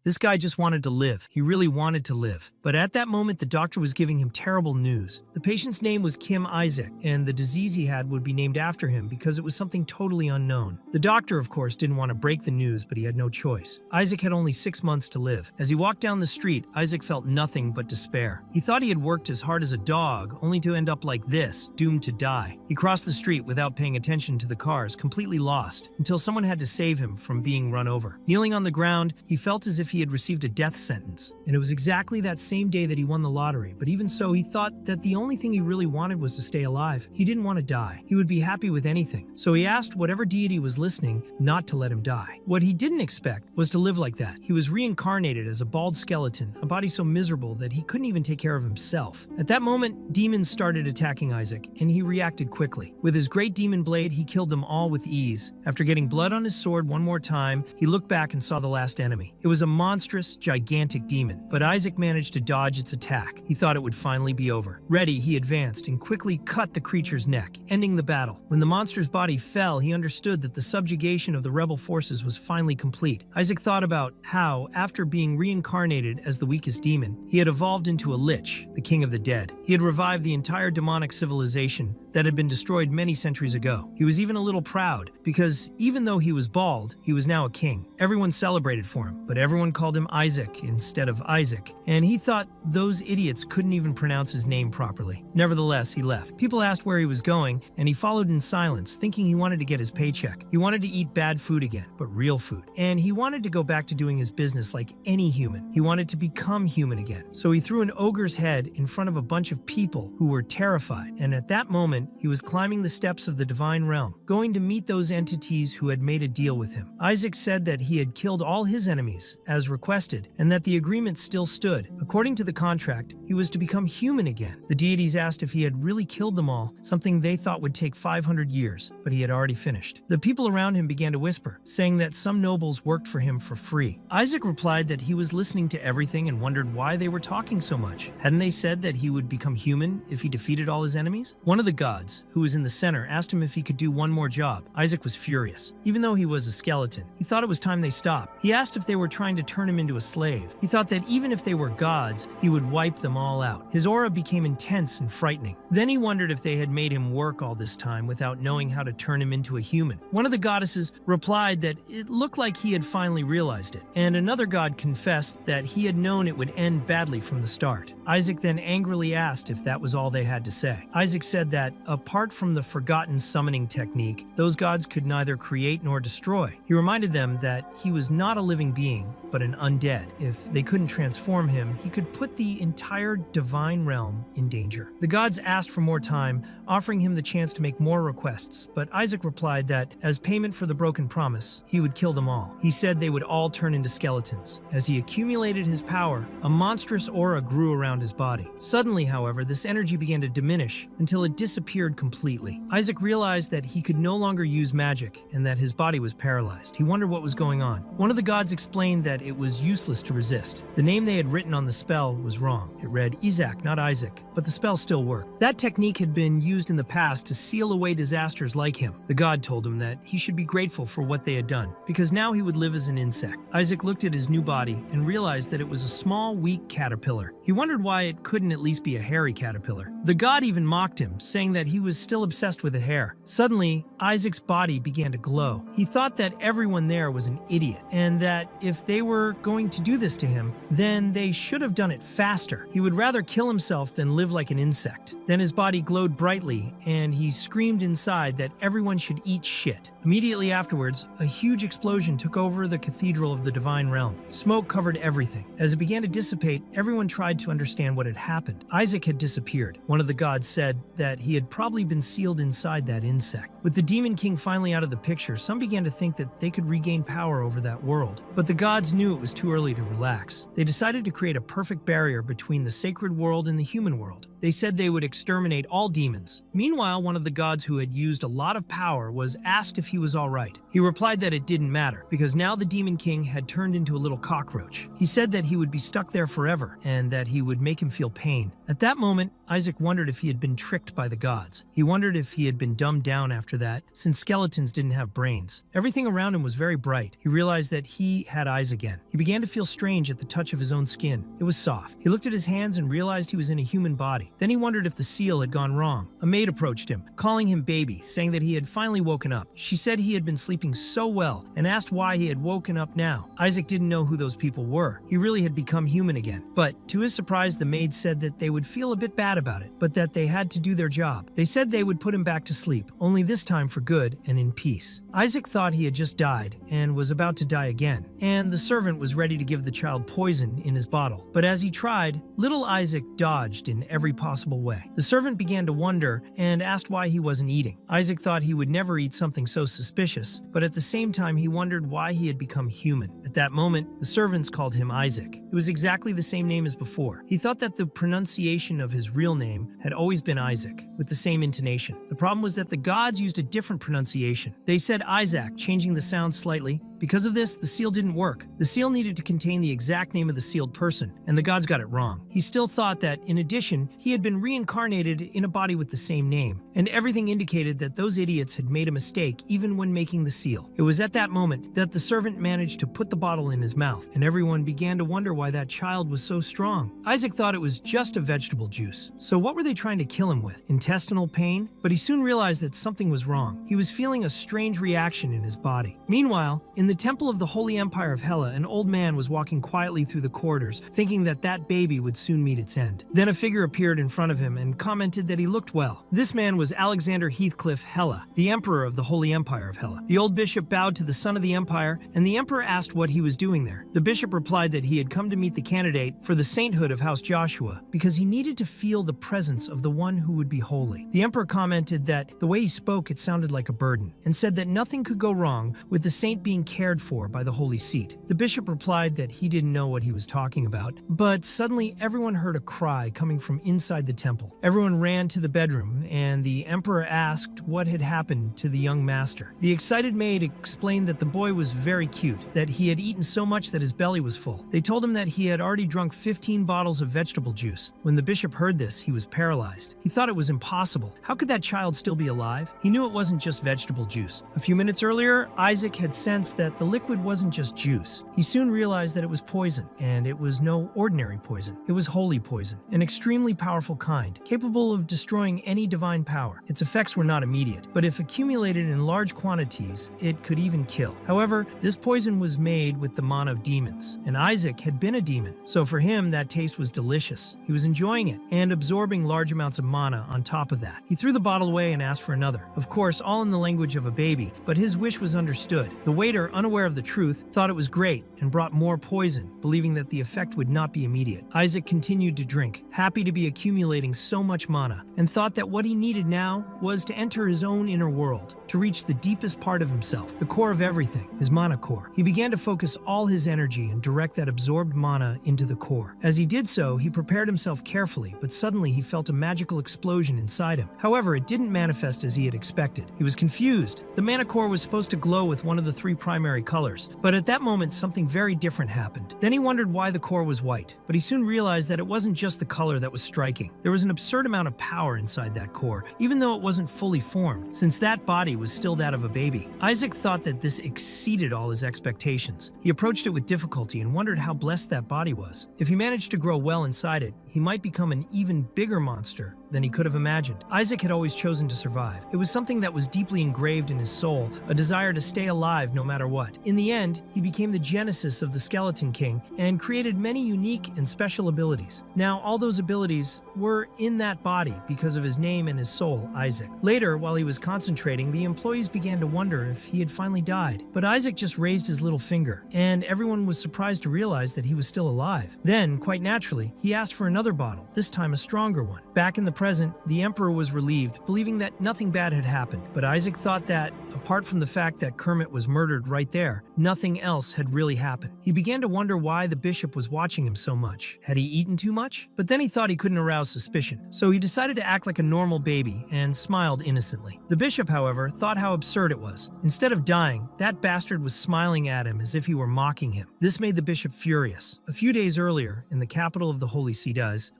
This guy just wanted to live. He really wanted to live. But at that moment, the doctor was giving him terrible news. The patient's name was Kim Isaac, and the disease he had would be named after him because it was something totally unknown. The doctor, of course, didn't want to break the news, but he had no choice. Isaac had only 6 months to live. As he walked down the street, Isaac felt nothing but despair. He thought he had worked as hard as a dog, only to end up like this, doomed to die. He crossed the street without paying attention to the cars, completely lost, until someone had to save him from being run over. Kneeling on the ground, he felt as if he had received a death sentence. And it was exactly that same day that he won the lottery, but even so, he thought that the only thing he really wanted was to stay alive. He didn't want to die. He would be happy with anything. So he asked whatever deity was listening not to let him die. What he didn't expect was to live like that. He was reincarnated as a bald skeleton, a body so miserable that he couldn't even take care of himself. At that moment, demons started attacking Isaac, and he reacted quickly. With his great demon blade, he killed them all with ease. After getting blood on his sword one more time, he looked back and saw the last enemy. It was a monstrous, gigantic demon, but Isaac managed to dodge its attack. He thought it would finally be over. Ready, he advanced and quickly cut the creature's neck, ending the battle. When the monster's body fell, he understood that the subjugation of the rebel forces was finally complete. Isaac thought about how, after being reincarnated as the weakest demon, he had evolved into a lich, the king of the dead. He had revived the entire demonic civilization that had been destroyed many centuries ago. He was even a little proud, because even though he was bald, he was now a king. Everyone celebrated for him, but everyone called him Isaac instead of Isaac, and he thought those idiots couldn't even pronounce his name properly. Nevertheless, he left. People asked where he was going, and he followed in silence, thinking he wanted to get his paycheck. He wanted to eat bad food again, but real food. And he wanted to go back to doing his business like any human. He wanted to become human again. So he threw an ogre's head in front of a bunch of people who were terrified, and at that moment, he was climbing the steps of the divine realm, going to meet those entities who had made a deal with him. Isaac said that he had killed all his enemies, as requested, and that the agreement still stood. According to the contract, he was to become human again. The deities asked if he had really killed them all, something they thought would take 500 years, but he had already finished. The people around him began to whisper, saying that some nobles worked for him for free. Isaac replied that he was listening to everything and wondered why they were talking so much. Hadn't they said that he would become human if he defeated all his enemies? One of the gods, who was in the center, asked him if he could do one more job. Isaac was furious. Even though he was a skeleton, he thought it was time they stopped. He asked if they were trying to turn him into a slave. He thought that even if they were gods, he would wipe them all out. His aura became intense and frightening. Then he wondered if they had made him work all this time without knowing how to turn him into a human. One of the goddesses replied that it looked like he had finally realized it, and another god confessed that he had known it would end badly from the start. Isaac then angrily asked if that was all they had to say. Isaac said that, apart from the forgotten summoning technique, those gods could neither create nor destroy. He reminded them that he was not a living being, but an undead. If they couldn't transform him, he could put the entire divine realm in danger. The gods asked for more time, offering him the chance to make more requests, but Isaac replied that, as payment for the broken promise, he would kill them all. He said they would all turn into skeletons. As he accumulated his power, a monstrous aura grew around his body. Suddenly, however, this energy began to diminish until it disappeared completely. Isaac realized that he could no longer use magic and that his body was paralyzed. He wondered what was going on. One of the gods explained that it was useless to resist. The name they had written on the spell was wrong. It read Isaac, not Isaac, but the spell still worked. That technique had been used in the past to seal away disasters like him. The god told him that he should be grateful for what they had done, because now he would live as an insect. Isaac looked at his new body and realized that it was a small, weak caterpillar. He wondered why it couldn't at least be a hairy caterpillar. The god even mocked him, saying that he was still obsessed with the hair. Suddenly, Isaac's body began to glow. He thought that everyone there was an idiot, and that if they were going to do this to him, then they should have done it faster. He would rather kill himself than live like an insect. Then his body glowed brightly, and he screamed inside that everyone should eat shit. Immediately afterwards, a huge explosion took over the cathedral of the divine realm. Smoke covered everything. As it began to dissipate, everyone tried to understand what had happened. Isaac had disappeared. One of the gods said that he had probably been sealed inside that insect. With the Demon King finally out of the picture, some began to think that they could regain power over that world. But the gods knew it was too early to relax. They decided to create a perfect barrier between the sacred world and the human world. They said they would exterminate all demons. Meanwhile, one of the gods who had used a lot of power was asked if he was all right. He replied that it didn't matter, because now the Demon King had turned into a little cockroach. He said that he would be stuck there forever, and that he would make him feel pain. At that moment, Isaac wondered if he had been tricked by the gods. He wondered if he had been dumbed down after that, since skeletons didn't have brains. Everything around him was very bright. He realized that he had eyes again. again. He began to feel strange at the touch of his own skin. It was soft. He looked at his hands and realized he was in a human body. Then he wondered if the seal had gone wrong. A maid approached him, calling him baby, saying that he had finally woken up. She said he had been sleeping so well and asked why he had woken up now. Isaac didn't know who those people were. He really had become human again. But to his surprise, the maid said that they would feel a bit bad about it, but that they had to do their job. They said they would put him back to sleep, only this time for good and in peace. Isaac thought he had just died and was about to die again, and the servant was ready to give the child poison in his bottle. But as he tried, little Isaac dodged in every possible way. The servant began to wonder and asked why he wasn't eating. Isaac thought he would never eat something so suspicious, but at the same time he wondered why he had become human. At that moment, the servants called him Isaac. It was exactly the same name as before. He thought that the pronunciation of his real name had always been Isaac, with the same intonation. The problem was that the gods used a different pronunciation. They said Isaac, changing the sound slightly. Because of this, the seal didn't work. The seal needed to contain the exact name of the sealed person, and the gods got it wrong. He still thought that, in addition, he had been reincarnated in a body with the same name, and everything indicated that those idiots had made a mistake even when making the seal. It was at that moment that the servant managed to put the bottle in his mouth, and everyone began to wonder why that child was so strong. Isaac thought it was just a vegetable juice. So what were they trying to kill him with? Intestinal pain? But he soon realized that something was wrong. He was feeling a strange reaction in his body. Meanwhile, in the temple of the Holy Empire of Hela, an old man was walking quietly through the corridors, thinking that that baby would soon meet its end. Then a figure appeared in front of him and commented that he looked well. This man was Alexander Heathcliff Hela, the emperor of the Holy Empire of Hela. The old bishop bowed to the son of the empire, and the emperor asked what he was doing there. The bishop replied that he had come to meet the candidate for the sainthood of House Joshua because he needed to feel the presence of the one who would be holy. The emperor commented that the way he spoke, it sounded like a burden, and said that nothing could go wrong with the saint being cared for by the holy seat. The bishop replied that he didn't know what he was talking about, but suddenly everyone heard a cry coming from inside the temple. Everyone ran to the bedroom, and the emperor asked what had happened to the young master. The excited maid explained that the boy was very cute, that he had eaten so much that his belly was full. They told him that he had already drunk 15 bottles of vegetable juice. When the bishop heard this, he was paralyzed. He thought it was impossible. How could that child still be alive? He knew it wasn't just vegetable juice. A few minutes earlier, Isaac had sensed that the liquid wasn't just juice. He soon realized that it was poison, and it was no ordinary poison. It was holy poison, an extremely powerful kind, capable of destroying any divine power. Its effects were not immediate, but if accumulated in large quantities, it could even kill. However, this poison was made with the mana of demons, and Isaac had been a demon, so for him that taste was delicious. He was enjoying it, and absorbing large amounts of mana on top of that. He threw the bottle away and asked for another. Of course, all in the language of a baby, but his wish was understood. The waiter, unaware of the truth, thought it was great and brought more poison, believing that the effect would not be immediate. Isaac continued to drink, happy to be accumulating so much mana, and thought that what he needed now was to enter his own inner world, to reach the deepest part of himself, the core of everything, his mana core. He began to focus all his energy and direct that absorbed mana into the core. As he did so, he prepared himself carefully, but suddenly he felt a magical explosion inside him. However, it didn't manifest as he had expected. He was confused. The mana core was supposed to glow with one of the three primary colors, but at that moment something very different happened. Then he wondered why the core was white, but he soon realized that it wasn't just the color that was striking. There was an absurd amount of power inside that core, even though it wasn't fully formed, since that body was still that of a baby. Isaac thought that this exceeded all his expectations. He approached it with difficulty and wondered how blessed that body was. If he managed to grow well inside it, he might become an even bigger monster than he could have imagined. Isaac had always chosen to survive. It was something that was deeply engraved in his soul, a desire to stay alive no matter what. In the end, he became the genesis of the Skeleton King and created many unique and special abilities. Now, all those abilities were in that body because of his name and his soul, Isaac. Later, while he was concentrating, the employees began to wonder if he had finally died. But Isaac just raised his little finger, and everyone was surprised to realize that he was still alive. Then, quite naturally, he asked for another bottle, this time a stronger one. Back in the present, the emperor was relieved, believing that nothing bad had happened. But Isaac thought that, apart from the fact that Kermit was murdered right there, nothing else had really happened. He began to wonder why the bishop was watching him so much. Had he eaten too much? But then he thought he couldn't arouse suspicion, so he decided to act like a normal baby and smiled innocently. The bishop, however, thought how absurd it was. Instead of dying, that bastard was smiling at him as if he were mocking him. This made the bishop furious. A few days earlier, in the capital of the Holy See,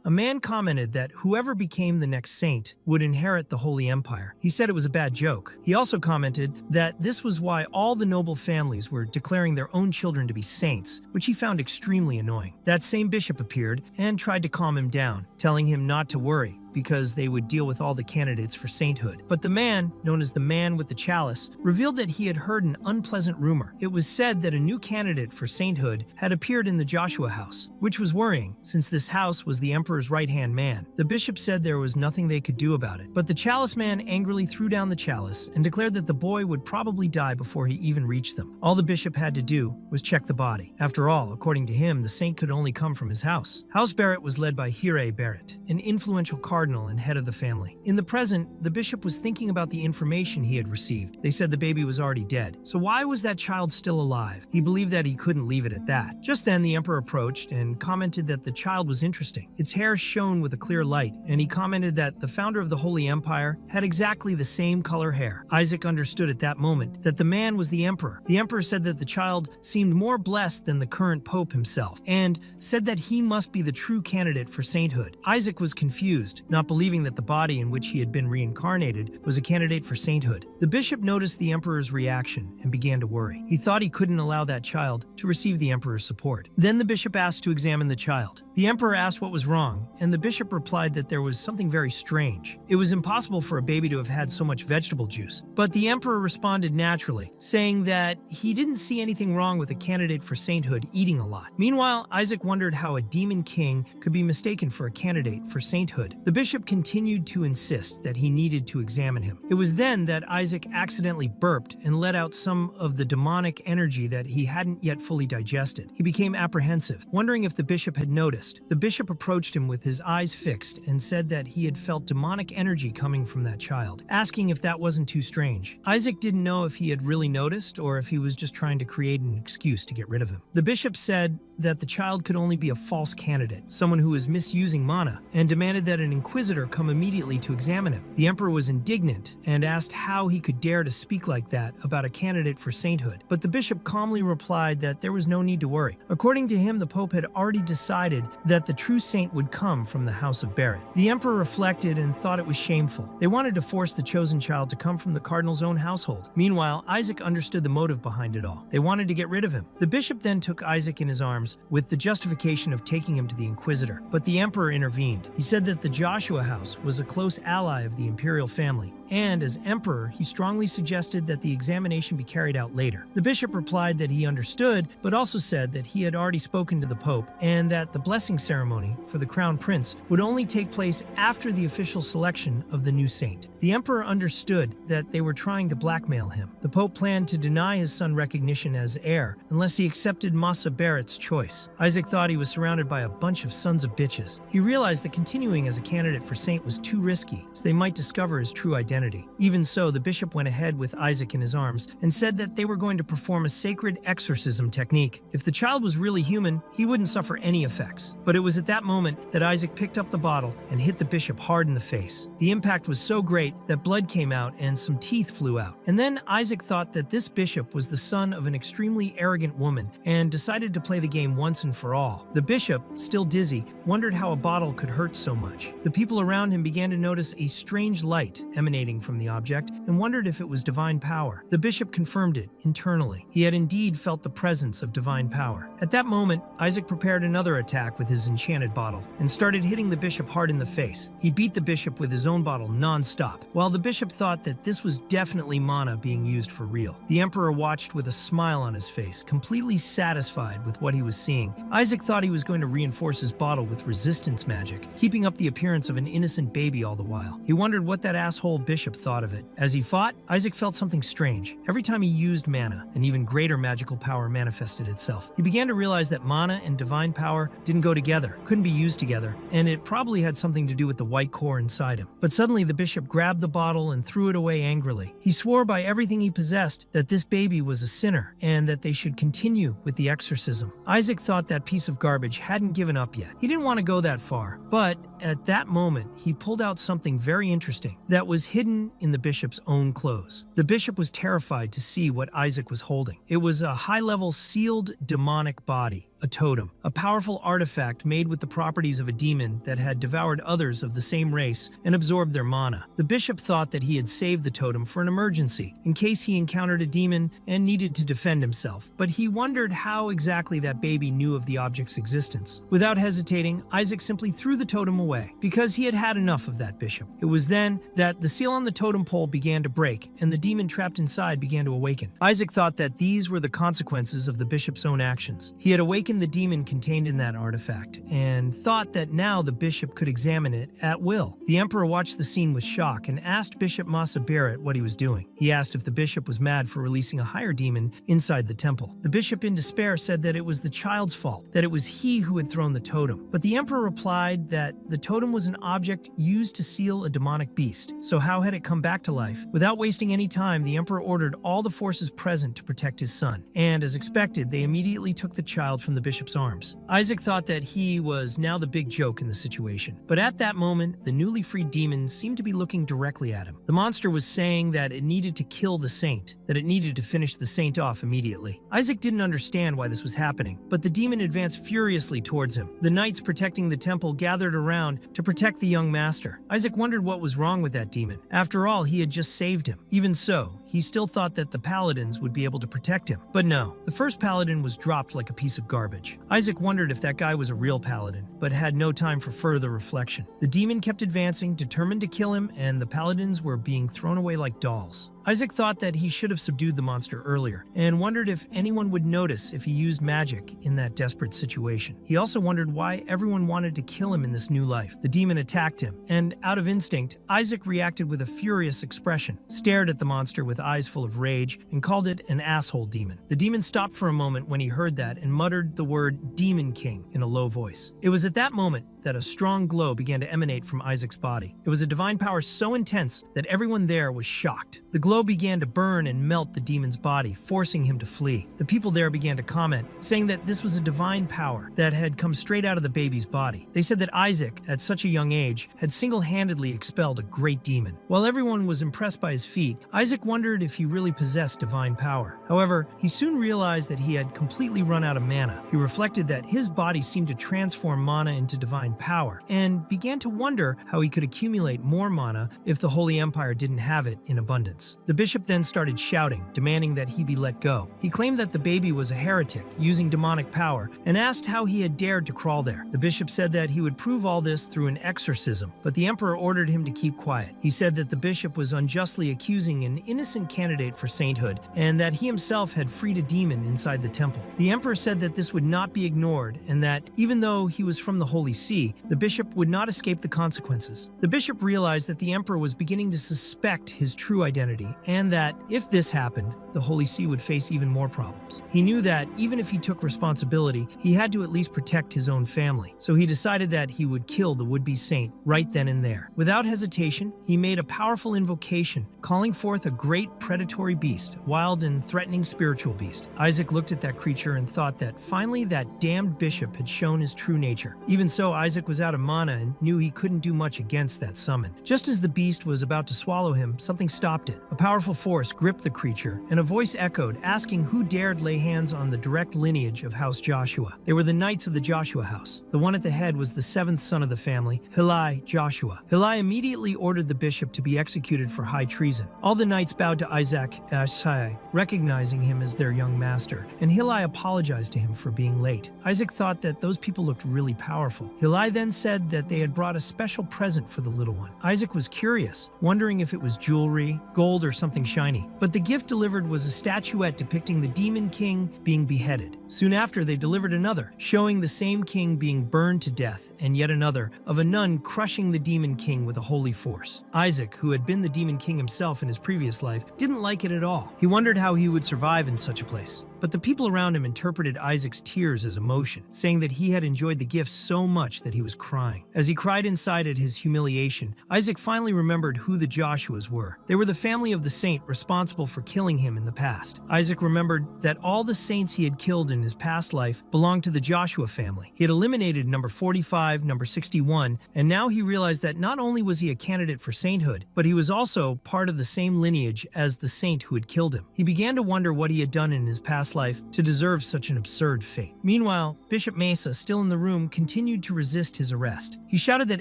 a man commented that whoever became the next saint would inherit the Holy Empire. He said it was a bad joke. He also commented commented that this was why all the noble families were declaring their own children to be saints, which he found extremely annoying. That same bishop appeared and tried to calm him down, telling him not to worry, because they would deal with all the candidates for sainthood. But the man, known as the man with the chalice, revealed that he had heard an unpleasant rumor. It was said that a new candidate for sainthood had appeared in the Joshua house, which was worrying, since this house was the emperor's right-hand man. The bishop said there was nothing they could do about it, but the chalice man angrily threw down the chalice and declared that the boy would probably die before he even reached them. All the bishop had to do was check the body. After all, according to him, the saint could only come from his house. House Barrett was led by Hire Barrett, an influential cardinal and head of the family. In the present, the bishop was thinking about the information he had received. They said the baby was already dead. So why was that child still alive? He believed that he couldn't leave it at that. Just then, the emperor approached and commented that the child was interesting. Its hair shone with a clear light, and he commented that the founder of the Holy Empire had exactly the same color hair. Isaac understood at that moment that the man was the emperor. The emperor said that the child seemed more blessed than the current pope himself, and said that he must be the true candidate for sainthood. Isaac was confused, not believing that the body in which he had been reincarnated was a candidate for sainthood. The bishop noticed the emperor's reaction and began to worry. He thought he couldn't allow that child to receive the emperor's support. Then the bishop asked to examine the child. The emperor asked what was wrong, and the bishop replied that there was something very strange. It was impossible for a baby to have had so much vegetable juice. But the emperor responded naturally, saying that he didn't see anything wrong with a candidate for sainthood eating a lot. Meanwhile, Isaac wondered how a demon king could be mistaken for a candidate for sainthood. The bishop continued to insist that he needed to examine him. It was then that Isaac accidentally burped and let out some of the demonic energy that he hadn't yet fully digested. He became apprehensive, wondering if the bishop had noticed. The bishop approached him with his eyes fixed and said that he had felt demonic energy coming from that child, asking if that wasn't too strange. Isaac didn't know if he had really noticed or if he was just trying to create an excuse to get rid of him. The bishop said that the child could only be a false candidate, someone who was misusing mana, and demanded that an inquisitor come immediately to examine him. The emperor was indignant and asked how he could dare to speak like that about a candidate for sainthood, but the bishop calmly replied that there was no need to worry. According to him, the pope had already decided that the true saint would come from the house of Barrett. The emperor reflected and thought it was shameful. They wanted to force the chosen child to come from the cardinal's own household. Meanwhile, Isaac understood the motive behind it all. They wanted to get rid of him. The bishop then took Isaac in his arms with the justification of taking him to the inquisitor, but the emperor intervened. He said that the Joshua house was a close ally of the imperial family, and as emperor, he strongly suggested that the examination be carried out later. The bishop replied that he understood, but also said that he had already spoken to the pope and that the blessing ceremony for the crown prince would only take place after the official selection of the new saint. The emperor understood that they were trying to blackmail him. The pope planned to deny his son recognition as heir unless he accepted Massa Barrett's choice. Isaac thought he was surrounded by a bunch of sons of bitches. He realized that continuing as a candidate for saint was too risky, so they might discover his true identity. Even so, the bishop went ahead with Isaac in his arms and said that they were going to perform a sacred exorcism technique. If the child was really human, he wouldn't suffer any effects. But it was at that moment that Isaac picked up the bottle and hit the bishop hard in the face. The impact was so great that blood came out and some teeth flew out. And then Isaac thought that this bishop was the son of an extremely arrogant woman and decided to play the game once and for all. The bishop, still dizzy, wondered how a bottle could hurt so much. The people around him began to notice a strange light emanating from the object and wondered if it was divine power. The bishop confirmed it internally. He had indeed felt the presence of divine power. At that moment, Isaac prepared another attack with his enchanted bottle and started hitting the bishop hard in the face. He beat the bishop with his own bottle non-stop, while the bishop thought that this was definitely mana being used for real. The emperor watched with a smile on his face, completely satisfied with what he was seeing. Isaac thought he was going to reinforce his bottle with resistance magic, keeping up the appearance of an innocent baby all the while. He wondered what that asshole bishop thought of it. As he fought, Isaac felt something strange. Every time he used mana, an even greater magical power manifested itself. He began to realize that mana and divine power didn't go together, couldn't be used together, and it probably had something to do with the white core inside him. But suddenly the bishop grabbed the bottle and threw it away angrily. He swore by everything he possessed that this baby was a sinner and that they should continue with the exorcism. Isaac thought that piece of garbage hadn't given up yet. He didn't want to go that far, but at that moment, he pulled out something very interesting that was hidden in the bishop's own clothes. The bishop was terrified to see what Isaac was holding. It was a high-level sealed demonic body, a totem, a powerful artifact made with the properties of a demon that had devoured others of the same race and absorbed their mana. The bishop thought that he had saved the totem for an emergency, in case he encountered a demon and needed to defend himself, but he wondered how exactly that baby knew of the object's existence. Without hesitating, Isaac simply threw the totem away, because he had had enough of that bishop. It was then that the seal on the totem pole began to break, and the demon trapped inside began to awaken. Isaac thought that these were the consequences of the bishop's own actions. He had awakened the demon contained in that artifact, and thought that now the bishop could examine it at will. The emperor watched the scene with shock and asked Bishop Masa Barrett what he was doing. He asked if the bishop was mad for releasing a higher demon inside the temple. The bishop, in despair, said that it was the child's fault, that it was he who had thrown the totem. But the emperor replied that the totem was an object used to seal a demonic beast, so how had it come back to life? Without wasting any time, the emperor ordered all the forces present to protect his son, and as expected, they immediately took the child from the bishop's arms. Isaac thought that he was now the big joke in the situation, but at that moment, the newly freed demon seemed to be looking directly at him. The monster was saying that it needed to kill the saint, that it needed to finish the saint off immediately. Isaac didn't understand why this was happening, but the demon advanced furiously towards him. The knights protecting the temple gathered around to protect the young master. Isaac wondered what was wrong with that demon. After all, he had just saved him. Even so, he still thought that the paladins would be able to protect him. But no, the first paladin was dropped like a piece of garbage. Isaac wondered if that guy was a real paladin, but had no time for further reflection. The demon kept advancing, determined to kill him, and the paladins were being thrown away like dolls. Isaac thought that he should have subdued the monster earlier, and wondered if anyone would notice if he used magic in that desperate situation. He also wondered why everyone wanted to kill him in this new life. The demon attacked him, and out of instinct, Isaac reacted with a furious expression, stared at the monster with eyes full of rage, and called it an asshole demon. The demon stopped for a moment when he heard that and muttered the word Demon King in a low voice. It was at that moment that a strong glow began to emanate from Isaac's body. It was a divine power so intense that everyone there was shocked. The glow began to burn and melt the demon's body, forcing him to flee. The people there began to comment, saying that this was a divine power that had come straight out of the baby's body. They said that Isaac, at such a young age, had single-handedly expelled a great demon. While everyone was impressed by his feat, Isaac wondered if he really possessed divine power. However, he soon realized that he had completely run out of mana. He reflected that his body seemed to transform mana into divine power, and began to wonder how he could accumulate more mana if the Holy Empire didn't have it in abundance. The bishop then started shouting, demanding that he be let go. He claimed that the baby was a heretic, using demonic power, and asked how he had dared to crawl there. The bishop said that he would prove all this through an exorcism, but the emperor ordered him to keep quiet. He said that the bishop was unjustly accusing an innocent candidate for sainthood, and that he himself had freed a demon inside the temple. The emperor said that this would not be ignored, and that, even though he was from the Holy See, the bishop would not escape the consequences. The bishop realized that the emperor was beginning to suspect his true identity, and that, if this happened, the Holy See would face even more problems. He knew that, even if he took responsibility, he had to at least protect his own family, so he decided that he would kill the would-be saint right then and there. Without hesitation, he made a powerful invocation, calling forth a great predatory beast, a wild and threatening spiritual beast. Isaac looked at that creature and thought that finally that damned bishop had shown his true nature. Even so, Isaac was out of mana and knew he couldn't do much against that summon. Just as the beast was about to swallow him, something stopped it. A powerful force gripped the creature, and a voice echoed, asking who dared lay hands on the direct lineage of House Joshua. They were the knights of the Joshua house. The one at the head was the seventh son of the family, Hillai Joshua. Hillai immediately ordered the bishop to be executed for high treason. All the knights bowed to Isaac Ashai, recognizing him as their young master, and Hillai apologized to him for being late. Isaac thought that those people looked really powerful. Hillai then said that they had brought a special present for the little one. Isaac was curious, wondering if it was jewelry, gold, or something shiny. But the gift delivered was a statuette depicting the Demon King being beheaded. Soon after, they delivered another, showing the same king being burned to death, and yet another of a nun crushing the Demon King with a holy force. Isaac, who had been the Demon King himself in his previous life, didn't like it at all. He wondered how he would survive in such a place. but the people around him interpreted Isaac's tears as emotion, saying that he had enjoyed the gift so much that he was crying. As he cried inside at his humiliation, Isaac finally remembered who the Joshuas were. They were the family of the saint responsible for killing him in the past. Isaac remembered that all the saints he had killed in his past life belonged to the Joshua family. He had eliminated number 45, number 61, and now he realized that not only was he a candidate for sainthood, but he was also part of the same lineage as the saint who had killed him. He began to wonder what he had done in his past life to deserve such an absurd fate. Meanwhile, Bishop Mesa, still in the room, continued to resist his arrest. He shouted that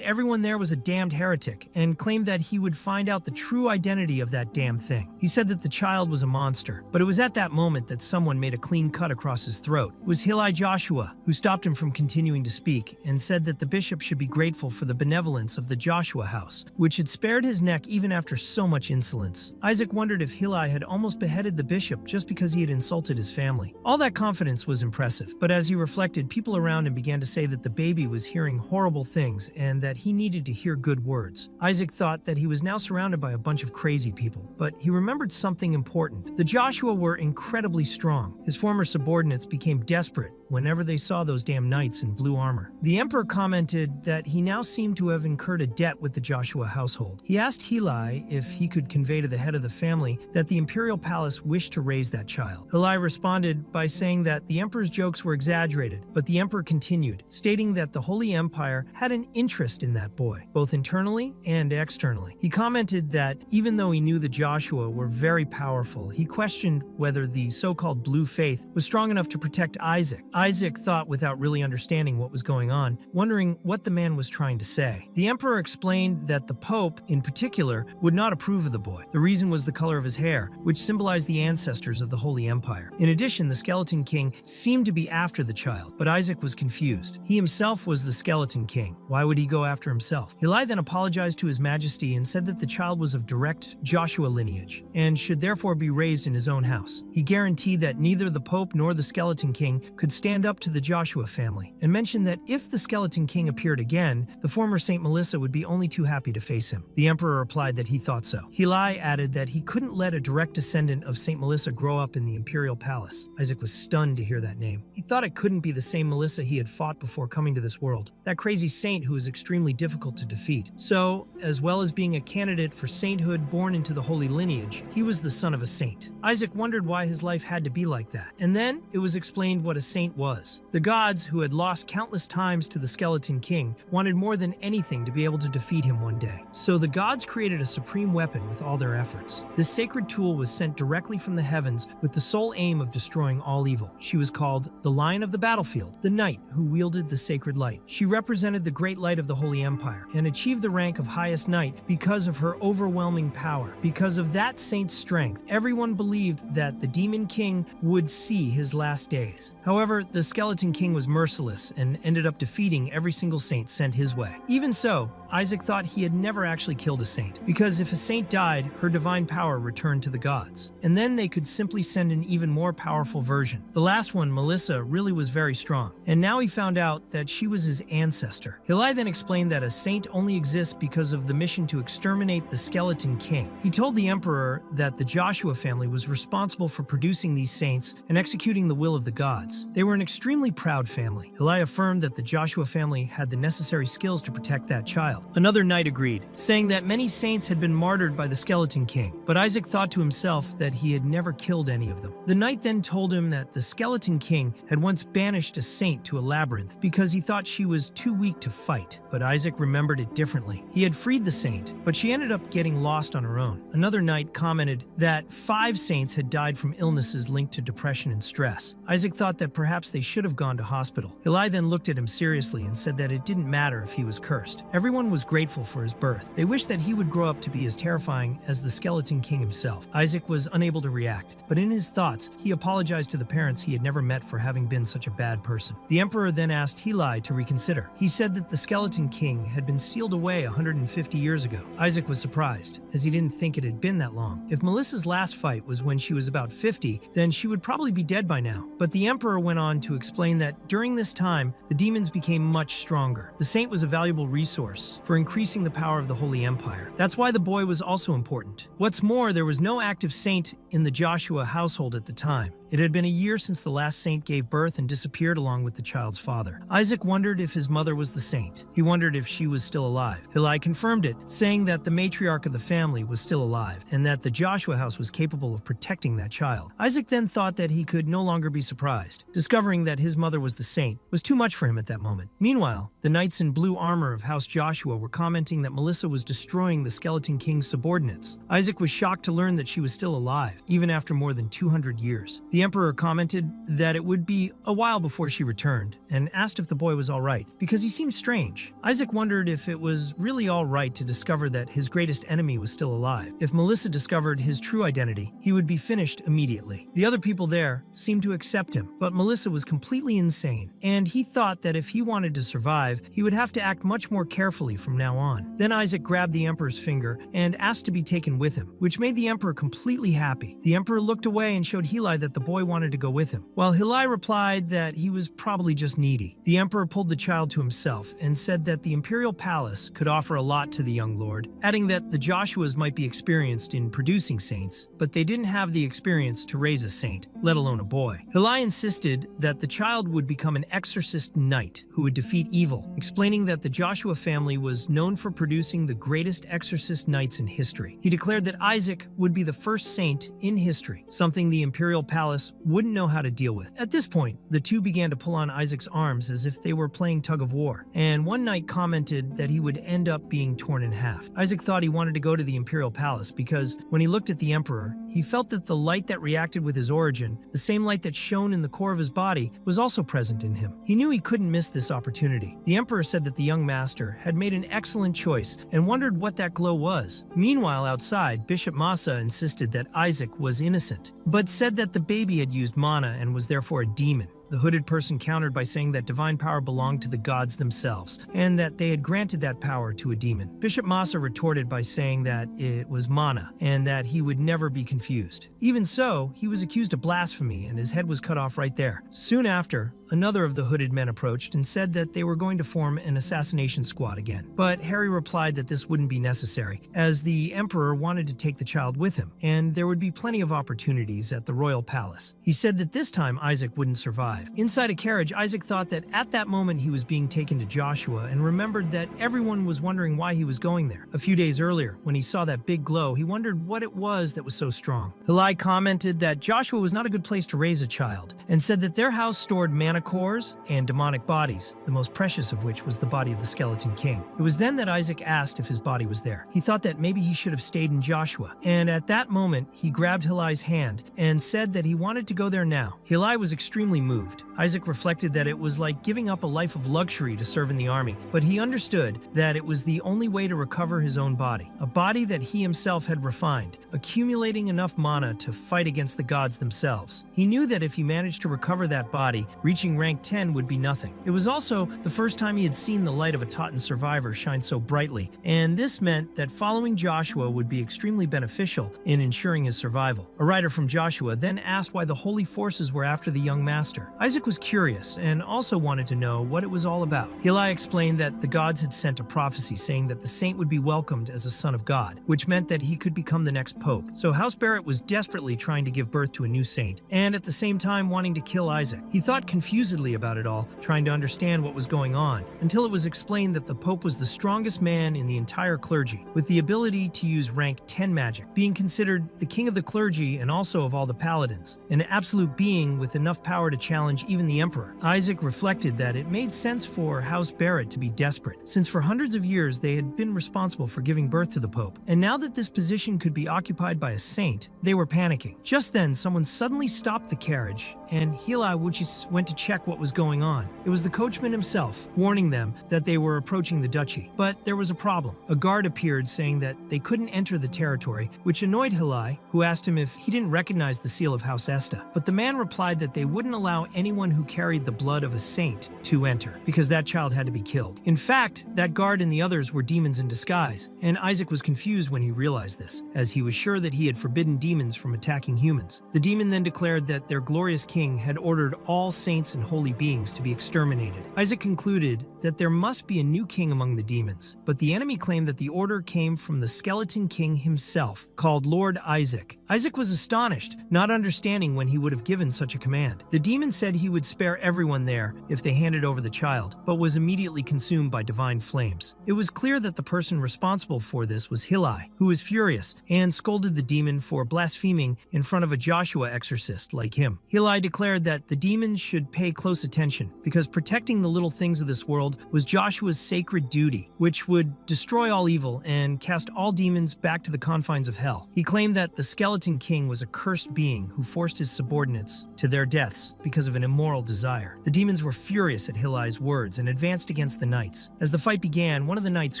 everyone there was a damned heretic and claimed that he would find out the true identity of that damn thing. He said that the child was a monster, but it was at that moment that someone made a clean cut across his throat. It was Hillel Joshua, who stopped him from continuing to speak and said that the bishop should be grateful for the benevolence of the Joshua house, which had spared his neck even after so much insolence. Isaac wondered if Hillel had almost beheaded the bishop just because he had insulted his family. All that confidence was impressive, but as he reflected, people around him began to say that the baby was hearing horrible things and that he needed to hear good words. Isaac thought that he was now surrounded by a bunch of crazy people, but he remembered something important. The Joshua were incredibly strong. His former subordinates became desperate whenever they saw those damn knights in blue armor. The emperor commented that he now seemed to have incurred a debt with the Joshua household. He asked Hillel if he could convey to the head of the family that the imperial palace wished to raise that child. Hillel responded by saying that the emperor's jokes were exaggerated, but the emperor continued, stating that the Holy Empire had an interest in that boy, both internally and externally. He commented that even though he knew the Joshua were very powerful, he questioned whether the so-called blue faith was strong enough to protect Isaac. Isaac thought without really understanding what was going on, wondering what the man was trying to say. The emperor explained that the Pope, in particular, would not approve of the boy. The reason was the color of his hair, which symbolized the ancestors of the Holy Empire. In addition, the Skeleton King seemed to be after the child, but Isaac was confused. He himself was the Skeleton King. Why would he go after himself? Hillel then apologized to His Majesty and said that the child was of direct Joshua lineage and should therefore be raised in his own house. He guaranteed that neither the Pope nor the Skeleton King could stand up to the Joshua family, and mentioned that if the Skeleton King appeared again, the former Saint Melissa would be only too happy to face him. The emperor replied that he thought so. Hillel added that he couldn't let a direct descendant of Saint Melissa grow up in the imperial palace. Isaac was stunned to hear that name. He thought it couldn't be the same Melissa he had fought before coming to this world, that crazy saint who was extremely difficult to defeat. So, as well as being a candidate for sainthood born into the holy lineage, he was the son of a saint. Isaac wondered why his life had to be like that. And then it was explained what a saint was. The gods, who had lost countless times to the Skeleton King, wanted more than anything to be able to defeat him one day. So the gods created a supreme weapon with all their efforts. This sacred tool was sent directly from the heavens with the sole aim of destroying all evil. She was called the Lion of the Battlefield, the knight who wielded the sacred light. She represented the great light of the Holy Empire and achieved the rank of highest knight because of her overwhelming power. Because of that saint's strength, everyone believed that the Demon King would see his last days. However, the Skeleton King was merciless and ended up defeating every single saint sent his way. Even so, Isaac thought he had never actually killed a saint, because if a saint died, her divine power returned to the gods, and then they could simply send an even more powerful version. The last one, Melissa, really was very strong, and now he found out that she was his ancestor. Hillel then explained that a saint only exists because of the mission to exterminate the Skeleton King. He told the emperor that the Joshua family was responsible for producing these saints and executing the will of the gods. They were an extremely proud family. Hillel affirmed that the Joshua family had the necessary skills to protect that child. Another knight agreed, saying that many saints had been martyred by the Skeleton King, but Isaac thought to himself that he had never killed any of them. The knight then told him that the Skeleton King had once banished a saint to a labyrinth because he thought she was too weak to fight, but Isaac remembered it differently. He had freed the saint, but she ended up getting lost on her own. Another knight commented that 5 saints had died from illnesses linked to depression and stress. Isaac thought that perhaps they should have gone to hospital. Hillel then looked at him seriously and said that it didn't matter if he was cursed. Everyone was grateful for his birth. They wished that he would grow up to be as terrifying as the Skeleton King himself. Isaac was unable to react, but in his thoughts, he apologized to the parents he had never met for having been such a bad person. The emperor then asked Hillel to reconsider. He said that the Skeleton King had been sealed away 150 years ago. Isaac was surprised, as he didn't think it had been that long. If Melissa's last fight was when she was about 50, then she would probably be dead by now. But the emperor went on to explain that during this time, the demons became much stronger. The saint was a valuable resource for increasing the power of the Holy Empire. That's why the boy was also important. What's more, there was no active saint in the Joshua household at the time. It had been a year since the last saint gave birth and disappeared along with the child's father. Isaac wondered if his mother was the saint. He wondered if she was still alive. Hillel confirmed it, saying that the matriarch of the family was still alive and that the Joshua house was capable of protecting that child. Isaac then thought that he could no longer be surprised. Discovering that his mother was the saint was too much for him at that moment. Meanwhile, the knights in blue armor of House Joshua were commenting that Melissa was destroying the Skeleton King's subordinates. Isaac was shocked to learn that she was still alive, even after more than 200 years. The emperor commented that it would be a while before she returned, and asked if the boy was all right, because he seemed strange. Isaac wondered if it was really all right to discover that his greatest enemy was still alive. If Melissa discovered his true identity, he would be finished immediately. The other people there seemed to accept him, but Melissa was completely insane, and he thought that if he wanted to survive, he would have to act much more carefully from now on. Then Isaac grabbed the emperor's finger and asked to be taken with him, which made the emperor completely happy. The emperor looked away and showed Hillel that the boy wanted to go with him, while Hillel replied that he was probably just needy. The emperor pulled the child to himself and said that the imperial palace could offer a lot to the young lord, adding that the Joshuas might be experienced in producing saints, but they didn't have the experience to raise a saint, let alone a boy. Hillel insisted that the child would become an exorcist knight who would defeat evil, explaining that the Joshua family was known for producing the greatest exorcist knights in history. He declared that Isaac would be the first saint in history, something the imperial palace wouldn't know how to deal with. At this point, the two began to pull on Isaac's arms as if they were playing tug of war, and one knight commented that he would end up being torn in half. Isaac thought he wanted to go to the imperial palace because when he looked at the emperor, he felt that the light that reacted with his origin, the same light that shone in the core of his body, was also present in him. He knew he couldn't miss this opportunity. The emperor said that the young master had made an excellent choice and wondered what that glow was. Meanwhile, outside, Bishop Massa insisted that Isaac was innocent, but said that the baby had used mana and was therefore a demon. The hooded person countered by saying that divine power belonged to the gods themselves, and that they had granted that power to a demon. Bishop Massa retorted by saying that it was mana, and that he would never be confused. Even so, he was accused of blasphemy, and his head was cut off right there. Soon after, another of the hooded men approached and said that they were going to form an assassination squad again. But Harry replied that this wouldn't be necessary, as the emperor wanted to take the child with him, and there would be plenty of opportunities at the royal palace. He said that this time Isaac wouldn't survive. Inside a carriage, Isaac thought that at that moment he was being taken to Joshua and remembered that everyone was wondering why he was going there. A few days earlier, when he saw that big glow, he wondered what it was that was so strong. Hillel commented that Joshua was not a good place to raise a child, and said that their house stored mana cores and demonic bodies, the most precious of which was the body of the Skeleton King. It was then that Isaac asked if his body was there. He thought that maybe he should have stayed in Joshua, and at that moment he grabbed Hillel's hand and said that he wanted to go there now. Hillel was extremely moved. Isaac reflected that it was like giving up a life of luxury to serve in the army, but he understood that it was the only way to recover his own body, a body that he himself had refined, accumulating enough mana to fight against the gods themselves. He knew that if he managed to recover that body, reaching rank 10 would be nothing. It was also the first time he had seen the light of a Totten survivor shine so brightly, and this meant that following Joshua would be extremely beneficial in ensuring his survival. A writer from Joshua then asked why the holy forces were after the young master. Isaac was curious and also wanted to know what it was all about. Hillel explained that the gods had sent a prophecy saying that the saint would be welcomed as a son of God, which meant that he could become the next pope. So House Barrett was desperately trying to give birth to a new saint, and at the same time wanting to kill Isaac. He thought confusedly about it all, trying to understand what was going on, until it was explained that the pope was the strongest man in the entire clergy, with the ability to use rank 10 magic, being considered the king of the clergy and also of all the paladins, an absolute being with enough power to challenge even the emperor. Isaac reflected that it made sense for House Barrett to be desperate, since for hundreds of years they had been responsible for giving birth to the Pope, and now that this position could be occupied by a saint, they were panicking. Just then, someone suddenly stopped the carriage, and Hillel went to check what was going on. It was the coachman himself, warning them that they were approaching the duchy. But there was a problem. A guard appeared saying that they couldn't enter the territory, which annoyed Hillel, who asked him if he didn't recognize the seal of House Esta. But the man replied that they wouldn't allow anyone who carried the blood of a saint to enter, because that child had to be killed. In fact, that guard and the others were demons in disguise, and Isaac was confused when he realized this, as he was sure that he had forbidden demons from attacking humans. The demon then declared that their glorious king had ordered all saints saints and holy beings to be exterminated. Isaac concluded that there must be a new king among the demons, but the enemy claimed that the order came from the skeleton king himself, called Lord Isaac. Isaac was astonished, not understanding when he would have given such a command. The demon said he would spare everyone there if they handed over the child, but was immediately consumed by divine flames. It was clear that the person responsible for this was Hillel, who was furious and scolded the demon for blaspheming in front of a Joshua exorcist like him. Hillel declared that the demons should pay close attention because protecting the little things of this world was Joshua's sacred duty, which would destroy all evil and cast all demons back to the confines of hell. He claimed that the skeleton king was a cursed being who forced his subordinates to their deaths because of an immoral desire. The demons were furious at Hillel's words and advanced against the knights. As the fight began, one of the knights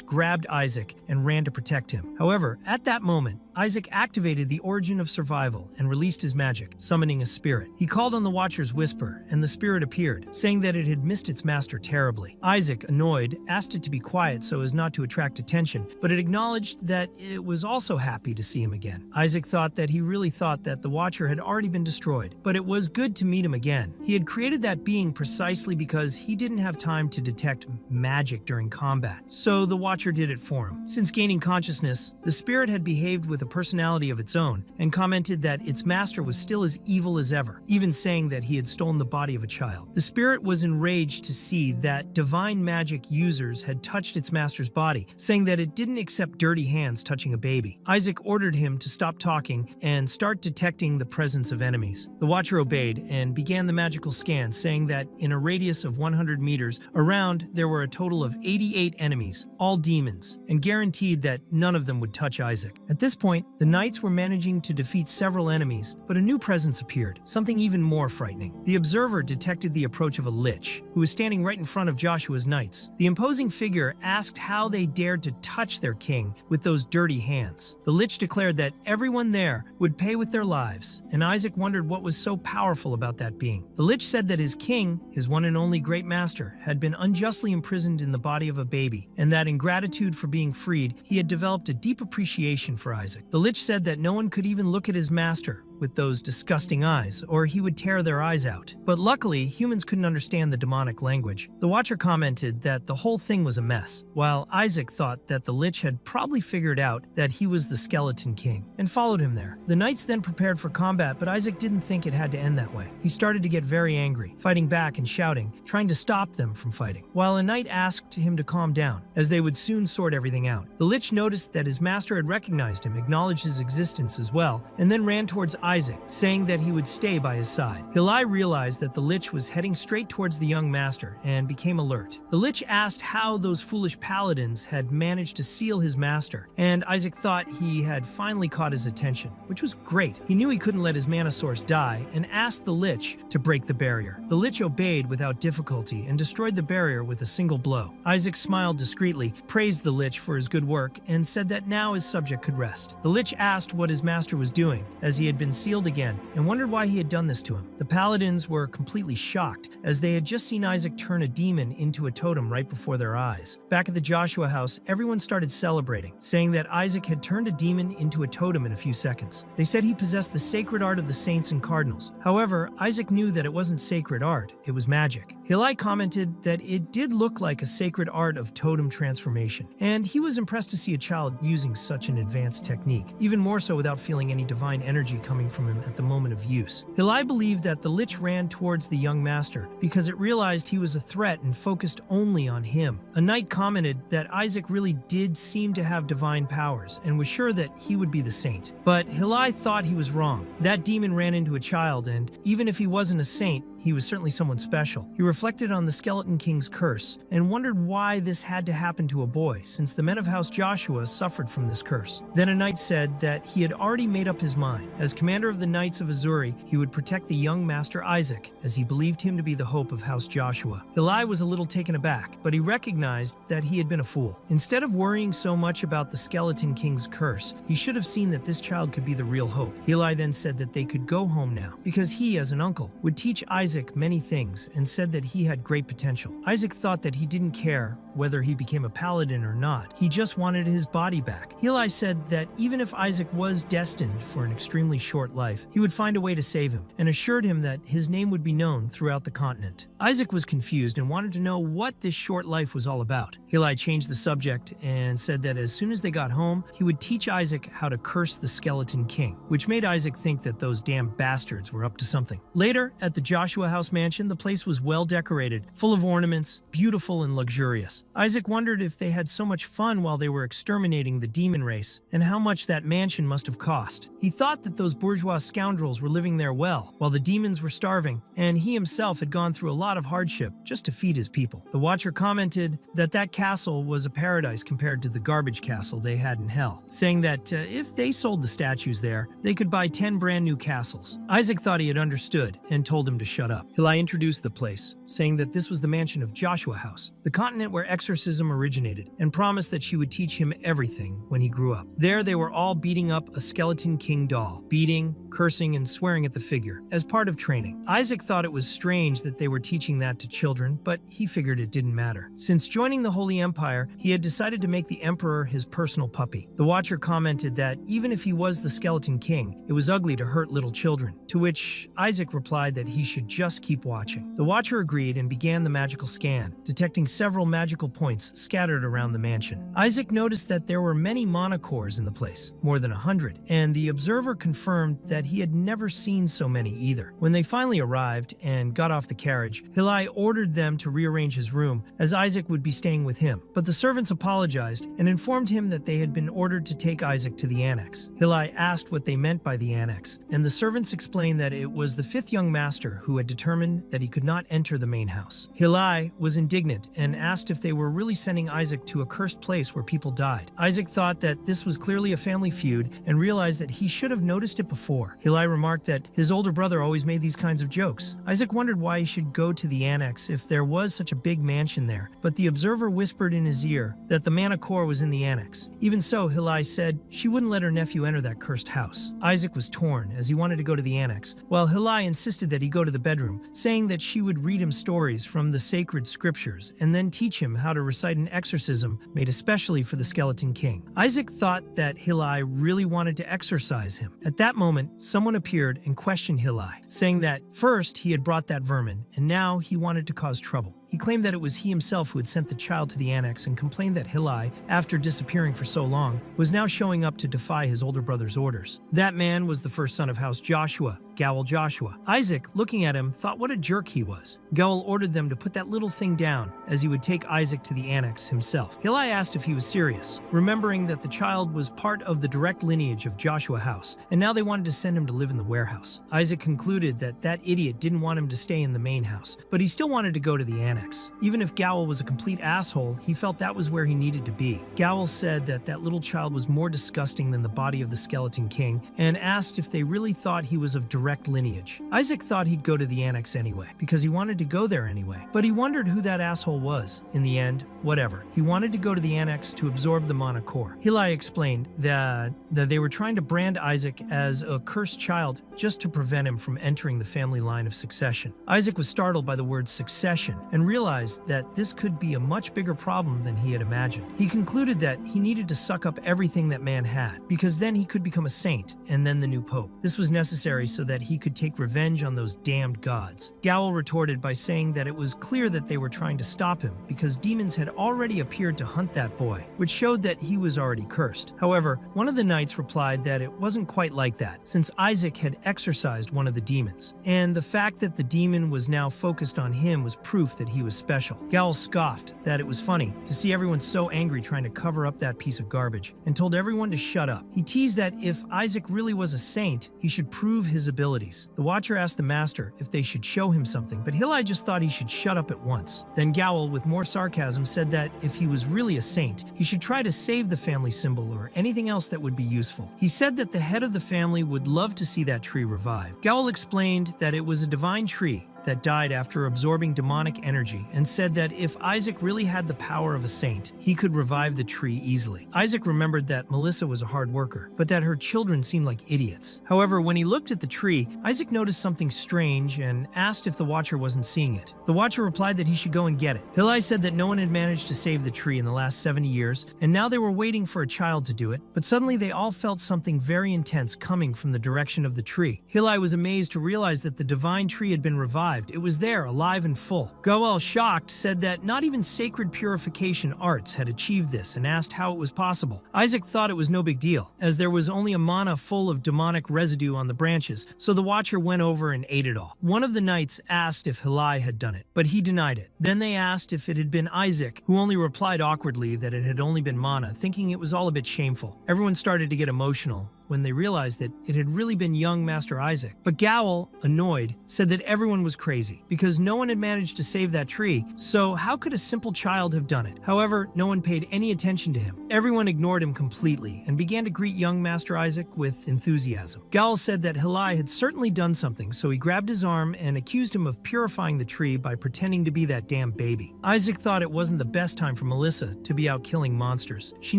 grabbed Isaac and ran to protect him. However, at that moment, Isaac activated the origin of survival and released his magic, summoning a spirit. He called on the Watcher's whisper, and the spirit appeared, saying that it had missed its master terribly. Isaac, annoyed, asked it to be quiet so as not to attract attention, but it acknowledged that it was also happy to see him again. Isaac thought that he really thought that the Watcher had already been destroyed, but it was good to meet him again. He had created that being precisely because he didn't have time to detect magic during combat, so the Watcher did it for him. Since gaining consciousness, the spirit had behaved with a personality of its own and commented that its master was still as evil as ever, even saying that he had stolen the body of a child. The spirit was enraged to see that divine magic users had touched its master's body, saying that it didn't accept dirty hands touching a baby. Isaac ordered him to stop talking and start detecting the presence of enemies. The Watcher obeyed and began the magical scan, saying that in a radius of 100 meters around there were a total of 88 enemies, all demons, and guaranteed that none of them would touch Isaac. At this point, the knights were managing to defeat several enemies, but a new presence appeared, something even more frightening. The observer detected the approach of a lich, who was standing right in front of Joshua's knights. The imposing figure asked how they dared to touch their king with those dirty hands. The lich declared that everyone there would pay with their lives, and Isaac wondered what was so powerful about that being. The lich said that his king, his one and only great master, had been unjustly imprisoned in the body of a baby, and that in gratitude for being freed, he had developed a deep appreciation for Isaac. The lich said that no one could even look at his master with those disgusting eyes, or he would tear their eyes out. But luckily, humans couldn't understand the demonic language. The Watcher commented that the whole thing was a mess, while Isaac thought that the lich had probably figured out that he was the skeleton king, and followed him there. The knights then prepared for combat, but Isaac didn't think it had to end that way. He started to get very angry, fighting back and shouting, trying to stop them from fighting, while a knight asked him to calm down, as they would soon sort everything out. The lich noticed that his master had recognized him, acknowledged his existence as well, and then ran towards Isaac, saying that he would stay by his side. Hillel realized that the lich was heading straight towards the young master and became alert. The lich asked how those foolish paladins had managed to seal his master, and Isaac thought he had finally caught his attention, which was great. He knew he couldn't let his mana source die and asked the lich to break the barrier. The lich obeyed without difficulty and destroyed the barrier with a single blow. Isaac smiled discreetly, praised the lich for his good work, and said that now his subject could rest. The lich asked what his master was doing, as he had been sealed again, and wondered why he had done this to him. The paladins were completely shocked, as they had just seen Isaac turn a demon into a totem right before their eyes. Back at the Joshua house, everyone started celebrating, saying that Isaac had turned a demon into a totem in a few seconds. They said he possessed the sacred art of the saints and cardinals. However, Isaac knew that it wasn't sacred art, it was magic. Hillel commented that it did look like a sacred art of totem transformation, and he was impressed to see a child using such an advanced technique, even more so without feeling any divine energy coming from him at the moment of use. Hillel believed that the lich ran towards the young master because it realized he was a threat and focused only on him. A knight commented that Isaac really did seem to have divine powers and was sure that he would be the saint. But Hillel thought he was wrong. That demon ran into a child, and even if he wasn't a saint, he was certainly someone special. He reflected on the Skeleton King's curse and wondered why this had to happen to a boy, since the men of House Joshua suffered from this curse. Then a knight said that he had already made up his mind. As commander of the Knights of Azuri, he would protect the young master Isaac, as he believed him to be the hope of House Joshua. Hillel was a little taken aback, but he recognized that he had been a fool. Instead of worrying so much about the Skeleton King's curse, he should have seen that this child could be the real hope. Hillel then said that they could go home now, because he, as an uncle, would teach Isaac Isaac many things and said that he had great potential. Isaac thought that he didn't care whether he became a paladin or not. He just wanted his body back. Heli said that even if Isaac was destined for an extremely short life, he would find a way to save him, and assured him that his name would be known throughout the continent. Isaac was confused and wanted to know what this short life was all about. Heli changed the subject and said that as soon as they got home, he would teach Isaac how to curse the Skeleton King, which made Isaac think that those damn bastards were up to something. Later, at the Joshua House mansion, the place was well decorated, full of ornaments, beautiful and luxurious. Isaac wondered if they had so much fun while they were exterminating the demon race, and how much that mansion must have cost. He thought that those bourgeois scoundrels were living there well, while the demons were starving, and he himself had gone through a lot of hardship just to feed his people. The Watcher commented that that castle was a paradise compared to the garbage castle they had in hell, saying that if they sold the statues there, they could buy 10 brand new castles. Isaac thought he had understood and told him to shut up. Heli introduced the place, saying that this was the mansion of Joshua House, the continent where exorcism originated, and promised that she would teach him everything when he grew up. There they were all beating up a Skeleton King doll, beating, cursing, and swearing at the figure, as part of training. Isaac thought it was strange that they were teaching that to children, but he figured it didn't matter. Since joining the Holy Empire, he had decided to make the Emperor his personal puppy. The Watcher commented that even if he was the Skeleton King, it was ugly to hurt little children, to which Isaac replied that he should just keep watching. The Watcher agreed and began the magical scan, detecting several magical points scattered around the mansion. Isaac noticed that there were many monocores in the place, more than 100, and the observer confirmed that he had never seen so many either. When they finally arrived and got off the carriage, Heli ordered them to rearrange his room, as Isaac would be staying with him. But the servants apologized and informed him that they had been ordered to take Isaac to the annex. Heli asked what they meant by the annex, and the servants explained that it was the 5th young master who had determined that he could not enter the main house. Heli was indignant and asked if they were really sending Isaac to a cursed place where people died. Isaac thought that this was clearly a family feud and realized that he should have noticed it before. Heli remarked that his older brother always made these kinds of jokes. Isaac wondered why he should go to the annex if there was such a big mansion there, but the observer whispered in his ear that the Manhwa was in the annex. Even so, Heli said she wouldn't let her nephew enter that cursed house. Isaac was torn as he wanted to go to the annex, while Heli insisted that he go to the bedroom, saying that she would read him stories from the sacred scriptures and then teach him how to recite an exorcism made especially for the Skeleton King. Isaac thought that Heli really wanted to exorcise him. At that moment, someone appeared and questioned Heli, saying that first he had brought that vermin, and now he wanted to cause trouble. He claimed that it was he himself who had sent the child to the annex and complained that Heli, after disappearing for so long, was now showing up to defy his older brother's orders. That man was the first son of House Joshua, Gowel Joshua. Isaac, looking at him, thought what a jerk he was. Gowel ordered them to put that little thing down, as he would take Isaac to the annex himself. Heli asked if he was serious, remembering that the child was part of the direct lineage of Joshua House, and now they wanted to send him to live in the warehouse. Isaac concluded that that idiot didn't want him to stay in the main house, but he still wanted to go to the annex. Even if Gowel was a complete asshole, he felt that was where he needed to be. Gowel said that that little child was more disgusting than the body of the Skeleton King, and asked if they really thought he was of direct lineage. Isaac thought he'd go to the annex anyway, because he wanted to go there anyway, but he wondered who that asshole was. In the end, whatever. He wanted to go to the annex to absorb the Manhwa. Heli explained that they were trying to brand Isaac as a cursed child just to prevent him from entering the family line of succession. Isaac was startled by the word succession and realized that this could be a much bigger problem than he had imagined. He concluded that he needed to suck up everything that man had, because then he could become a saint and then the new pope. This was necessary so that he could take revenge on those damned gods. Gowel retorted by saying that it was clear that they were trying to stop him because demons had already appeared to hunt that boy, which showed that he was already cursed. However, one of the knights replied that it wasn't quite like that, since Isaac had exorcised one of the demons, and the fact that the demon was now focused on him was proof that he was special. Gowel scoffed that it was funny to see everyone so angry trying to cover up that piece of garbage, and told everyone to shut up. He teased that if Isaac really was a saint, he should prove his abilities. The Watcher asked the Master if they should show him something, but Heli just thought he should shut up at once. Then Gowel, with more sarcasm, said that if he was really a saint, he should try to save the family symbol or anything else that would be useful. He said that the head of the family would love to see that tree revive. Gowel explained that it was a divine tree that died after absorbing demonic energy and said that if Isaac really had the power of a saint, he could revive the tree easily. Isaac remembered that Melissa was a hard worker, but that her children seemed like idiots. However, when he looked at the tree, Isaac noticed something strange and asked if the Watcher wasn't seeing it. The Watcher replied that he should go and get it. Hillai said that no one had managed to save the tree in the last 70 years, and now they were waiting for a child to do it, but suddenly they all felt something very intense coming from the direction of the tree. Hillai was amazed to realize that the divine tree had been revived. It was there, alive and full. Goel, shocked, said that not even sacred purification arts had achieved this and asked how it was possible. Isaac thought it was no big deal, as there was only a mana full of demonic residue on the branches, so the Watcher went over and ate it all. One of the knights asked if Hillai had done it, but he denied it. Then they asked if it had been Isaac, who only replied awkwardly that it had only been mana, thinking it was all a bit shameful. Everyone started to get emotional when they realized that it had really been young Master Isaac. But Goel, annoyed, said that everyone was crazy because no one had managed to save that tree, so how could a simple child have done it? However, no one paid any attention to him. Everyone ignored him completely and began to greet young Master Isaac with enthusiasm. Goel said that Hillai had certainly done something, so he grabbed his arm and accused him of purifying the tree by pretending to be that damn baby. Isaac thought it wasn't the best time for Melissa to be out killing monsters. She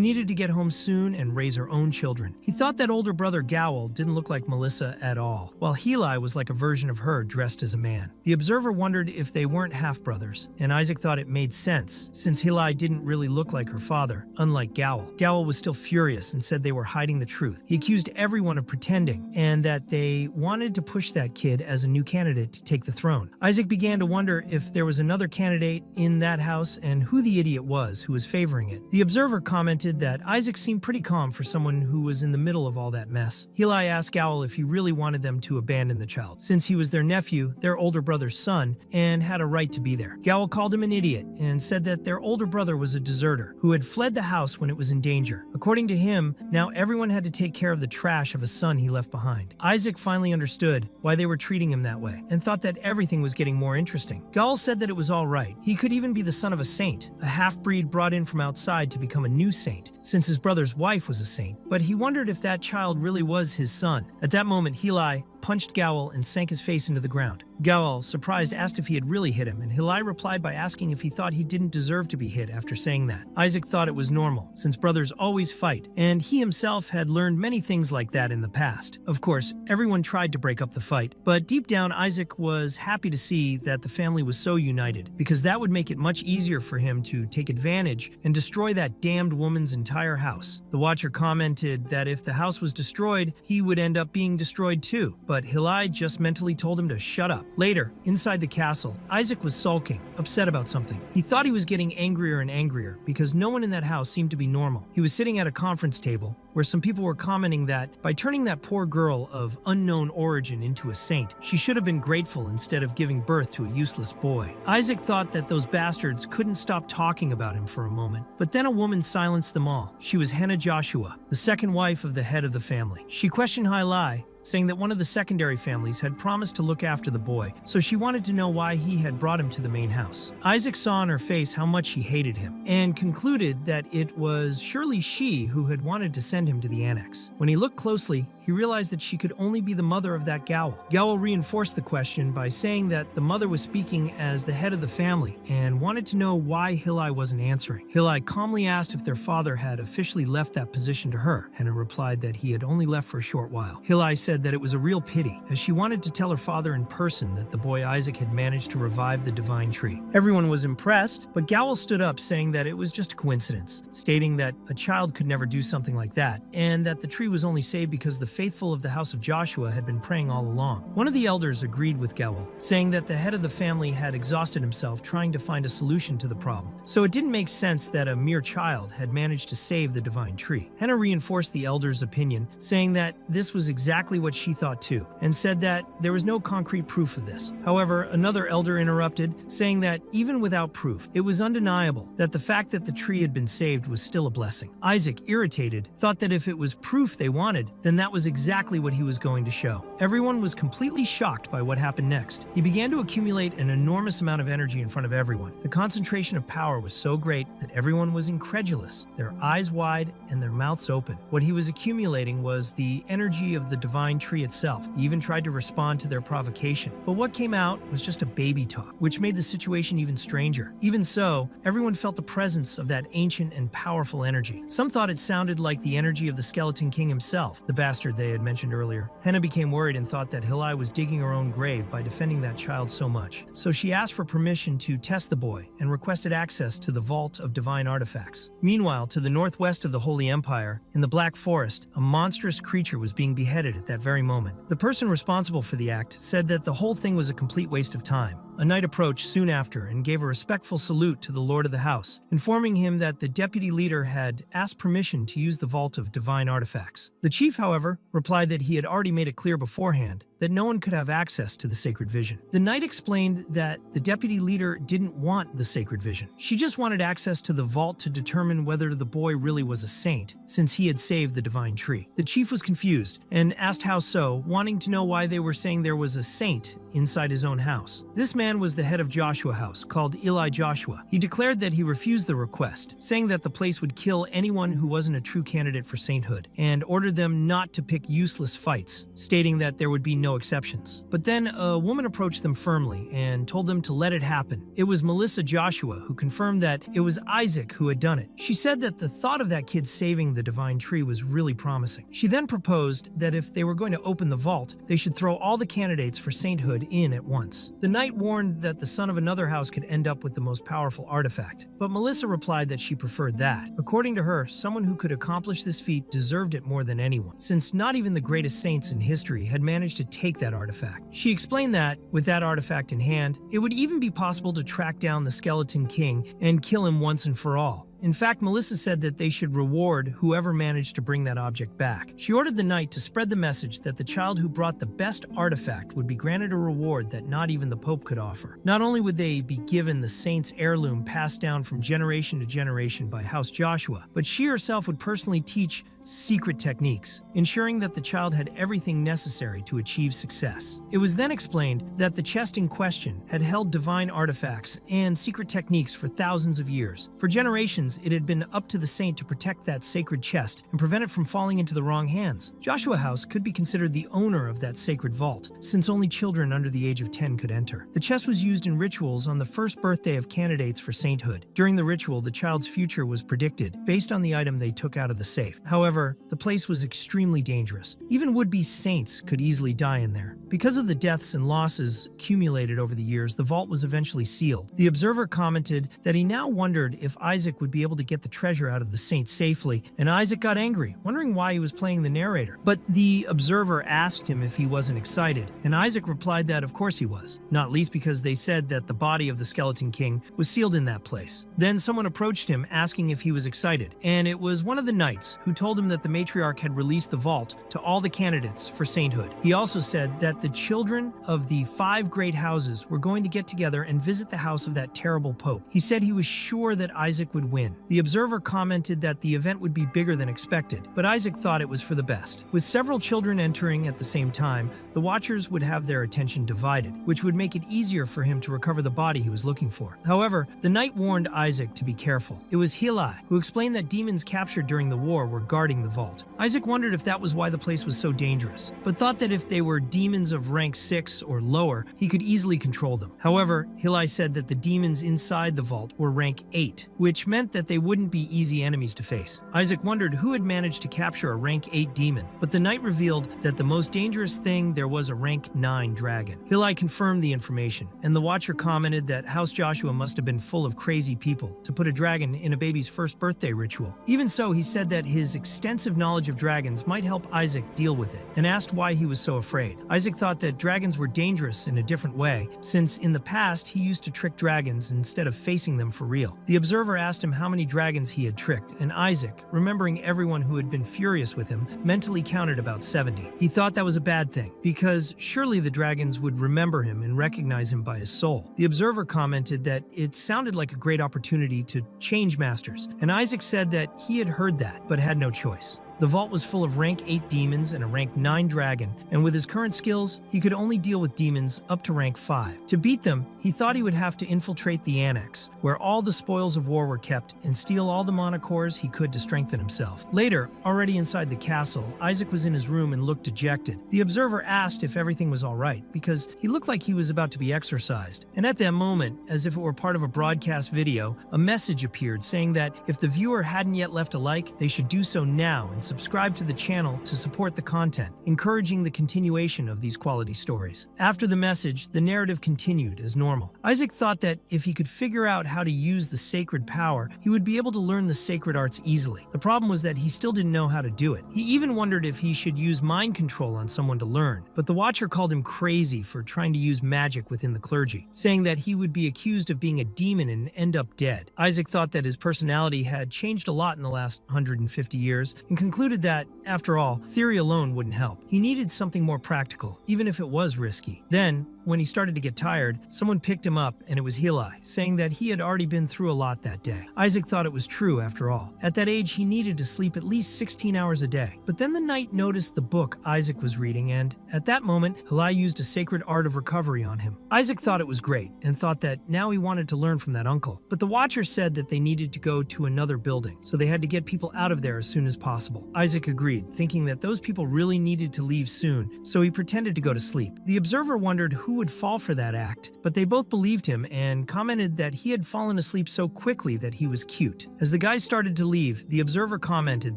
needed to get home soon and raise her own children. He thought that older brother Goel didn't look like Melissa at all, while Hillai was like a version of her dressed as a man. The observer wondered if they weren't half-brothers, and Isaac thought it made sense, since Hillai didn't really look like her father, unlike Goel. Goel was still furious and said they were hiding the truth. He accused everyone of pretending, and that they wanted to push that kid as a new candidate to take the throne. Isaac began to wonder if there was another candidate in that house and who the idiot was who was favoring it. The observer commented that Isaac seemed pretty calm for someone who was in the middle of all that mess. Hillai asked Goel if he really wanted them to abandon the child, since he was their nephew, their older brother's son, and had a right to be there. Goel called him an idiot and said that their older brother was a deserter who had fled the house when it was in danger. According to him, now everyone had to take care of the trash of a son he left behind. Isaac finally understood why they were treating him that way and thought that everything was getting more interesting. Goel said that it was all right. He could even be the son of a saint, a half-breed brought in from outside to become a new saint, since his brother's wife was a saint. But he wondered if that child really was his son. At that moment, Hillai punched Goel and sank his face into the ground. Goel, surprised, asked if he had really hit him, and Hillai replied by asking if he thought he didn't deserve to be hit after saying that. Isaac thought it was normal, since brothers always fight, and he himself had learned many things like that in the past. Of course, everyone tried to break up the fight, but deep down Isaac was happy to see that the family was so united, because that would make it much easier for him to take advantage and destroy that damned woman's entire house. The Watcher commented that if the house was destroyed, he would end up being destroyed too, but Hillai just mentally told him to shut up. Later, inside the castle, Isaac was sulking, upset about something. He thought he was getting angrier and angrier because no one in that house seemed to be normal. He was sitting at a conference table where some people were commenting that by turning that poor girl of unknown origin into a saint, she should have been grateful instead of giving birth to a useless boy. Isaac thought that those bastards couldn't stop talking about him for a moment, but then a woman silenced them all. She was Henna Joshua, the second wife of the head of the family. She questioned Hillai, saying that one of the secondary families had promised to look after the boy, so she wanted to know why he had brought him to the main house. Isaac saw on her face how much she hated him, and concluded that it was surely she who had wanted to send him to the annex. When he looked closely, he realized that she could only be the mother of that Goel. Goel reinforced the question by saying that the mother was speaking as the head of the family and wanted to know why Hillai wasn't answering. Hillai calmly asked if their father had officially left that position to her, and replied that he had only left for a short while. Hillai said that it was a real pity, as she wanted to tell her father in person that the boy Isaac had managed to revive the divine tree. Everyone was impressed, but Goel stood up saying that it was just a coincidence, stating that a child could never do something like that, and that the tree was only saved because the faithful of the house of Joshua had been praying all along. One of the elders agreed with Goel, saying that the head of the family had exhausted himself trying to find a solution to the problem, so it didn't make sense that a mere child had managed to save the divine tree. Henna reinforced the elder's opinion, saying that this was exactly what she thought too, and said that there was no concrete proof of this. However, another elder interrupted, saying that even without proof, it was undeniable that the fact that the tree had been saved was still a blessing. Isaac, irritated, thought that if it was proof they wanted, then that was was exactly what he was going to show. Everyone was completely shocked by what happened next. He began to accumulate an enormous amount of energy in front of everyone. The concentration of power was so great that everyone was incredulous, their eyes wide and their mouths open. What he was accumulating was the energy of the divine tree itself. He even tried to respond to their provocation. But what came out was just a baby talk, which made the situation even stranger. Even so, everyone felt the presence of that ancient and powerful energy. Some thought it sounded like the energy of the Skeleton King himself, the bastard they had mentioned earlier. Henna became worried and thought that Hilai was digging her own grave by defending that child so much. So she asked for permission to test the boy and requested access to the Vault of Divine Artifacts. Meanwhile, to the northwest of the Holy Empire, in the Black Forest, a monstrous creature was being beheaded at that very moment. The person responsible for the act said that the whole thing was a complete waste of time. A knight approached soon after and gave a respectful salute to the lord of the house, informing him that the deputy leader had asked permission to use the Vault of Divine Artifacts. The chief, however, replied that he had already made it clear beforehand that no one could have access to the sacred vision. The knight explained that the deputy leader didn't want the sacred vision. She just wanted access to the vault to determine whether the boy really was a saint, since he had saved the divine tree. The chief was confused and asked how so, wanting to know why they were saying there was a saint inside his own house. This man was the head of Joshua House, called Eli Joshua. He declared that he refused the request, saying that the place would kill anyone who wasn't a true candidate for sainthood, and ordered them not to pick useless fights, stating that there would be no exceptions. But then a woman approached them firmly and told them to let it happen. It was Melissa Joshua who confirmed that it was Isaac who had done it. She said that the thought of that kid saving the divine tree was really promising. She then proposed that if they were going to open the vault, they should throw all the candidates for sainthood in at once. The knight warned that the son of another house could end up with the most powerful artifact, but Melissa replied that she preferred that. According to her, someone who could accomplish this feat deserved it more than anyone, since not even the greatest saints in history had managed to take that artifact. She explained that, with that artifact in hand, it would even be possible to track down the Skeleton King and kill him once and for all. In fact, Melissa said that they should reward whoever managed to bring that object back. She ordered the knight to spread the message that the child who brought the best artifact would be granted a reward that not even the Pope could offer. Not only would they be given the saint's heirloom passed down from generation to generation by House Joshua, but she herself would personally teach secret techniques, ensuring that the child had everything necessary to achieve success. It was then explained that the chest in question had held divine artifacts and secret techniques for thousands of years. For generations, it had been up to the saint to protect that sacred chest and prevent it from falling into the wrong hands. Joshua House could be considered the owner of that sacred vault, since only children under the age of 10 could enter. The chest was used in rituals on the first birthday of candidates for sainthood. During the ritual, the child's future was predicted based on the item they took out of the safe. However, the place was extremely dangerous. Even would-be saints could easily die in there. Because of the deaths and losses accumulated over the years, the vault was eventually sealed. The observer commented that he now wondered if Isaac would be able to get the treasure out of the saint safely, and Isaac got angry, wondering why he was playing the narrator. But the observer asked him if he wasn't excited, and Isaac replied that of course he was, not least because they said that the body of the Skeleton King was sealed in that place. Then someone approached him asking if he was excited, and it was one of the knights who told him that the matriarch had released the vault to all the candidates for sainthood. He also said that the children of the 5 great houses were going to get together and visit the house of that terrible pope. He said he was sure that Isaac would win. The observer commented that the event would be bigger than expected, but Isaac thought it was for the best. With several children entering at the same time, the watchers would have their attention divided, which would make it easier for him to recover the body he was looking for. However, the knight warned Isaac to be careful. It was Hilai who explained that demons captured during the war were guarding the vault. Isaac wondered if that was why the place was so dangerous, but thought that if they were demons of rank 6 or lower, he could easily control them. However, Hilai said that the demons inside the vault were rank 8, which meant that they wouldn't be easy enemies to face. Isaac wondered who had managed to capture a rank 8 demon, but the knight revealed that the most dangerous thing there was a rank 9 dragon. Hilai confirmed the information, and the watcher commented that House Joshua must have been full of crazy people to put a dragon in a baby's first birthday ritual. Even so, he said that his extensive knowledge of dragons might help Isaac deal with it, and asked why he was so afraid. Isaac thought that dragons were dangerous in a different way, since in the past he used to trick dragons instead of facing them for real. The observer asked him how many dragons he had tricked, and Isaac, remembering everyone who had been furious with him, mentally counted about 70. He thought that was a bad thing, because surely the dragons would remember him and recognize him by his soul. The observer commented that it sounded like a great opportunity to change masters, and Isaac said that he had heard that, but had no choice. The vault was full of rank 8 demons and a rank 9 dragon, and with his current skills, he could only deal with demons up to rank 5. To beat them, he thought he would have to infiltrate the annex, where all the spoils of war were kept, and steal all the mana cores he could to strengthen himself. Later, already inside the castle, Isaac was in his room and looked dejected. The observer asked if everything was all right, because he looked like he was about to be exorcised. And at that moment, as if it were part of a broadcast video, a message appeared saying that if the viewer hadn't yet left a like, they should do so now and subscribe to the channel to support the content, encouraging the continuation of these quality stories. After the message, the narrative continued as normal. Isaac thought that if he could figure out how to use the sacred power, he would be able to learn the sacred arts easily. The problem was that he still didn't know how to do it. He even wondered if he should use mind control on someone to learn, but the Watcher called him crazy for trying to use magic within the clergy, saying that he would be accused of being a demon and end up dead. Isaac thought that his personality had changed a lot in the last 150 years and concluded that, after all, theory alone wouldn't help. He needed something more practical, even if it was risky. Then, when he started to get tired, someone picked him up, and it was Heli, saying that he had already been through a lot that day. Isaac thought it was true after all. At that age, he needed to sleep at least 16 hours a day. But then the knight noticed the book Isaac was reading, and at that moment, Heli used a sacred art of recovery on him. Isaac thought it was great, and thought that now he wanted to learn from that uncle. But the Watcher said that they needed to go to another building, so they had to get people out of there as soon as possible. Isaac agreed, thinking that those people really needed to leave soon, so he pretended to go to sleep. The observer wondered who would fall for that act, but they both believed him and commented that he had fallen asleep so quickly that he was cute. As the guys started to leave, the observer commented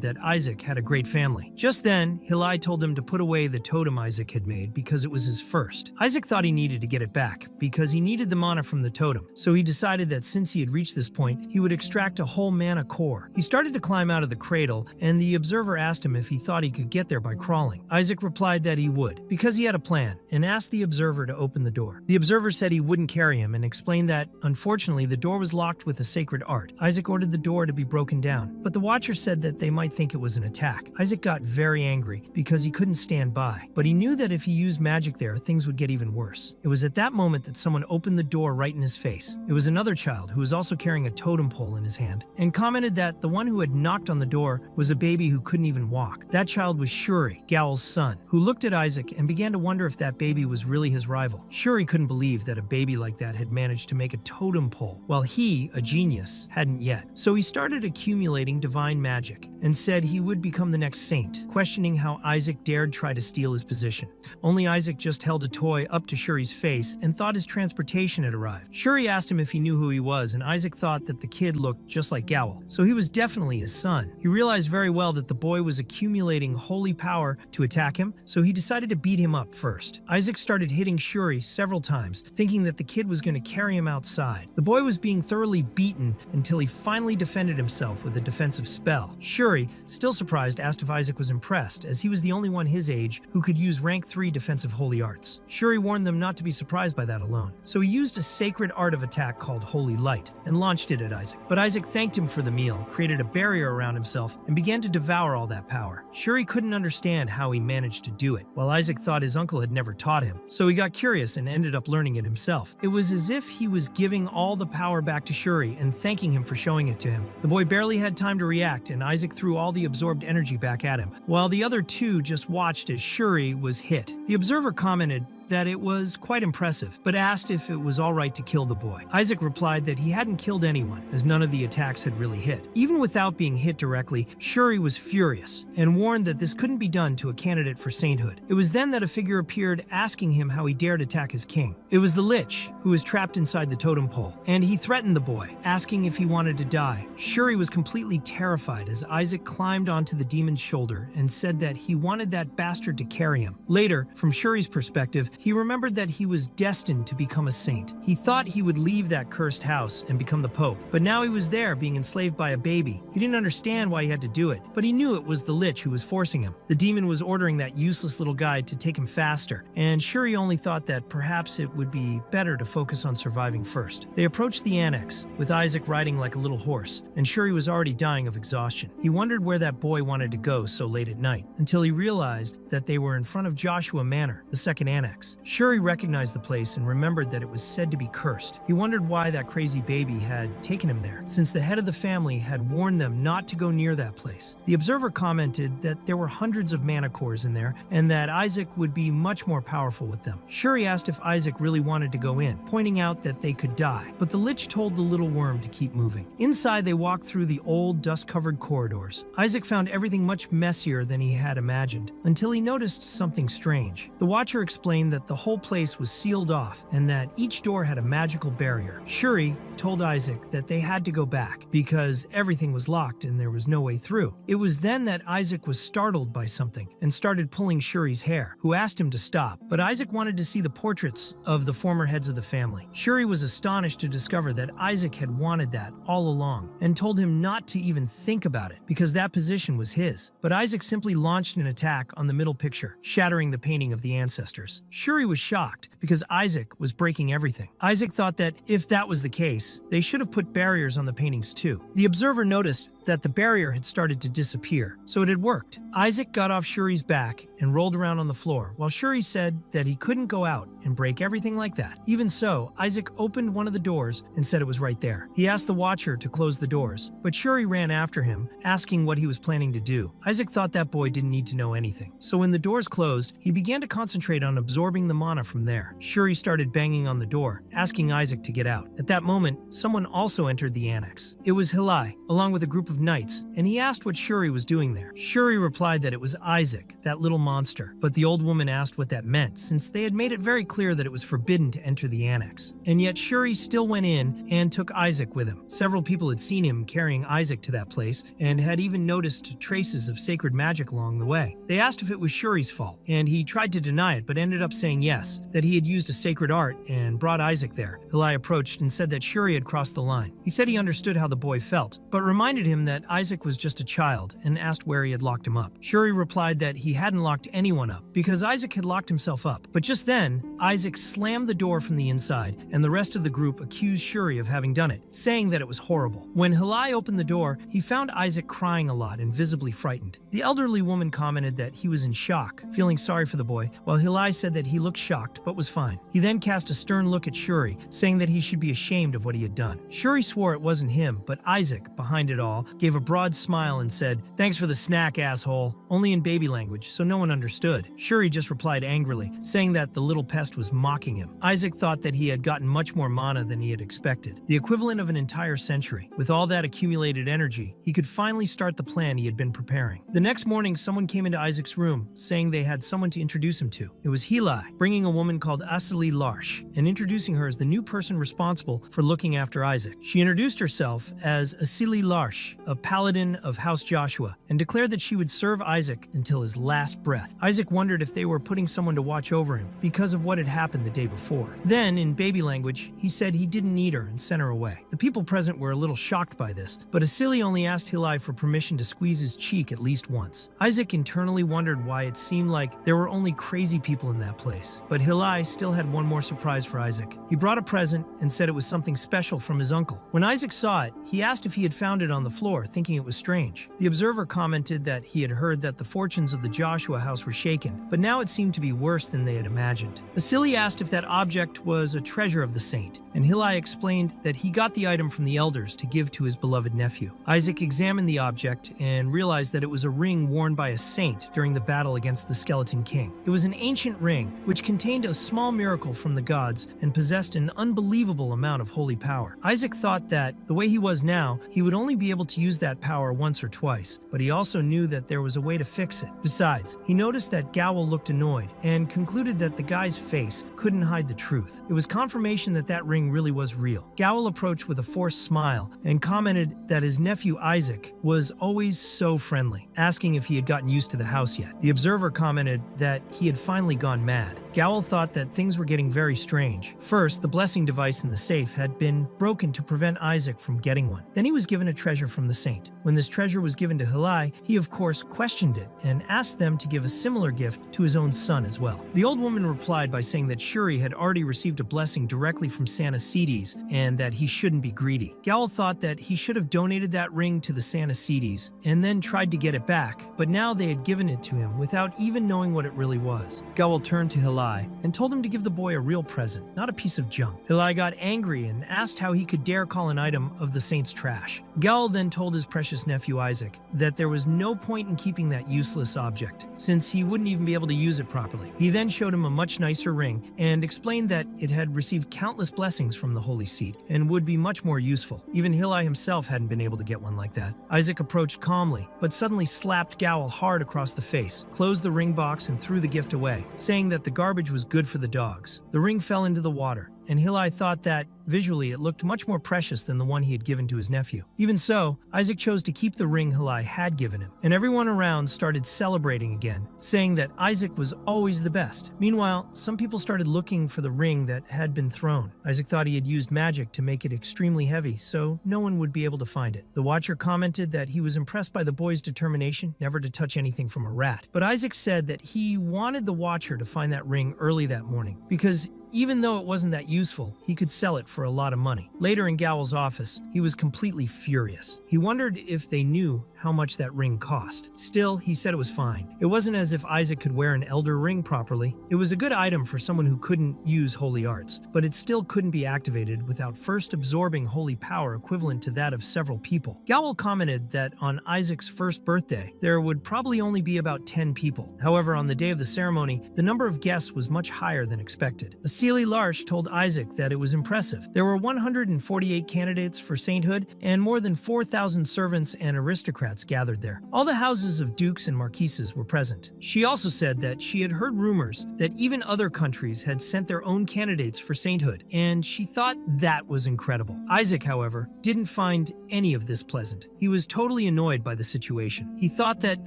that Isaac had a great family. Just then, Heli told them to put away the totem Isaac had made because it was his first. Isaac thought he needed to get it back because he needed the mana from the totem, so he decided that since he had reached this point, he would extract a whole mana core. He started to climb out of the cradle, and the observer asked him if he thought he could get there by crawling. Isaac replied that he would, because he had a plan, and asked the observer to open the door. The observer said he wouldn't carry him and explained that, unfortunately, the door was locked with a sacred art. Isaac ordered the door to be broken down, but the Watcher said that they might think it was an attack. Isaac got very angry because he couldn't stand by, but he knew that if he used magic there, things would get even worse. It was at that moment that someone opened the door right in his face. It was another child who was also carrying a totem pole in his hand, and commented that the one who had knocked on the door was a baby who couldn't even walk. That child was Shuri, Gowl's son, who looked at Isaac and began to wonder if that baby was really his rival. Shuri couldn't believe that a baby like that had managed to make a totem pole, while he, a genius, hadn't yet. So he started accumulating divine magic, and said he would become the next saint, questioning how Isaac dared try to steal his position. Only Isaac just held a toy up to Shuri's face and thought his transportation had arrived. Shuri asked him if he knew who he was, and Isaac thought that the kid looked just like Gowl, so he was definitely his son. He realized very well that the boy was accumulating holy power to attack him, so he decided to beat him up first. Isaac started hitting Shuri several times, thinking that the kid was going to carry him outside. The boy was being thoroughly beaten until he finally defended himself with a defensive spell. Shuri, still surprised, asked if Isaac was impressed, as he was the only one his age who could use rank 3 defensive holy arts. Shuri warned them not to be surprised by that alone, so he used a sacred art of attack called Holy Light and launched it at Isaac. But Isaac thanked him for the meal, created a barrier around himself, and began to devour all that power. Shuri couldn't understand how he managed to do it, while Isaac thought his uncle had never taught him, so he got curious and ended up learning it himself. It was as if he was giving all the power back to Shuri and thanking him for showing it to him. The boy barely had time to react, and Isaac threw all the absorbed energy back at him, while the other two just watched as Shuri was hit. The observer commented that it was quite impressive, but asked if it was all right to kill the boy. Isaac replied that he hadn't killed anyone, as none of the attacks had really hit. Even without being hit directly, Shuri was furious and warned that this couldn't be done to a candidate for sainthood. It was then that a figure appeared asking him how he dared attack his king. It was the Lich, who was trapped inside the totem pole, and he threatened the boy, asking if he wanted to die. Shuri was completely terrified as Isaac climbed onto the demon's shoulder and said that he wanted that bastard to carry him. Later, from Shuri's perspective, he remembered that he was destined to become a saint. He thought he would leave that cursed house and become the Pope, but now he was there being enslaved by a baby. He didn't understand why he had to do it, but he knew it was the Lich who was forcing him. The demon was ordering that useless little guy to take him faster, and Shuri only thought that perhaps it would be better to focus on surviving first. They approached the annex, with Isaac riding like a little horse, and Shuri was already dying of exhaustion. He wondered where that boy wanted to go so late at night, until he realized that they were in front of Joshua Manor, the second annex. place. Shuri recognized the place and remembered that it was said to be cursed. He wondered why that crazy baby had taken him there, since the head of the family had warned them not to go near that place. The observer commented that there were hundreds of mana cores in there and that Isaac would be much more powerful with them. Shuri asked if Isaac really wanted to go in, pointing out that they could die, but the lich told the little worm to keep moving. Inside, they walked through the old, dust-covered corridors. Isaac found everything much messier than he had imagined, until he noticed something strange. The Watcher explained that the whole place was sealed off and that each door had a magical barrier. Shuri told Isaac that they had to go back because everything was locked and there was no way through. It was then that Isaac was startled by something and started pulling Shuri's hair, who asked him to stop, but Isaac wanted to see the portraits of the former heads of the family. Shuri was astonished to discover that Isaac had wanted that all along and told him not to even think about it because that position was his. But Isaac simply launched an attack on the middle picture, shattering the painting of the ancestors. Shuri was shocked because Isaac was breaking everything. Isaac thought that if that was the case, they should have put barriers on the paintings too. The observer noticed that the barrier had started to disappear, so it had worked. Isaac got off Shuri's back and rolled around on the floor, while Shuri said that he couldn't go out and break everything like that. Even so, Isaac opened one of the doors and said it was right there. He asked the Watcher to close the doors, but Shuri ran after him, asking what he was planning to do. Isaac thought that boy didn't need to know anything, so when the doors closed, he began to concentrate on absorbing the mana from there. Shuri started banging on the door, asking Isaac to get out. At that moment, someone also entered the annex. It was Hilai, along with a group of knights, and he asked what Shuri was doing there. Shuri replied that it was Isaac, that little monster, but the old woman asked what that meant, since they had made it very clear that it was forbidden to enter the annex. And yet Shuri still went in and took Isaac with him. Several people had seen him carrying Isaac to that place and had even noticed traces of sacred magic along the way. They asked if it was Shuri's fault, and he tried to deny it but ended up saying yes, that he had used a sacred art and brought Isaac there. Hilai approached and said that Shuri had crossed the line. He said he understood how the boy felt, but reminded him that Isaac was just a child and asked where he had locked him up. Shuri replied that he hadn't locked anyone up because Isaac had locked himself up. But just then, Isaac slammed the door from the inside and the rest of the group accused Shuri of having done it, saying that it was horrible. When Hilai opened the door, he found Isaac crying a lot and visibly frightened. The elderly woman commented that he was in shock, feeling sorry for the boy, while Hilai said that he looked shocked but was fine. He then cast a stern look at Shuri, saying that he should be ashamed of what he had done. Shuri swore it wasn't him, but Isaac, behind it all, gave a broad smile and said, "Thanks for the snack, asshole," only in baby language, so no one understood. Shuri just replied angrily, saying that the little pest was mocking him. Isaac thought that he had gotten much more mana than he had expected, the equivalent of an entire century. With all that accumulated energy, he could finally start the plan he had been preparing. The next morning, someone came into Isaac's room, saying they had someone to introduce him to. It was Hilai, bringing a woman called Asili Larsh, and introducing her as the new person responsible for looking after Isaac. She introduced herself as Asili Larsh, a paladin of House Joshua, and declared that she would serve Isaac until his last breath. Isaac wondered if they were putting someone to watch over him because of what had happened the day before. Then, in baby language, he said he didn't need her and sent her away. The people present were a little shocked by this, but Asili only asked Hilai for permission to squeeze his cheek at least once. Isaac internally wondered why it seemed like there were only crazy people in that place. But Hilai still had one more surprise for Isaac. He brought a present and said it was something special from his uncle. When Isaac saw it, he asked if he had found it on the floor, thinking it was strange. The observer commented that he had heard that the fortunes of the Joshua house were shaken, but now it seemed to be worse than they had imagined. Asili asked if that object was a treasure of the saint, and Hilai explained that he got the item from the elders to give to his beloved nephew. Isaac examined the object and realized that it was a ring worn by a saint during the battle against the Skeleton King. It was an ancient ring, which contained a small miracle from the gods and possessed an unbelievable amount of holy power. Isaac thought that, the way he was now, he would only be able to use that power once or twice, but he also knew that there was a way to fix it. Besides, he noticed that Gowl looked annoyed and concluded that the guy's face couldn't hide the truth. It was confirmation that that ring really was real. Gowl approached with a forced smile and commented that his nephew Isaac was always so friendly, asking if he had gotten used to the house yet. The observer commented that he had finally gone mad. Gowl thought that things were getting very strange. First, the blessing device in the safe had been broken to prevent Isaac from getting one. Then he was given a treasure from the the saint. When this treasure was given to Hilai, he of course questioned it and asked them to give a similar gift to his own son as well. The old woman replied by saying that Shuri had already received a blessing directly from Santa Cedes and that he shouldn't be greedy. Gowl thought that he should have donated that ring to the Santa Cedes and then tried to get it back, but now they had given it to him without even knowing what it really was. Gowl turned to Hilai and told him to give the boy a real present, not a piece of junk. Hilai got angry and asked how he could dare call an item of the saint's trash. Gowl then told his precious nephew Isaac that there was no point in keeping that useless object, since he wouldn't even be able to use it properly. He then showed him a much nicer ring and explained that it had received countless blessings from the Holy Seed and would be much more useful. Even Hilai himself hadn't been able to get one like that. Isaac approached calmly, but suddenly slapped Gowl hard across the face, closed the ring box and threw the gift away, saying that the garbage was good for the dogs. The ring fell into the water, and Hilai thought that, visually, it looked much more precious than the one he had given to his nephew. Even so, Isaac chose to keep the ring Hilai had given him, and everyone around started celebrating again, saying that Isaac was always the best. Meanwhile, some people started looking for the ring that had been thrown. Isaac thought he had used magic to make it extremely heavy, so no one would be able to find it. The Watcher commented that he was impressed by the boy's determination never to touch anything from a rat, but Isaac said that he wanted the Watcher to find that ring early that morning, because even though it wasn't that useful, he could sell it for a lot of money. Later in Gowl's office, he was completely furious. He wondered if they knew how much that ring cost. Still, he said it was fine. It wasn't as if Isaac could wear an elder ring properly. It was a good item for someone who couldn't use holy arts, but it still couldn't be activated without first absorbing holy power equivalent to that of several people. Gowl commented that on Isaac's first birthday, there would probably only be about 10 people. However, on the day of the ceremony, the number of guests was much higher than expected. Seely Larsh told Isaac that it was impressive. There were 148 candidates for sainthood, and more than 4,000 servants and aristocrats gathered there. All the houses of dukes and marquises were present. She also said that she had heard rumors that even other countries had sent their own candidates for sainthood, and she thought that was incredible. Isaac, however, didn't find any of this pleasant. He was totally annoyed by the situation. He thought that,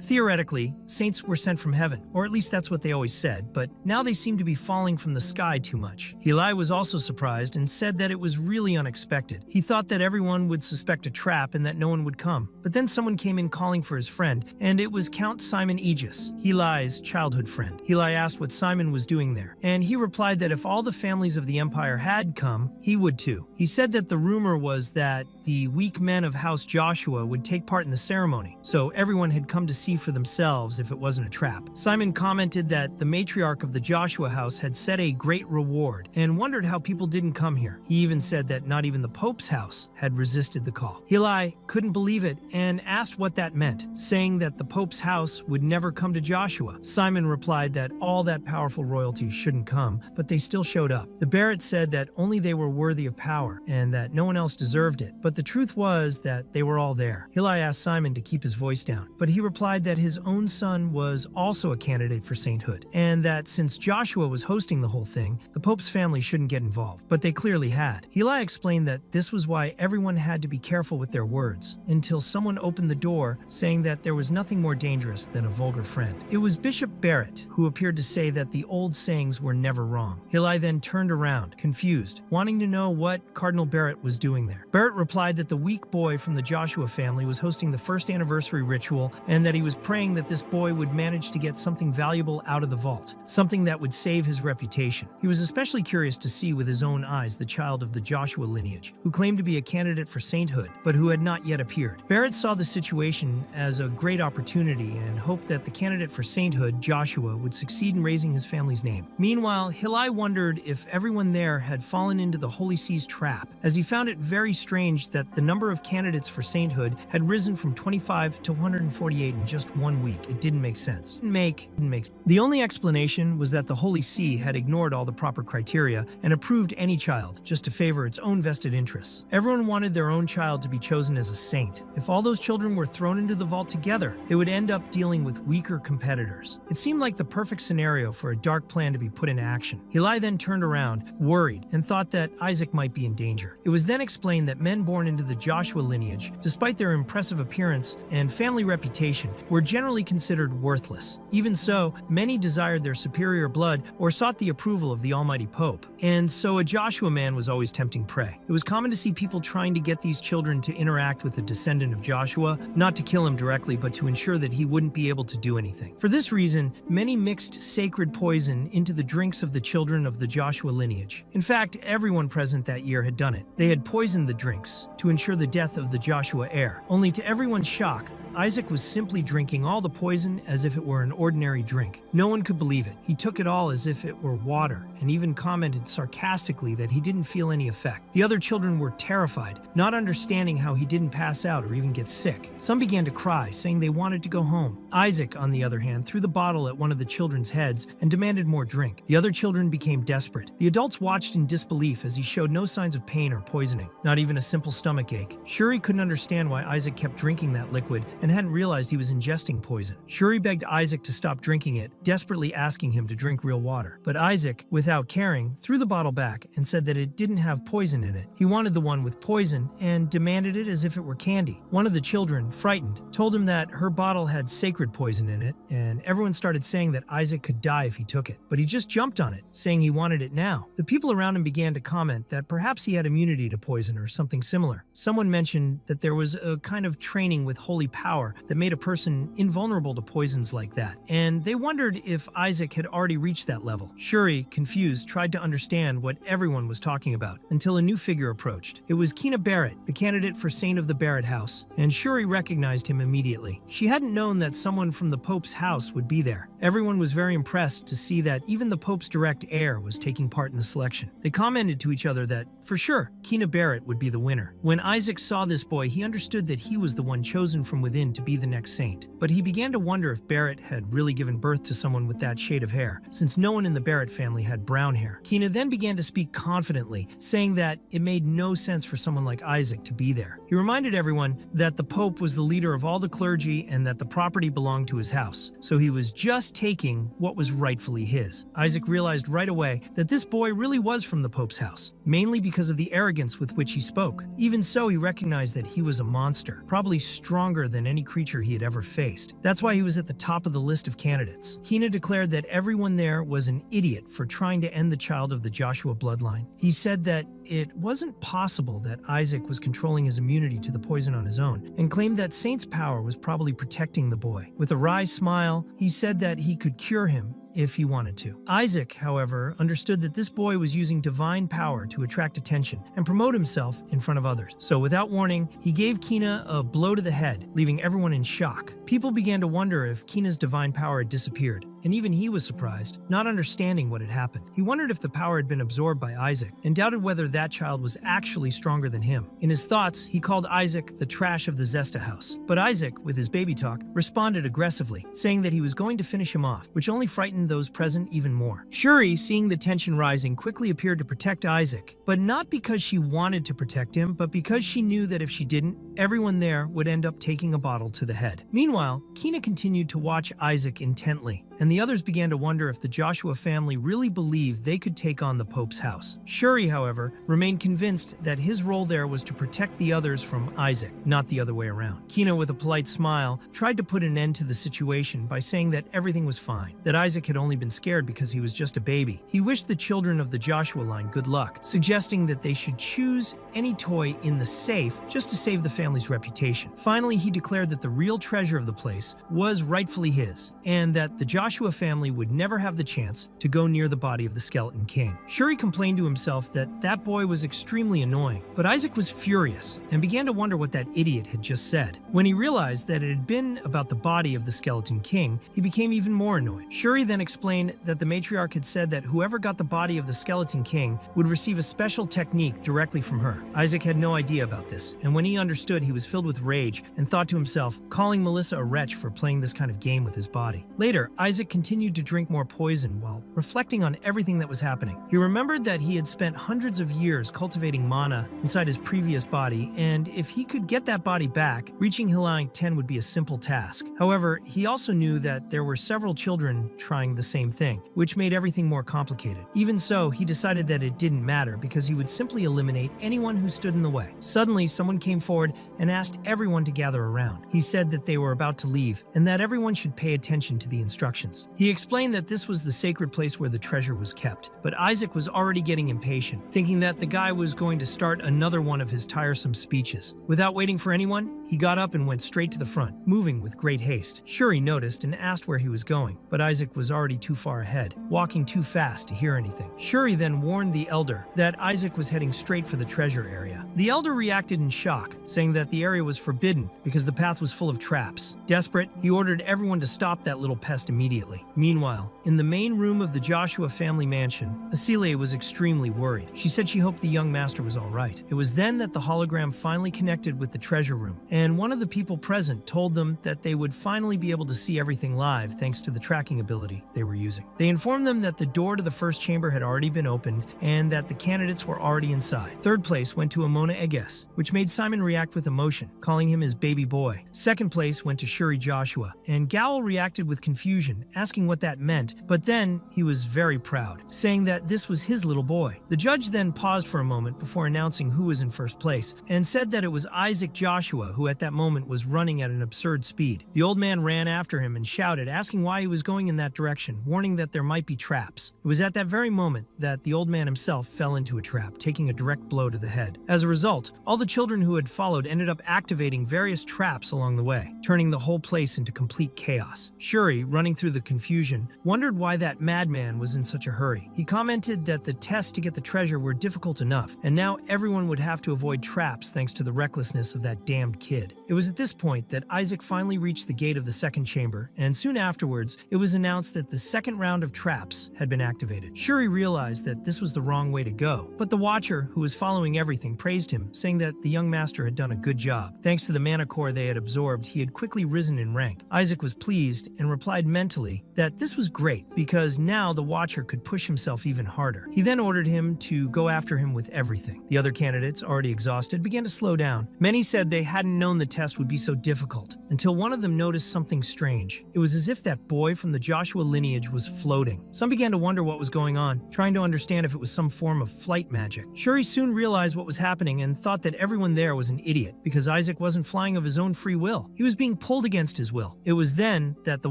theoretically, saints were sent from heaven, or at least that's what they always said, but now they seemed to be falling from the sky too much. Hilai was also surprised and said that it was really unexpected. He thought that everyone would suspect a trap and that no one would come. But then someone came in calling for his friend, and it was Count Simon Aegis, Hilai's childhood friend. Hilai asked what Simon was doing there, and he replied that if all the families of the Empire had come, he would too. He said that the rumor was that the weak men of House Joshua would take part in the ceremony, so everyone had come to see for themselves if it wasn't a trap. Simon commented that the matriarch of the Joshua house had set a great reward and wondered how people didn't come here. He even said that not even the Pope's house had resisted the call. Hilai couldn't believe it and asked what that meant, saying that the Pope's house would never come to Joshua. Simon replied that all that powerful royalty shouldn't come, but they still showed up. The Barrett said that only they were worthy of power and that no one else deserved it, but the truth was that they were all there. Hilai asked Simon to keep his voice down, but he replied that his own son was also a candidate for sainthood, and that since Joshua was hosting the whole thing, the Pope's family shouldn't get involved, but they clearly had. Hilai explained that this was why everyone had to be careful with their words, until someone opened the door saying that there was nothing more dangerous than a vulgar friend. It was Bishop Barrett who appeared to say that the old sayings were never wrong. Hilai then turned around, confused, wanting to know what Cardinal Barrett was doing there. Barrett replied that the weak boy from the Joshua family was hosting the first anniversary ritual and that he was praying that this boy would manage to get something valuable out of the vault, something that would save his reputation. He was especially curious to see with his own eyes the child of the Joshua lineage, who claimed to be a candidate for sainthood, but who had not yet appeared. Barrett saw the situation as a great opportunity and hoped that the candidate for sainthood, Joshua, would succeed in raising his family's name. Meanwhile, Hilai wondered if everyone there had fallen into the Holy See's trap, as he found it very strange that the number of candidates for sainthood had risen from 25 to 148 in just 1 week. It didn't make sense. The only explanation was that the Holy See had ignored all the proper criteria and approved any child, just to favor its own vested interests. Everyone wanted their own child to be chosen as a saint. If all those children were thrown into the vault together, they would end up dealing with weaker competitors. It seemed like the perfect scenario for a dark plan to be put into action. Hilai then turned around, worried, and thought that Isaac might be in danger. It was then explained that men born born into the Joshua lineage, despite their impressive appearance and family reputation, were generally considered worthless. Even so, many desired their superior blood or sought the approval of the almighty Pope. And so a Joshua man was always tempting prey. It was common to see people trying to get these children to interact with a descendant of Joshua, not to kill him directly, but to ensure that he wouldn't be able to do anything. For this reason, many mixed sacred poison into the drinks of the children of the Joshua lineage. In fact, everyone present that year had done it. They had poisoned the drinks to ensure the death of the Joshua heir. Only to everyone's shock, Isaac was simply drinking all the poison as if it were an ordinary drink. No one could believe it. He took it all as if it were water, and even commented sarcastically that he didn't feel any effect. The other children were terrified, not understanding how he didn't pass out or even get sick. Some began to cry, saying they wanted to go home. Isaac, on the other hand, threw the bottle at one of the children's heads and demanded more drink. The other children became desperate. The adults watched in disbelief as he showed no signs of pain or poisoning, not even a simple stomach ache. Shuri couldn't understand why Isaac kept drinking that liquid and hadn't realized he was ingesting poison. Shuri begged Isaac to stop drinking it, desperately asking him to drink real water. But Isaac, without caring, threw the bottle back and said that it didn't have poison in it. He wanted the one with poison and demanded it as if it were candy. One of the children, frightened, told him that her bottle had sacred poison in it, and everyone started saying that Isaac could die if he took it. But he just jumped on it, saying he wanted it now. The people around him began to comment that perhaps he had immunity to poison or something similar. Someone mentioned that there was a kind of training with holy power that made a person invulnerable to poisons like that, and they wondered if Isaac had already reached that level. Shuri, confused, tried to understand what everyone was talking about until a new figure approached. It was Kina Barrett, the candidate for Saint of the Barrett House, and Shuri recognized him immediately. She hadn't known that someone from the Pope's house would be there. Everyone was very impressed to see that even the Pope's direct heir was taking part in the selection. They commented to each other that, for sure, Kina Barrett would be the winner. When Isaac saw this boy, he understood that he was the one chosen from within to be the next saint. But he began to wonder if Barrett had really given birth to someone with that shade of hair, since no one in the Barrett family had brown hair. Kina then began to speak confidently, saying that it made no sense for someone like Isaac to be there. He reminded everyone that the Pope was the leader of all the clergy and that the property belonged to his house, so he was just taking what was rightfully his. Isaac realized right away that this boy really was from the Pope's house, mainly because of the arrogance with which he spoke. Even so, he recognized that he was a monster, probably stronger than any creature he had ever faced. That's why he was at the top of the list of candidates. Kina declared that everyone there was an idiot for trying to end the child of the Joshua bloodline. He said that it wasn't possible that Isaac was controlling his immunity to the poison on his own, and claimed that Saint's power was probably protecting the boy. With a wry smile, he said that he could cure him if he wanted to. Isaac, however, understood that this boy was using divine power to attract attention and promote himself in front of others. So without warning, he gave Kina a blow to the head, leaving everyone in shock. People began to wonder if Kina's divine power had disappeared, and even he was surprised, not understanding what had happened. He wondered if the power had been absorbed by Isaac, and doubted whether that child was actually stronger than him. In his thoughts, he called Isaac the trash of the Zesta house. But Isaac, with his baby talk, responded aggressively, saying that he was going to finish him off, which only frightened those present even more. Shuri, seeing the tension rising, quickly appeared to protect Isaac, but not because she wanted to protect him, but because she knew that if she didn't, everyone there would end up taking a bottle to the head. Meanwhile, Kina continued to watch Isaac intently, and the others began to wonder if the Joshua family really believed they could take on the Pope's house. Shuri, however, remained convinced that his role there was to protect the others from Isaac, not the other way around. Kina, with a polite smile, tried to put an end to the situation by saying that everything was fine, that Isaac had only been scared because he was just a baby. He wished the children of the Joshua line good luck, suggesting that they should choose any toy in the safe just to save the family's reputation. Finally, he declared that the real treasure of the place was rightfully his, and that the Joshua family would never have the chance to go near the body of the Skeleton King. Shuri complained to himself that that boy was extremely annoying, but Isaac was furious and began to wonder what that idiot had just said. When he realized that it had been about the body of the Skeleton King, he became even more annoyed. Shuri then explained that the matriarch had said that whoever got the body of the Skeleton King would receive a special technique directly from her. Isaac had no idea about this, and when he understood, he was filled with rage and thought to himself, calling Melissa a wretch for playing this kind of game with his body. Later, Isaac continued to drink more poison while reflecting on everything that was happening. He remembered that he had spent hundreds of years cultivating mana inside his previous body, and if he could get that body back, reaching Hilang 10 would be a simple task. However, he also knew that there were several children trying the same thing, which made everything more complicated. Even so, he decided that it didn't matter because he would simply eliminate anyone anyone who stood in the way. Suddenly, someone came forward and asked everyone to gather around. He said that they were about to leave and that everyone should pay attention to the instructions. He explained that this was the sacred place where the treasure was kept, but Isaac was already getting impatient, thinking that the guy was going to start another one of his tiresome speeches. Without waiting for anyone, he got up and went straight to the front, moving with great haste. Shuri noticed and asked where he was going, but Isaac was already too far ahead, walking too fast to hear anything. Shuri then warned the elder that Isaac was heading straight for the treasure area. The elder reacted in shock, saying that the area was forbidden because the path was full of traps. Desperate, he ordered everyone to stop that little pest immediately. Meanwhile, in the main room of the Joshua family mansion, Asile was extremely worried. She said she hoped the young master was all right. It was then that the hologram finally connected with the treasure room, and one of the people present told them that they would finally be able to see everything live thanks to the tracking ability they were using. They informed them that the door to the first chamber had already been opened and that the candidates were already inside. Third place went to Amona Eges, which made Simon react with emotion, calling him his baby boy. Second place went to Shuri Joshua, and Gowl reacted with confusion, asking what that meant, but then he was very proud, saying that this was his little boy. The judge then paused for a moment before announcing who was in first place, and said that it was Isaac Joshua, who at that moment was running at an absurd speed. The old man ran after him and shouted, asking why he was going in that direction, warning that there might be traps. It was at that very moment that the old man himself fell into a trap, taking a direct blow to the head. As a result, all the children who had followed ended up activating various traps along the way, turning the whole place into complete chaos. Shuri, running through the confusion, wondered why that madman was in such a hurry. He commented that the tests to get the treasure were difficult enough, and now everyone would have to avoid traps thanks to the recklessness of that damned kid. It was at this point that Isaac finally reached the gate of the second chamber, and soon afterwards, it was announced that the second round of traps had been activated. Shuri realized that this was the wrong way to go, but the Watcher, who was following everything, praised him, saying that the young master had done a good job. Thanks to the mana core they had absorbed, he had quickly risen in rank. Isaac was pleased and replied mentally that this was great because now the Watcher could push himself even harder. He then ordered him to go after him with everything. The other candidates, already exhausted, began to slow down. Many said they hadn't known the test would be so difficult, until one of them noticed something strange. It was as if that boy from the Joshua lineage was floating. Some began to wonder what was going on, trying to understand if it was some form of flight magic. Shuri soon realized what was happening and thought that everyone there was an idiot, because Isaac wasn't flying of his own free will. He was being pulled against his will. It was then that the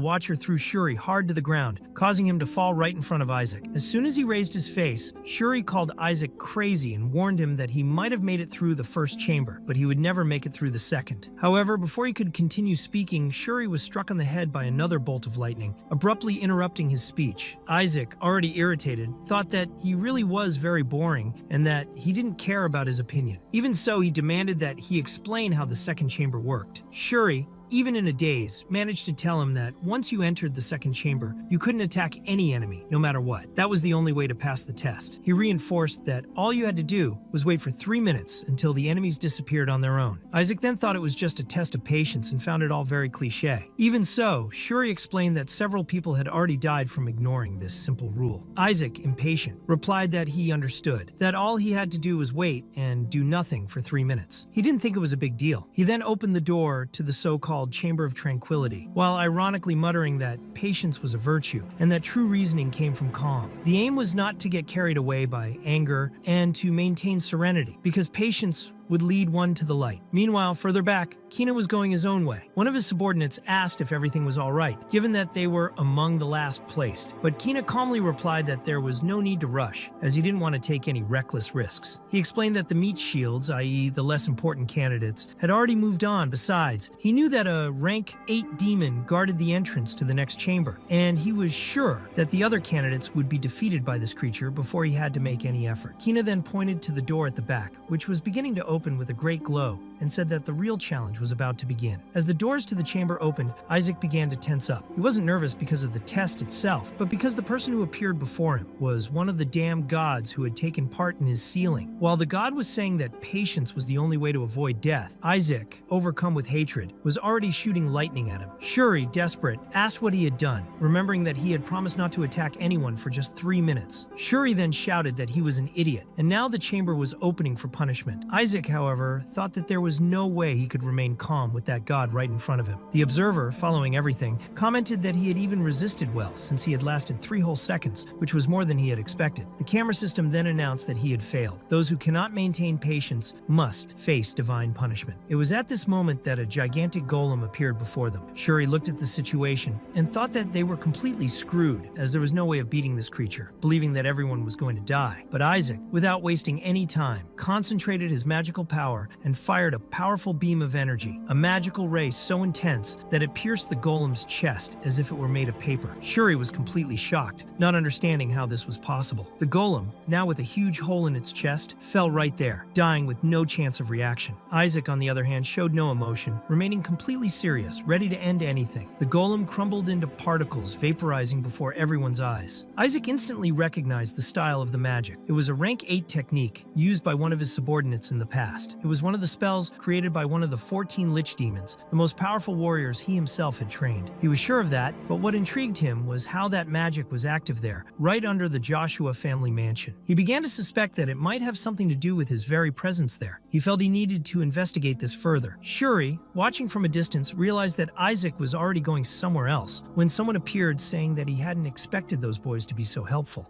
Watcher threw Shuri hard to the ground, causing him to fall right in front of Isaac. As soon as he raised his face, Shuri called Isaac crazy and warned him that he might have made it through the first chamber, but he would never make it through the second. However, before he could continue speaking, Shuri was struck on the head by another bolt of lightning, abruptly interrupting his speech. Isaac, already irritated, thought that he really was very boring and that he didn't care about his opinion. Even so, he demanded that he explain how the second chamber worked. Shuri, even in a daze, managed to tell him that once you entered the second chamber, you couldn't attack any enemy, no matter what. That was the only way to pass the test. He reinforced that all you had to do was wait for 3 minutes until the enemies disappeared on their own. Isaac then thought it was just a test of patience and found it all very cliche. Even so, Shuri explained that several people had already died from ignoring this simple rule. Isaac, impatient, replied that he understood, that all he had to do was wait and do nothing for 3 minutes. He didn't think it was a big deal. He then opened the door to the so-called Chamber of Tranquility, while ironically muttering that patience was a virtue and that true reasoning came from calm. The aim was not to get carried away by anger and to maintain serenity, because patience would lead one to the light. Meanwhile, further back, Kina was going his own way. One of his subordinates asked if everything was all right, given that they were among the last placed. But Kina calmly replied that there was no need to rush, as he didn't want to take any reckless risks. He explained that the meat shields, i.e. the less important candidates, had already moved on. Besides, he knew that a rank 8 demon guarded the entrance to the next chamber, and he was sure that the other candidates would be defeated by this creature before he had to make any effort. Kina then pointed to the door at the back, which was beginning to open with a great glow, and said that the real challenge was about to begin. As the doors to the chamber opened, Isaac began to tense up. He wasn't nervous because of the test itself, but because the person who appeared before him was one of the damned gods who had taken part in his sealing. While the god was saying that patience was the only way to avoid death, Isaac, overcome with hatred, was already shooting lightning at him. Shuri, desperate, asked what he had done, remembering that he had promised not to attack anyone for just 3 minutes. Shuri then shouted that he was an idiot, and now the chamber was opening for punishment. Isaac, Isaac, however, thought that there was no way he could remain calm with that god right in front of him. The observer, following everything, commented that he had even resisted well since he had lasted 3 whole seconds, which was more than he had expected. The camera system then announced that he had failed. Those who cannot maintain patience must face divine punishment. It was at this moment that a gigantic golem appeared before them. Shuri looked at the situation and thought that they were completely screwed, as there was no way of beating this creature, believing that everyone was going to die. But Isaac, without wasting any time, concentrated his magical power and fired a powerful beam of energy, a magical ray so intense that it pierced the golem's chest as if it were made of paper. Shuri was completely shocked, not understanding how this was possible. The golem, now with a huge hole in its chest, fell right there, dying with no chance of reaction. Isaac, on the other hand, showed no emotion, remaining completely serious, ready to end anything. The golem crumbled into particles, vaporizing before everyone's eyes. Isaac instantly recognized the style of the magic. It was a rank 8 technique used by one of his subordinates in the past. It was one of the spells created by one of the 14 Lich Demons, the most powerful warriors he himself had trained. He was sure of that, but what intrigued him was how that magic was active there, right under the Joshua family mansion. He began to suspect that it might have something to do with his very presence there. He felt he needed to investigate this further. Shuri, watching from a distance, realized that Isaac was already going somewhere else when someone appeared saying that he hadn't expected those boys to be so helpful.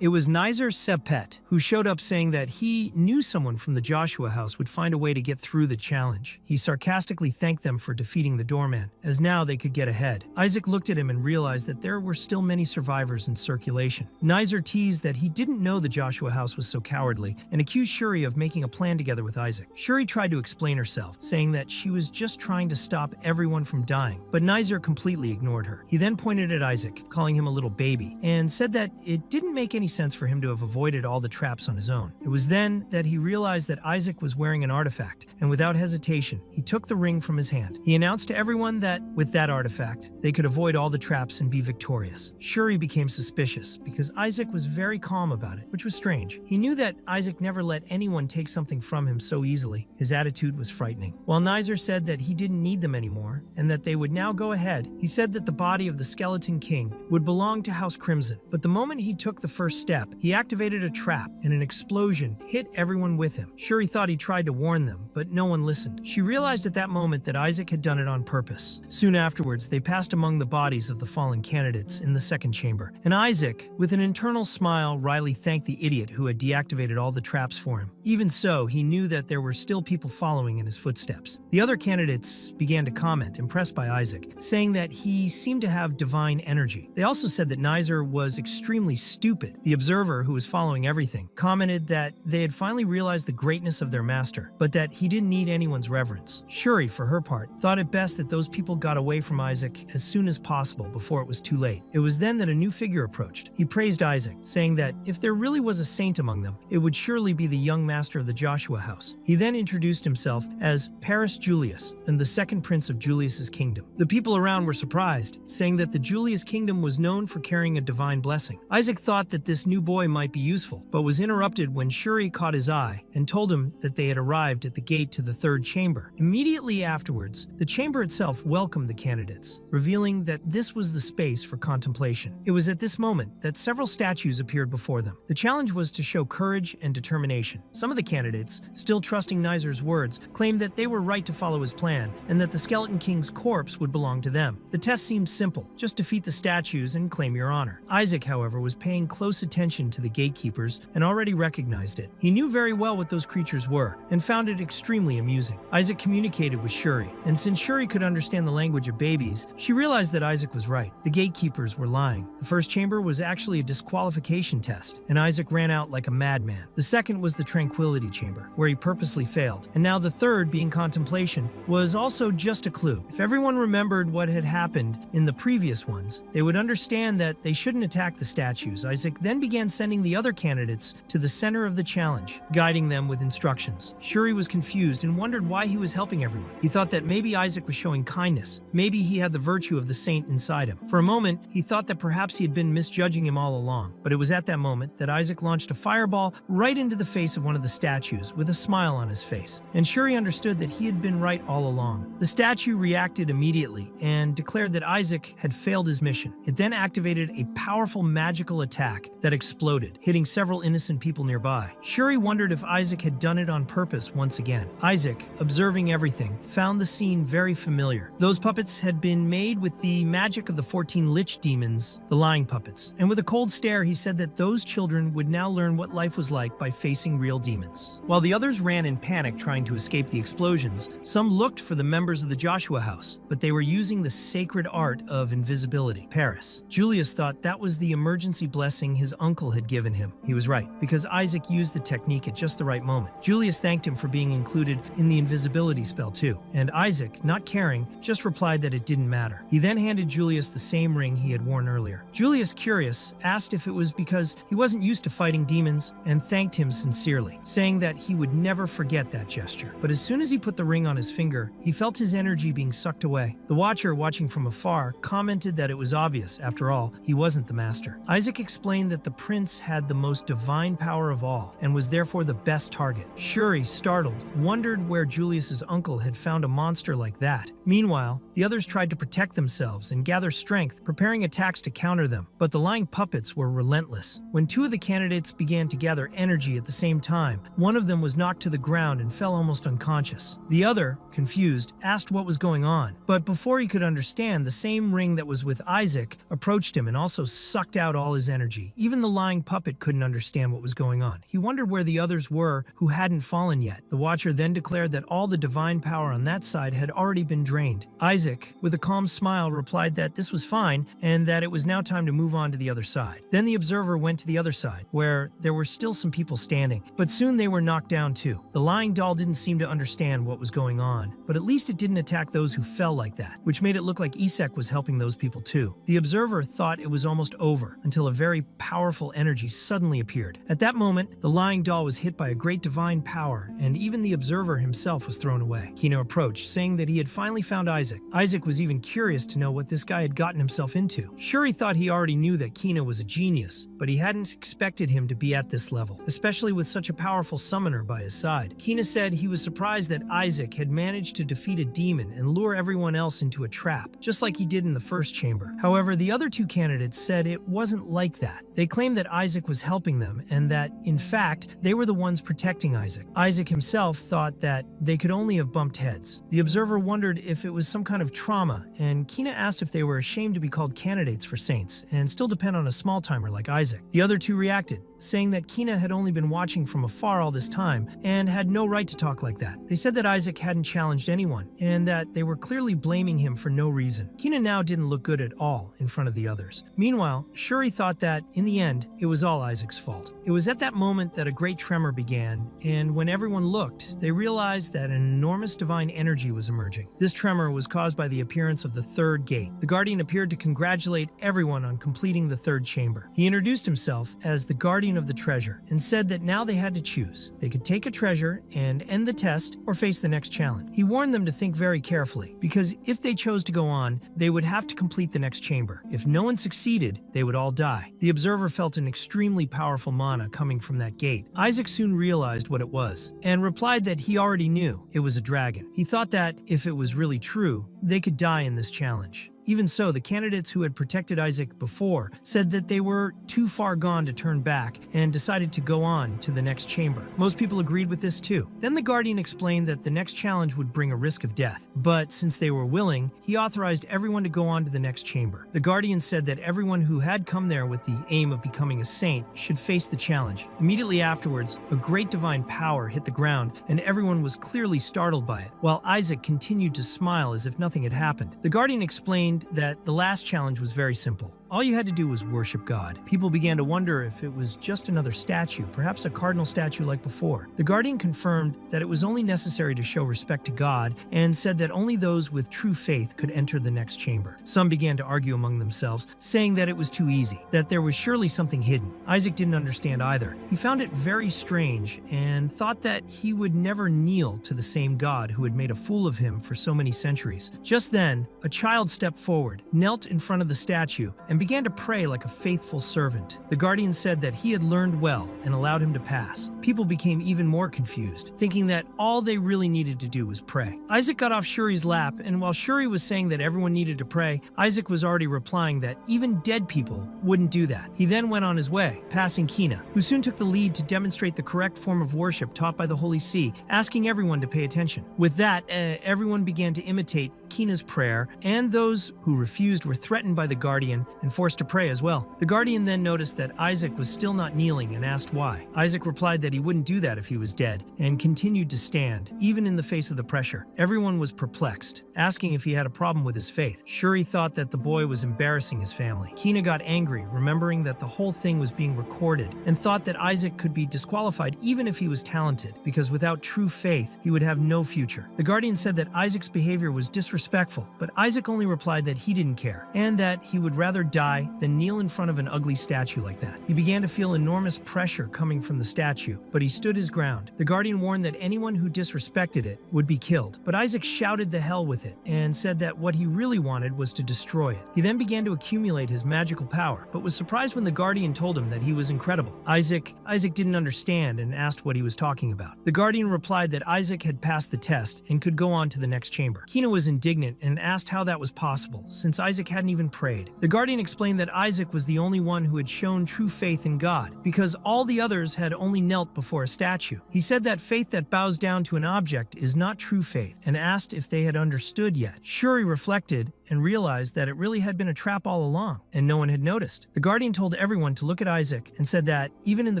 It was Nizar Sepet, who showed up saying that he knew someone from the Joshua house would find a way to get through the challenge. He sarcastically thanked them for defeating the doorman, as now they could get ahead. Isaac looked at him and realized that there were still many survivors in circulation. Nizar teased that he didn't know the Joshua house was so cowardly and accused Shuri of making a plan together with Isaac. Shuri tried to explain herself, saying that she was just trying to stop everyone from dying, but Nizar completely ignored her. He then pointed at Isaac, calling him a little baby, and said that it didn't make any sense for him to have avoided all the traps on his own. It was then that he realized that Isaac was wearing an artifact, and without hesitation, he took the ring from his hand. He announced to everyone that, with that artifact, they could avoid all the traps and be victorious. Shuri became suspicious because Isaac was very calm about it, which was strange. He knew that Isaac never let anyone take something from him so easily. His attitude was frightening. While Nizar said that he didn't need them anymore, and that they would now go ahead, he said that the body of the Skeleton King would belong to House Crimson. But the moment he took the first step, he activated a trap, and an explosion hit everyone with him. Shuri thought he tried to warn them, but no one listened. She realized at that moment that Isaac had done it on purpose. Soon afterwards, they passed among the bodies of the fallen candidates in the second chamber, and Isaac, with an internal smile, wryly thanked the idiot who had deactivated all the traps for him. Even so, he knew that there were still people following in his footsteps. The other candidates began to comment, impressed by Isaac, saying that he seemed to have divine energy. They also said that Nizar was extremely stupid. The observer, who was following everything, commented that they had finally realized the greatness of their master, but that he didn't need anyone's reverence. Shuri, for her part, thought it best that those people got away from Isaac as soon as possible before it was too late. It was then that a new figure approached. He praised Isaac, saying that if there really was a saint among them, it would surely be the young master of the Joshua house. He then introduced himself as Paris Julius, and the second prince of Julius's kingdom. The people around were surprised, saying that the Julius kingdom was known for carrying a divine blessing. Isaac thought that this new boy might be useful, but was interrupted when Shuri caught his eye and told him that they had arrived at the gate to the third chamber. Immediately afterwards, the chamber itself welcomed the candidates, revealing that this was the space for contemplation. It was at this moment that several statues appeared before them. The challenge was to show courage and determination. Some of the candidates, still trusting Nizar's words, claimed that they were right to follow his plan and that the Skeleton King's corpse would belong to them. The test seemed simple: just defeat the statues and claim your honor. Isaac, however, was paying close attention to the gatekeepers and already recognized it. He knew very well what those creatures were and found it extremely amusing. Isaac communicated with Shuri, and since Shuri could understand the language of babies, she realized that Isaac was right. The gatekeepers were lying. The first chamber was actually a disqualification test, and Isaac ran out like a madman. The second was the Tranquility Chamber, where he purposely failed, and now the third, being Contemplation, was also just a clue. If everyone remembered what had happened in the previous ones, they would understand that they shouldn't attack the statues. Isaac then began sending the other candidates to the center of the challenge, guiding them with instructions. Shuri was confused and wondered why he was helping everyone. He thought that maybe Isaac was showing kindness. Maybe he had the virtue of the saint inside him. For a moment, he thought that perhaps he had been misjudging him all along, but it was at that moment that Isaac launched a fireball right into the face of one of the statues with a smile on his face, and Shuri understood that he had been right all along. The statue reacted immediately and declared that Isaac had failed his mission. It then activated a powerful magical attack that exploded, hitting several innocent people nearby. Shuri wondered if Isaac had done it on purpose once again. Isaac, observing everything, found the scene very familiar. Those puppets had been made with the magic of the 14 lich demons, the lying puppets. And with a cold stare, he said that those children would now learn what life was like by facing real demons. While the others ran in panic trying to escape the explosions, some looked for the members of the Joshua house, but they were using the sacred art of invisibility, Paris. Julius thought that was the emergency blessing his uncle had given him. He was right, because Isaac used the technique at just the right moment. Julius thanked him for being included in the invisibility spell too, and Isaac, not caring, just replied that it didn't matter. He then handed Julius the same ring he had worn earlier. Julius, curious, asked if it was because he wasn't used to fighting demons and thanked him sincerely, saying that he would never forget that gesture. But as soon as he put the ring on his finger, he felt his energy being sucked away. The Watcher, watching from afar, commented that it was obvious, after all, he wasn't the master. Isaac explained that the prince had the most divine power of all and was therefore the best target. Shuri, startled, wondered where Julius's uncle had found a monster like that. Meanwhile, the others tried to protect themselves and gather strength, preparing attacks to counter them, but the lying puppets were relentless. When two of the candidates began to gather energy at the same time, one of them was knocked to the ground and fell almost unconscious. The other, confused, asked what was going on, but before he could understand, the same ring that was with Isaac approached him and also sucked out all his energy. Even the lying puppet couldn't understand what was going on. He wondered where the others were who hadn't fallen yet. The Watcher then declared that all the divine power on that side had already been drained. Isaac, with a calm smile, replied that this was fine and that it was now time to move on to the other side. Then the observer went to the other side, where there were still some people standing, but soon they were knocked down too. The lying doll didn't seem to understand what was going on, but at least it didn't attack those who fell like that, which made it look like Isak was helping those people too. The observer thought it was almost over until a very powerful energy suddenly appeared. At that moment, the lying doll was hit by a great divine power, and even the observer himself was thrown away. Kino approached, saying that he had finally found Isaac. Isaac was even curious to know what this guy had gotten himself into. Shuri thought he already knew that Kino was a genius, but he hadn't expected him to be at this level, especially with such a powerful summoner by his side. Kina said he was surprised that Isaac had managed to defeat a demon and lure everyone else into a trap, just like he did in the first chamber. However, the other two candidates said it wasn't like that. They claimed that Isaac was helping them and that, in fact, they were the ones protecting Isaac. Isaac himself thought that they could only have bumped heads. The observer wondered if it was some kind of trauma, and Kina asked if they were ashamed to be called candidates for saints and still depend on a small timer like Isaac. The other two reacted, saying that Kina had only been watching from afar all this time and had no right to talk like that. They said that Isaac hadn't challenged anyone and that they were clearly blaming him for no reason. Kina now didn't look good at all in front of the others. Meanwhile, Shuri thought that, in the end, it was all Isaac's fault. It was at that moment that a great tremor began, and when everyone looked, they realized that an enormous divine energy was emerging. This tremor was caused by the appearance of the third gate. The Guardian appeared to congratulate everyone on completing the third chamber. He introduced himself as the Guardian of the Treasure and said that now they had to choose. They could take a treasure and end the test or face the next challenge. He warned them to think very carefully, because if they chose to go on, they would have to complete the next chamber. If no one succeeded, they would all die. The observer felt an extremely powerful mana coming from that gate. Isaac soon realized what it was and replied that he already knew it was a dragon. He thought that, if it was really true, they could die in this challenge. Even so, the candidates who had protected Isaac before said that they were too far gone to turn back and decided to go on to the next chamber. Most people agreed with this too. Then the Guardian explained that the next challenge would bring a risk of death, but since they were willing, he authorized everyone to go on to the next chamber. The Guardian said that everyone who had come there with the aim of becoming a saint should face the challenge. Immediately afterwards, a great divine power hit the ground and everyone was clearly startled by it, while Isaac continued to smile as if nothing had happened. The Guardian explained that the last challenge was very simple. All you had to do was worship God. People began to wonder if it was just another statue, perhaps a cardinal statue like before. The Guardian confirmed that it was only necessary to show respect to God and said that only those with true faith could enter the next chamber. Some began to argue among themselves, saying that it was too easy, that there was surely something hidden. Isaac didn't understand either. He found it very strange and thought that he would never kneel to the same God who had made a fool of him for so many centuries. Just then, a child stepped forward, knelt in front of the statue, and began to pray like a faithful servant. The guardian said that he had learned well and allowed him to pass. People became even more confused, thinking that all they really needed to do was pray. Isaac got off Shuri's lap, and while Shuri was saying that everyone needed to pray, Isaac was already replying that even dead people wouldn't do that. He then went on his way, passing Kina, who soon took the lead to demonstrate the correct form of worship taught by the Holy See, asking everyone to pay attention. With that, everyone began to imitate Kina's prayer, and those who refused were threatened by the guardian and forced to pray as well. The guardian then noticed that Isaac was still not kneeling and asked why. Isaac replied that he wouldn't do that if he was dead, and continued to stand, even in the face of the pressure. Everyone was perplexed, asking if he had a problem with his faith. Shuri thought that the boy was embarrassing his family. Kina got angry, remembering that the whole thing was being recorded, and thought that Isaac could be disqualified even if he was talented, because without true faith, he would have no future. The guardian said that Isaac's behavior was disrespectful, but Isaac only replied that he didn't care, and that he would rather die than kneel in front of an ugly statue like that. He began to feel enormous pressure coming from the statue, but he stood his ground. The guardian warned that anyone who disrespected it would be killed, but Isaac shouted the hell with it and said that what he really wanted was to destroy it. He then began to accumulate his magical power, but was surprised when the guardian told him that he was incredible. Isaac didn't understand and asked what he was talking about. The guardian replied that Isaac had passed the test and could go on to the next chamber. Kina was indignant and asked how that was possible, since Isaac hadn't even prayed. The guardian explained that Isaac was the only one who had shown true faith in God, because all the others had only knelt before a statue. He said that faith that bows down to an object is not true faith, and asked if they had understood yet. Shuri reflected and realized that it really had been a trap all along, and no one had noticed. The guardian told everyone to look at Isaac and said that, even in the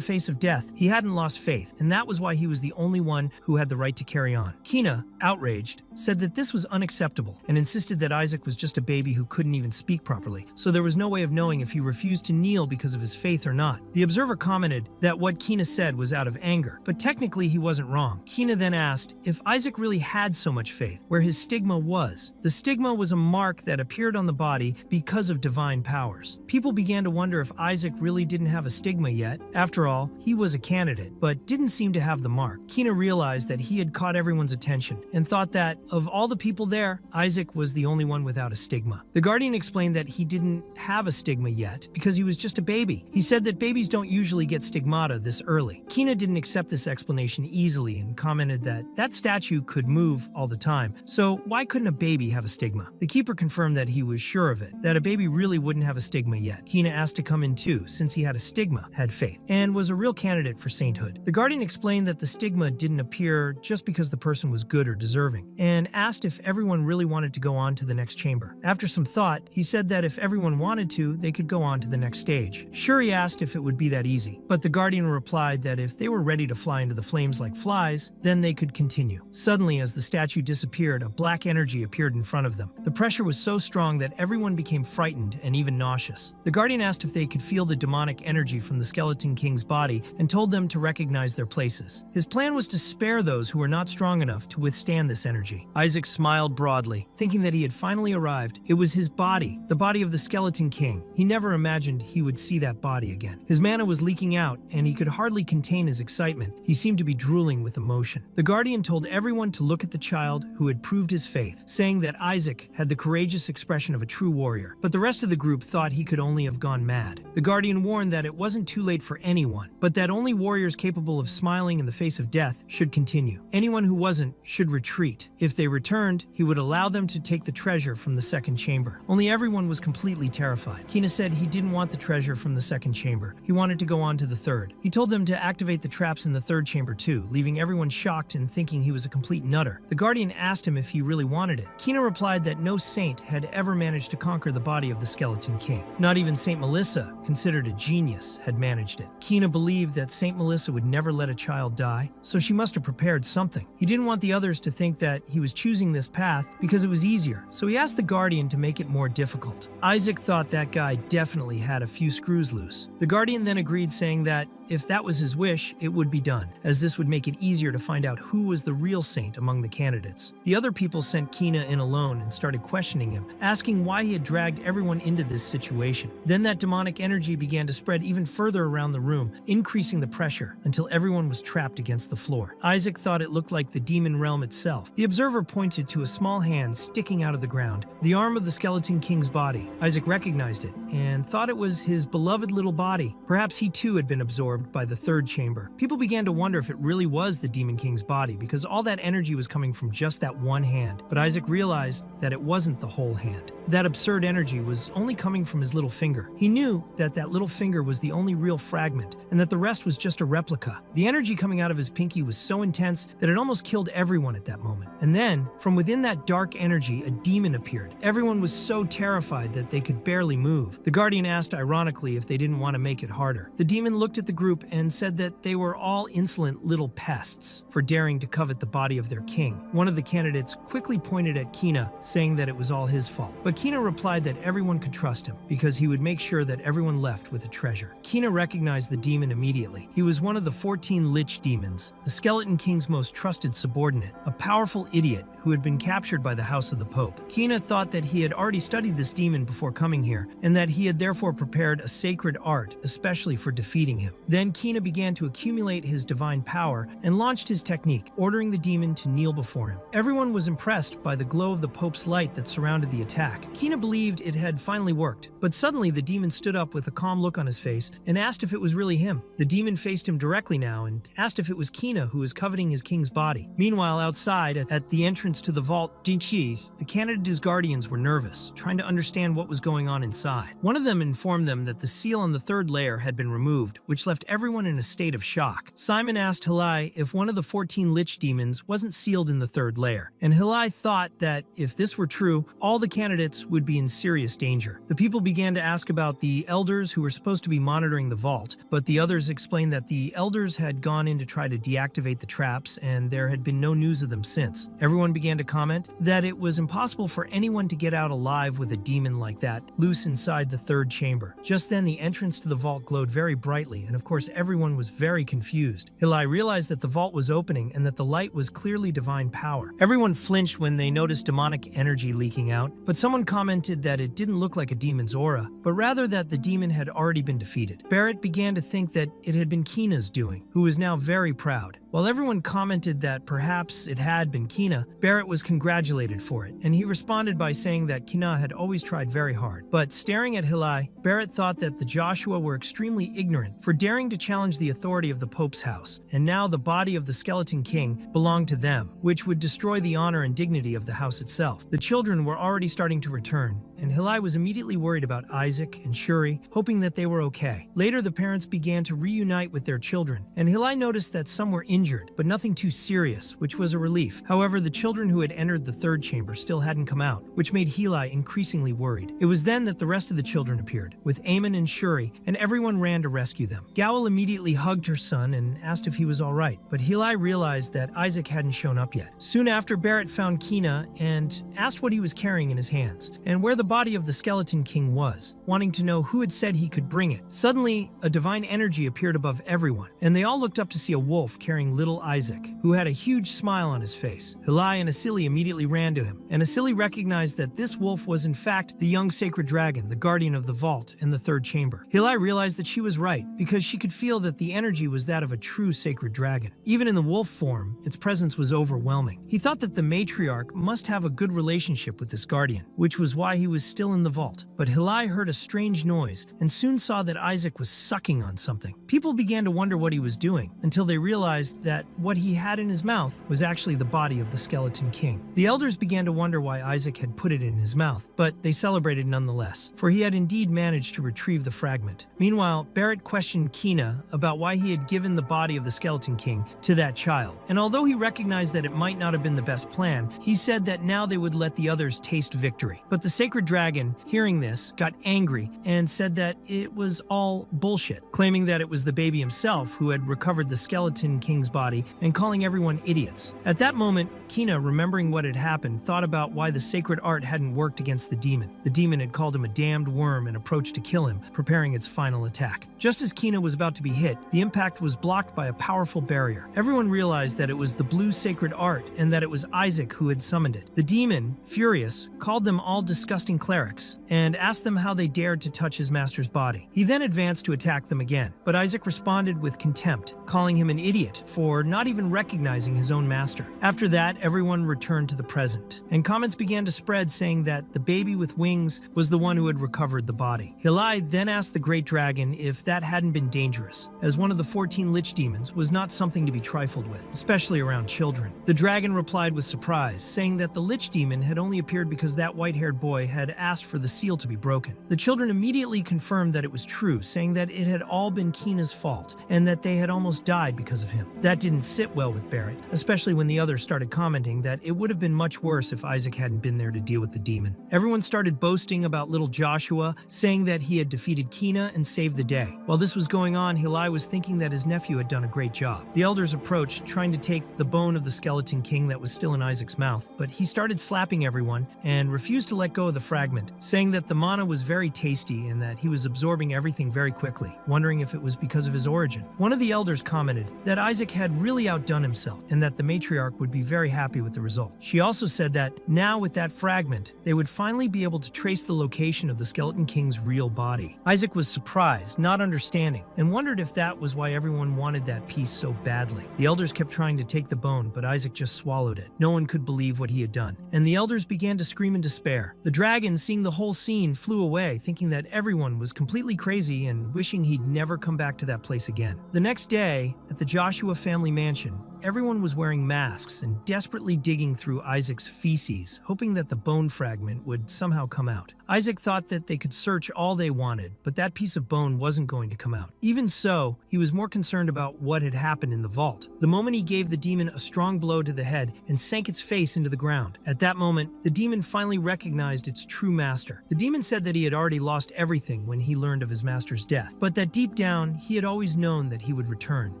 face of death, he hadn't lost faith, and that was why he was the only one who had the right to carry on. Kina, outraged, said that this was unacceptable, and insisted that Isaac was just a baby who couldn't even speak properly, so there was no way of knowing if he refused to kneel because of his faith or not. The observer commented that what Kina said was out of anger, but technically he wasn't wrong. Kina then asked if Isaac really had so much faith, where his stigma was. The stigma was a mark that appeared on the body because of divine powers. People began to wonder if Isaac really didn't have a stigma yet. After all, he was a candidate, but didn't seem to have the mark. Kina realized that he had caught everyone's attention and thought that, of all the people there, Isaac was the only one without a stigma. The guardian explained that he didn't have a stigma yet because he was just a baby. He said that babies don't usually get stigmata this early. Kina didn't accept this explanation easily and commented that that statue could move all the time, so why couldn't a baby have a stigma? The keeper confirmed that he was sure of it, that a baby really wouldn't have a stigma yet. Kina asked to come in too, since he had a stigma, had faith, and was a real candidate for sainthood. The guardian explained that the stigma didn't appear just because the person was good or deserving, and asked if everyone really wanted to go on to the next chamber. After some thought, he said that if everyone wanted to, they could go on to the next stage. Shuri asked if it would be that easy, but the guardian replied that if they were ready to fly into the flames like flies, then they could continue. Suddenly, as the statue disappeared, a black energy appeared in front of them. The pressure was so strong that everyone became frightened and even nauseous. The guardian asked if they could feel the demonic energy from the Skeleton King's body and told them to recognize their places. His plan was to spare those who were not strong enough to withstand this energy. Isaac smiled broadly, thinking that he had finally arrived. It was his body, the body of the Skeleton King. He never imagined he would see that body again. His mana was leaking out, and he could hardly contain his excitement. He seemed to be drooling with emotion. The guardian told everyone to look at the child who had proved his faith, saying that Isaac had the courageous expression of a true warrior, but the rest of the group thought he could only have gone mad. The guardian warned that it wasn't too late for anyone, but that only warriors capable of smiling in the face of death should continue. Anyone who wasn't should retreat. If they returned, he would allow them to take the treasure from the second chamber. Only everyone was completely terrified. Kina said he didn't want the treasure from the second chamber. He wanted to go on to the third. He told them to activate the traps in the third chamber too, leaving everyone shocked and thinking he was a complete nutter. The guardian asked him if he really wanted it. Kina replied that no saint had ever managed to conquer the body of the Skeleton King. Not even Saint Melissa, considered a genius, had managed it. Kina believed that Saint Melissa would never let a child die, so she must have prepared something. He didn't want the others to think that he was choosing this path because it was easier, so he asked the guardian to make it more difficult. Isaac thought that guy definitely had a few screws loose. The guardian then agreed, saying that if that was his wish, it would be done, as this would make it easier to find out who was the real saint among the candidates. The other people sent Kina in alone and started questioning questioning him, asking why he had dragged everyone into this situation. Then that demonic energy began to spread even further around the room, increasing the pressure until everyone was trapped against the floor. Isaac thought it looked like the demon realm itself. The observer pointed to a small hand sticking out of the ground, the arm of the Skeleton King's body. Isaac recognized it and thought it was his beloved little body. Perhaps he too had been absorbed by the third chamber. People began to wonder if it really was the Demon King's body because all that energy was coming from just that one hand. But Isaac realized that it wasn't the whole hand. That absurd energy was only coming from his little finger. He knew that that little finger was the only real fragment and that the rest was just a replica. The energy coming out of his pinky was so intense that it almost killed everyone at that moment. And then, from within that dark energy, a demon appeared. Everyone was so terrified that they could barely move. The Guardian asked ironically if they didn't want to make it harder. The demon looked at the group and said that they were all insolent little pests for daring to covet the body of their king. One of the candidates quickly pointed at Kina, saying that it was all his fault. But Kina replied that everyone could trust him because he would make sure that everyone left with a treasure. Kina recognized the demon immediately. He was one of the 14 Lich demons, the Skeleton King's most trusted subordinate, a powerful idiot who had been captured by the House of the Pope. Kina thought that he had already studied this demon before coming here, and that he had therefore prepared a sacred art especially for defeating him. Then Kina began to accumulate his divine power and launched his technique, ordering the demon to kneel before him. Everyone was impressed by the glow of the Pope's light that surrounded the attack. Kina believed it had finally worked, but suddenly the demon stood up with a calm look on his face and asked if it was really him. The demon faced him directly now and asked if it was Kina who was coveting his king's body. Meanwhile, outside, at the entrance to the vault, the candidate's guardians were nervous, trying to understand what was going on inside. One of them informed them that the seal on the third layer had been removed, which left everyone in a state of shock. Simon asked Hilai if one of the 14 Lich demons wasn't sealed in the third layer, and Hilai thought that if this were true, all the candidates would be in serious danger. The people began to ask about the elders who were supposed to be monitoring the vault, but the others explained that the elders had gone in to try to deactivate the traps and there had been no news of them since. Everyone began to comment that it was impossible for anyone to get out alive with a demon like that loose inside the third chamber. Just then the entrance to the vault glowed very brightly, and of course everyone was very confused. Hilai realized that the vault was opening and that the light was clearly divine power. Everyone flinched when they noticed demonic energy leaking out, but someone commented that it didn't look like a demon's aura, but rather that the demon had already been defeated. Barrett began to think that it had been Kina's doing, who was now very proud. While everyone commented that perhaps it had been Kina, Barrett was congratulated for it, and he responded by saying that Kina had always tried very hard. But staring at Hilai, Barrett thought that the Joshua were extremely ignorant for daring to challenge the authority of the Pope's house, and now the body of the Skeleton King belonged to them, which would destroy the honor and dignity of the house itself. The children were already starting to return, and Hilai was immediately worried about Isaac and Shuri, hoping that they were okay. Later, the parents began to reunite with their children, and Hilai noticed that some were injured, but nothing too serious, which was a relief. However, the children who had entered the third chamber still hadn't come out, which made Hilai increasingly worried. It was then that the rest of the children appeared, with Eamon and Shuri, and everyone ran to rescue them. Gowel immediately hugged her son and asked if he was all right, but Hilai realized that Isaac hadn't shown up yet. Soon after, Barrett found Kina and asked what he was carrying in his hands, and where the body of the Skeleton King was, wanting to know who had said he could bring it. Suddenly, a divine energy appeared above everyone, and they all looked up to see a wolf carrying little Isaac, who had a huge smile on his face. Hilai and Asili immediately ran to him, and Asili recognized that this wolf was in fact the young sacred dragon, the guardian of the vault and the third chamber. Hilai realized that she was right, because she could feel that the energy was that of a true sacred dragon. Even in the wolf form, its presence was overwhelming. He thought that the matriarch must have a good relationship with this guardian, which was why he was still in the vault. But Hilai heard a strange noise, and soon saw that Isaac was sucking on something. People began to wonder what he was doing, until they realized that what he had in his mouth was actually the body of the Skeleton King. The elders began to wonder why Isaac had put it in his mouth, but they celebrated nonetheless, for he had indeed managed to retrieve the fragment. Meanwhile, Barrett questioned Kina about why he had given the body of the Skeleton King to that child, and although he recognized that it might not have been the best plan, he said that now they would let the others taste victory. But the sacred dragon, hearing this, got angry and said that it was all bullshit, claiming that it was the baby himself who had recovered the Skeleton King's body and calling everyone idiots. At that moment, Kina, remembering what had happened, thought about why the sacred art hadn't worked against the demon. The demon had called him a damned worm and approached to kill him, preparing its final attack. Just as Kina was about to be hit, the impact was blocked by a powerful barrier. Everyone realized that it was the blue sacred art and that it was Isaac who had summoned it. The demon, furious, called them all disgusting clerics and asked them how they dared to touch his master's body. He then advanced to attack them again, but Isaac responded with contempt, calling him an idiot for not even recognizing his own master. After that, everyone returned to the present, and comments began to spread saying that the baby with wings was the one who had recovered the body. Hilai then asked the great dragon if that hadn't been dangerous, as one of the 14 lich demons was not something to be trifled with, especially around children. The dragon replied with surprise, saying that the lich demon had only appeared because that white-haired boy had asked for the seal to be broken. The children immediately confirmed that it was true, saying that it had all been Kina's fault, and that they had almost died because of him. That didn't sit well with Barrett, especially when the others started commenting that it would have been much worse if Isaac hadn't been there to deal with the demon. Everyone started boasting about little Joshua, saying that he had defeated Kina and saved the day. While this was going on, Hilai was thinking that his nephew had done a great job. The elders approached, trying to take the bone of the skeleton king that was still in Isaac's mouth, but he started slapping everyone and refused to let go of the fragment, saying that the mana was very tasty and that he was absorbing everything very quickly, wondering if it was because of his origin. One of the elders commented that Isaac had really outdone himself and that the matriarch would be very happy with the result. She also said that now with that fragment, they would finally be able to trace the location of the skeleton king's real body. Isaac was surprised, not understanding, and wondered if that was why everyone wanted that piece so badly. The elders kept trying to take the bone, but Isaac just swallowed it. No one could believe what he had done, and the elders began to scream in despair. The dragon, seeing the whole scene, flew away, thinking that everyone was completely crazy and wishing he'd never come back to that place again. The next day, at the Joshua family mansion, everyone was wearing masks and desperately digging through Isaac's feces, hoping that the bone fragment would somehow come out. Isaac thought that they could search all they wanted, but that piece of bone wasn't going to come out. Even so, he was more concerned about what had happened in the vault. The moment he gave the demon a strong blow to the head and sank its face into the ground. At that moment, the demon finally recognized its true master. The demon said that he had already lost everything when he learned of his master's death, but that deep down, he had always known that he would return,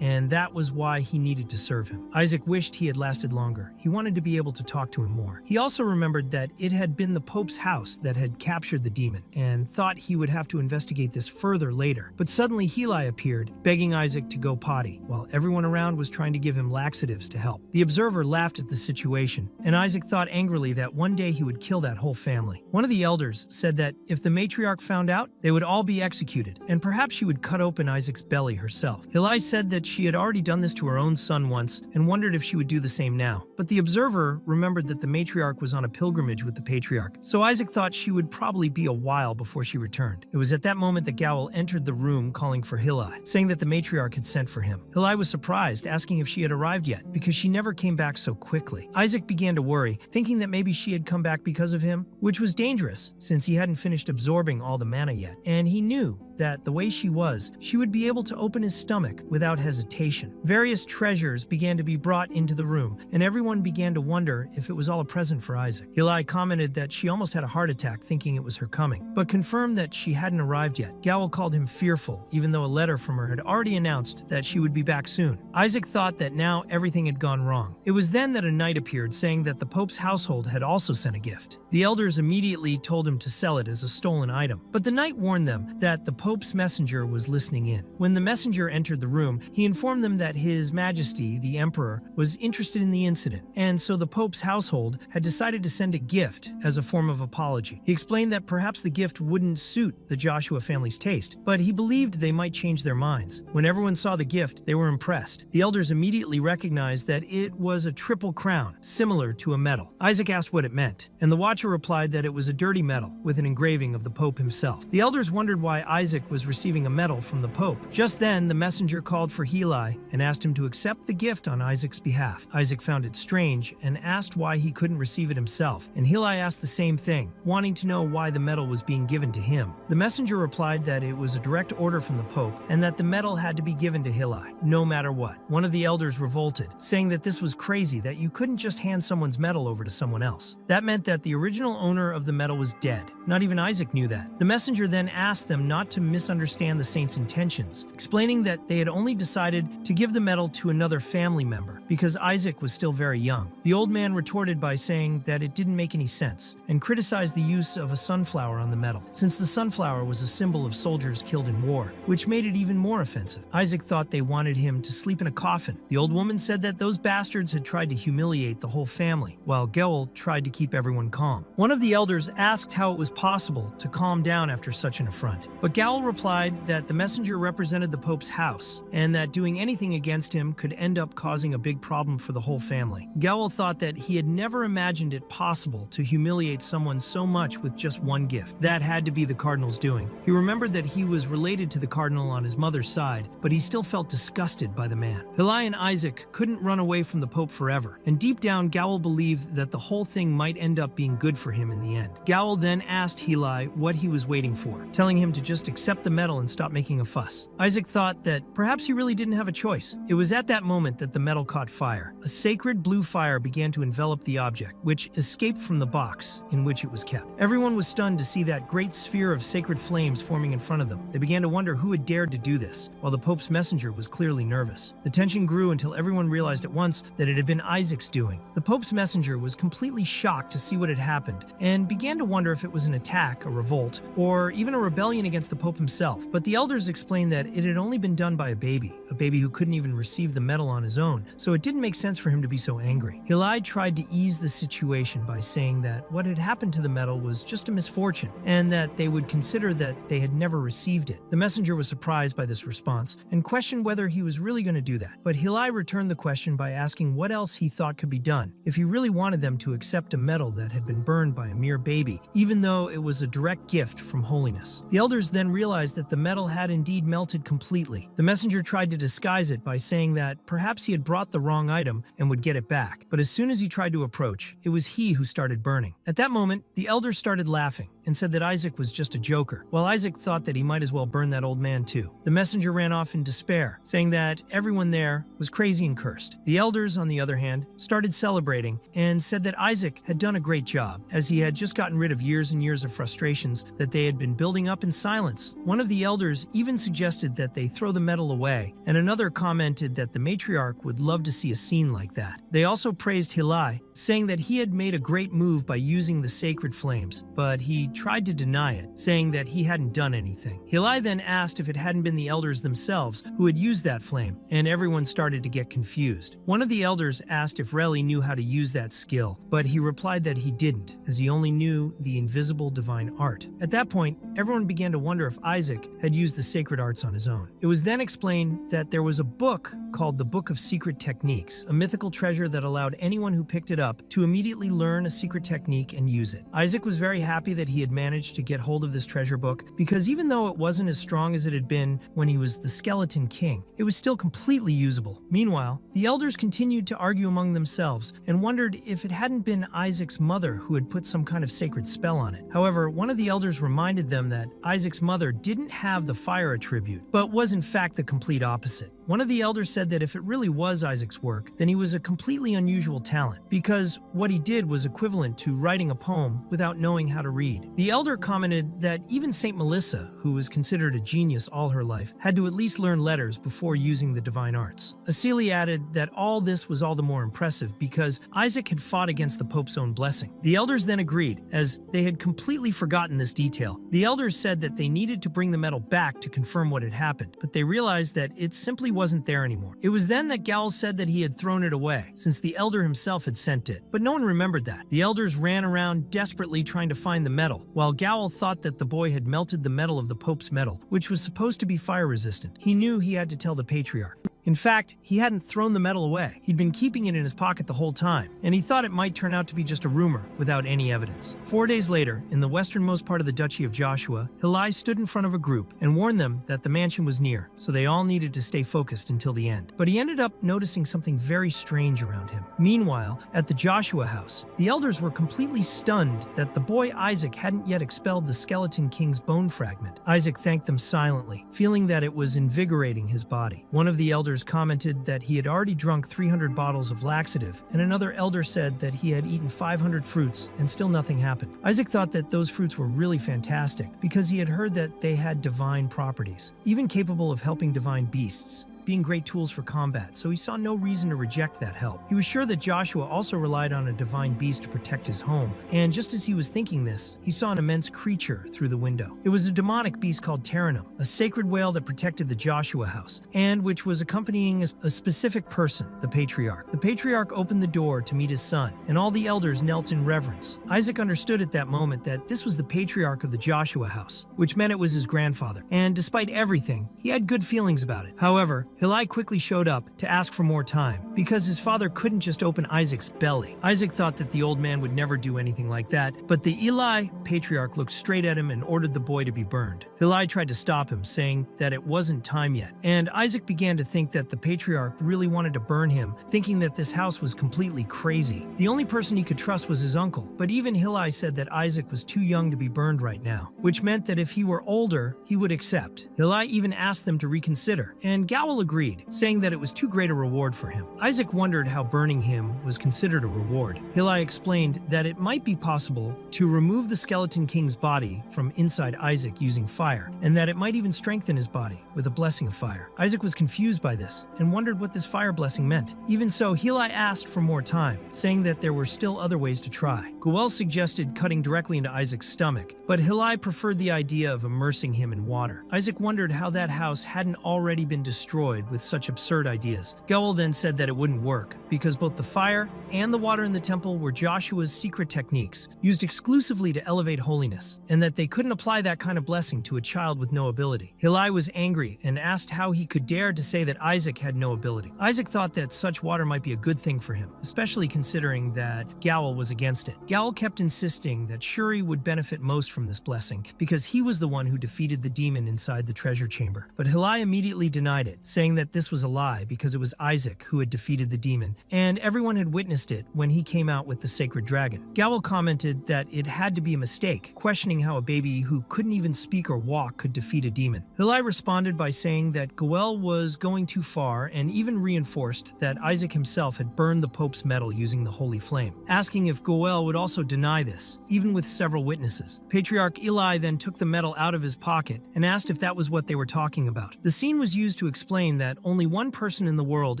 and that was why he needed to serve him. Isaac wished he had lasted longer. He wanted to be able to talk to him more. He also remembered that it had been the Pope's house that had captured the demon, and thought he would have to investigate this further later. But suddenly Heli appeared, begging Isaac to go potty, while everyone around was trying to give him laxatives to help. The observer laughed at the situation, and Isaac thought angrily that one day he would kill that whole family. One of the elders said that if the matriarch found out, they would all be executed, and perhaps she would cut open Isaac's belly herself. Heli said that she had already done this to her own son once, and wondered if she would do the same now. But the observer remembered that the matriarch was on a pilgrimage with the patriarch, so Isaac thought she would probably be a while before she returned. It was at that moment that Gowel entered the room calling for Heli, saying that the matriarch had sent for him. Heli was surprised, asking if she had arrived yet, because she never came back so quickly. Isaac began to worry, thinking that maybe she had come back because of him, which was dangerous, since he hadn't finished absorbing all the mana yet, and he knew that the way she was, she would be able to open his stomach without hesitation. Various treasures began to be brought into the room, and everyone began to wonder if it was all a present for Isaac. Heli commented that she almost had a heart attack thinking it was her coming, but confirmed that she hadn't arrived yet. Gowel called him fearful, even though a letter from her had already announced that she would be back soon. Isaac thought that now everything had gone wrong. It was then that a knight appeared, saying that the Pope's household had also sent a gift. The elders immediately told him to sell it as a stolen item, but the knight warned them that the Pope's messenger was listening in. When the messenger entered the room, he informed them that His Majesty, the Emperor, was interested in the incident, and so the Pope's household had decided to send a gift as a form of apology. He explained that perhaps the gift wouldn't suit the Joshua family's taste, but he believed they might change their minds. When everyone saw the gift, they were impressed. The elders immediately recognized that it was a triple crown, similar to a medal. Isaac asked what it meant, and the Watcher replied that it was a dirty medal with an engraving of the Pope himself. The elders wondered why Isaac was receiving a medal from the Pope. Just then, the messenger called for Heli and asked him to accept the gift on Isaac's behalf. Isaac found it strange and asked why he couldn't receive it himself, and Heli asked the same thing, wanting to know why the medal was being given to him. The messenger replied that it was a direct order from the Pope and that the medal had to be given to Heli, no matter what. One of the elders revolted, saying that this was crazy, that you couldn't just hand someone's medal over to someone else. That meant that the original owner of the medal was dead. Not even Isaac knew that. The messenger then asked them not to misunderstand the saint's intentions, explaining that they had only decided to give the medal to another family member because Isaac was still very young. The old man retorted by saying that it didn't make any sense and criticized the use of a sunflower on the medal, since the sunflower was a symbol of soldiers killed in war, which made it even more offensive. Isaac thought they wanted him to sleep in a coffin. The old woman said that those bastards had tried to humiliate the whole family, while Gowel tried to keep everyone calm. One of the elders asked how it was possible to calm down after such an affront, but Gowel replied that the messenger represented the Pope's house, and that doing anything against him could end up causing a big problem for the whole family. Gowel thought that he had never imagined it possible to humiliate someone so much with just one gift. That had to be the cardinal's doing. He remembered that he was related to the cardinal on his mother's side, but he still felt disgusted by the man. Hilai and Isaac couldn't run away from the Pope forever, and deep down Gowel believed that the whole thing might end up being good for him in the end. Gowel then asked Hilai what he was waiting for, telling him to just accept the medal and stop making a fuss. Isaac thought that perhaps he really didn't have a choice. It was at that moment that the medal caught fire. A sacred blue fire began to envelop the object, which escaped from the box in which it was kept. Everyone was stunned to see that great sphere of sacred flames forming in front of them. They began to wonder who had dared to do this, while the Pope's messenger was clearly nervous. The tension grew until everyone realized at once that it had been Isaac's doing. The Pope's messenger was completely shocked to see what had happened, and began to wonder if it was an attack, a revolt, or even a rebellion against the Pope himself. But the elders explained that it had only been done by a baby who couldn't even receive the medal on his own, so it didn't make sense for him to be so angry. Hilai tried to ease the situation by saying that what had happened to the medal was just a misfortune, and that they would consider that they had never received it. The messenger was surprised by this response and questioned whether he was really going to do that. But Hilai returned the question by asking what else he thought could be done if he really wanted them to accept a medal that had been burned by a mere baby, even though it was a direct gift from holiness. The elders then realized that the medal had indeed melted completely. The messenger tried to disguise it by saying that perhaps he had brought the wrong item and would get it back, but as soon as he tried to approach, it was he who started burning. At that moment, the elders started laughing and said that Isaac was just a joker, while Isaac thought that he might as well burn that old man too. The messenger ran off in despair, saying that everyone there was crazy and cursed. The elders, on the other hand, started celebrating and said that Isaac had done a great job, as he had just gotten rid of years and years of frustrations that they had been building up in silence. One of the elders even suggested that they throw the medal away, and another commented that the matriarch would love to see a scene like that. They also praised Hilai, saying that he had made a great move by using the sacred flames, but he tried to deny it, saying that he hadn't done anything. Hilai then asked if it hadn't been the elders themselves who had used that flame, and everyone started to get confused. One of the elders asked if Reli knew how to use that skill, but he replied that he didn't, as he only knew the invisible divine art. At that point, everyone began to wonder if Isaac had used the sacred arts on his own. It was then explained that there was a book called the Book of Secret Techniques, a mythical treasure that allowed anyone who picked it up to immediately learn a secret technique and use it. Isaac was very happy that he had managed to get hold of this treasure book, because even though it wasn't as strong as it had been when he was the Skeleton King, it was still completely usable. Meanwhile, the elders continued to argue among themselves and wondered if it hadn't been Isaac's mother who had put some kind of sacred spell on it. However, one of the elders reminded them that Isaac's mother didn't have the fire attribute, but was in fact the complete opposite. One of the elders said that if it really was Isaac's work, then he was a completely unusual talent, because what he did was equivalent to writing a poem without knowing how to read. The elder commented that even Saint Melissa, who was considered a genius all her life, had to at least learn letters before using the divine arts. Asili added that all this was all the more impressive because Isaac had fought against the Pope's own blessing. The elders then agreed, as they had completely forgotten this detail. The elders said that they needed to bring the medal back to confirm what had happened, but they realized that it simply wasn't there anymore. It was then that Gowel said that he had thrown it away, since the elder himself had sent it, but no one remembered that. The elders ran around desperately trying to find the medal, while Gowel thought that the boy had melted the metal of the Pope's medal, which was supposed to be fire resistant. He knew he had to tell the patriarch. In fact, he hadn't thrown the medal away. He'd been keeping it in his pocket the whole time, and he thought it might turn out to be just a rumor without any evidence. 4 days later, in the westernmost part of the Duchy of Joshua, Hilai stood in front of a group and warned them that the mansion was near, so they all needed to stay focused until the end. But he ended up noticing something very strange around him. Meanwhile, at the Joshua house, the elders were completely stunned that the boy Isaac hadn't yet expelled the Skeleton King's bone fragment. Isaac thanked them silently, feeling that it was invigorating his body. One of the elders elders commented that he had already drunk 300 bottles of laxative, and another elder said that he had eaten 500 fruits and still nothing happened. Isaac thought that those fruits were really fantastic because he had heard that they had divine properties, even capable of helping divine beasts, being great tools for combat, so he saw no reason to reject that help. He was sure that Joshua also relied on a divine beast to protect his home, and just as he was thinking this, he saw an immense creature through the window. It was a demonic beast called Terranum, a sacred whale that protected the Joshua house, and which was accompanying a specific person, the patriarch. The patriarch opened the door to meet his son, and all the elders knelt in reverence. Isaac understood at that moment that this was the patriarch of the Joshua house, which meant it was his grandfather, and despite everything, he had good feelings about it. However, Hillel quickly showed up to ask for more time, because his father couldn't just open Isaac's belly. Isaac thought that the old man would never do anything like that, but the Eli patriarch looked straight at him and ordered the boy to be burned. Hillel tried to stop him, saying that it wasn't time yet, and Isaac began to think that the patriarch really wanted to burn him, thinking that this house was completely crazy. The only person he could trust was his uncle, but even Hillel said that Isaac was too young to be burned right now, which meant that if he were older, he would accept. Hillel even asked them to reconsider, and Gowel agreed, saying that it was too great a reward for him. Isaac wondered how burning him was considered a reward. Hillel explained that it might be possible to remove the Skeleton King's body from inside Isaac using fire, and that it might even strengthen his body with a blessing of fire. Isaac was confused by this and wondered what this fire blessing meant. Even so, Hillel asked for more time, saying that there were still other ways to try. Goel suggested cutting directly into Isaac's stomach, but Hillel preferred the idea of immersing him in water. Isaac wondered how that house hadn't already been destroyed with such absurd ideas. Goel then said that it wouldn't work, because both the fire and the water in the temple were Joshua's secret techniques, used exclusively to elevate holiness, and that they couldn't apply that kind of blessing to a child with no ability. Hillel was angry and asked how he could dare to say that Isaac had no ability. Isaac thought that such water might be a good thing for him, especially considering that Goel was against it. Goel kept insisting that Shuri would benefit most from this blessing, because he was the one who defeated the demon inside the treasure chamber. But Hillel immediately denied it, saying that this was a lie because it was Isaac who had defeated the demon, and everyone had witnessed it when he came out with the sacred dragon. Goel commented that it had to be a mistake, questioning how a baby who couldn't even speak or walk could defeat a demon. Hillel responded by saying that Goel was going too far, and even reinforced that Isaac himself had burned the Pope's medal using the holy flame, asking if Goel would also deny this, even with several witnesses. Patriarch Eli then took the medal out of his pocket and asked if that was what they were talking about. The scene was used to explain that only one person in the world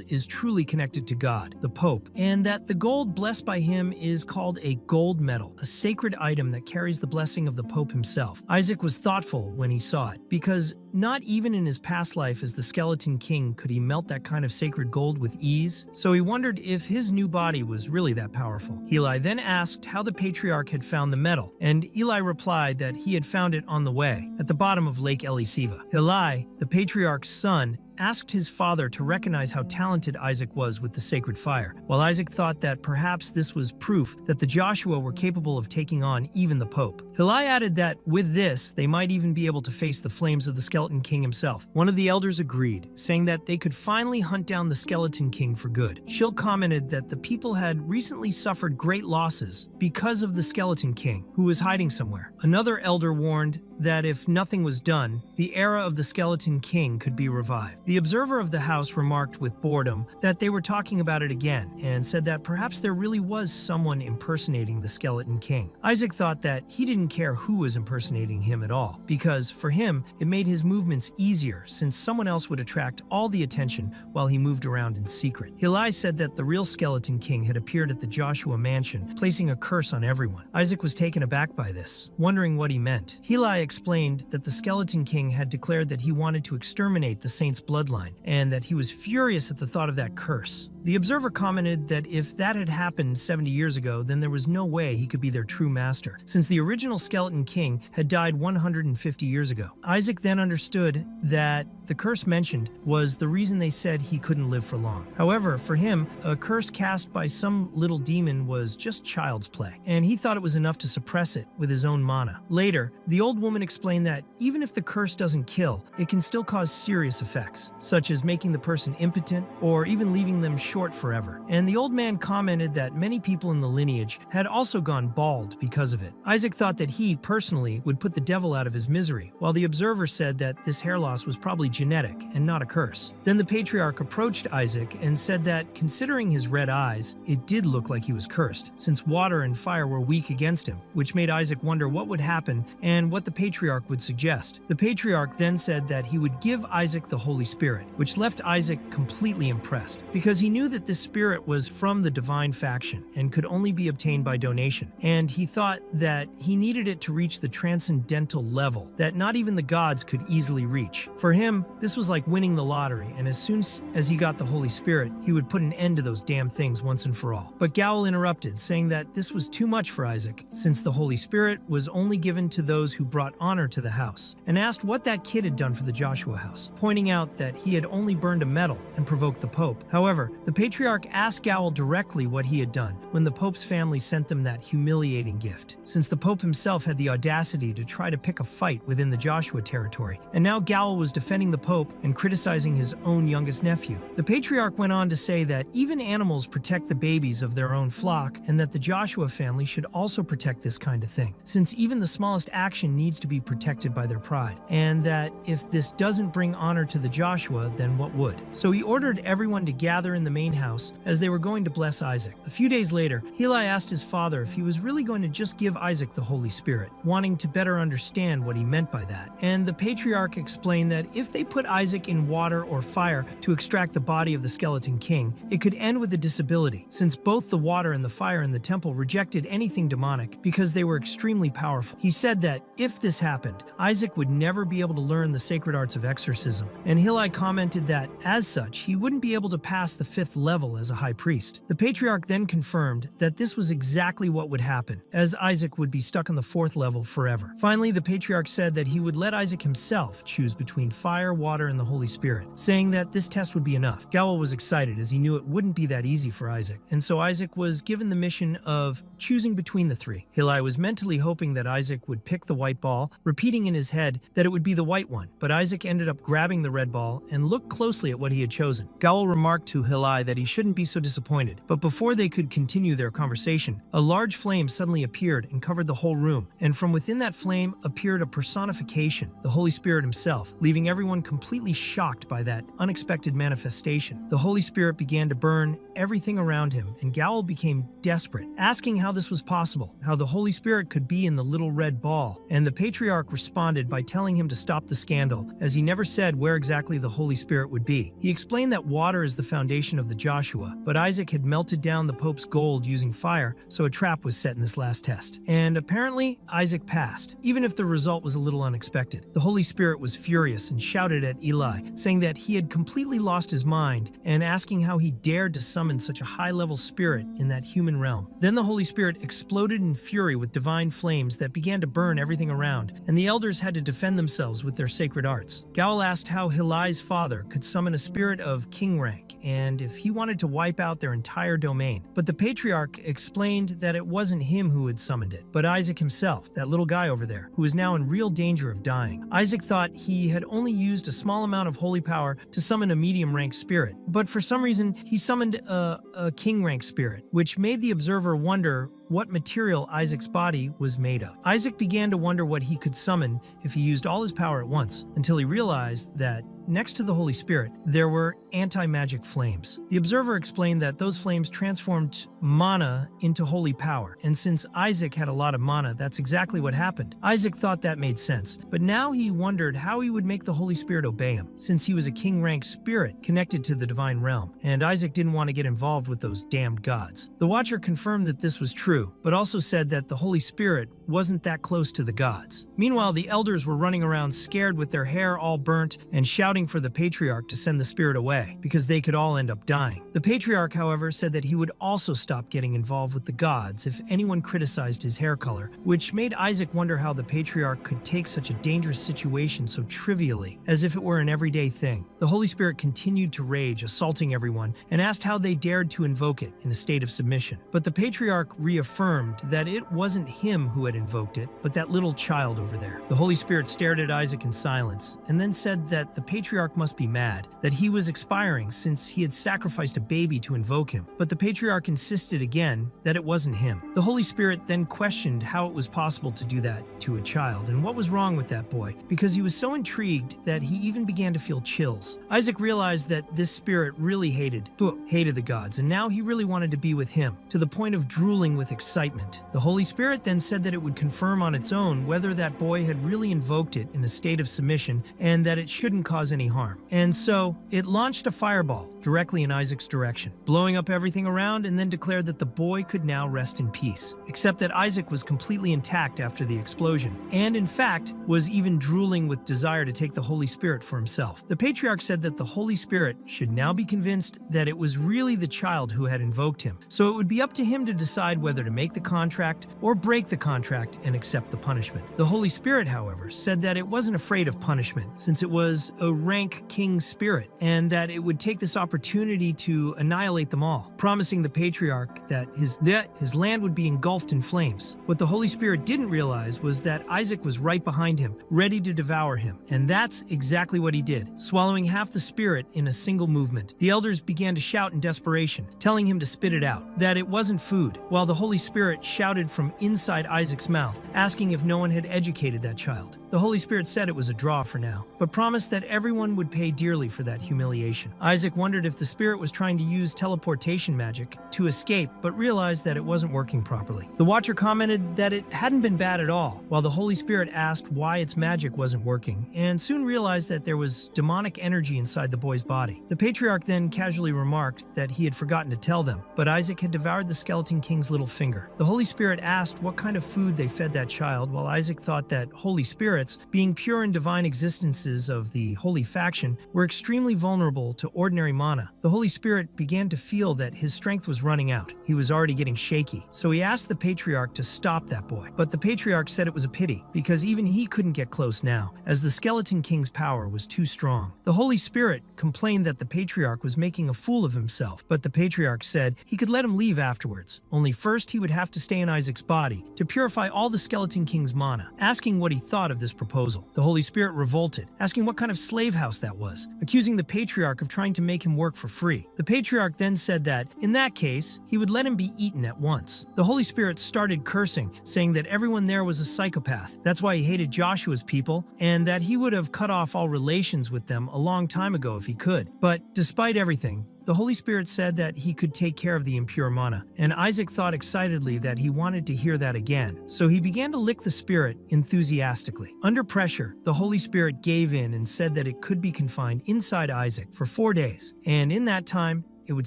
is truly connected to God, the Pope, and that the gold blessed by him is called a gold medal, a sacred item that carries the blessing of the Pope himself. Isaac was thoughtful when he saw it, because not even in his past life as the Skeleton King could he melt that kind of sacred gold with ease, so he wondered if his new body was really that powerful. Eli then asked how the patriarch had found the medal, and Eli replied that he had found it on the way, at the bottom of Lake Elisiva. Eli, the patriarch's son, asked his father to recognize how talented Isaac was with the sacred fire, while Isaac thought that perhaps this was proof that the Joshua were capable of taking on even the Pope. Hillel added that with this, they might even be able to face the flames of the Skeleton King himself. One of the elders agreed, saying that they could finally hunt down the Skeleton King for good. Shil commented that the people had recently suffered great losses because of the Skeleton King, who was hiding somewhere. Another elder warned that if nothing was done, the era of the Skeleton King could be revived. The observer of the house remarked with boredom that they were talking about it again, and said that perhaps there really was someone impersonating the Skeleton King. Isaac thought that he didn't care who was impersonating him at all, because for him, it made his movements easier since someone else would attract all the attention while he moved around in secret. Hillel said that the real Skeleton King had appeared at the Joshua mansion, placing a curse on everyone. Isaac was taken aback by this, wondering what he meant. Hillel explained that the Skeleton King had declared that he wanted to exterminate the saint's bloodline, and that he was furious at the thought of that curse. The observer commented that if that had happened 70 years ago, then there was no way he could be their true master, since the original Skeleton King had died 150 years ago. Isaac then understood that the curse mentioned was the reason they said he couldn't live for long. However, for him, a curse cast by some little demon was just child's play, and he thought it was enough to suppress it with his own mana. Later, the old woman explained that even if the curse doesn't kill, it can still cause serious effects, such as making the person impotent or even leaving them short forever. And the old man commented that many people in the lineage had also gone bald because of it. Isaac thought that he, personally, would put the devil out of his misery, while the observer said that this hair loss was probably genetic and not a curse. Then the patriarch approached Isaac and said that, considering his red eyes, it did look like he was cursed, since water and fire were weak against him, which made Isaac wonder what would happen and what the patriarch would suggest. The patriarch then said that he would give Isaac the Holy Spirit, which left Isaac completely impressed, because he knew that this spirit was from the divine faction and could only be obtained by donation, and he thought that he needed it to reach the transcendental level that not even the gods could easily reach. For him, this was like winning the lottery, and as soon as he got the Holy Spirit, he would put an end to those damn things once and for all. But Gowl interrupted, saying that this was too much for Isaac, since the Holy Spirit was only given to those who brought honor to the house, and asked what that kid had done for the Joshua house, pointing out that he had only burned a medal and provoked the Pope. However, the patriarch asked Gowl directly what he had done when the Pope's family sent them that humiliating gift, since the Pope himself had the audacity to try to pick a fight within the Joshua territory, and now Gowl was defending the Pope and criticizing his own youngest nephew. The patriarch went on to say that even animals protect the babies of their own flock, and that the Joshua family should also protect this kind of thing, since even the smallest action needs to be protected by their pride, and that if this doesn't bring honor to the Joshua, then what would? So he ordered everyone to gather in the main house as they were going to bless Isaac. A few days later, Heli asked his father if he was really going to just give Isaac the Holy Spirit, wanting to better understand what he meant by that. And the patriarch explained that if they put Isaac in water or fire to extract the body of the skeleton king, it could end with a disability, since both the water and the fire in the temple rejected anything demonic because they were extremely powerful. He said that if this happened, Isaac would never be able to learn the sacred arts of exorcism, and Heli commented that, as such, he wouldn't be able to pass the 5th level as a high priest. The patriarch then confirmed that this was exactly what would happen, as Isaac would be stuck on the 4th level forever. Finally, the patriarch said that he would let Isaac himself choose between fire, water, and the Holy Spirit, saying that this test would be enough. Gowl was excited, as he knew it wouldn't be that easy for Isaac, and so Isaac was given the mission of choosing between the three. Heli was mentally hoping that Isaac would pick the white ball, repeating in his head that it would be the white one, but Isaac ended up grabbing the red ball and looked closely at what he had chosen. Gowl remarked to Heli that he shouldn't be so disappointed, but before they could continue their conversation, a large flame suddenly appeared and covered the whole room, and from within that flame appeared a personification, the Holy Spirit himself, leaving everyone completely shocked by that unexpected manifestation. The Holy Spirit began to burn everything around him, and Gowl became desperate, asking how this was possible, how the Holy Spirit could be in the little red ball, and the patriarch responded by telling him to stop the scandal, as he never said where exactly the Holy Spirit would be. He explained that water is the foundation of the Joshua, but Isaac had melted down the Pope's gold using fire, so a trap was set in this last test. And apparently, Isaac passed, even if the result was a little unexpected. The Holy Spirit was furious and shouted at Eli, saying that he had completely lost his mind, and asking how he dared to summon such a high-level spirit in that human realm. Then the Holy Spirit exploded in fury with divine flames that began to burn everything around, and the elders had to defend themselves with their sacred arts. Gowl asked how Heli's father could summon a spirit of king rank, and if he wanted to wipe out their entire domain. But the patriarch explained that it wasn't him who had summoned it, but Isaac himself, that little guy over there, who was now in real danger of dying. Isaac thought he had only used a small amount of holy power to summon a medium-rank spirit, but for some reason he summoned a king-rank spirit, which made the observer wonder what material Isaac's body was made of. Isaac began to wonder what he could summon if he used all his power at once, until he realized that next to the Holy Spirit, there were anti-magic flames. The observer explained that those flames transformed mana into holy power, and since Isaac had a lot of mana, that's exactly what happened. Isaac thought that made sense, but now he wondered how he would make the Holy Spirit obey him, since he was a king-rank spirit connected to the divine realm, and Isaac didn't want to get involved with those damned gods. The Watcher confirmed that this was true, but also said that the Holy Spirit wasn't that close to the gods. Meanwhile, the elders were running around scared with their hair all burnt and shouting for the patriarch to send the spirit away, because they could all end up dying. The patriarch, however, said that he would also stop getting involved with the gods if anyone criticized his hair color, which made Isaac wonder how the patriarch could take such a dangerous situation so trivially, as if it were an everyday thing. The Holy Spirit continued to rage, assaulting everyone, and asked how they dared to invoke it in a state of submission. But the patriarch reaffirmed affirmed that it wasn't him who had invoked it, but that little child over there. The Holy Spirit stared at Isaac in silence and then said that the patriarch must be mad, that he was expiring since he had sacrificed a baby to invoke him. But the patriarch insisted again that it wasn't him. The Holy Spirit then questioned how it was possible to do that to a child and what was wrong with that boy, because he was so intrigued that he even began to feel chills. Isaac realized that this spirit really hated the gods, and now he really wanted to be with him, to the point of drooling with excitement. The Holy Spirit then said that it would confirm on its own whether that boy had really invoked it in a state of submission and that it shouldn't cause any harm. And so it launched a fireball directly in Isaac's direction, blowing up everything around, and then declared that the boy could now rest in peace. Except that Isaac was completely intact after the explosion, and in fact was even drooling with desire to take the Holy Spirit for himself. The patriarch said that the Holy Spirit should now be convinced that it was really the child who had invoked him, so it would be up to him to decide whether to make the contract or break the contract and accept the punishment. The Holy Spirit, however, said that it wasn't afraid of punishment, since it was a rank king spirit, and that it would take this opportunity to annihilate them all, promising the patriarch that his land would be engulfed in flames. What the Holy Spirit didn't realize was that Isaac was right behind him, ready to devour him, and that's exactly what he did, swallowing half the spirit in a single movement. The elders began to shout in desperation, telling him to spit it out, that it wasn't food, while the Holy Spirit shouted from inside Isaac's mouth, asking if no one had educated that child. The Holy Spirit said it was a draw for now, but promised that everyone would pay dearly for that humiliation. Isaac wondered if the spirit was trying to use teleportation magic to escape, but realized that it wasn't working properly. The Watcher commented that it hadn't been bad at all, while the Holy Spirit asked why its magic wasn't working, and soon realized that there was demonic energy inside the boy's body. The patriarch then casually remarked that he had forgotten to tell them, but Isaac had devoured the Skeleton King's little finger. The Holy Spirit asked what kind of food they fed that child, while Isaac thought that Holy Spirits, being pure and divine existences of the Holy Faction, were extremely vulnerable to ordinary mana. The Holy Spirit began to feel that his strength was running out. He was already getting shaky, so he asked the patriarch to stop that boy. But the patriarch said it was a pity, because even he couldn't get close now, as the Skeleton King's power was too strong. The Holy Spirit complained that the patriarch was making a fool of himself, but the patriarch said he could let him leave afterwards. Only first he would have to stay in Isaac's body to purify all the Skeleton King's mana, asking what he thought of this proposal. The Holy Spirit revolted, asking what kind of slave house that was, accusing the patriarch of trying to make him work for free. The patriarch then said that, in that case, he would let him be eaten at once. The Holy Spirit started cursing, saying that everyone there was a psychopath. That's why he hated Joshua's people, and that he would have cut off all relations with them a long time ago if he could. But despite everything, the Holy Spirit said that he could take care of the impure mana, and Isaac thought excitedly that he wanted to hear that again, so he began to lick the spirit enthusiastically. Under pressure, the Holy Spirit gave in and said that it could be confined inside Isaac for 4 days, and in that time, it would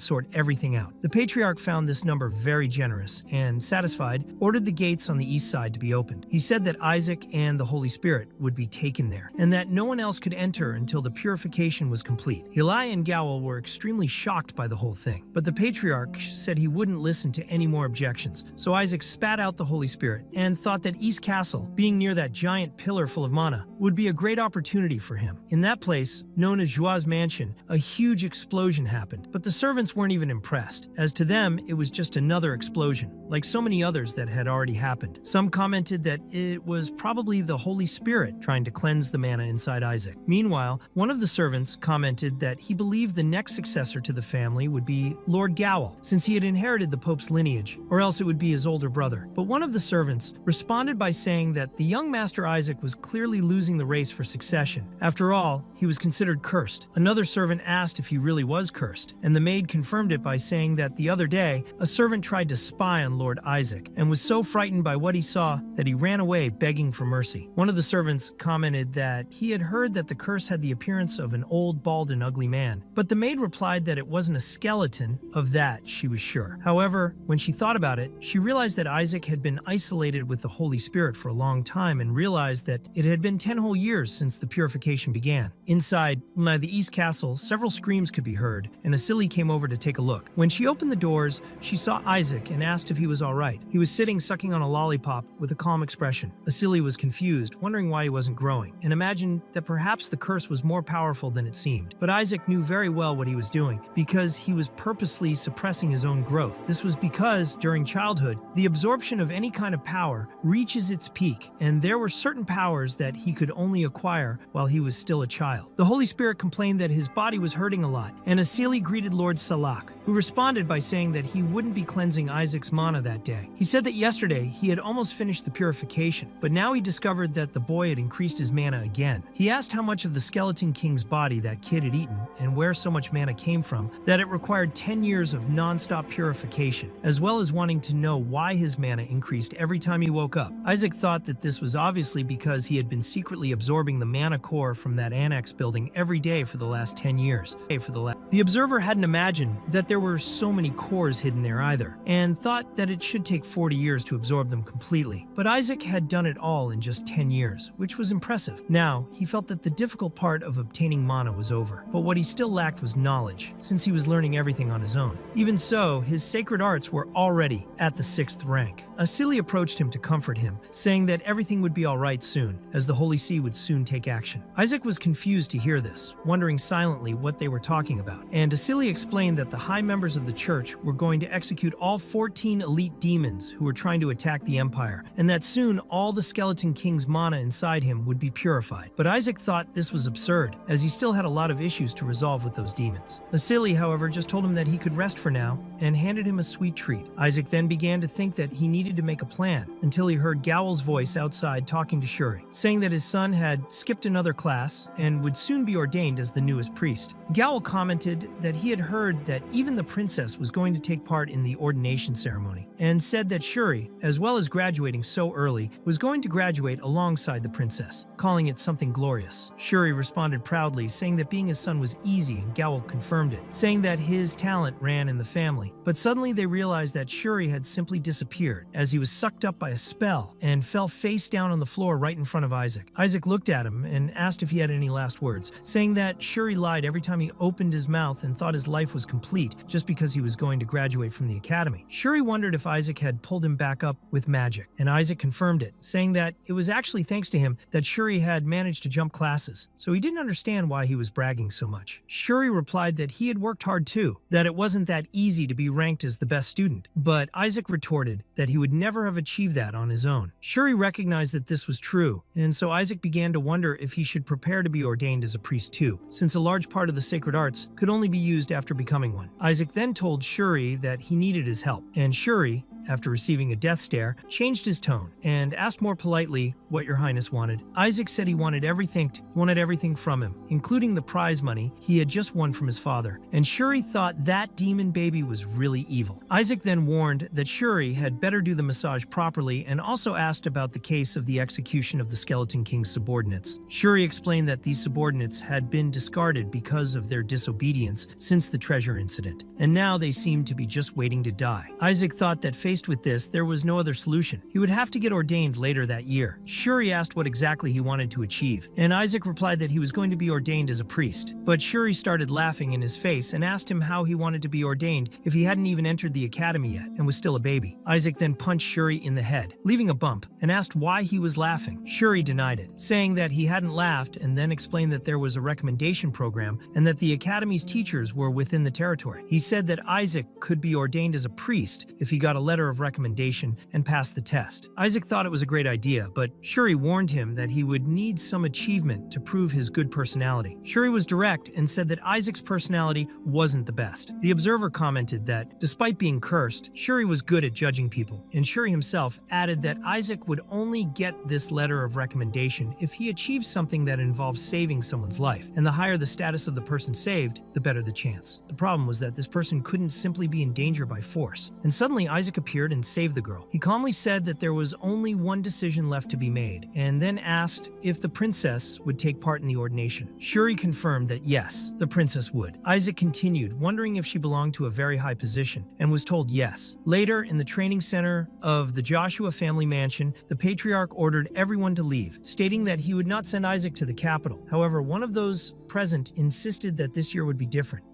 sort everything out. The patriarch found this number very generous and, satisfied, ordered the gates on the east side to be opened. He said that Isaac and the Holy Spirit would be taken there, and that no one else could enter until the purification was complete. Hilai and Gowel were extremely shocked by the whole thing, but the patriarch said he wouldn't listen to any more objections, so Isaac spat out the Holy Spirit and thought that East Castle, being near that giant pillar full of mana, would be a great opportunity for him. In that place, known as Joie's Mansion, a huge explosion happened, but the servants weren't even impressed. As to them, it was just another explosion, like so many others that had already happened. Some commented that it was probably the Holy Spirit trying to cleanse the mana inside Isaac. Meanwhile, one of the servants commented that he believed the next successor to the family would be Lord Gowel, since he had inherited the Pope's lineage, or else it would be his older brother. But one of the servants responded by saying that the young Master Isaac was clearly losing the race for succession. After all, he was considered cursed. Another servant asked if he really was cursed, and the maid confirmed it by saying that the other day, a servant tried to spy on Lord Isaac and was so frightened by what he saw that he ran away begging for mercy. One of the servants commented that he had heard that the curse had the appearance of an old, bald, and ugly man, but the maid replied that it wasn't a skeleton. Of that, she was sure. However, when she thought about it, she realized that Isaac had been isolated with the Holy Spirit for a long time and realized that it had been 10 whole years since the purification began. Inside the East Castle, several screams could be heard, and a silly came came over to take a look. When she opened the doors, she saw Isaac and asked if he was all right. He was sitting sucking on a lollipop with a calm expression. Asili was confused, wondering why he wasn't growing, and imagined that perhaps the curse was more powerful than it seemed. But Isaac knew very well what he was doing, because he was purposely suppressing his own growth. This was because, during childhood, the absorption of any kind of power reaches its peak, and there were certain powers that he could only acquire while he was still a child. The Holy Spirit complained that his body was hurting a lot, and Asili greeted Lord Salak, who responded by saying that he wouldn't be cleansing Isaac's mana that day. He said that yesterday he had almost finished the purification, but now he discovered that the boy had increased his mana again. He asked how much of the Skeleton King's body that kid had eaten and where so much mana came from, that it required 10 years of non-stop purification, as well as wanting to know why his mana increased every time he woke up. Isaac thought that this was obviously because he had been secretly absorbing the mana core from that annex building every day for the last 10 years. The observer hadn't imagined that there were so many cores hidden there either, and thought that it should take 40 years to absorb them completely. But Isaac had done it all in just 10 years, which was impressive. Now, he felt that the difficult part of obtaining mana was over, but what he still lacked was knowledge, since he was learning everything on his own. Even so, his sacred arts were already at the 6th rank. Asili approached him to comfort him, saying that everything would be all right soon, as the Holy See would soon take action. Isaac was confused to hear this, wondering silently what they were talking about, and Asili explained that the high members of the church were going to execute all 14 elite demons who were trying to attack the Empire, and that soon all the Skeleton King's mana inside him would be purified. But Isaac thought this was absurd, as he still had a lot of issues to resolve with those demons. Asili, however, just told him that he could rest for now, and handed him a sweet treat. Isaac then began to think that he needed to make a plan, until he heard Gowl's voice outside talking to Shuri, saying that his son had skipped another class and would soon be ordained as the newest priest. Gowl commented that he had heard that even the princess was going to take part in the ordination ceremony, and said that Shuri, as well as graduating so early, was going to graduate alongside the princess, calling it something glorious. Shuri responded proudly, saying that being his son was easy, and Gowl confirmed it, saying that his talent ran in the family. But suddenly they realized that Shuri had simply disappeared, as he was sucked up by a spell and fell face down on the floor right in front of Isaac. Isaac looked at him and asked if he had any last words, saying that Shuri lied every time he opened his mouth and thought his life was complete just because he was going to graduate from the academy. Shuri wondered if Isaac had pulled him back up with magic, and Isaac confirmed it, saying that it was actually thanks to him that Shuri had managed to jump classes, so he didn't understand why he was bragging so much. Shuri replied that he had worked hard too, that it wasn't that easy to be ranked as the best student, but Isaac retorted that he would never have achieved that on his own. Shuri recognized that this was true, and so Isaac began to wonder if he should prepare to be ordained as a priest too, since a large part of the sacred arts could only be used after becoming one. Isaac then told Shuri that he needed his help, and Shuri, after receiving a death stare, changed his tone and asked more politely what Your Highness wanted. Isaac said he wanted everything from him, including the prize money he had just won from his father, and Shuri thought that demon baby was really evil. Isaac then warned that Shuri had better do the massage properly, and also asked about the case of the execution of the Skeleton King's subordinates. Shuri explained that these subordinates had been discarded because of their disobedience since the treasure incident, and now they seemed to be just waiting to die. Isaac thought that faced with this, there was no other solution. He would have to get ordained later that year. Shuri asked what exactly he wanted to achieve, and Isaac replied that he was going to be ordained as a priest. But Shuri started laughing in his face and asked him how he wanted to be ordained if he hadn't even entered the academy yet and was still a baby. Isaac then punched Shuri in the head, leaving a bump, and asked why he was laughing. Shuri denied it, saying that he hadn't laughed, and then explained that there was a recommendation program and that the academy's teachers were within the territory. He said that Isaac could be ordained as a priest if he got a letter of recommendation and passed the test. Isaac thought it was a great idea, but Shuri warned him that he would need some achievement to prove his good personality. Shuri was direct and said that Isaac's personality wasn't the best. The observer commented that, despite being cursed, Shuri was good at judging people, and Shuri himself added that Isaac would only get this letter of recommendation if he achieved something that involved saving someone's life, and the higher the status of the person saved, the better the chance. The problem was that this person couldn't simply be in danger by force, and suddenly Isaac appeared and saved the girl. He calmly said that there was only one decision left to be made, and then asked if the princess would take part in the ordination. Shuri confirmed that yes, the princess would. Isaac continued, wondering if she belonged to a very high position, and was told yes. Later, in the training center of the Joshua family mansion, the patriarch ordered everyone to leave, stating that he would not send Isaac to the capital. However, one of those present insisted that this year would be different.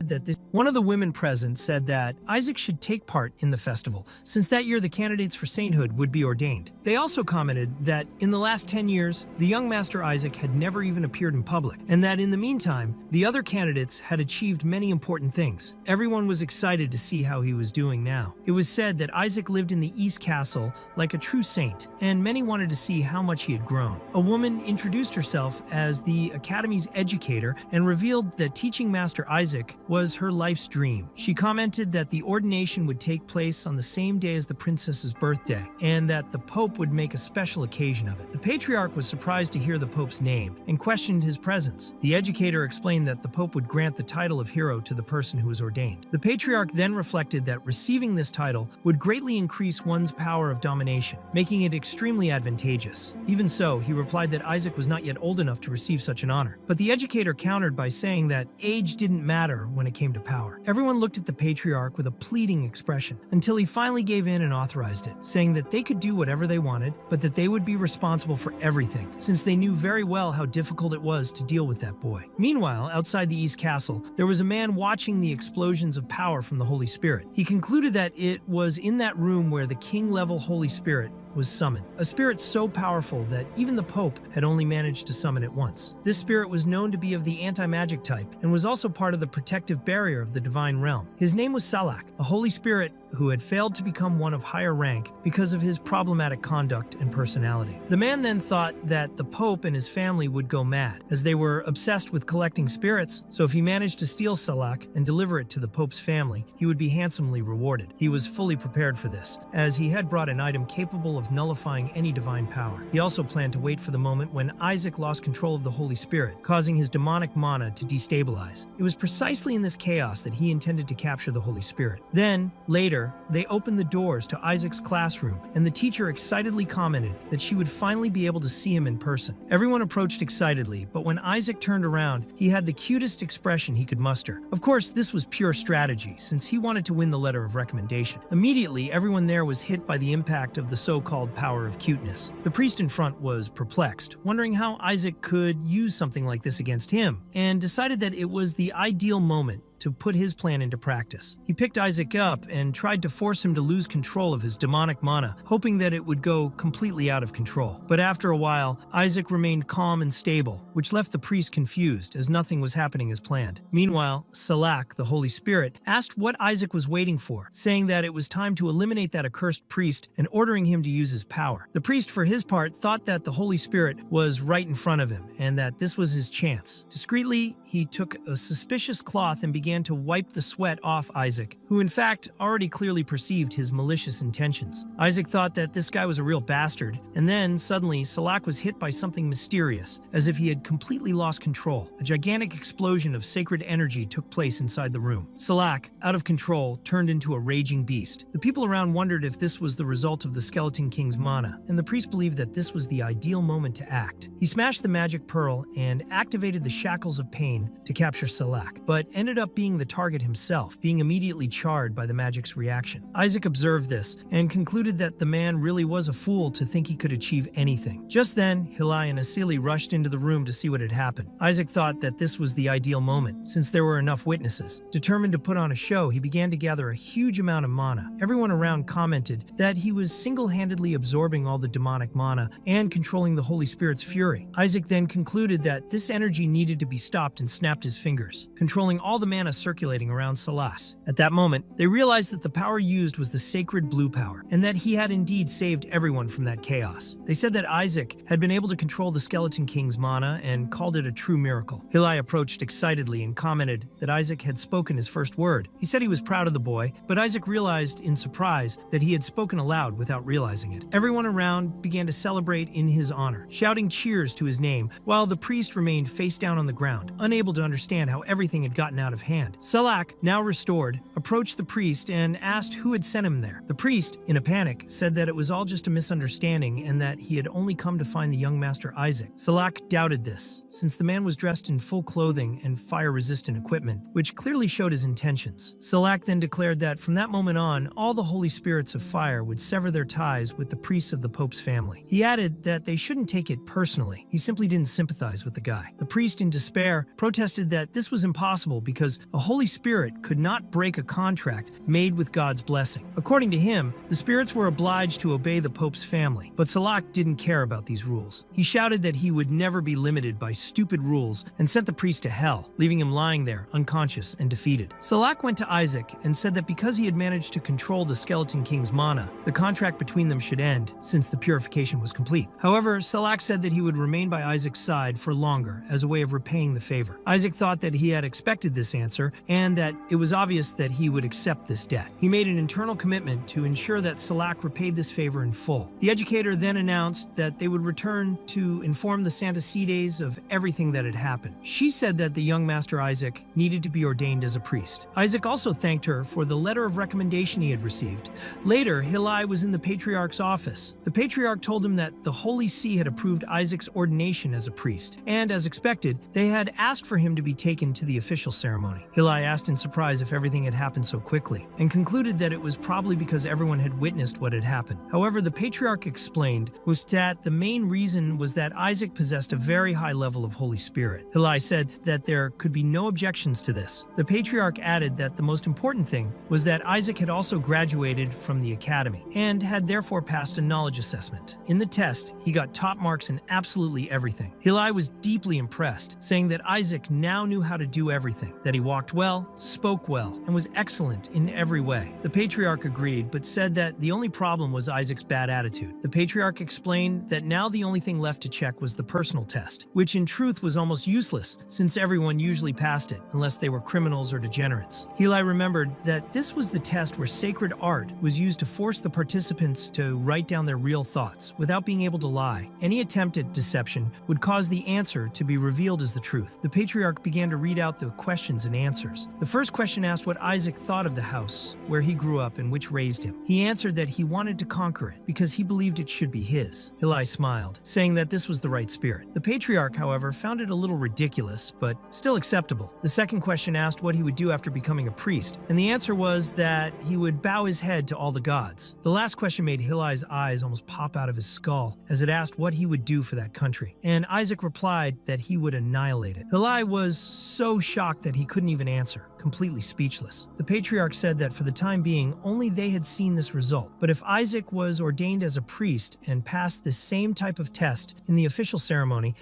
One of the women present said that Isaac should take part in the festival, since that year the candidates for sainthood would be ordained. They also commented that in the last 10 years, the young Master Isaac had never even appeared in public, and that in the meantime, the other candidates had achieved many important things. Everyone was excited to see how he was doing now. It was said that Isaac lived in the East Castle like a true saint, and many wanted to see how much he had grown. A woman introduced herself as the Academy's educator and revealed that teaching Master Isaac was her life's dream. She commented that the ordination would take place on the same day as the princess's birthday, and that the Pope would make a special occasion of it. The Patriarch was surprised to hear the Pope's name and questioned his presence. The educator explained that the Pope would grant the title of hero to the person who was ordained. The Patriarch then reflected that receiving this title would greatly increase one's power of domination, making it extremely advantageous. Even so, he replied that Isaac was not yet old enough to receive such an honor. But the educator countered by saying that age didn't matter when it came to power. Everyone looked at the Patriarch with a pleading expression until he finally gave in and authorized it, saying that they could do whatever they wanted, but that they would be responsible for everything, since they knew very well how difficult it was to deal with that boy. Meanwhile, outside the East Castle, there was a man watching the explosions of power from the Holy Spirit. He concluded that it was in that room where the king-level Holy Spirit was summoned, a spirit so powerful that even the Pope had only managed to summon it once. This spirit was known to be of the anti-magic type and was also part of the protective barrier of the divine realm. His name was Salak, a holy spirit who had failed to become one of higher rank because of his problematic conduct and personality. The man then thought that the Pope and his family would go mad, as they were obsessed with collecting spirits, so if he managed to steal Salak and deliver it to the Pope's family, he would be handsomely rewarded. He was fully prepared for this, as he had brought an item capable of nullifying any divine power. He also planned to wait for the moment when Isaac lost control of the Holy Spirit, causing his demonic mana to destabilize. It was precisely in this chaos that he intended to capture the Holy Spirit. Then, later, they opened the doors to Isaac's classroom, and the teacher excitedly commented that she would finally be able to see him in person. Everyone approached excitedly, but when Isaac turned around, he had the cutest expression he could muster. Of course, this was pure strategy, since he wanted to win the letter of recommendation. Immediately, everyone there was hit by the impact of the so-called power of cuteness. The priest in front was perplexed, wondering how Isaac could use something like this against him, and decided that it was the ideal moment to put his plan into practice. He picked Isaac up and tried to force him to lose control of his demonic mana, hoping that it would go completely out of control. But after a while, Isaac remained calm and stable, which left the priest confused as nothing was happening as planned. Meanwhile, Salak, the Holy Spirit, asked what Isaac was waiting for, saying that it was time to eliminate that accursed priest and ordering him to use his power. The priest, for his part, thought that the Holy Spirit was right in front of him and that this was his chance. Discreetly, he took a suspicious cloth and began to wipe the sweat off Isaac, who in fact already clearly perceived his malicious intentions. Isaac thought that this guy was a real bastard, and then suddenly Salak was hit by something mysterious, as if he had completely lost control. A gigantic explosion of sacred energy took place inside the room. Salak, out of control, turned into a raging beast. The people around wondered if this was the result of the Skeleton King's mana, and the priest believed that this was the ideal moment to act. He smashed the magic pearl and activated the shackles of pain to capture Salak, but ended up being the target himself, being immediately charred by the magic's reaction. Isaac observed this and concluded that the man really was a fool to think he could achieve anything. Just then, Hilai and Asili rushed into the room to see what had happened. Isaac thought that this was the ideal moment, since there were enough witnesses. Determined to put on a show, he began to gather a huge amount of mana. Everyone around commented that he was single-handedly absorbing all the demonic mana and controlling the Holy Spirit's fury. Isaac then concluded that this energy needed to be stopped and snapped his fingers, controlling all the mana circulating around Salas. At that moment, they realized that the power used was the sacred blue power, and that he had indeed saved everyone from that chaos. They said that Isaac had been able to control the Skeleton King's mana and called it a true miracle. Hilai approached excitedly and commented that Isaac had spoken his first word. He said he was proud of the boy, but Isaac realized in surprise that he had spoken aloud without realizing it. Everyone around began to celebrate in his honor, shouting cheers to his name, while the priest remained face down on the ground, unable to understand how everything had gotten out of hand. Salak, now restored, approached the priest and asked who had sent him there. The priest, in a panic, said that it was all just a misunderstanding and that he had only come to find the young master Isaac. Salak doubted this, since the man was dressed in full clothing and fire-resistant equipment, which clearly showed his intentions. Salak then declared that from that moment on, all the holy spirits of fire would sever their ties with the priests of the Pope's family. He added that they shouldn't take it personally. He simply didn't sympathize with the guy. The priest, in despair, approached protested that this was impossible because a Holy Spirit could not break a contract made with God's blessing. According to him, the spirits were obliged to obey the Pope's family, but Salak didn't care about these rules. He shouted that he would never be limited by stupid rules and sent the priest to hell, leaving him lying there, unconscious and defeated. Salak went to Isaac and said that because he had managed to control the Skeleton King's mana, the contract between them should end, since the purification was complete. However, Salak said that he would remain by Isaac's side for longer as a way of repaying the favor. Isaac thought that he had expected this answer and that it was obvious that he would accept this debt. He made an internal commitment to ensure that Salak repaid this favor in full. The educator then announced that they would return to inform the Santasides of everything that had happened. She said that the young master Isaac needed to be ordained as a priest. Isaac also thanked her for the letter of recommendation he had received. Later, Hillel was in the Patriarch's office. The Patriarch told him that the Holy See had approved Isaac's ordination as a priest, and as expected, they had asked for him to be taken to the official ceremony. Hillel asked in surprise if everything had happened so quickly, and concluded that it was probably because everyone had witnessed what had happened. However, the Patriarch explained was that the main reason was that Isaac possessed a very high level of Holy Spirit. Hillel said that there could be no objections to this. The Patriarch added that the most important thing was that Isaac had also graduated from the academy, and had therefore passed a knowledge assessment. In the test, he got top marks in absolutely everything. Hillel was deeply impressed, saying that Isaac now knew how to do everything, that he walked well, spoke well, and was excellent in every way. The Patriarch agreed, but said that the only problem was Isaac's bad attitude. The Patriarch explained that now the only thing left to check was the personal test, which in truth was almost useless, since everyone usually passed it, unless they were criminals or degenerates. Hillel remembered that this was the test where sacred art was used to force the participants to write down their real thoughts, without being able to lie. Any attempt at deception would cause the answer to be revealed as the truth. The Patriarch began to read out the questions and answers. The first question asked what Isaac thought of the house, where he grew up and which raised him. He answered that he wanted to conquer it, because he believed it should be his. Hillel smiled, saying that this was the right spirit. The Patriarch, however, found it a little ridiculous, but still acceptable. The second question asked what he would do after becoming a priest, and the answer was that he would bow his head to all the gods. The last question made Hillel's eyes almost pop out of his skull, as it asked what he would do for that country, and Isaac replied that he would annihilate it. Hillel was so shocked that he couldn't even answer, completely speechless. The Patriarch said that for the time being, only they had seen this result, but if Isaac was ordained as a priest and passed the same type of test in the official ceremony,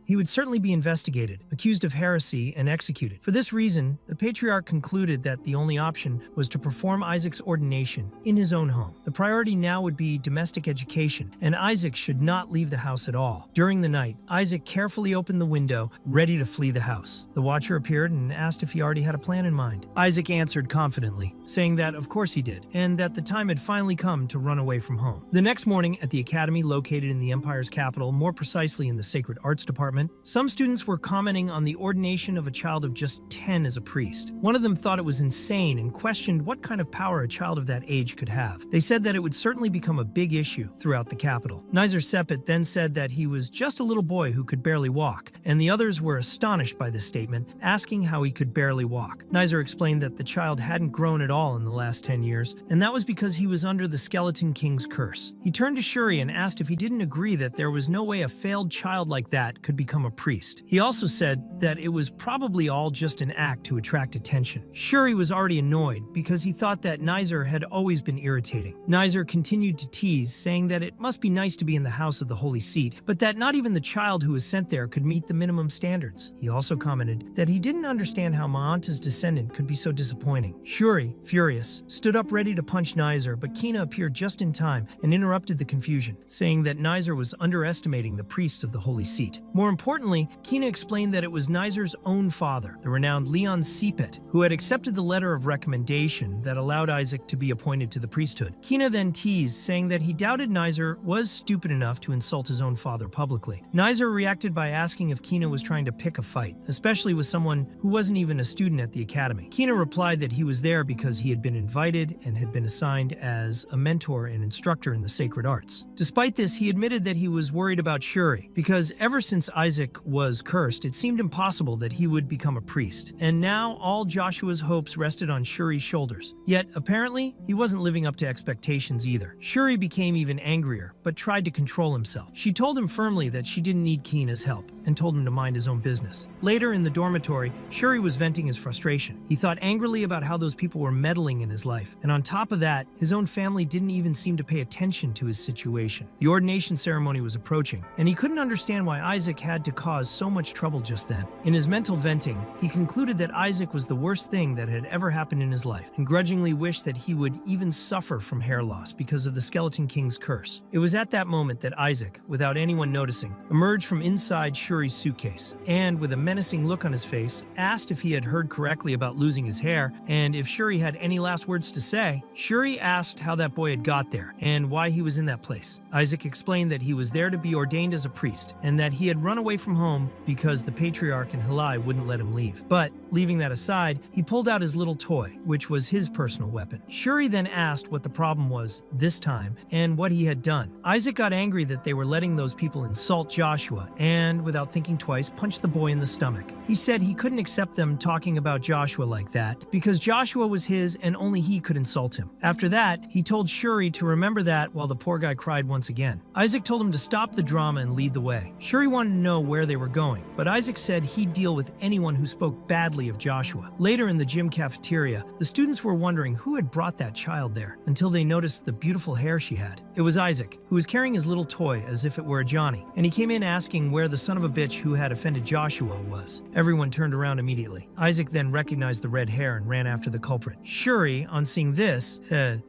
he would certainly be investigated, accused of heresy, and executed. For this reason, the Patriarch concluded that the only option was to perform Isaac's ordination in his own home. The priority now would be domestic education, and Isaac should not leave the house at all. During the night, Isaac carefully opened the window, ready to flee the house. The watcher appeared and asked if he already had a plan in mind. Isaac answered confidently, saying that of course he did, and that the time had finally come to run away from home. The next morning at the academy located in the Empire's capital, more precisely in the Sacred Arts Department, some students were commenting on the ordination of a child of just 10 as a priest. One of them thought it was insane and questioned what kind of power a child of that age could have. They said that it would certainly become a big issue throughout the capital. Nizar Sepet then said that he was just a little boy who could barely walk, and the others were astonished by this statement, asking how he could barely walk. Nizar explained that the child hadn't grown at all in the last 10 years, and that was because he was under the Skeleton King's curse. He turned to Shuri and asked if he didn't agree that there was no way a failed child like that could become a priest. He also said that it was probably all just an act to attract attention. Shuri was already annoyed because he thought that Nizar had always been irritating. Nizar continued to tease, saying that it must be nice to be in the house of the Holy Seat, but that not even the child who was sent there could meet the minimum standards. He also commented that he didn't understand how Ma'anta's descendant could be so disappointing. Shuri, furious, stood up ready to punch Nizar, but Kina appeared just in time and interrupted the confusion, saying that Nizar was underestimating the priest of the Holy Seat. More importantly, Kina explained that it was Nizar's own father, the renowned Leon Sepet, who had accepted the letter of recommendation that allowed Isaac to be appointed to the priesthood. Kina then teased, saying that he doubted Nizar was stupid enough to insult his own father publicly. Nizar reacted by asking if Kina was trying to pick a fight, especially with someone who wasn't even a student at the the academy. Kina replied that he was there because he had been invited and had been assigned as a mentor and instructor in the sacred arts. Despite this, he admitted that he was worried about Shuri, because ever since Isaac was cursed, it seemed impossible that he would become a priest. And now all Joshua's hopes rested on Shuri's shoulders. Yet, apparently, he wasn't living up to expectations either. Shuri became even angrier, but tried to control himself. She told him firmly that she didn't need Kina's help, and told him to mind his own business. Later in the dormitory, Shuri was venting his frustration. He thought angrily about how those people were meddling in his life, and on top of that, his own family didn't even seem to pay attention to his situation. The ordination ceremony was approaching, and he couldn't understand why Isaac had to cause so much trouble just then. In his mental venting, he concluded that Isaac was the worst thing that had ever happened in his life, and grudgingly wished that he would even suffer from hair loss because of the Skeleton King's curse. It was at that moment that Isaac, without anyone noticing, emerged from inside Shuri's suitcase, and with a menacing look on his face, asked if he had heard correctly about losing his hair, and if Shuri had any last words to say. Shuri asked how that boy had got there, and why he was in that place. Isaac explained that he was there to be ordained as a priest, and that he had run away from home because the patriarch in Halai wouldn't let him leave. But, leaving that aside, he pulled out his little toy, which was his personal weapon. Shuri then asked what the problem was this time, and what he had done. Isaac got angry that they were letting those people insult Joshua, and, without thinking twice, punched the boy in the stomach. He said he couldn't accept them talking about Joshua like that, because Joshua was his and only he could insult him. After that, he told Shuri to remember that while the poor guy cried once again. Isaac told him to stop the drama and lead the way. Shuri wanted to know where they were going, but Isaac said he'd deal with anyone who spoke badly of Joshua. Later in the gym cafeteria, the students were wondering who had brought that child there, until they noticed the beautiful hair she had. It was Isaac, who was carrying his little toy as if it were a Johnny, and he came in asking where the son of a bitch who had offended Joshua was. Everyone turned around immediately. Isaac then recognized the red hair and ran after the culprit. Shuri, on seeing this,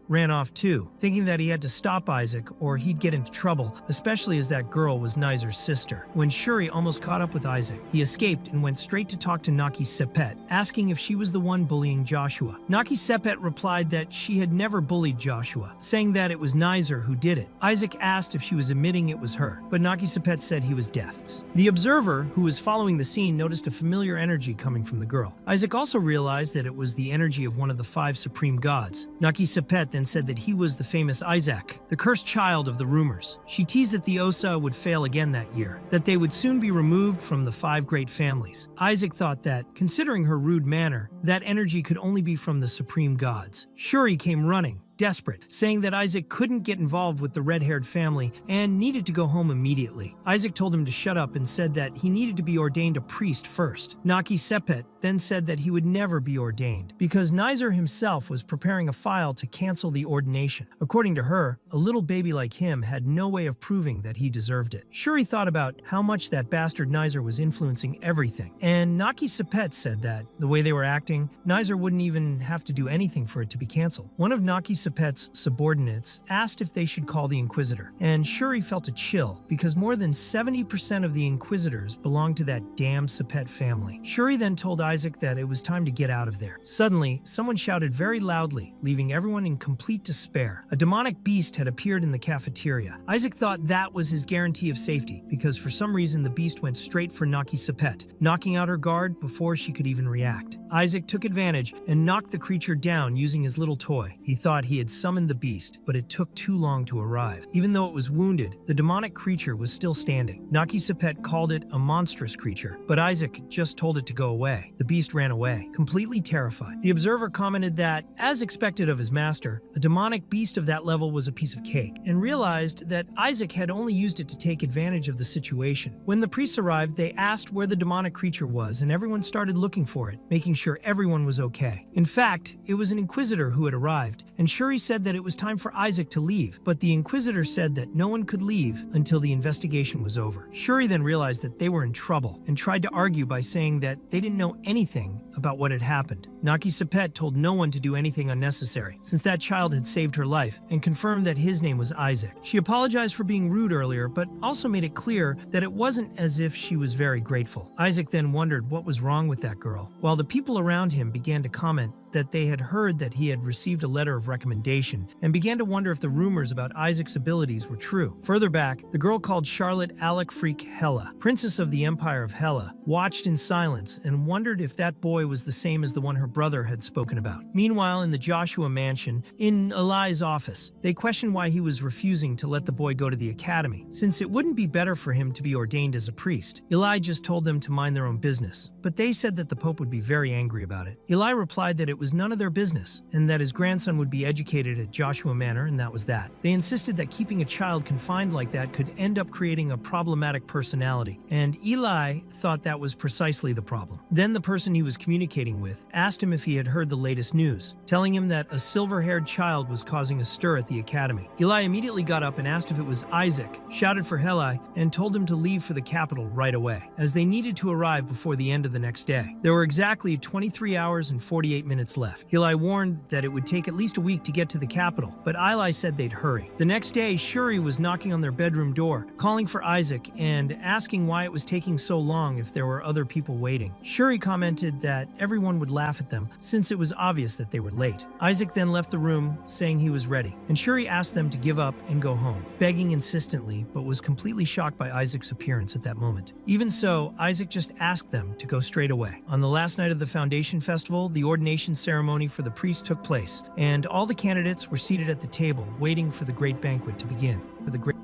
ran off too, thinking that he had to stop Isaac or he'd get into trouble, especially as that girl was Nizer's sister. When Shuri almost caught up with Isaac, he escaped and went straight to talk to Naki Sepet, asking if she was the one bullying Joshua. Naki Sepet replied that she had never bullied Joshua, saying that it was Nizer who did it. Isaac asked if she was admitting it was her, but Naki Sepet said he was deaf. The observer, who was following the scene, noticed a familiar energy coming from the girl. Isaac also realized that it was the energy of one of the 5 supreme gods. Naki Sepet then said that he was the famous Isaac, the cursed child of the rumors. She teased that the Osa would fail again that year, that they would soon be removed from the 5 great families. Isaac thought that, considering her rude manner, that energy could only be from the supreme gods. Shuri came running, desperate, saying that Isaac couldn't get involved with the red-haired family and needed to go home immediately. Isaac told him to shut up and said that he needed to be ordained a priest first. Naki Sepet then said that he would never be ordained because Nizer himself was preparing a file to cancel the ordination. According to her, a little baby like him had no way of proving that he deserved it. Shuri thought about how much that bastard Nizer was influencing everything, and Naki Sepet said that, the way they were acting, Nizer wouldn't even have to do anything for it to be canceled. One of Naki Sepet's subordinates asked if they should call the Inquisitor, and Shuri felt a chill because more than 70% of the Inquisitors belonged to that damn Sepet family. Shuri then told Isaac that it was time to get out of there. Suddenly, someone shouted very loudly, leaving everyone in complete despair. A demonic beast had appeared in the cafeteria. Isaac thought that was his guarantee of safety, because for some reason the beast went straight for Naki Sepet, knocking out her guard before she could even react. Isaac took advantage and knocked the creature down using his little toy. He thought he had summoned the beast, but it took too long to arrive. Even though it was wounded, the demonic creature was still standing. Naki Sepet called it a monstrous creature, but Isaac just told it to go away. The beast ran away, completely terrified. The observer commented that, as expected of his master, a demonic beast of that level was a piece of cake, and realized that Isaac had only used it to take advantage of the situation. When the priests arrived, they asked where the demonic creature was, and everyone started looking for it, making sure everyone was okay. In fact, it was an Inquisitor who had arrived, and Shuri said that it was time for Isaac to leave, but the Inquisitor said that no one could leave until the investigation was over. Shuri then realized that they were in trouble, and tried to argue by saying that they didn't know anything about what had happened. Naki Sepet told no one to do anything unnecessary, since that child had saved her life, and confirmed that his name was Isaac. She apologized for being rude earlier, but also made it clear that it wasn't as if she was very grateful. Isaac then wondered what was wrong with that girl, while the people around him began to comment that they had heard that he had received a letter of recommendation and began to wonder if the rumors about Isaac's abilities were true. Further back, the girl called Charlotte Alec Freak Hela, princess of the Empire of Hela, watched in silence and wondered if that boy was the same as the one her brother had spoken about. Meanwhile, in the Joshua mansion, in Eli's office, they questioned why he was refusing to let the boy go to the academy, since it wouldn't be better for him to be ordained as a priest. Eli just told them to mind their own business, but they said that the Pope would be very angry about it. Eli replied that it was none of their business, and that his grandson would be educated at Joshua Manor, and that was that. They insisted that keeping a child confined like that could end up creating a problematic personality, and Eli thought that was precisely the problem. Then the person he was communicating with asked him if he had heard the latest news, telling him that a silver-haired child was causing a stir at the academy. Eli immediately got up and asked if it was Isaac, shouted for Heli, and told him to leave for the capital right away, as they needed to arrive before the end of the next day. There were exactly 23 hours and 48 minutes left. Eli warned that it would take at least a week to get to the capital, but Eli said they'd hurry. The next day, Shuri was knocking on their bedroom door, calling for Isaac and asking why it was taking so long if there were other people waiting. Shuri commented that everyone would laugh at them since it was obvious that they were late. Isaac then left the room, saying he was ready, and Shuri asked them to give up and go home, begging insistently, but was completely shocked by Isaac's appearance at that moment. Even so, Isaac just asked them to go straight away. On the last night of the Foundation Festival, the ordination ceremony for the priest took place, and all the candidates were seated at the table, waiting for the great banquet to begin.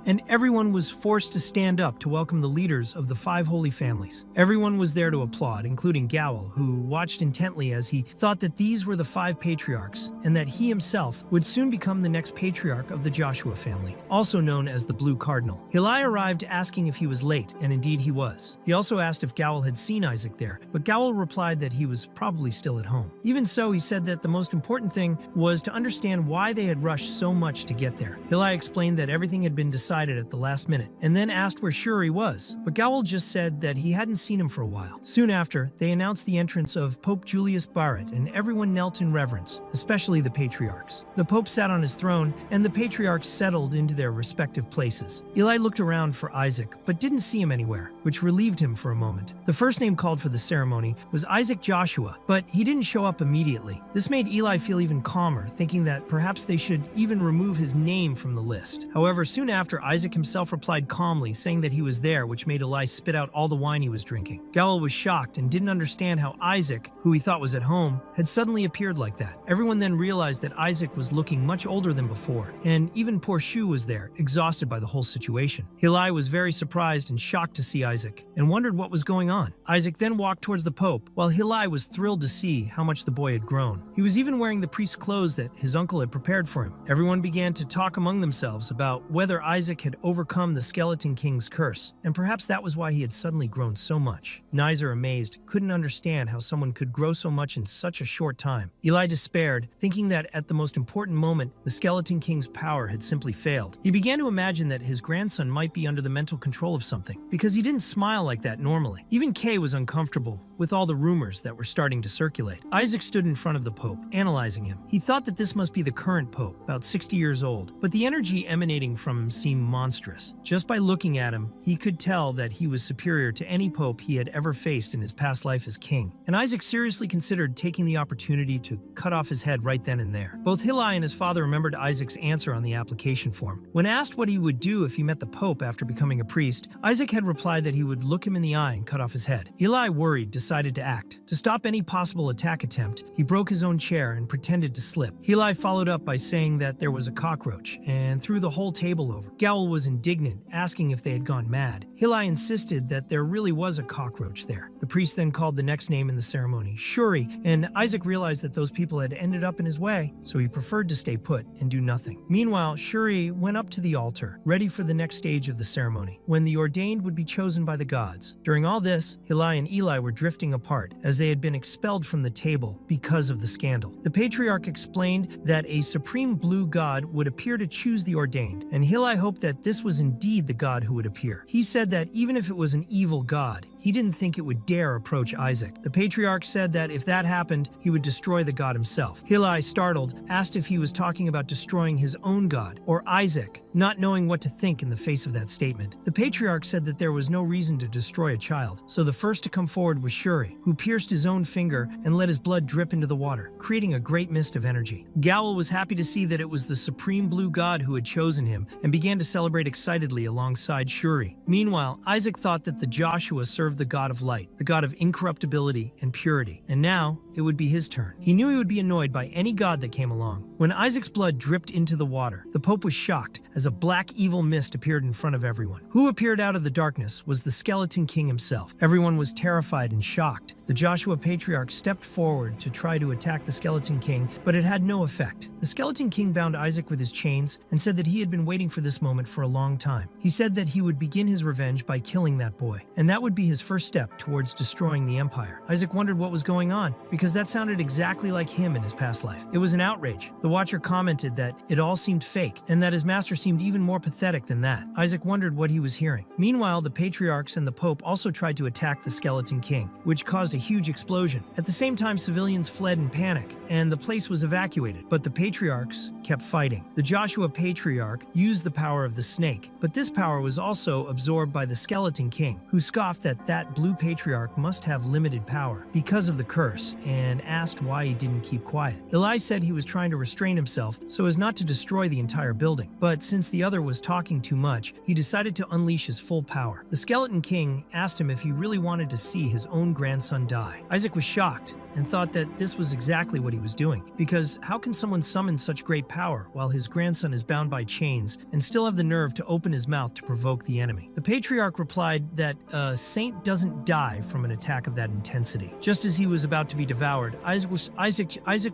And everyone was forced to stand up to welcome the leaders of the 5 holy families. Everyone was there to applaud, including Gowel, who watched intently as he thought that these were the 5 patriarchs, and that he himself would soon become the next patriarch of the Joshua family, also known as the Blue Cardinal. Heli arrived asking if he was late, and indeed he was. He also asked if Gowel had seen Isaac there, but Gowel replied that he was probably still at home. Even so, he said that the most important thing was to understand why they had rushed so much to get there. Heli explained that everything had been decided at the last minute, and then asked where Shuri was, but Gowel just said that he hadn't seen him for a while. Soon after, they announced the entrance of Pope Julius Barrett, and everyone knelt in reverence, especially the patriarchs. The Pope sat on his throne, and the patriarchs settled into their respective places. Eli looked around for Isaac, but didn't see him anywhere, which relieved him for a moment. The first name called for the ceremony was Isaac Joshua, but he didn't show up immediately. This made Eli feel even calmer, thinking that perhaps they should even remove his name from the list. However, soon after, Isaac himself replied calmly, saying that he was there, which made Eli spit out all the wine he was drinking. Gowel was shocked and didn't understand how Isaac, who he thought was at home, had suddenly appeared like that. Everyone then realized that Isaac was looking much older than before, and even poor Shu was there, exhausted by the whole situation. Eli was very surprised and shocked to see Isaac, and wondered what was going on. Isaac then walked towards the Pope, while Heli was thrilled to see how much the boy had grown. He was even wearing the priest's clothes that his uncle had prepared for him. Everyone began to talk among themselves about whether Isaac had overcome the Skeleton King's curse, and perhaps that was why he had suddenly grown so much. Nizer, amazed, couldn't understand how someone could grow so much in such a short time. Eli despaired, thinking that at the most important moment, the Skeleton King's power had simply failed. He began to imagine that his grandson might be under the mental control of something, because he didn't smile like that normally. Even Kay was uncomfortable with all the rumors that were starting to circulate. Isaac stood in front of the Pope, analyzing him. He thought that this must be the current Pope, about 60 years old, but the energy emanating from him seemed monstrous. Just by looking at him, he could tell that he was superior to any Pope he had ever faced in his past life as king. And Isaac seriously considered taking the opportunity to cut off his head right then and there. Both Heli and his father remembered Isaac's answer on the application form. When asked what he would do if he met the Pope after becoming a priest, Isaac had replied that he would look him in the eye and cut off his head. Eli, worried, decided to act. To stop any possible attack attempt, he broke his own chair and pretended to slip. Heli followed up by saying that there was a cockroach, and threw the whole table over. Gowel was indignant, asking if they had gone mad. Heli insisted that there really was a cockroach there. The priest then called the next name in the ceremony, Shuri, and Isaac realized that those people had ended up in his way, so he preferred to stay put and do nothing. Meanwhile, Shuri went up to the altar, ready for the next stage of the ceremony, when the ordained would be chosen by the gods. During all this, Heli and Eli were drifting apart, as they had been expelled from the table because of the scandal. The patriarch explained that a supreme blue god would appear to choose the ordained, and Heli hoped that this was indeed the god who would appear. He said that even if it was an evil god, he he didn't think it would dare approach Isaac. The patriarch said that if that happened, he would destroy the god himself. Hillel, startled, asked if he was talking about destroying his own god, or Isaac, not knowing what to think in the face of that statement. The patriarch said that there was no reason to destroy a child, so the first to come forward was Shuri, who pierced his own finger and let his blood drip into the water, creating a great mist of energy. Gowl was happy to see that it was the supreme blue god who had chosen him and began to celebrate excitedly alongside Shuri. Meanwhile, Isaac thought that the Joshua served the god of light, the god of incorruptibility and purity, and now it would be his turn. He knew he would be annoyed by any god that came along. When Isaac's blood dripped into the water, the Pope was shocked as a black evil mist appeared in front of everyone. Who appeared out of the darkness was the Skeleton King himself. Everyone was terrified and shocked. The Joshua Patriarch stepped forward to try to attack the Skeleton King, but it had no effect. The Skeleton King bound Isaac with his chains and said that he had been waiting for this moment for a long time. He said that he would begin his revenge by killing that boy, and that would be his first step towards destroying the Empire. Isaac wondered what was going on, because that sounded exactly like him in his past life. It was an outrage. The Watcher commented that it all seemed fake, and that his master seemed even more pathetic than that. Isaac wondered what he was hearing. Meanwhile, the Patriarchs and the Pope also tried to attack the Skeleton King, which caused a huge explosion. At the same time, civilians fled in panic, and the place was evacuated, but the Patriarchs kept fighting. The Joshua Patriarch used the power of the snake, but this power was also absorbed by the Skeleton King, who scoffed that that blue Patriarch must have limited power because of the curse, and asked why he didn't keep quiet. Eli said he was trying to restrain himself so as not to destroy the entire building, but since the other was talking too much, he decided to unleash his full power. The Skeleton King asked him if he really wanted to see his own grandson die. Isaac was shocked and thought that this was exactly what he was doing, because how can someone summon such great power while his grandson is bound by chains and still have the nerve to open his mouth to provoke the enemy? The Patriarch replied that a saint doesn't die from an attack of that intensity. Just as he was about to be devoured, Isaac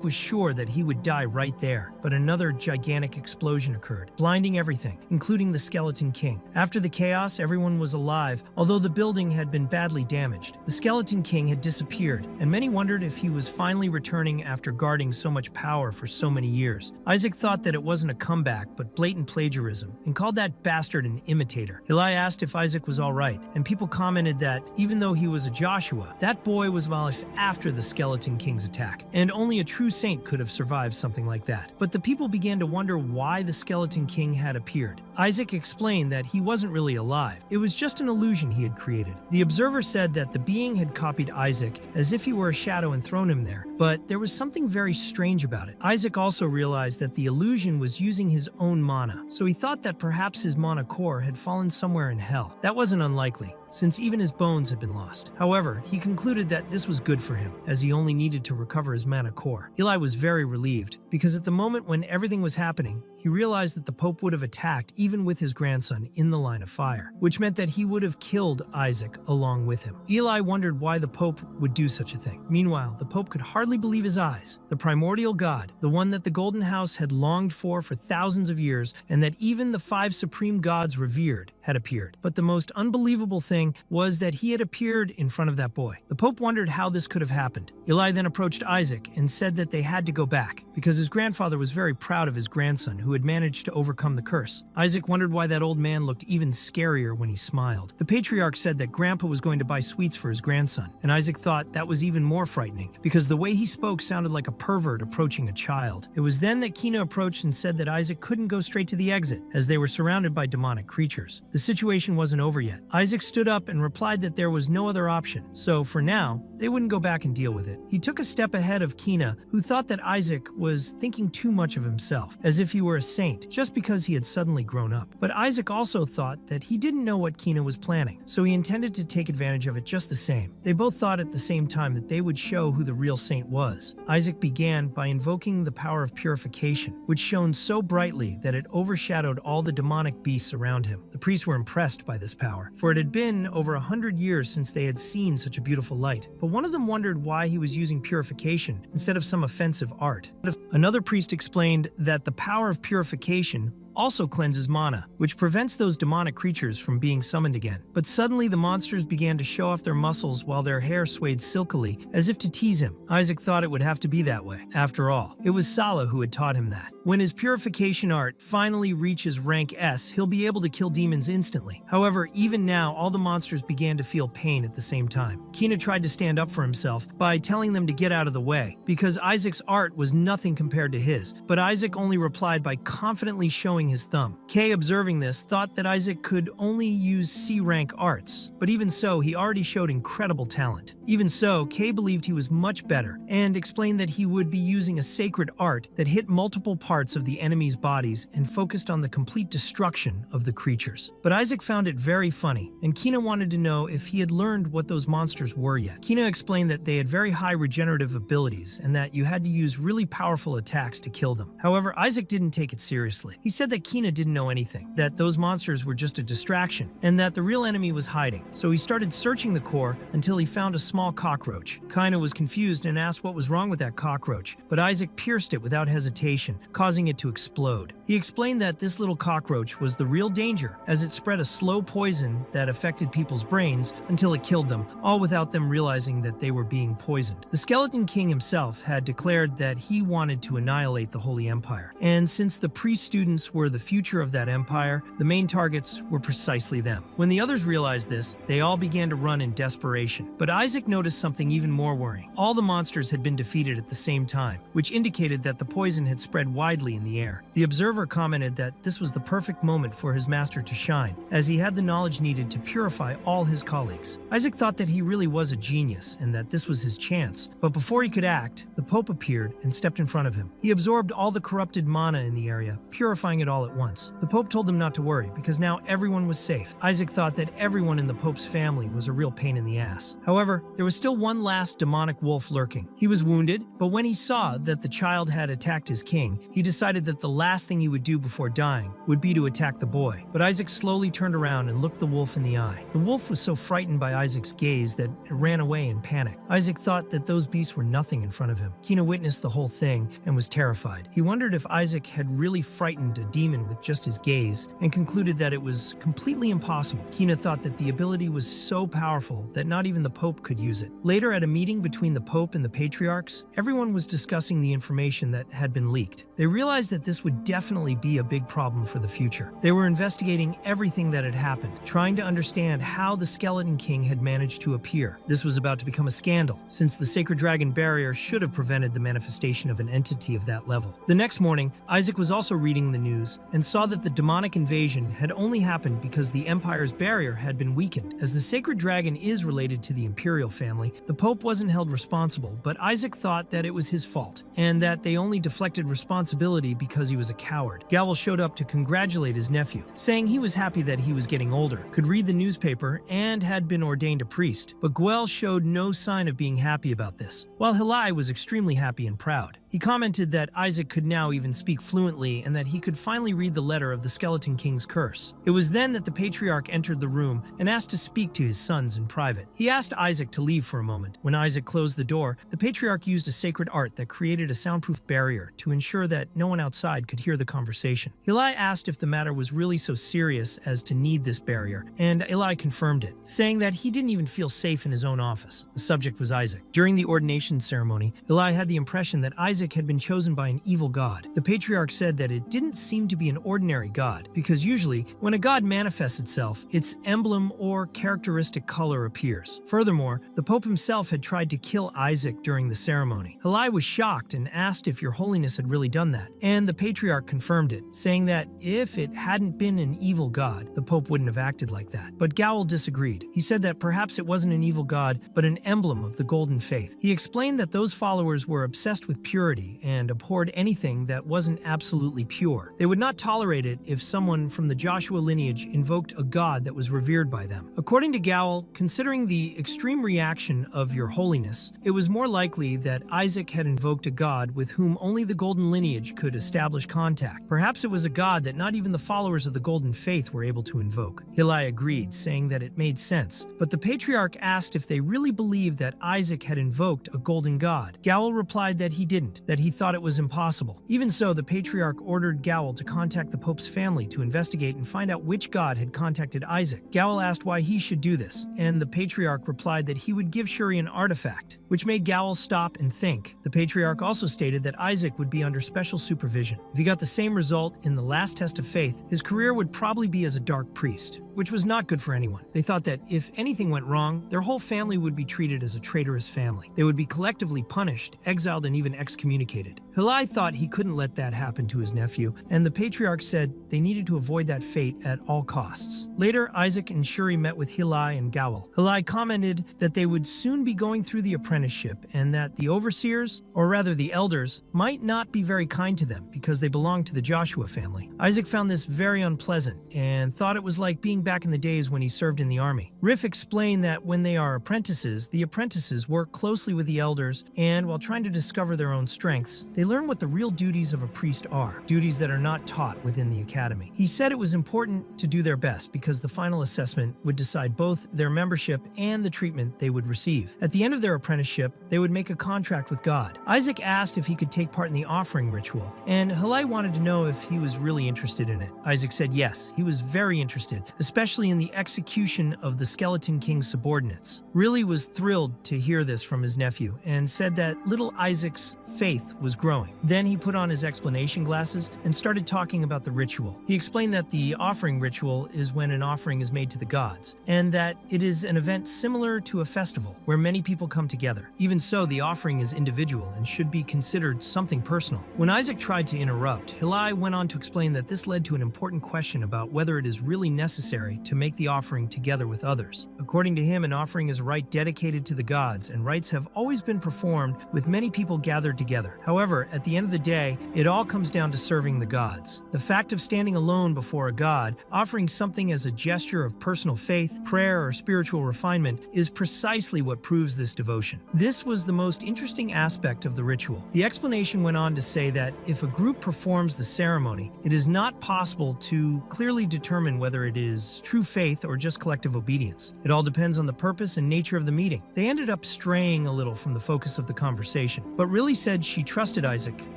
was sure that he would die right there, but another gigantic explosion occurred, blinding everything, including the Skeleton King. After the chaos, everyone was alive, although the building had been badly damaged. The Skeleton King had disappeared, and many wondered if he was finally returning after guarding so much power for so many years. Isaac thought that it wasn't a comeback, but blatant plagiarism, and called that bastard an imitator. Eli asked if Isaac was all right, and people commented that even though he was a Joshua, that boy was alive after the Skeleton King's attack, and only a true saint could have survived something like that. But the people began to wonder why the Skeleton King had appeared. Isaac explained that he wasn't really alive. It was just an illusion he had created. The observer said that the being had copied Isaac as if he were a shadow and thrown him there, but there was something very strange about it. Isaac also realized that the illusion was using his own mana, so he thought that perhaps his mana core had fallen somewhere in hell. That wasn't unlikely, since even his bones had been lost. However, he concluded that this was good for him, as he only needed to recover his mana core. Eli was very relieved, because at the moment when everything was happening, he realized that the Pope would have attacked even with his grandson in the line of fire, which meant that he would have killed Isaac along with him. Eli wondered why the Pope would do such a thing. Meanwhile, the Pope could hardly believe his eyes. The primordial god, the one that the Golden House had longed for thousands of years, and that even the 5 supreme gods revered, had appeared. But the most unbelievable thing was that he had appeared in front of that boy. The Pope wondered how this could have happened. Eli then approached Isaac and said that they had to go back, because his grandfather was very proud of his grandson who had managed to overcome the curse. Isaac wondered why that old man looked even scarier when he smiled. The Patriarch said that Grandpa was going to buy sweets for his grandson, and Isaac thought that was even more frightening, because the way he spoke sounded like a pervert approaching a child. It was then that Kina approached and said that Isaac couldn't go straight to the exit, as they were surrounded by demonic creatures. The situation wasn't over yet. Isaac stood up and replied that there was no other option, so for now, they wouldn't go back and deal with it. He took a step ahead of Kina, who thought that Isaac was thinking too much of himself, as if he were a saint, just because he had suddenly grown up. But Isaac also thought that he didn't know what Kina was planning, so he intended to take advantage of it just the same. They both thought at the same time that they would show who the real saint was. Isaac began by invoking the power of purification, which shone so brightly that it overshadowed all the demonic beasts around him. The priests were impressed by this power, for it had been over 100 years since they had seen such a beautiful light. But one of them wondered why he was using purification instead of some offensive art. Another priest explained that the power of purification also cleanses mana, which prevents those demonic creatures from being summoned again. But suddenly the monsters began to show off their muscles while their hair swayed silkily, as if to tease him. Isaac thought it would have to be that way. After all, it was Sala who had taught him that. When his purification art finally reaches rank S, he'll be able to kill demons instantly. However, even now, all the monsters began to feel pain at the same time. Kina tried to stand up for himself by telling them to get out of the way, because Isaac's art was nothing compared to his, but Isaac only replied by confidently showing his thumb. Kay, observing this, thought that Isaac could only use C-rank arts, but even so, he already showed incredible talent. Even so, Kay believed he was much better, and explained that he would be using a sacred art that hit multiple parts of the enemy's bodies and focused on the complete destruction of the creatures. But Isaac found it very funny, and Kina wanted to know if he had learned what those monsters were yet. Kina explained that they had very high regenerative abilities, and that you had to use really powerful attacks to kill them. However, Isaac didn't take it seriously. He said that Kina didn't know anything, that those monsters were just a distraction, and that the real enemy was hiding. So he started searching the core until he found a small cockroach. Kina was confused and asked what was wrong with that cockroach, but Isaac pierced it without hesitation, causing it to explode. He explained that this little cockroach was the real danger, as it spread a slow poison that affected people's brains until it killed them, all without them realizing that they were being poisoned. The Skeleton King himself had declared that he wanted to annihilate the Holy Empire, and since the priest students were the future of that empire, the main targets were precisely them. When the others realized this, they all began to run in desperation. But Isaac noticed something even more worrying. All the monsters had been defeated at the same time, which indicated that the poison had spread widely in the air. The observer commented that this was the perfect moment for his master to shine, as he had the knowledge needed to purify all his colleagues. Isaac thought that he really was a genius, and that this was his chance. But before he could act, the Pope appeared and stepped in front of him. He absorbed all the corrupted mana in the area, purifying it all at once. The Pope told them not to worry, because now everyone was safe. Isaac thought that everyone in the Pope's family was a real pain in the ass. However, there was still one last demonic wolf lurking. He was wounded, but when he saw that the child had attacked his king, he decided that the last thing he would do before dying would be to attack the boy. But Isaac slowly turned around and looked the wolf in the eye. The wolf was so frightened by Isaac's gaze that it ran away in panic. Isaac thought that those beasts were nothing in front of him. Kina witnessed the whole thing and was terrified. He wondered if Isaac had really frightened a demon with just his gaze, and concluded that it was completely impossible. Kina thought that the ability was so powerful that not even the Pope could use it. Later, at a meeting between the Pope and the patriarchs, everyone was discussing the information that had been leaked. They realized that this would definitely be a big problem for the future. They were investigating everything that had happened, trying to understand how the Skeleton King had managed to appear. This was about to become a scandal, since the Sacred Dragon Barrier should have prevented the manifestation of an entity of that level. The next morning, Isaac was also reading the news and saw that the demonic invasion had only happened because the Empire's barrier had been weakened. As the Sacred Dragon is related to the Imperial family, the Pope wasn't held responsible, but Isaac thought that it was his fault, and that they only deflected responsibility because he was a coward. Gowel showed up to congratulate his nephew, saying he was happy that he was getting older, could read the newspaper, and had been ordained a priest. But Gwel showed no sign of being happy about this, while Hilai was extremely happy and proud. He commented that Isaac could now even speak fluently and that he could finally read the letter of the Skeleton King's curse. It was then that the patriarch entered the room and asked to speak to his sons in private. He asked Isaac to leave for a moment. When Isaac closed the door, the patriarch used a sacred art that created a soundproof barrier to ensure that no one outside could hear the conversation. Hilai asked if the matter was really so serious as to need this barrier, and Hilai confirmed it, saying that he didn't even feel safe in his own office. The subject was Isaac. During the ordination ceremony, Hilai had the impression that Isaac had been chosen by an evil god. The patriarch said that it didn't seem to be an ordinary god, because usually, when a god manifests itself, its emblem or characteristic color appears. Furthermore, the Pope himself had tried to kill Isaac during the ceremony. Hilai was shocked and asked if Your Holiness had really done that, and the patriarch confirmed it, saying that if it hadn't been an evil god, the Pope wouldn't have acted like that. But Gowel disagreed. He said that perhaps it wasn't an evil god, but an emblem of the Golden Faith. He explained that those followers were obsessed with purity and abhorred anything that wasn't absolutely pure. They would not tolerate it if someone from the Joshua lineage invoked a god that was revered by them. According to Gowel, considering the extreme reaction of Your Holiness, it was more likely that Isaac had invoked a god with whom only the Golden lineage could establish contact. Perhaps it was a god that not even the followers of the Golden Faith were able to invoke. Hilai agreed, saying that it made sense, but the patriarch asked if they really believed that Isaac had invoked a golden god. Gowel replied that he didn't, that he thought it was impossible. Even so, the patriarch ordered Gowel to contact the Pope's family to investigate and find out which god had contacted Isaac. Gowel asked why he should do this, and the patriarch replied that he would give Shuri an artifact, which made Gowel stop and think. The patriarch also stated that Isaac would be under special supervision. If he got the same result in the last test of faith, his career would probably be as a dark priest, which was not good for anyone. They thought that if anything went wrong, their whole family would be treated as a traitorous family. They would be collectively punished, exiled, and even excommunicated. Hilai thought he couldn't let that happen to his nephew, and the patriarch said they needed to avoid that fate at all costs. Later, Isaac and Shuri met with Hilai and Gowel. Hilai commented that they would soon be going through the apprenticeship and that the overseers, or rather the elders, might not be very kind to them because they belonged to the Joshua family. Isaac found this very unpleasant and thought it was like being back in the days when he served in the army. Riff explained that when they are apprentices, the apprentices work closely with the elders, and while trying to discover their own strengths, they learn what the real duties of a priest are, duties that are not taught within the academy. He said it was important to do their best because the final assessment would decide both their membership and the treatment they would receive. At the end of their apprenticeship, they would make a contract with God. Isaac asked if he could take part in the offering ritual, and Hilai wanted to know if he was really interested in it. Isaac said yes, he was very interested, especially in the execution of the Skeleton King's subordinates. Riley was thrilled to hear this from his nephew and said that little Isaac's faith was growing. Then he put on his explanation glasses and started talking about the ritual. He explained that the offering ritual is when an offering is made to the gods, and that it is an event similar to a festival where many people come together. Even so, the offering is individual and should be considered something personal. When Isaac tried to interrupt, Hilai went on to explain that this led to an important question about whether it is really necessary to make the offering together with others. According to him, an offering is a rite dedicated to the gods, and rites have always been performed with many people gathered together. However, at the end of the day, it all comes down to serving the gods. The fact of standing alone before a god, offering something as a gesture of personal faith, prayer, or spiritual refinement is precisely what proves this devotion. This was the most interesting aspect of the ritual. The explanation went on to say that if a group performs the ceremony, it is not possible to clearly determine whether it is true faith or just collective obedience. It all depends on the purpose and nature of the meeting. They ended up straying a little from the focus of the conversation, but really said she trusted Isaac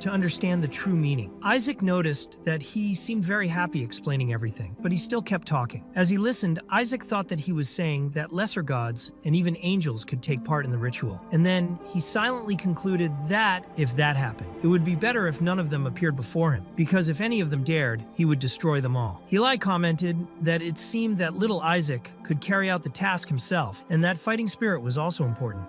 to understand the true meaning. Isaac noticed that he seemed very happy explaining everything, but he still kept talking. As he listened, Isaac thought that he was saying that lesser gods and even angels could take part in the ritual. And then he silently concluded that, if that happened, it would be better if none of them appeared before him, because if any of them dared, he would destroy them all. Hilai commented that it seemed that little Isaac could carry out the task himself, and that fighting spirit was also important.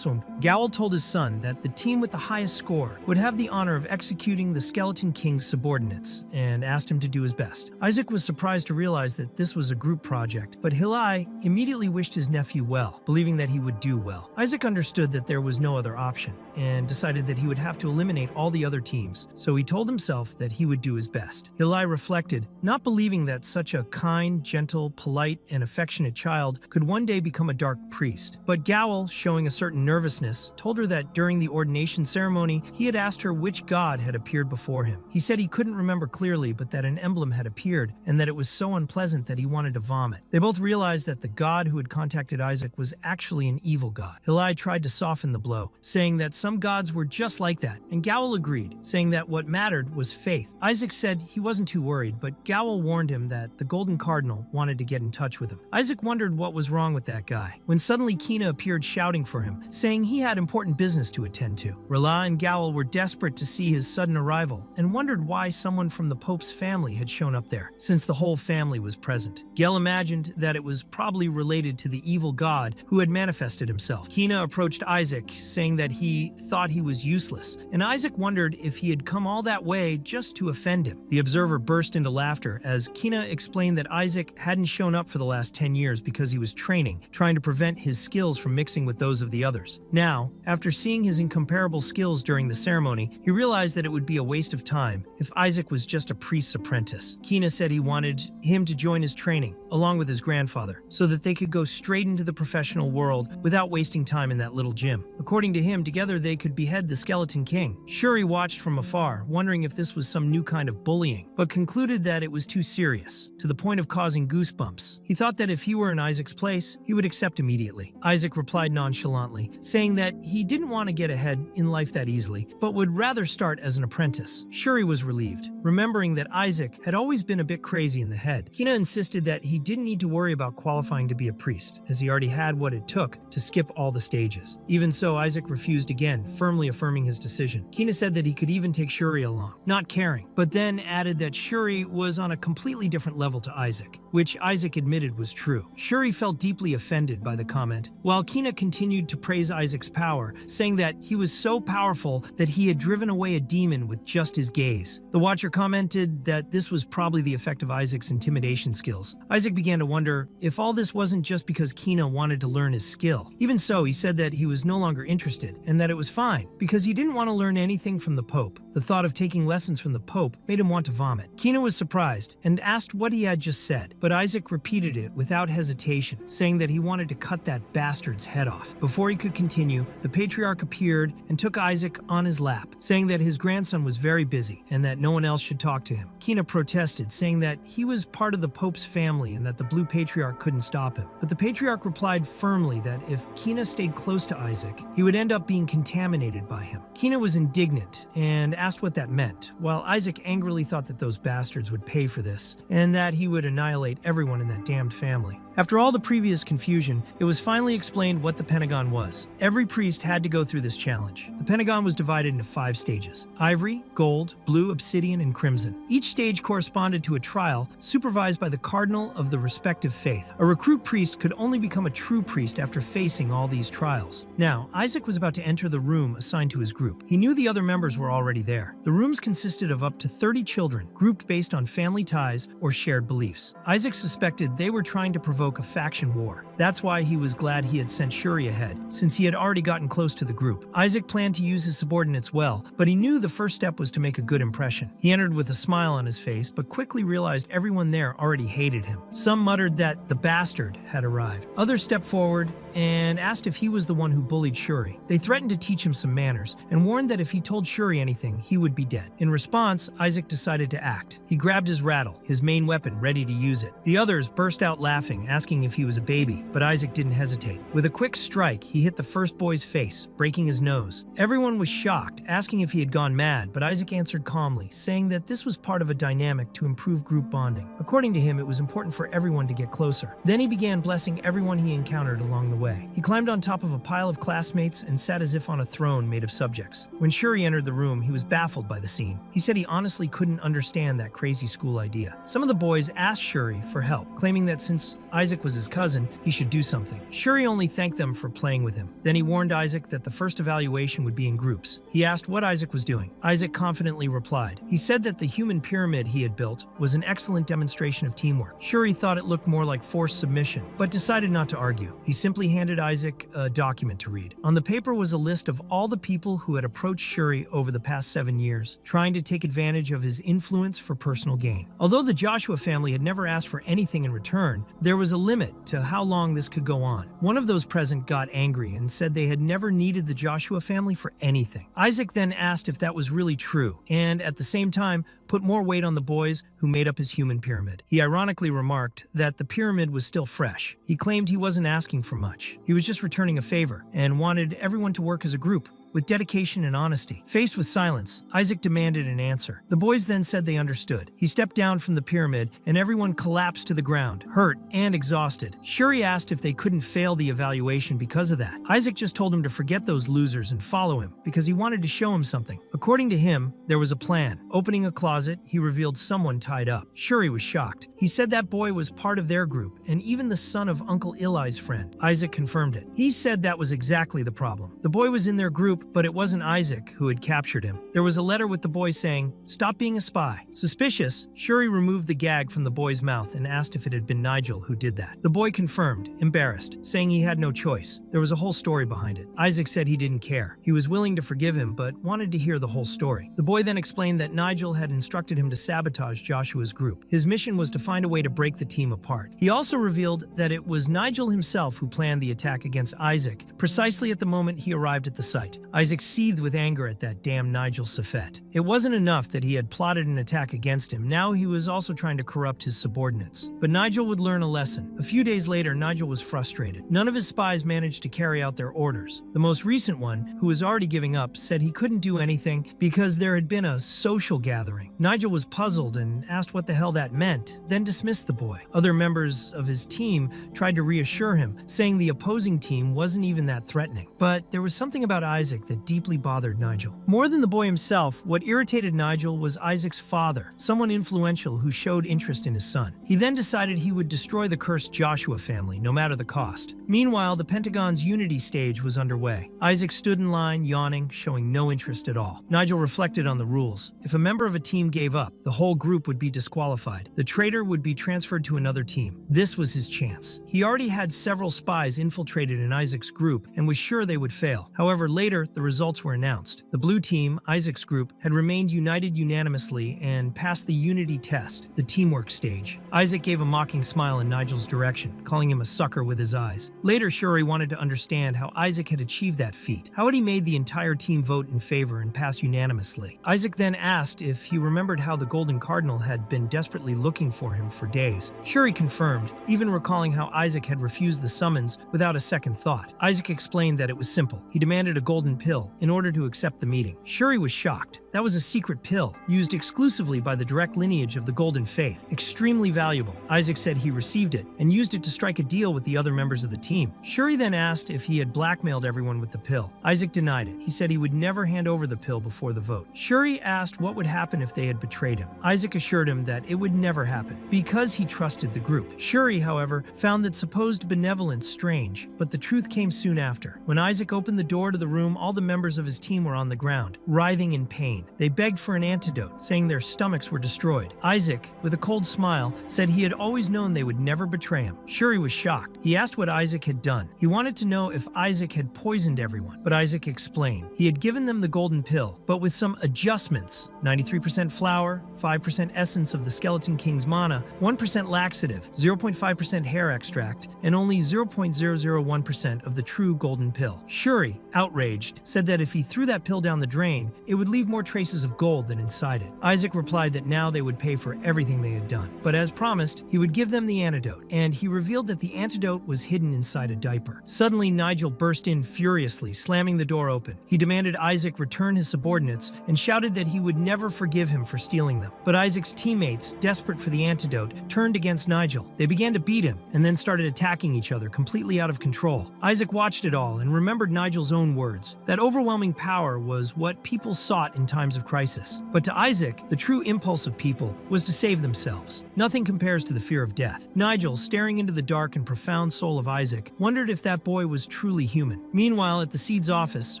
Gowel told his son that the team with the highest score would have the honor of executing the Skeleton King's subordinates, and asked him to do his best. Isaac was surprised to realize that this was a group project, but Hilai immediately wished his nephew well, believing that he would do well. Isaac understood that there was no other option, and decided that he would have to eliminate all the other teams, so he told himself that he would do his best. Hilai reflected, not believing that such a kind, gentle, polite, and affectionate child could one day become a dark priest. But Gowel, showing a certain nervousness, told her that during the ordination ceremony, he had asked her which god had appeared before him. He said he couldn't remember clearly, but that an emblem had appeared, and that it was so unpleasant that he wanted to vomit. They both realized that the god who had contacted Isaac was actually an evil god. Hilai tried to soften the blow, saying that some gods were just like that, and Gowel agreed, saying that what mattered was faith. Isaac said he wasn't too worried, but Gowel warned him that the Golden Cardinal wanted to get in touch with him. Isaac wondered what was wrong with that guy, when suddenly Kina appeared shouting for him, saying he had important business to attend to. Rala and Gowel were desperate to see his sudden arrival, and wondered why someone from the Pope's family had shown up there, since the whole family was present. Gel imagined that it was probably related to the evil god who had manifested himself. Kina approached Isaac, saying that he thought he was useless, and Isaac wondered if he had come all that way just to offend him. The observer burst into laughter as Kina explained that Isaac hadn't shown up for the last 10 years because he was training, trying to prevent his skills from mixing with those of the others. Now, after seeing his incomparable skills during the ceremony, he realized that it would be a waste of time if Isaac was just a priest's apprentice. Kina said he wanted him to join his training, along with his grandfather, so that they could go straight into the professional world without wasting time in that little gym. According to him, together they could behead the Skeleton King. Shuri watched from afar, wondering if this was some new kind of bullying, but concluded that it was too serious, to the point of causing goosebumps. He thought that if he were in Isaac's place, he would accept immediately. Isaac replied nonchalantly, saying that he didn't want to get ahead in life that easily, but would rather start as an apprentice. Shuri was relieved, remembering that Isaac had always been a bit crazy in the head. Kina insisted that he didn't need to worry about qualifying to be a priest, as he already had what it took to skip all the stages. Even so, Isaac refused again, firmly affirming his decision. Kina said that he could even take Shuri along, not caring, but then added that Shuri was on a completely different level to Isaac, which Isaac admitted was true. Shuri felt deeply offended by the comment, while Kina continued to praise Isaac's power, saying that he was so powerful that he had driven away a demon with just his gaze. The Watcher commented that this was probably the effect of Isaac's intimidation skills. Isaac began to wonder if all this wasn't just because Kina wanted to learn his skill. Even so, he said that he was no longer interested, and that it was fine, because he didn't want to learn anything from the Pope. The thought of taking lessons from the Pope made him want to vomit. Kina was surprised, and asked what he had just said, but Isaac repeated it without hesitation, saying that he wanted to cut that bastard's head off. Before he could continue, the Patriarch appeared and took Isaac on his lap, saying that his grandson was very busy, and that no one else should talk to him. Kina protested, saying that he was part of the Pope's family and that the Blue Patriarch couldn't stop him. But the Patriarch replied firmly that if Kina stayed close to Isaac, he would end up being contaminated by him. Kina was indignant and asked what that meant, while Isaac angrily thought that those bastards would pay for this, and that he would annihilate everyone in that damned family. After all the previous confusion, it was finally explained what the Pentagon was. Every priest had to go through this challenge. The Pentagon was divided into 5 stages: ivory, gold, blue, obsidian, and crimson. Each stage corresponded to a trial supervised by the cardinal of the respective faith. A recruit priest could only become a true priest after facing all these trials. Now, Isaac was about to enter the room assigned to his group. He knew the other members were already there. The rooms consisted of up to 30 children, grouped based on family ties or shared beliefs. Isaac suspected they were trying to provoke a faction war. That's why he was glad he had sent Shuri ahead, since he had already gotten close to the group. Isaac planned to use his subordinates well, but he knew the first step was to make a good impression. He entered with a smile on his face, but quickly realized everyone there already hated him. Some muttered that the bastard had arrived. Others stepped forward and asked if he was the one who bullied Shuri. They threatened to teach him some manners and warned that if he told Shuri anything, he would be dead. In response, Isaac decided to act. He grabbed his rattle, his main weapon, ready to use it. The others burst out laughing, asking if he was a baby, but Isaac didn't hesitate. With a quick strike, he hit the first boy's face, breaking his nose. Everyone was shocked, asking if he had gone mad, but Isaac answered calmly, saying that this was part of a dynamic to improve group bonding. According to him, it was important for everyone to get closer. Then he began blessing everyone he encountered along the way. He climbed on top of a pile of classmates and sat as if on a throne made of subjects. When Shuri entered the room, he was baffled by the scene. He said he honestly couldn't understand that crazy school idea. Some of the boys asked Shuri for help, claiming that since Isaac was his cousin, he should do something. Shuri only thanked them for playing with him. Then he warned Isaac that the first evaluation would be in groups. He asked what Isaac was doing. Isaac confidently replied. He said that the human pyramid he had built was an excellent demonstration of teamwork. Shuri thought it looked more like forced submission, but decided not to argue. He simply handed Isaac a document to read. On the paper was a list of all the people who had approached Shuri over the past 7 years, trying to take advantage of his influence for personal gain. Although the Joshua family had never asked for anything in return, there was a limit to how long this could go on. One of those present got angry and said they had never needed the Joshua family for anything. Isaac then asked if that was really true, and at the same time, put more weight on the boys who made up his human pyramid. He ironically remarked that the pyramid was still fresh. He claimed he wasn't asking for much. He was just returning a favor and wanted everyone to work as a group with dedication and honesty. Faced with silence, Isaac demanded an answer. The boys then said they understood. He stepped down from the pyramid and everyone collapsed to the ground, hurt and exhausted. Shuri asked if they couldn't fail the evaluation because of that. Isaac just told him to forget those losers and follow him because he wanted to show him something. According to him, there was a plan. Opening a closet, he revealed someone tied up. Shuri was shocked. He said that boy was part of their group and even the son of Uncle Eli's friend. Isaac confirmed it. He said that was exactly the problem. The boy was in their group, but it wasn't Isaac who had captured him. There was a letter with the boy saying, "Stop being a spy." Suspicious, Shuri removed the gag from the boy's mouth and asked if it had been Nigel who did that. The boy confirmed, embarrassed, saying he had no choice. There was a whole story behind it. Isaac said he didn't care. He was willing to forgive him, but wanted to hear the whole story. The boy then explained that Nigel had instructed him to sabotage Joshua's group. His mission was to find a way to break the team apart. He also revealed that it was Nigel himself who planned the attack against Isaac, precisely at the moment he arrived at the site. Isaac seethed with anger at that damn Nigel Safet. It wasn't enough that he had plotted an attack against him, now he was also trying to corrupt his subordinates. But Nigel would learn a lesson. A few days later, Nigel was frustrated. None of his spies managed to carry out their orders. The most recent one, who was already giving up, said he couldn't do anything because there had been a social gathering. Nigel was puzzled and asked what the hell that meant, then dismissed the boy. Other members of his team tried to reassure him, saying the opposing team wasn't even that threatening. But there was something about Isaac that deeply bothered Nigel. More than the boy himself, what irritated Nigel was Isaac's father, someone influential who showed interest in his son. He then decided he would destroy the cursed Joshua family, no matter the cost. Meanwhile, the Pentagon's Unity stage was underway. Isaac stood in line, yawning, showing no interest at all. Nigel reflected on the rules. If a member of a team gave up, the whole group would be disqualified. The traitor would be transferred to another team. This was his chance. He already had several spies infiltrated in Isaac's group and was sure they would fail. However, later, the results were announced. The blue team, Isaac's group, had remained united unanimously and passed the Unity test, the teamwork stage. Isaac gave a mocking smile in Nigel's direction, calling him a sucker with his eyes. Later, Shuri wanted to understand how Isaac had achieved that feat. How had he made the entire team vote in favor and pass unanimously? Isaac then asked if he remembered how the Golden Cardinal had been desperately looking for him for days. Shuri confirmed, even recalling how Isaac had refused the summons without a second thought. Isaac explained that it was simple. He demanded a golden pill in order to accept the meeting. Shuri was shocked. That was a secret pill, used exclusively by the direct lineage of the Golden Faith. Extremely valuable. Isaac said he received it and used it to strike a deal with the other members of the team. Shuri then asked if he had blackmailed everyone with the pill. Isaac denied it. He said he would never hand over the pill before the vote. Shuri asked what would happen if they had betrayed him. Isaac assured him that it would never happen, because he trusted the group. Shuri, however, found that supposed benevolence strange, but the truth came soon after. When Isaac opened the door to the room, all the members of his team were on the ground, writhing in pain. They begged for an antidote, saying their stomachs were destroyed. Isaac, with a cold smile, said he had always known they would never betray him. Shuri was shocked. He asked what Isaac had done. He wanted to know if Isaac had poisoned everyone, but Isaac explained. He had given them the golden pill, but with some adjustments: 93% flour, 5% essence of the Skeleton King's mana, 1% laxative, 0.5% hair extract, and only 0.001% of the true golden pill. Shuri, outraged, said that if he threw that pill down the drain, it would leave more traces of gold than inside it. Isaac replied that now they would pay for everything they had done, but as promised, he would give them the antidote, and he revealed that the antidote was hidden inside a diaper. Suddenly, Nigel burst in furiously, slamming the door open. He demanded Isaac return his subordinates and shouted that he would never forgive him for stealing them. But Isaac's teammates, desperate for the antidote, turned against Nigel. They began to beat him and then started attacking each other, completely out of control. Isaac watched it all and remembered Nigel's own words. That overwhelming power was what people sought in times of crisis. But to Isaac, the true impulse of people was to save themselves. Nothing compares to the fear of death. Nigel, staring into the dark and profound soul of Isaac, wondered if that boy was truly human. Meanwhile, at the Seed's office,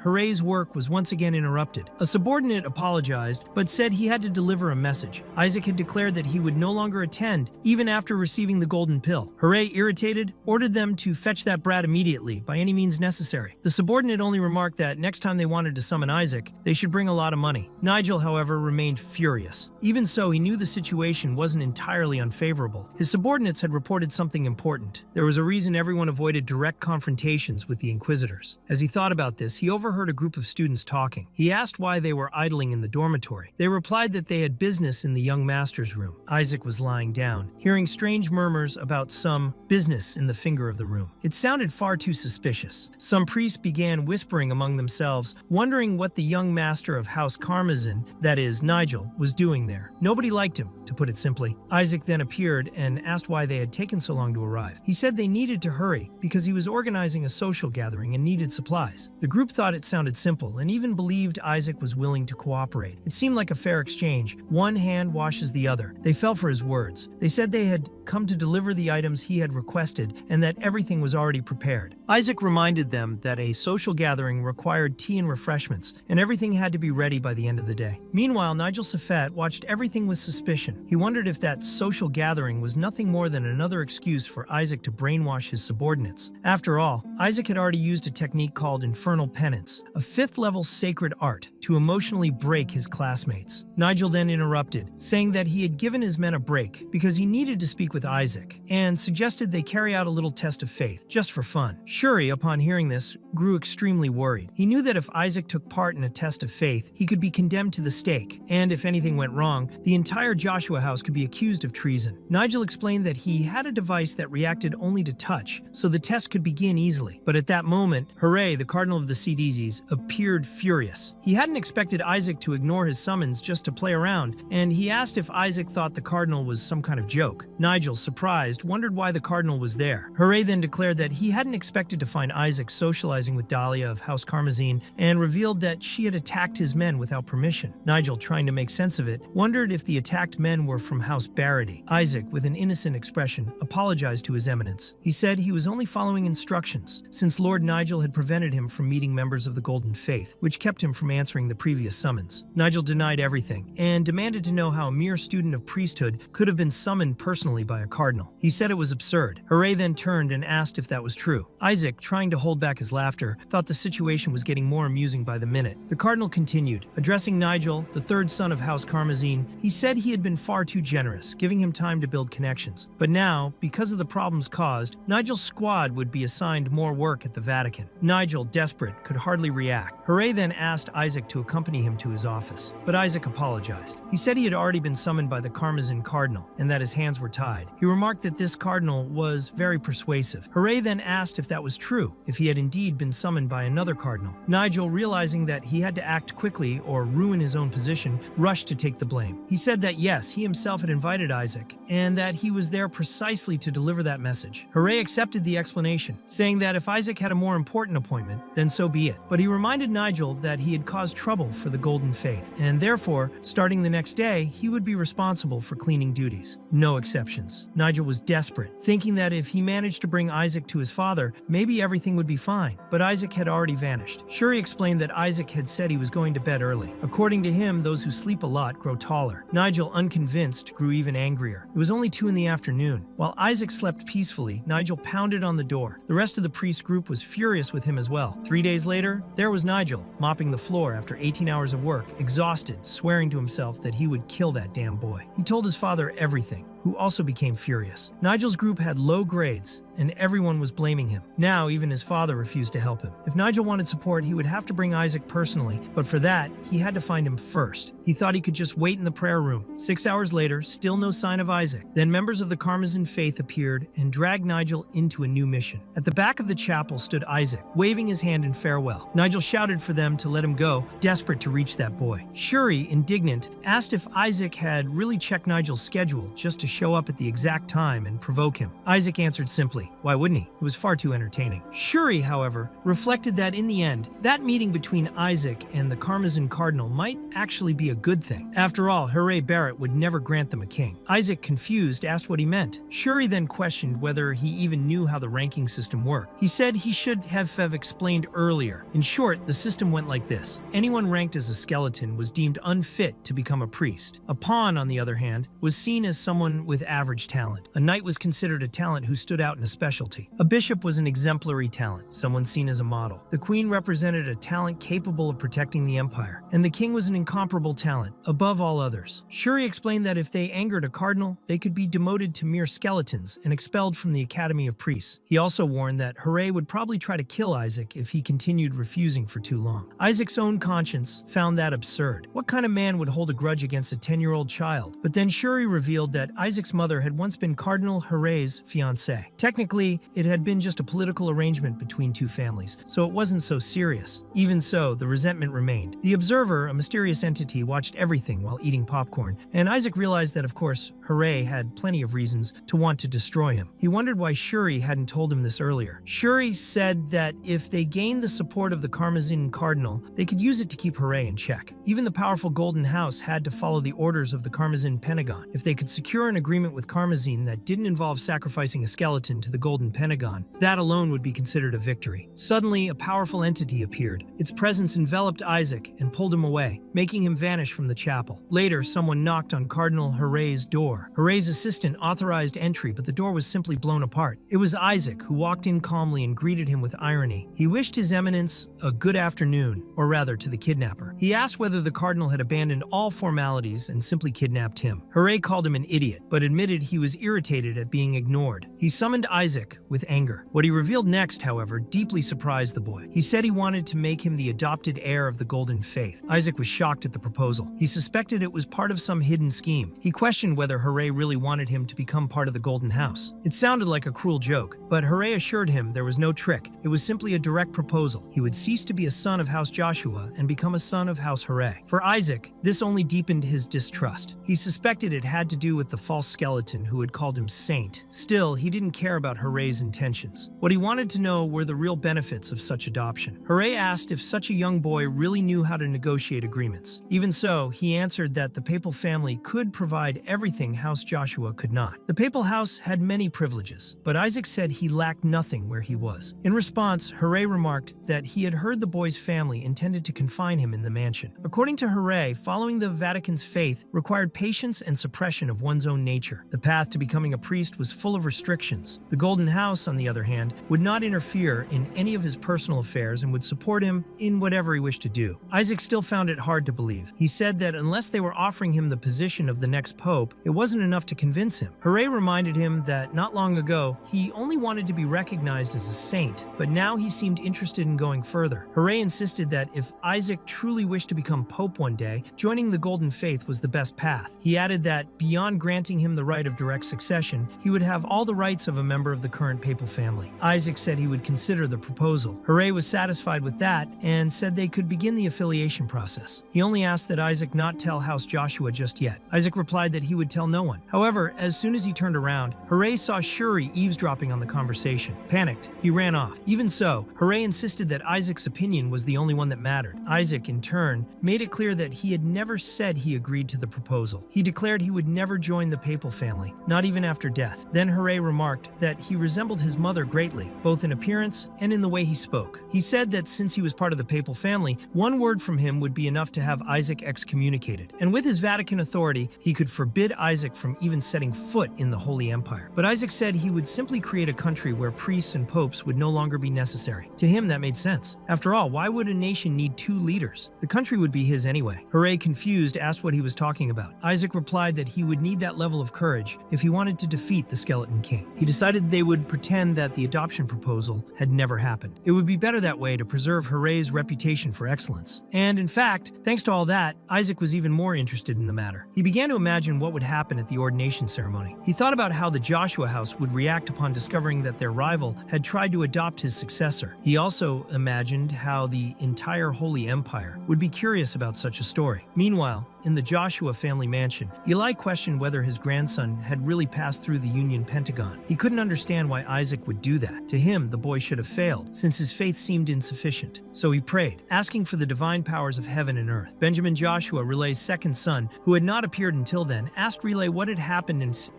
Hoore's work was once again interrupted. A subordinate apologized, but said he had to deliver a message. Isaac had declared that he would no longer attend, even after receiving the golden pill. Hoore, irritated, ordered them to fetch that brat immediately, by any means necessary. The subordinate only remarked that next time they wanted to summon Isaac, they should bring a lot of money. Nigel, however, remained furious. Even so, he knew the situation wasn't entirely unfavorable. His subordinates had reported something important. There was a reason everyone avoided direct confrontations with the Inquisitors. As he thought about this, he overheard a group of students talking. He asked why they were idling in the dormitory. They replied that they had business in the young master's room. Isaac was lying down, hearing strange murmurs about some business in the finger of the room. It sounded far too suspicious. Some priests began whispering among themselves, wondering what the young master of House Karmazin, that is, Nigel, was doing there. Nobody liked him, to put it simply. Isaac then appeared and asked why they had taken so long to arrive. He said they needed to hurry because he was organizing a social gathering and needed supplies. The group thought it sounded simple and even believed Isaac was willing to cooperate. It seemed like a fair exchange. One hand washes the other. They fell for his words. They said they had come to deliver the items he had requested and that everything was already prepared. Isaac reminded them that a social gathering required tea and refreshments, and everything had to be ready by the end of the day. Meanwhile, Nigel Safet watched everything with suspicion. He wondered if that social gathering was nothing more than another excuse for Isaac to brainwash his subordinates. After all, Isaac had already used a technique called infernal penance, a fifth-level sacred art, to emotionally break his classmates. Nigel then interrupted, saying that he had given his men a break because he needed to speak with Isaac, and suggested they carry out a little test of faith, just for fun. Shuri, upon hearing this, grew extremely worried. He knew that if Isaac took part in a test of faith, he could be condemned to the stake, and if anything went wrong, the entire Joshua house could be accused of treason. Nigel explained that he had a device that reacted only to touch, so the test could begin easily. But at that moment, Hooray, the cardinal of the CDZs, appeared furious. He hadn't expected Isaac to ignore his summons just to play around, and he asked if Isaac thought the cardinal was some kind of joke. Nigel, surprised, wondered why the cardinal was there. Hooray then declared that he hadn't expected to find Isaac socializing with Dahlia of House Karmazine, and revealed that she had attacked his men without permission. Nigel, trying to make sense of it, wondered if the attacked men were from House Barity. Isaac, with an innocent expression, apologized to His Eminence. He said he was only following instructions, since Lord Nigel had prevented him from meeting members of the Golden Faith, which kept him from answering the previous summons. Nigel denied everything, and demanded to know how a mere student of priesthood could have been summoned personally by a cardinal. He said it was absurd. Hooray then turned and asked if that was true. Isaac, trying to hold back his laughter, thought the situation was getting more amusing by the minute. The cardinal continued, addressing Nigel, the third son of House Karmazine. He said he had been far too generous, giving him time to build connections. But now, because of the problems caused, Nigel's squad would be assigned more work at the Vatican. Nigel, desperate, could hardly react. Hooray then asked Isaac to accompany him to his office, but Isaac apologized. He said he had already been summoned by the Karmazin cardinal, and that his hands were tied. He remarked that this cardinal was very persuasive. Hooray then asked if that was true, if he had indeed been summoned by another cardinal. Nigel, realizing that he had to act quickly or ruin his own position, rushed to take the blame. He said that yes, he himself had invited Isaac, and that he was there precisely to deliver that message. Hooray accepted the explanation, saying that if Isaac had a more important appointment, then so be it. But he reminded Nigel that he had caused trouble for the Golden Faith, and therefore, starting the next day, he would be responsible for cleaning duties. No exceptions. Nigel was desperate, thinking that if he managed to bring Isaac to his father, maybe everything would be fine. But Isaac had already vanished. Shuri explained that Isaac had said he was going to bed early. According to him, those who sleep a lot grow taller. Nigel, unconvinced, grew even angrier. It was only 2 in the afternoon. While Isaac slept peacefully, Nigel pounded on the door. The rest of the priest group was furious with him as well. 3 days later, there was Nigel, mopping the floor after 18 hours of work, exhausted, swearing to himself that he would kill that damn boy. He told his father everything, who also became furious. Nigel's group had low grades, and everyone was blaming him. Now, even his father refused to help him. If Nigel wanted support, he would have to bring Isaac personally, but for that, he had to find him first. He thought he could just wait in the prayer room. 6 hours later, still no sign of Isaac. Then members of the Karmazin faith appeared and dragged Nigel into a new mission. At the back of the chapel stood Isaac, waving his hand in farewell. Nigel shouted for them to let him go, desperate to reach that boy. Shuri, indignant, asked if Isaac had really checked Nigel's schedule just to show up at the exact time and provoke him. Isaac answered simply, why wouldn't he? It was far too entertaining. Shuri, however, reflected that in the end, that meeting between Isaac and the Karmazin cardinal might actually be a good thing. After all, Hooray Barrett would never grant them a king. Isaac, confused, asked what he meant. Shuri then questioned whether he even knew how the ranking system worked. He said he should have explained earlier. In short, the system went like this. Anyone ranked as a skeleton was deemed unfit to become a priest. A pawn, on the other hand, was seen as someone with average talent. A knight was considered a talent who stood out in a specialty. A bishop was an exemplary talent, someone seen as a model. The queen represented a talent capable of protecting the empire, and the king was an incomparable talent, above all others. Shuri explained that if they angered a cardinal, they could be demoted to mere skeletons and expelled from the Academy of Priests. He also warned that Hooray would probably try to kill Isaac if he continued refusing for too long. Isaac's own conscience found that absurd. What kind of man would hold a grudge against a 10-year-old child? But then Shuri revealed that Isaac's mother had once been Cardinal Hooray's fiancée. Technically, Technically, it had been just a political arrangement between two families, so it wasn't so serious. Even so, the resentment remained. The observer, a mysterious entity, watched everything while eating popcorn, and Isaac realized that, of course, Hooray had plenty of reasons to want to destroy him. He wondered why Shuri hadn't told him this earlier. Shuri said that if they gained the support of the Karmazin Cardinal, they could use it to keep Hooray in check. Even the powerful Golden House had to follow the orders of the Karmazin Pentagon. If they could secure an agreement with Karmazin that didn't involve sacrificing a skeleton to the Golden Pentagon, that alone would be considered a victory. Suddenly, a powerful entity appeared. Its presence enveloped Isaac and pulled him away, making him vanish from the chapel. Later, someone knocked on Cardinal Hooray's door. Hooray's assistant authorized entry, but the door was simply blown apart. It was Isaac who walked in calmly and greeted him with irony. He wished His Eminence a good afternoon, or rather to the kidnapper. He asked whether the cardinal had abandoned all formalities and simply kidnapped him. Hooray called him an idiot, but admitted he was irritated at being ignored. He summoned Isaac with anger. What he revealed next, however, deeply surprised the boy. He said he wanted to make him the adopted heir of the Golden Faith. Isaac was shocked at the proposal. He suspected it was part of some hidden scheme. He questioned whether Hooray really wanted him to become part of the Golden House. It sounded like a cruel joke, but Hooray assured him there was no trick. It was simply a direct proposal. He would cease to be a son of House Joshua and become a son of House Hooray. For Isaac, this only deepened his distrust. He suspected it had to do with the false skeleton who had called him saint. Still, he didn't care about Hooray's intentions. What he wanted to know were the real benefits of such adoption. Hooray asked if such a young boy really knew how to negotiate agreements. Even so, he answered that the papal family could provide everything House Joshua could not. The papal house had many privileges, but Isaac said he lacked nothing where he was. In response, Hooray remarked that he had heard the boy's family intended to confine him in the mansion. According to Hooray, following the Vatican's faith required patience and suppression of one's own nature. The path to becoming a priest was full of restrictions. The Golden House, on the other hand, would not interfere in any of his personal affairs and would support him in whatever he wished to do. Isaac still found it hard to believe. He said that unless they were offering him the position of the next pope, it wasn't enough to convince him. Hooray reminded him that not long ago, he only wanted to be recognized as a saint, but now he seemed interested in going further. Hooray insisted that if Isaac truly wished to become pope one day, joining the Golden Faith was the best path. He added that beyond granting him the right of direct succession, he would have all the rights of a member of the current papal family. Isaac said he would consider the proposal. Hooray was satisfied with that and said they could begin the affiliation process. He only asked that Isaac not tell House Joshua just yet. Isaac replied that he would tell no one. However, as soon as he turned around, Hooray saw Shuri eavesdropping on the conversation. Panicked, he ran off. Even so, Hooray insisted that Isaac's opinion was the only one that mattered. Isaac, in turn, made it clear that he had never said he agreed to the proposal. He declared he would never join the papal family, not even after death. Then Hooray remarked that he resembled his mother greatly, both in appearance and in the way he spoke. He said that since he was part of the papal family, one word from him would be enough to have Isaac excommunicated. And with his Vatican authority, he could forbid Isaac from even setting foot in the Holy Empire. But Isaac said he would simply create a country where priests and popes would no longer be necessary. To him, that made sense. After all, why would a nation need two leaders? The country would be his anyway. Hooray, confused, asked what he was talking about. Isaac replied that he would need that level of courage if he wanted to defeat the Skeleton King. He decided they would pretend that the adoption proposal had never happened. It would be better that way to preserve Hooray's reputation for excellence. And in fact, thanks to all that, Isaac was even more interested in the matter. He began to imagine what would happen at the ordination ceremony. He thought about how the Joshua house would react upon discovering that their rival had tried to adopt his successor. He also imagined how the entire Holy Empire would be curious about such a story. Meanwhile, in the Joshua family mansion, Eli questioned whether his grandson had really passed through the Union Pentagon. He couldn't understand why Isaac would do that. To him, the boy should have failed, since his faith seemed insufficient. So he prayed, asking for the divine powers of heaven and earth. Benjamin Joshua, Relay's second son, who had not appeared until then, asked Relay what had happened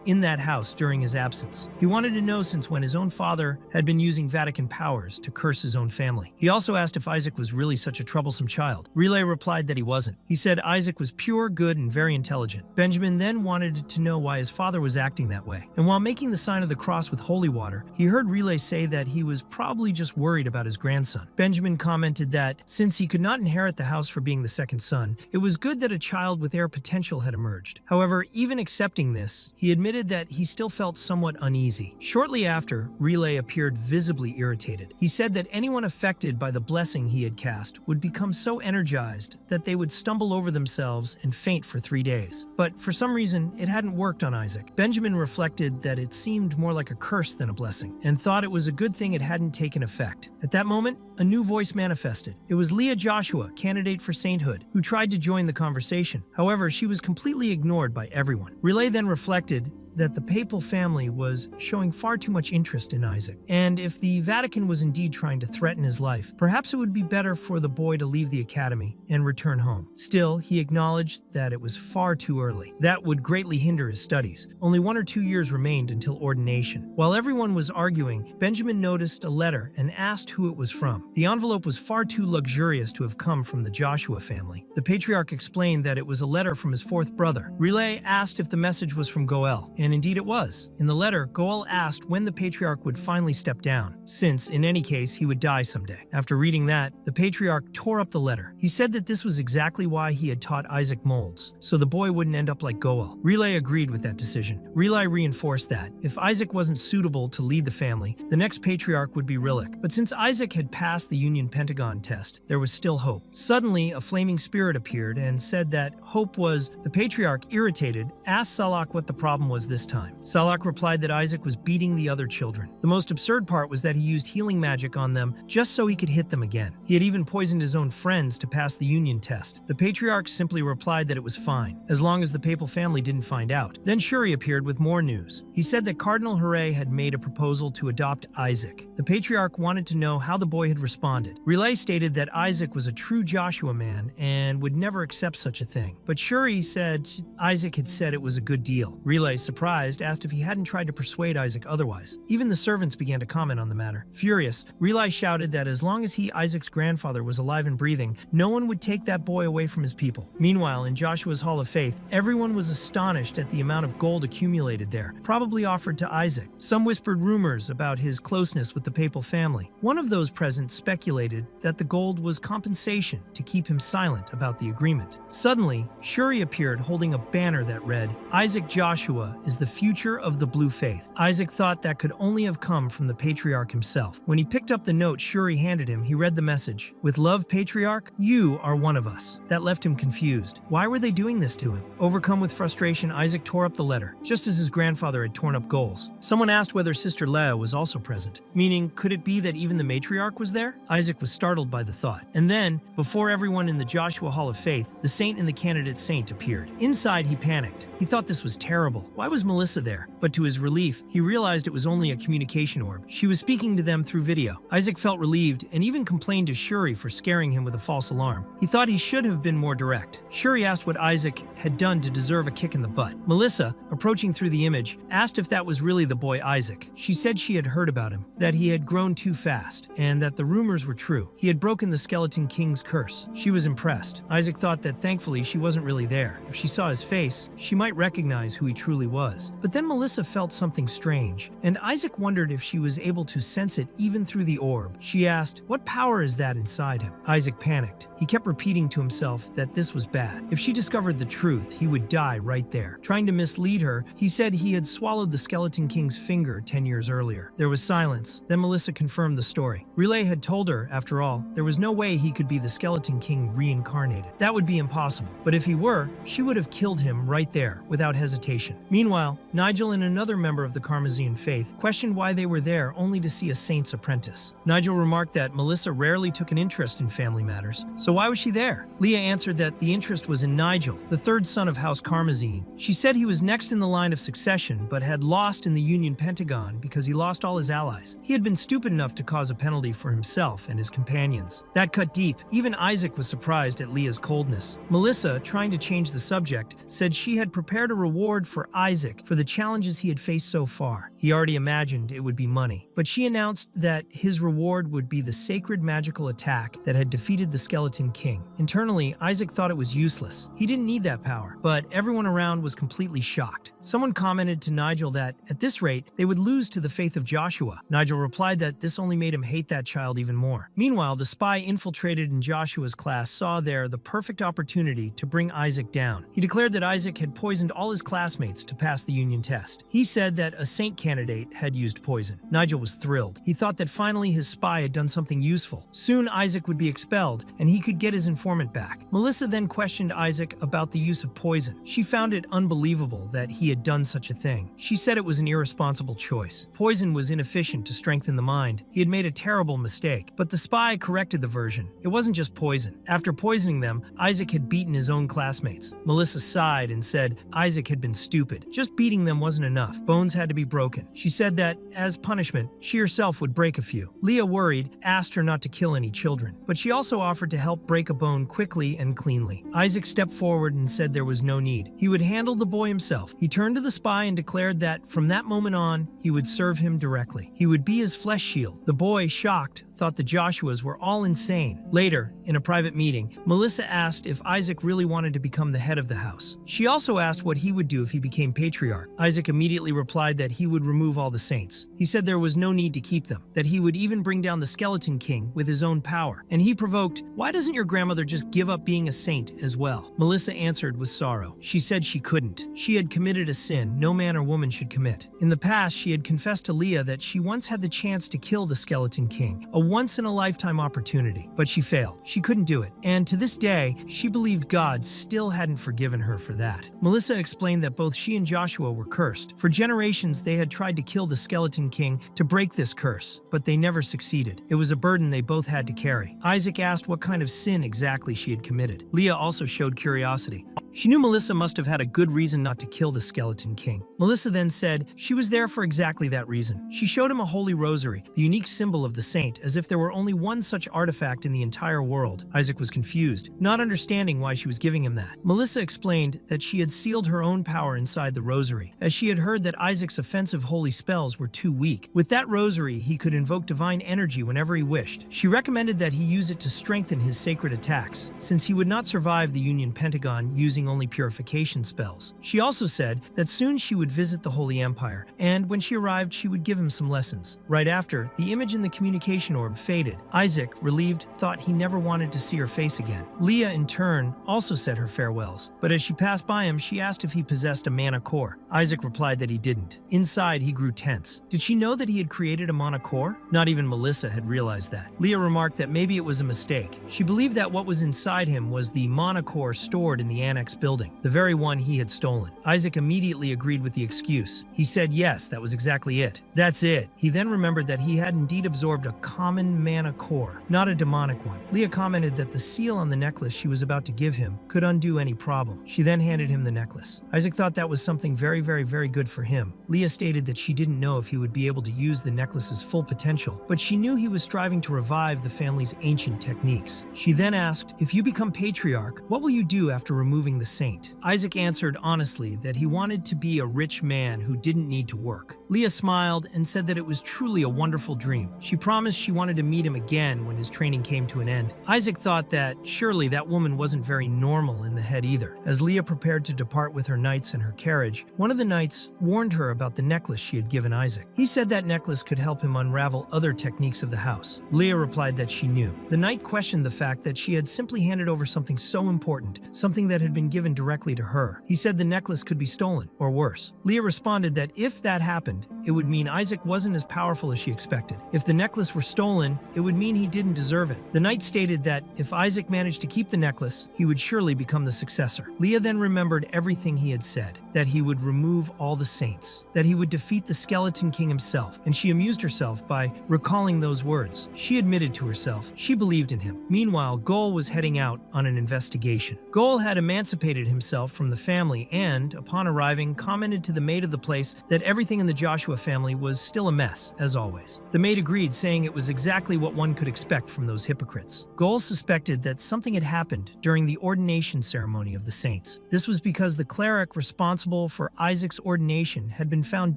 in that house during his absence. He wanted to know since when his own father had been using Vatican powers to curse his own family. He also asked if Isaac was really such a troublesome child. Relay replied that he wasn't. He said Isaac was pure, good, and very intelligent. Benjamin then wanted to know why his father was acting that way. And while making the sign of the cross with holy water, he heard Relay say that he was probably just worried about his grandson. Benjamin commented that since he could not inherit the house for being the second son, it was good that a child with heir potential had emerged. However, even accepting this, he admitted that he still felt somewhat uneasy. Shortly after, Relay appeared visibly irritated. He said that anyone affected by the blessing he had cast would become so energized that they would stumble over themselves and faint for 3 days. But for some reason, it hadn't worked on Isaac. Benjamin reflected that it seemed more like a curse than a blessing, and thought it was a good thing it hadn't taken effect. At that moment, a new voice manifested. It was Leah Joshua, candidate for sainthood, who tried to join the conversation. However, she was completely ignored by everyone. Relay then reflected that the papal family was showing far too much interest in Isaac, and if the Vatican was indeed trying to threaten his life, perhaps it would be better for the boy to leave the academy and return home. Still, he acknowledged that it was far too early. That would greatly hinder his studies. Only 1 or 2 years remained until ordination. While everyone was arguing, Benjamin noticed a letter and asked who it was from. The envelope was far too luxurious to have come from the Joshua family. The patriarch explained that it was a letter from his 4th brother. Relay asked if the message was from Goel, and indeed it was. In the letter, Goel asked when the patriarch would finally step down, since, in any case, he would die someday. After reading that, the patriarch tore up the letter. He said that this was exactly why he had taught Isaac molds, so the boy wouldn't end up like Goel. Relay agreed with that decision. Relay reinforced that, if Isaac wasn't suitable to lead the family, the next patriarch would be Rillick. But since Isaac had passed the Union Pentagon test, there was still hope. Suddenly, a flaming spirit appeared and said that hope was. The patriarch, irritated, asked Salak what the problem was this time. Salak replied that Isaac was beating the other children. The most absurd part was that he used healing magic on them just so he could hit them again. He had even poisoned his own friends to pass the Union test. The patriarch simply replied that it was fine, as long as the papal family didn't find out. Then Shuri appeared with more news. He said that Cardinal Hooray had made a proposal to adopt Isaac. The patriarch wanted to know how the boy had responded. Relay stated that Isaac was a true Joshua man and would never accept such a thing. But Shuri said Isaac had said it was a good deal. Relay, surprised, asked if he hadn't tried to persuade Isaac otherwise. Even the servants began to comment on the matter. Furious, Relay shouted that as long as he, Isaac's grandfather, was alive and breathing, no one would take that boy away from his people. Meanwhile, in Joshua's Hall of Faith, everyone was astonished at the amount of gold accumulated there, probably offered to Isaac. Some whispered rumors about his closeness with the papal family. One of those present speculated that the gold was compensation to keep him silent about the agreement. Suddenly, Shuri appeared holding a banner that read, "Isaac Joshua is the future of the Blue Faith." Isaac thought that could only have come from the patriarch himself. When he picked up the note Shuri handed him, he read the message, "With love, patriarch, you are one of us." That left him confused. Why were they doing this to him? Overcome with frustration, Isaac tore up the letter, just as his grandfather had torn up goals. Someone asked whether Sister Leah was also present, meaning could it be that even the matriarch was there? Isaac was startled by the thought. And then, before everyone in the Joshua Hall of Faith, the saint and the candidate saint appeared. Inside, he panicked. He thought this was terrible. Why was Melissa there? But to his relief, he realized it was only a communication orb. She was speaking to them through video. Isaac felt relieved and even complained to Shuri for scaring him with a false alarm. He thought he should have been more direct. Shuri asked what Isaac had done to deserve a kick in the butt. Melissa, approaching through the image, asked if that was really the boy Isaac. She said she had heard about him, that he had grown too fast, and that the rumors were true. He had broken the Skeleton King's curse. She was impressed. Isaac thought that thankfully she wasn't really there. If she saw his face, she might recognize who he truly was. But then Melissa felt something strange, and Isaac wondered if she was able to sense it even through the orb. She asked, "What power is that inside him?" Isaac panicked. He kept repeating to himself that this was bad. If she discovered the truth, he would die right there. Trying to mislead her, he said he had swallowed the Skeleton King's finger 10 years earlier. There was silence. Then Melissa confirmed the story. Relay had told her, after all, there was no way he could be the Skeleton King reincarnated. That would be impossible. But if he were, she would have killed him right there, without hesitation. Meanwhile, Nigel and another member of the Karmazine faith questioned why they were there only to see a saint's apprentice. Nigel remarked that Melissa rarely took an interest in family matters, so why was she there? Leah answered that the interest was in Nigel, the third son of House Karmazine. She said he was next in the line of succession, but had lost in the Union Pentagon because he lost all his allies. He had been stupid enough to cause a penalty for himself and his companions. That cut deep. Even Isaac was surprised at Leah's coldness. Melissa, trying to change the subject, said she had prepared a reward for Isaac for the challenges he had faced so far. He already imagined it would be money. But she announced that his reward would be the sacred magical attack that had defeated the Skeleton King. Internally, Isaac thought it was useless. He didn't need that power, but everyone around was completely shocked. Someone commented to Nigel that, at this rate, they would lose to the faith of Joshua. Nigel replied that this only made him hate that child even more. Meanwhile, the spy infiltrated in Joshua's class saw there the perfect opportunity to bring Isaac down. He declared that Isaac had poisoned all his classmates to pass the Union test. He said that a saint candidate candidate had used poison. Nigel was thrilled. He thought that finally his spy had done something useful. Soon Isaac would be expelled, and he could get his informant back. Melissa then questioned Isaac about the use of poison. She found it unbelievable that he had done such a thing. She said it was an irresponsible choice. Poison was inefficient to strengthen the mind. He had made a terrible mistake. But the spy corrected the version. It wasn't just poison. After poisoning them, Isaac had beaten his own classmates. Melissa sighed and said Isaac had been stupid. Just beating them wasn't enough. Bones had to be broken. She said that, as punishment, she herself would break a few. Leah, worried, asked her not to kill any children, but she also offered to help break a bone quickly and cleanly. Isaac stepped forward and said there was no need. He would handle the boy himself. He turned to the spy and declared that, from that moment on, he would serve him directly. He would be his flesh shield. The boy, shocked, thought the Joshuas were all insane. Later, in a private meeting, Melissa asked if Isaac really wanted to become the head of the house. She also asked what he would do if he became patriarch. Isaac immediately replied that he would remove all the saints. He said there was no need to keep them, that he would even bring down the Skeleton King with his own power. And he provoked, "Why doesn't your grandmother just give up being a saint as well?" Melissa answered with sorrow. She said she couldn't. She had committed a sin no man or woman should commit. In the past, she had confessed to Leah that she once had the chance to kill the Skeleton King, a once-in-a-lifetime opportunity, but she failed. She couldn't do it, and to this day, she believed God still hadn't forgiven her for that. Melissa explained that both she and Joshua were cursed. For generations, they had tried to kill the Skeleton King to break this curse, but they never succeeded. It was a burden they both had to carry. Isaac asked what kind of sin exactly she had committed. Leah also showed curiosity. She knew Melissa must have had a good reason not to kill the Skeleton King. Melissa then said she was there for exactly that reason. She showed him a holy rosary, the unique symbol of the saint, as if there were only one such artifact in the entire world. Isaac was confused, not understanding why she was giving him that. Melissa explained that she had sealed her own power inside the rosary, as she had heard that Isaac's offensive holy spells were too weak. With that rosary, he could invoke divine energy whenever he wished. She recommended that he use it to strengthen his sacred attacks, since he would not survive the Union Pentagon using only purification spells. She also said that soon she would visit the Holy Empire, and when she arrived, she would give him some lessons. Right after, the image in the communication orb faded. Isaac, relieved, thought he never wanted to see her face again. Leah, in turn, also said her farewells, but as she passed by him, she asked if he possessed a mana core. Isaac replied that he didn't. Inside, he grew tense. Did she know that he had created a mana core? Not even Melissa had realized that. Leah remarked that maybe it was a mistake. She believed that what was inside him was the mana core stored in the annex building, the very one he had stolen. Isaac immediately agreed with the excuse. He said yes, that was exactly it. That's it. He then remembered that he had indeed absorbed a common mana core, not a demonic one. Leah commented that the seal on the necklace she was about to give him could undo any problem. She then handed him the necklace. Isaac thought that was something very good for him. Leah stated that she didn't know if he would be able to use the necklace's full potential, but she knew he was striving to revive the family's ancient techniques. She then asked, "If you become patriarch, what will you do after removing the saint?" Isaac answered honestly that he wanted to be a rich man who didn't need to work. Leah smiled and said that it was truly a wonderful dream. She promised she wanted to meet him again when his training came to an end. Isaac thought that surely that woman wasn't very normal in the head either. As Leah prepared to depart with her knights in her carriage, one of the knights warned her about the necklace she had given Isaac. He said that necklace could help him unravel other techniques of the house. Leah replied that she knew. The knight questioned the fact that she had simply handed over something so important, something that had been given directly to her. He said the necklace could be stolen, or worse. Leah responded that if that happened, it would mean Isaac wasn't as powerful as she expected. If the necklace were stolen, it would mean he didn't deserve it. The knight stated that if Isaac managed to keep the necklace, he would surely become the successor. Leah then remembered everything he had said, that he would remove all the saints, that he would defeat the Skeleton King himself, and she amused herself by recalling those words. She admitted to herself she believed in him. Meanwhile, Goal was heading out on an investigation. Goal had emancipated himself from the family and, upon arriving, commented to the maid of the place that everything in the Joshua family was still a mess, as always. The maid agreed, saying it was exactly what one could expect from those hypocrites. Goal suspected that something had happened during the ordination ceremony of the saints. This was because the cleric responsible for Isaac's ordination had been found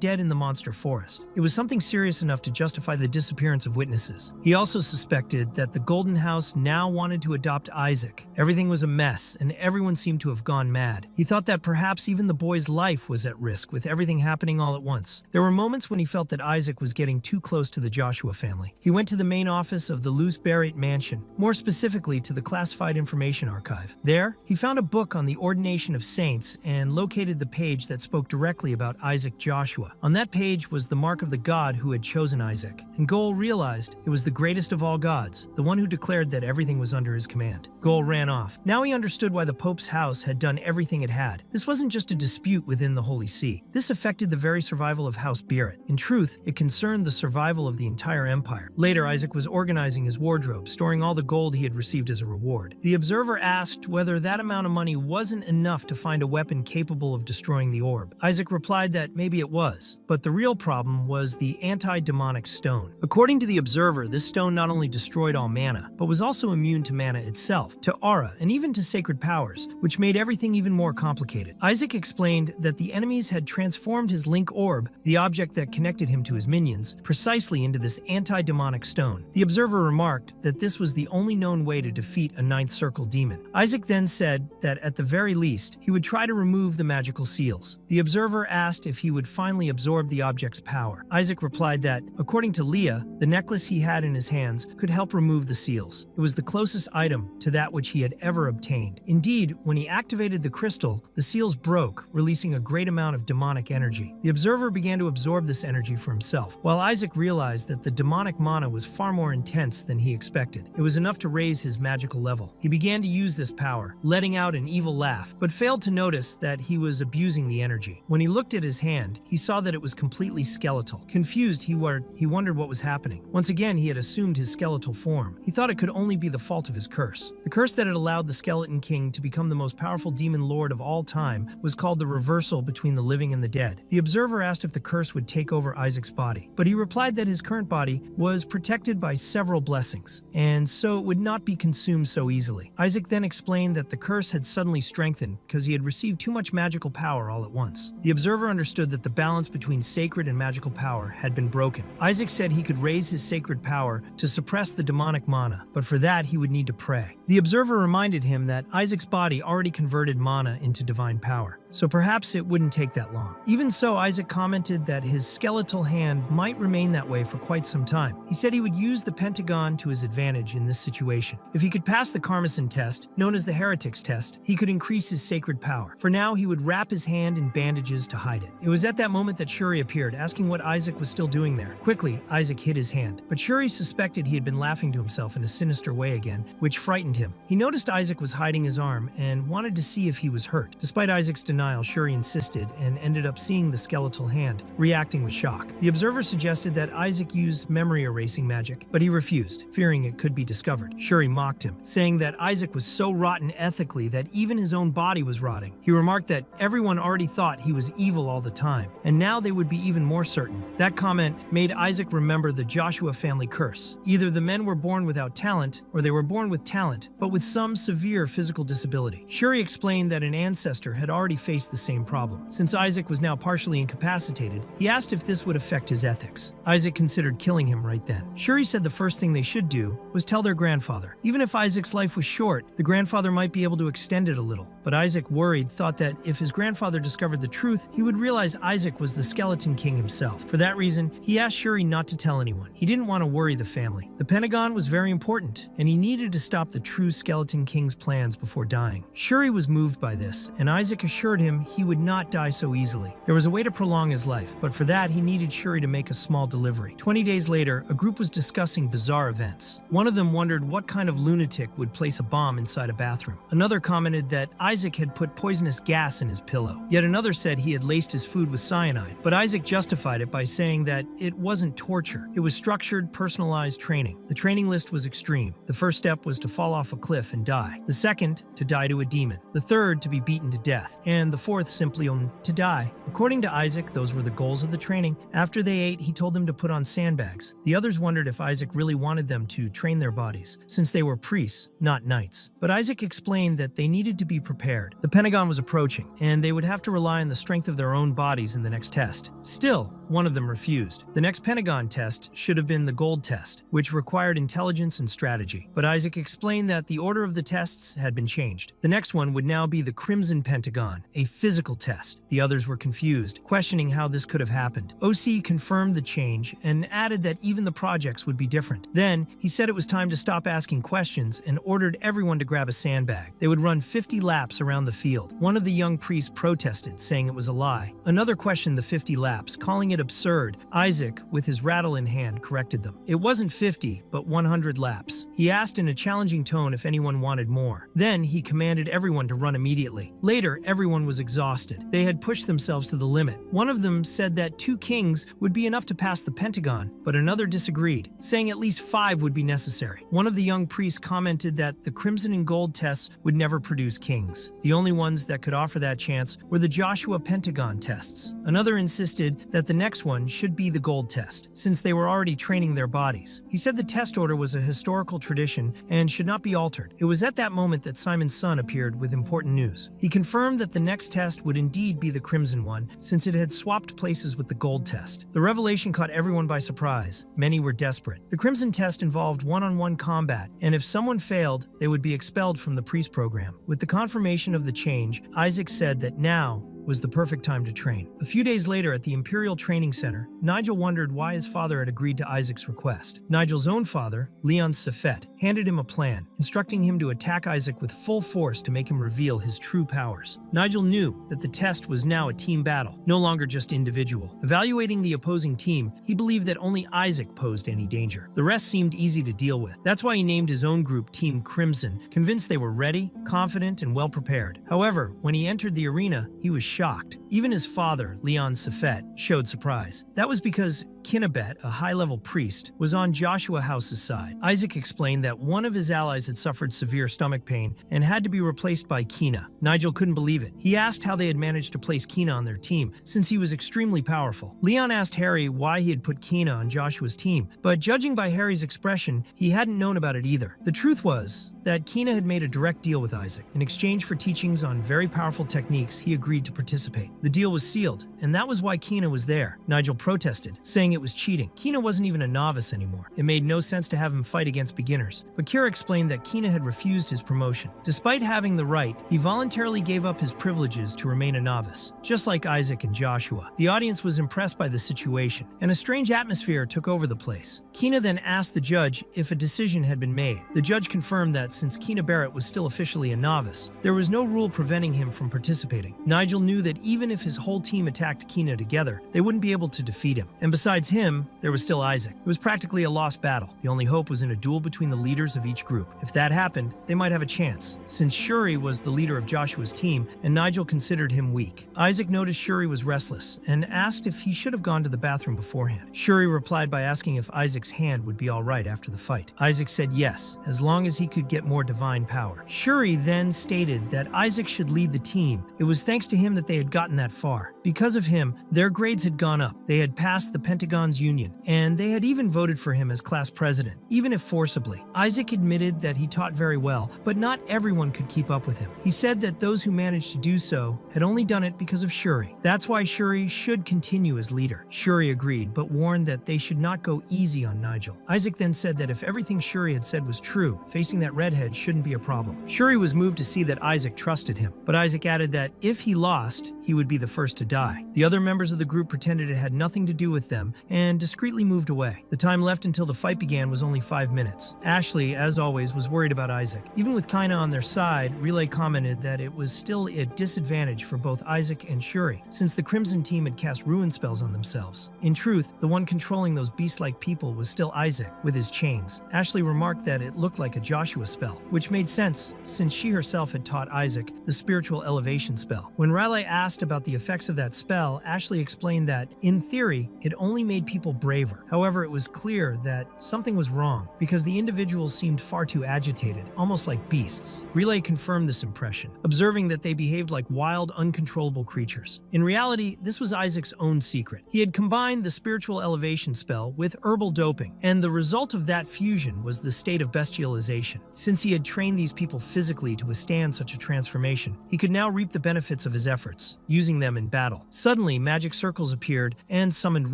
dead in the monster forest. It was something serious enough to justify the disappearance of witnesses. He also suspected that the Golden House now wanted to adopt Isaac. Everything was a mess, and everyone seemed to have gone mad. He thought that perhaps even the boy's life was at risk with everything happening all at once. There There were moments when he felt that Isaac was getting too close to the Joshua family. He went to the main office of the Luce Barrett Mansion, more specifically to the Classified Information Archive. There, he found a book on the ordination of saints and located the page that spoke directly about Isaac Joshua. On that page was the mark of the God who had chosen Isaac, and Goel realized it was the greatest of all gods, the one who declared that everything was under his command. Goel ran off. Now he understood why the Pope's house had done everything it had. This wasn't just a dispute within the Holy See. This affected the very survival of House Barrett. In truth, it concerned the survival of the entire empire. Later, Isaac was organizing his wardrobe, storing all the gold he had received as a reward. The observer asked whether that amount of money wasn't enough to find a weapon capable of destroying the orb. Isaac replied that maybe it was, but the real problem was the anti-demonic stone. According to the observer, this stone not only destroyed all mana, but was also immune to mana itself, to aura, and even to sacred powers, which made everything even more complicated. Isaac explained that the enemies had transformed his link orb, the object that connected him to his minions, precisely into this anti-demonic stone. The observer remarked that this was the only known way to defeat a ninth circle demon. Isaac then said that at the very least, he would try to remove the magical seals. The observer asked if he would finally absorb the object's power. Isaac replied that, according to Leah, the necklace he had in his hands could help remove the seals. It was the closest item to that which he had ever obtained. Indeed, when he activated the crystal, the seals broke, releasing a great amount of demonic energy. The observer began to absorb this energy for himself, while Isaac realized that the demonic mana was far more intense than he expected. It was enough to raise his magical level. He began to use this power, letting out an evil laugh, but failed to notice that he was abusing the energy. When he looked at his hand, he saw that it was completely skeletal. Confused, he wondered what was happening. Once again, he had assumed his skeletal form. He thought it could only be the fault of his curse. The curse that had allowed the Skeleton King to become the most powerful demon lord of all time was called the reversal between the living and the dead. The observer asked if the curse would take over Isaac's body, but he replied that his current body was protected by several blessings, and so it would not be consumed so easily. Isaac then explained that the curse had suddenly strengthened because he had received too much magical power all at once. The observer understood that the balance between sacred and magical power had been broken. Isaac said he could raise his sacred power to suppress the demonic mana, but for that he would need to pray. The observer reminded him that Isaac's body already converted mana into divine power, so perhaps it wouldn't take that long. Even so, Isaac commented that his skeletal hand might remain that way for quite some time. He said he would use the pentagon to his advantage in this situation. If he could pass the Karmasin test, known as the Heretics test, he could increase his sacred power. For now, he would wrap his hand in bandages to hide it. It was at that moment that Shuri appeared, asking what Isaac was still doing there. Quickly, Isaac hid his hand, but Shuri suspected he had been laughing to himself in a sinister way again, which frightened him. He noticed Isaac was hiding his arm and wanted to see if he was hurt. Despite Isaac's denial, Shuri insisted and ended up seeing the skeletal hand, reacting with shock. The observer suggested that Isaac use memory erasing magic, but he refused, fearing it could be discovered. Shuri mocked him, saying that Isaac was so rotten ethically that even his own body was rotting. He remarked that everyone already thought he was evil all the time, and now they would be even more certain. That comment made Isaac remember the Joshua family curse. Either the men were born without talent, or they were born with talent, but with some severe physical disability. Shuri explained that an ancestor had already faced the same problem. Since Isaac was now partially incapacitated, he asked if this would affect his ethics. Isaac considered killing him right then. Shuri said the first thing they should do was tell their grandfather. Even if Isaac's life was short, the grandfather might be able to extend it a little. But Isaac, worried, thought that if his grandfather discovered the truth, he would realize Isaac was the Skeleton King himself. For that reason, he asked Shuri not to tell anyone. He didn't want to worry the family. The Pentagon was very important, and he needed to stop the true Skeleton King's plans before dying. Shuri was moved by this, and Isaac assured him he would not die so easily. There was a way to prolong his life, but for that he needed Shuri to make a small delivery. 20 days later, a group was discussing bizarre events. One of them wondered what kind of lunatic would place a bomb inside a bathroom. Another commented that Isaac had put poisonous gas in his pillow. Yet another said he had laced his food with cyanide, but Isaac justified it by saying that it wasn't torture. It was structured, personalized training. The training list was extreme. The first step was to fall off a cliff and die. The second, to die to a demon. The third, to be beaten to death. And the fourth, simply to die. According to Isaac, those were the goals of the training. After they ate, he told them to put on sandbags. The others wondered if Isaac really wanted them to train their bodies, since they were priests, not knights. But Isaac explained that they needed to be prepared. The Pentagon was approaching, and they would have to rely on the strength of their own bodies in the next test. Still, one of them refused. The next Pentagon test should have been the gold test, which required intelligence and strategy. But Isaac explained that the order of the tests had been changed. The next one would now be the Crimson Pentagon, a physical test. The others were confused, questioning how this could have happened. OC confirmed the change and added that even the projects would be different. Then, he said it was time to stop asking questions and ordered everyone to grab a sandbag. They would run 50 laps around the field. One of the young priests protested, saying it was a lie. Another questioned the 50 laps, calling it absurd. Isaac, with his rattle in hand, corrected them. It wasn't 50, but 100 laps. He asked in a challenging tone if anyone wanted more. Then, he commanded everyone to run immediately. Later, everyone was exhausted. They had pushed themselves to the limit. One of them said that 2 kings would be enough to pass the Pentagon, but another disagreed, saying at least 5 would be necessary. One of the young priests commented that the crimson and gold tests would never produce kings. The only ones that could offer that chance were the Joshua Pentagon tests. Another insisted that the next one should be the gold test, since they were already training their bodies. He said the test order was a historical tradition and should not be altered. It was at that moment that Simon's son appeared with important news. He confirmed that the next test would indeed be the crimson one, since it had swapped places with the gold test. The revelation caught everyone by surprise. Many were desperate. The crimson test involved one-on-one combat, and if someone failed, they would be expelled from the priest program. With the confirmation of the change, Isaac said that now was the perfect time to train. A few days later at the Imperial Training Center, Nigel wondered why his father had agreed to Isaac's request. Nigel's own father, Leon Safet, handed him a plan, instructing him to attack Isaac with full force to make him reveal his true powers. Nigel knew that the test was now a team battle, no longer just individual. Evaluating the opposing team, he believed that only Isaac posed any danger. The rest seemed easy to deal with. That's why he named his own group Team Crimson, convinced they were ready, confident, and well prepared. However, when he entered the arena, he was shocked. Even his father, Leon Safet, showed surprise. That was because Kinnebet, a high-level priest, was on Joshua House's side. Isaac explained that one of his allies had suffered severe stomach pain and had to be replaced by Kina. Nigel couldn't believe it. He asked how they had managed to place Kina on their team, since he was extremely powerful. Leon asked Harry why he had put Kina on Joshua's team, but judging by Harry's expression, he hadn't known about it either. The truth was that Kina had made a direct deal with Isaac. In exchange for teachings on very powerful techniques, he agreed to participate. The deal was sealed, and that was why Kina was there. Nigel protested, saying it was cheating. Kina wasn't even a novice anymore. It made no sense to have him fight against beginners. But Kira explained that Kina had refused his promotion. Despite having the right, he voluntarily gave up his privileges to remain a novice, just like Isaac and Joshua. The audience was impressed by the situation, and a strange atmosphere took over the place. Kina then asked the judge if a decision had been made. The judge confirmed that since Kina Barrett was still officially a novice, there was no rule preventing him from participating. Nigel knew that even if his whole team attacked Kina together, they wouldn't be able to defeat him. And besides him, there was still Isaac. It was practically a lost battle. The only hope was in a duel between the leaders of each group. If that happened, they might have a chance, since Shuri was the leader of Joshua's team, and Nigel considered him weak. Isaac noticed Shuri was restless, and asked if he should have gone to the bathroom beforehand. Shuri replied by asking if Isaac's hand would be all right after the fight. Isaac said yes, as long as he could get more divine power. Shuri then stated that Isaac should lead the team. It was thanks to him that they had gotten that far. Because of him, their grades had gone up. They had passed the Pentagon's union, and they had even voted for him as class president, even if forcibly. Isaac admitted that he taught very well, but not everyone could keep up with him. He said that those who managed to do so had only done it because of Shuri. That's why Shuri should continue as leader. Shuri agreed, but warned that they should not go easy on Nigel. Isaac then said that if everything Shuri had said was true, facing that redhead shouldn't be a problem. Shuri was moved to see that Isaac trusted him, but Isaac added that if he lost, he would be the first to die. The other members of the group pretended it had nothing to do with them and discreetly moved away. The time left until the fight began was only 5 minutes. Ashley, as always, was worried about Isaac. Even with Kina on their side, Relay commented that it was still a disadvantage for both Isaac and Shuri, since the Crimson team had cast ruin spells on themselves. In truth, the one controlling those beast-like people was still Isaac, with his chains. Ashley remarked that it looked like a Joshua spell, which made sense, since she herself had taught Isaac the spiritual elevation spell. When Riley asked about the effects of that spell, Ashley explained that, in theory, it only made people braver. However, it was clear that something was wrong, because the individuals seemed far too agitated, almost like beasts. Relay confirmed this impression, observing that they behaved like wild, uncontrollable creatures. In reality, this was Isaac's own secret. He had combined the spiritual elevation spell with herbal doping, and the result of that fusion was the state of bestialization. Since he had trained these people physically to withstand such a transformation, he could now reap the benefits of his efforts, using them in battle. Suddenly, magic circles appeared and summoned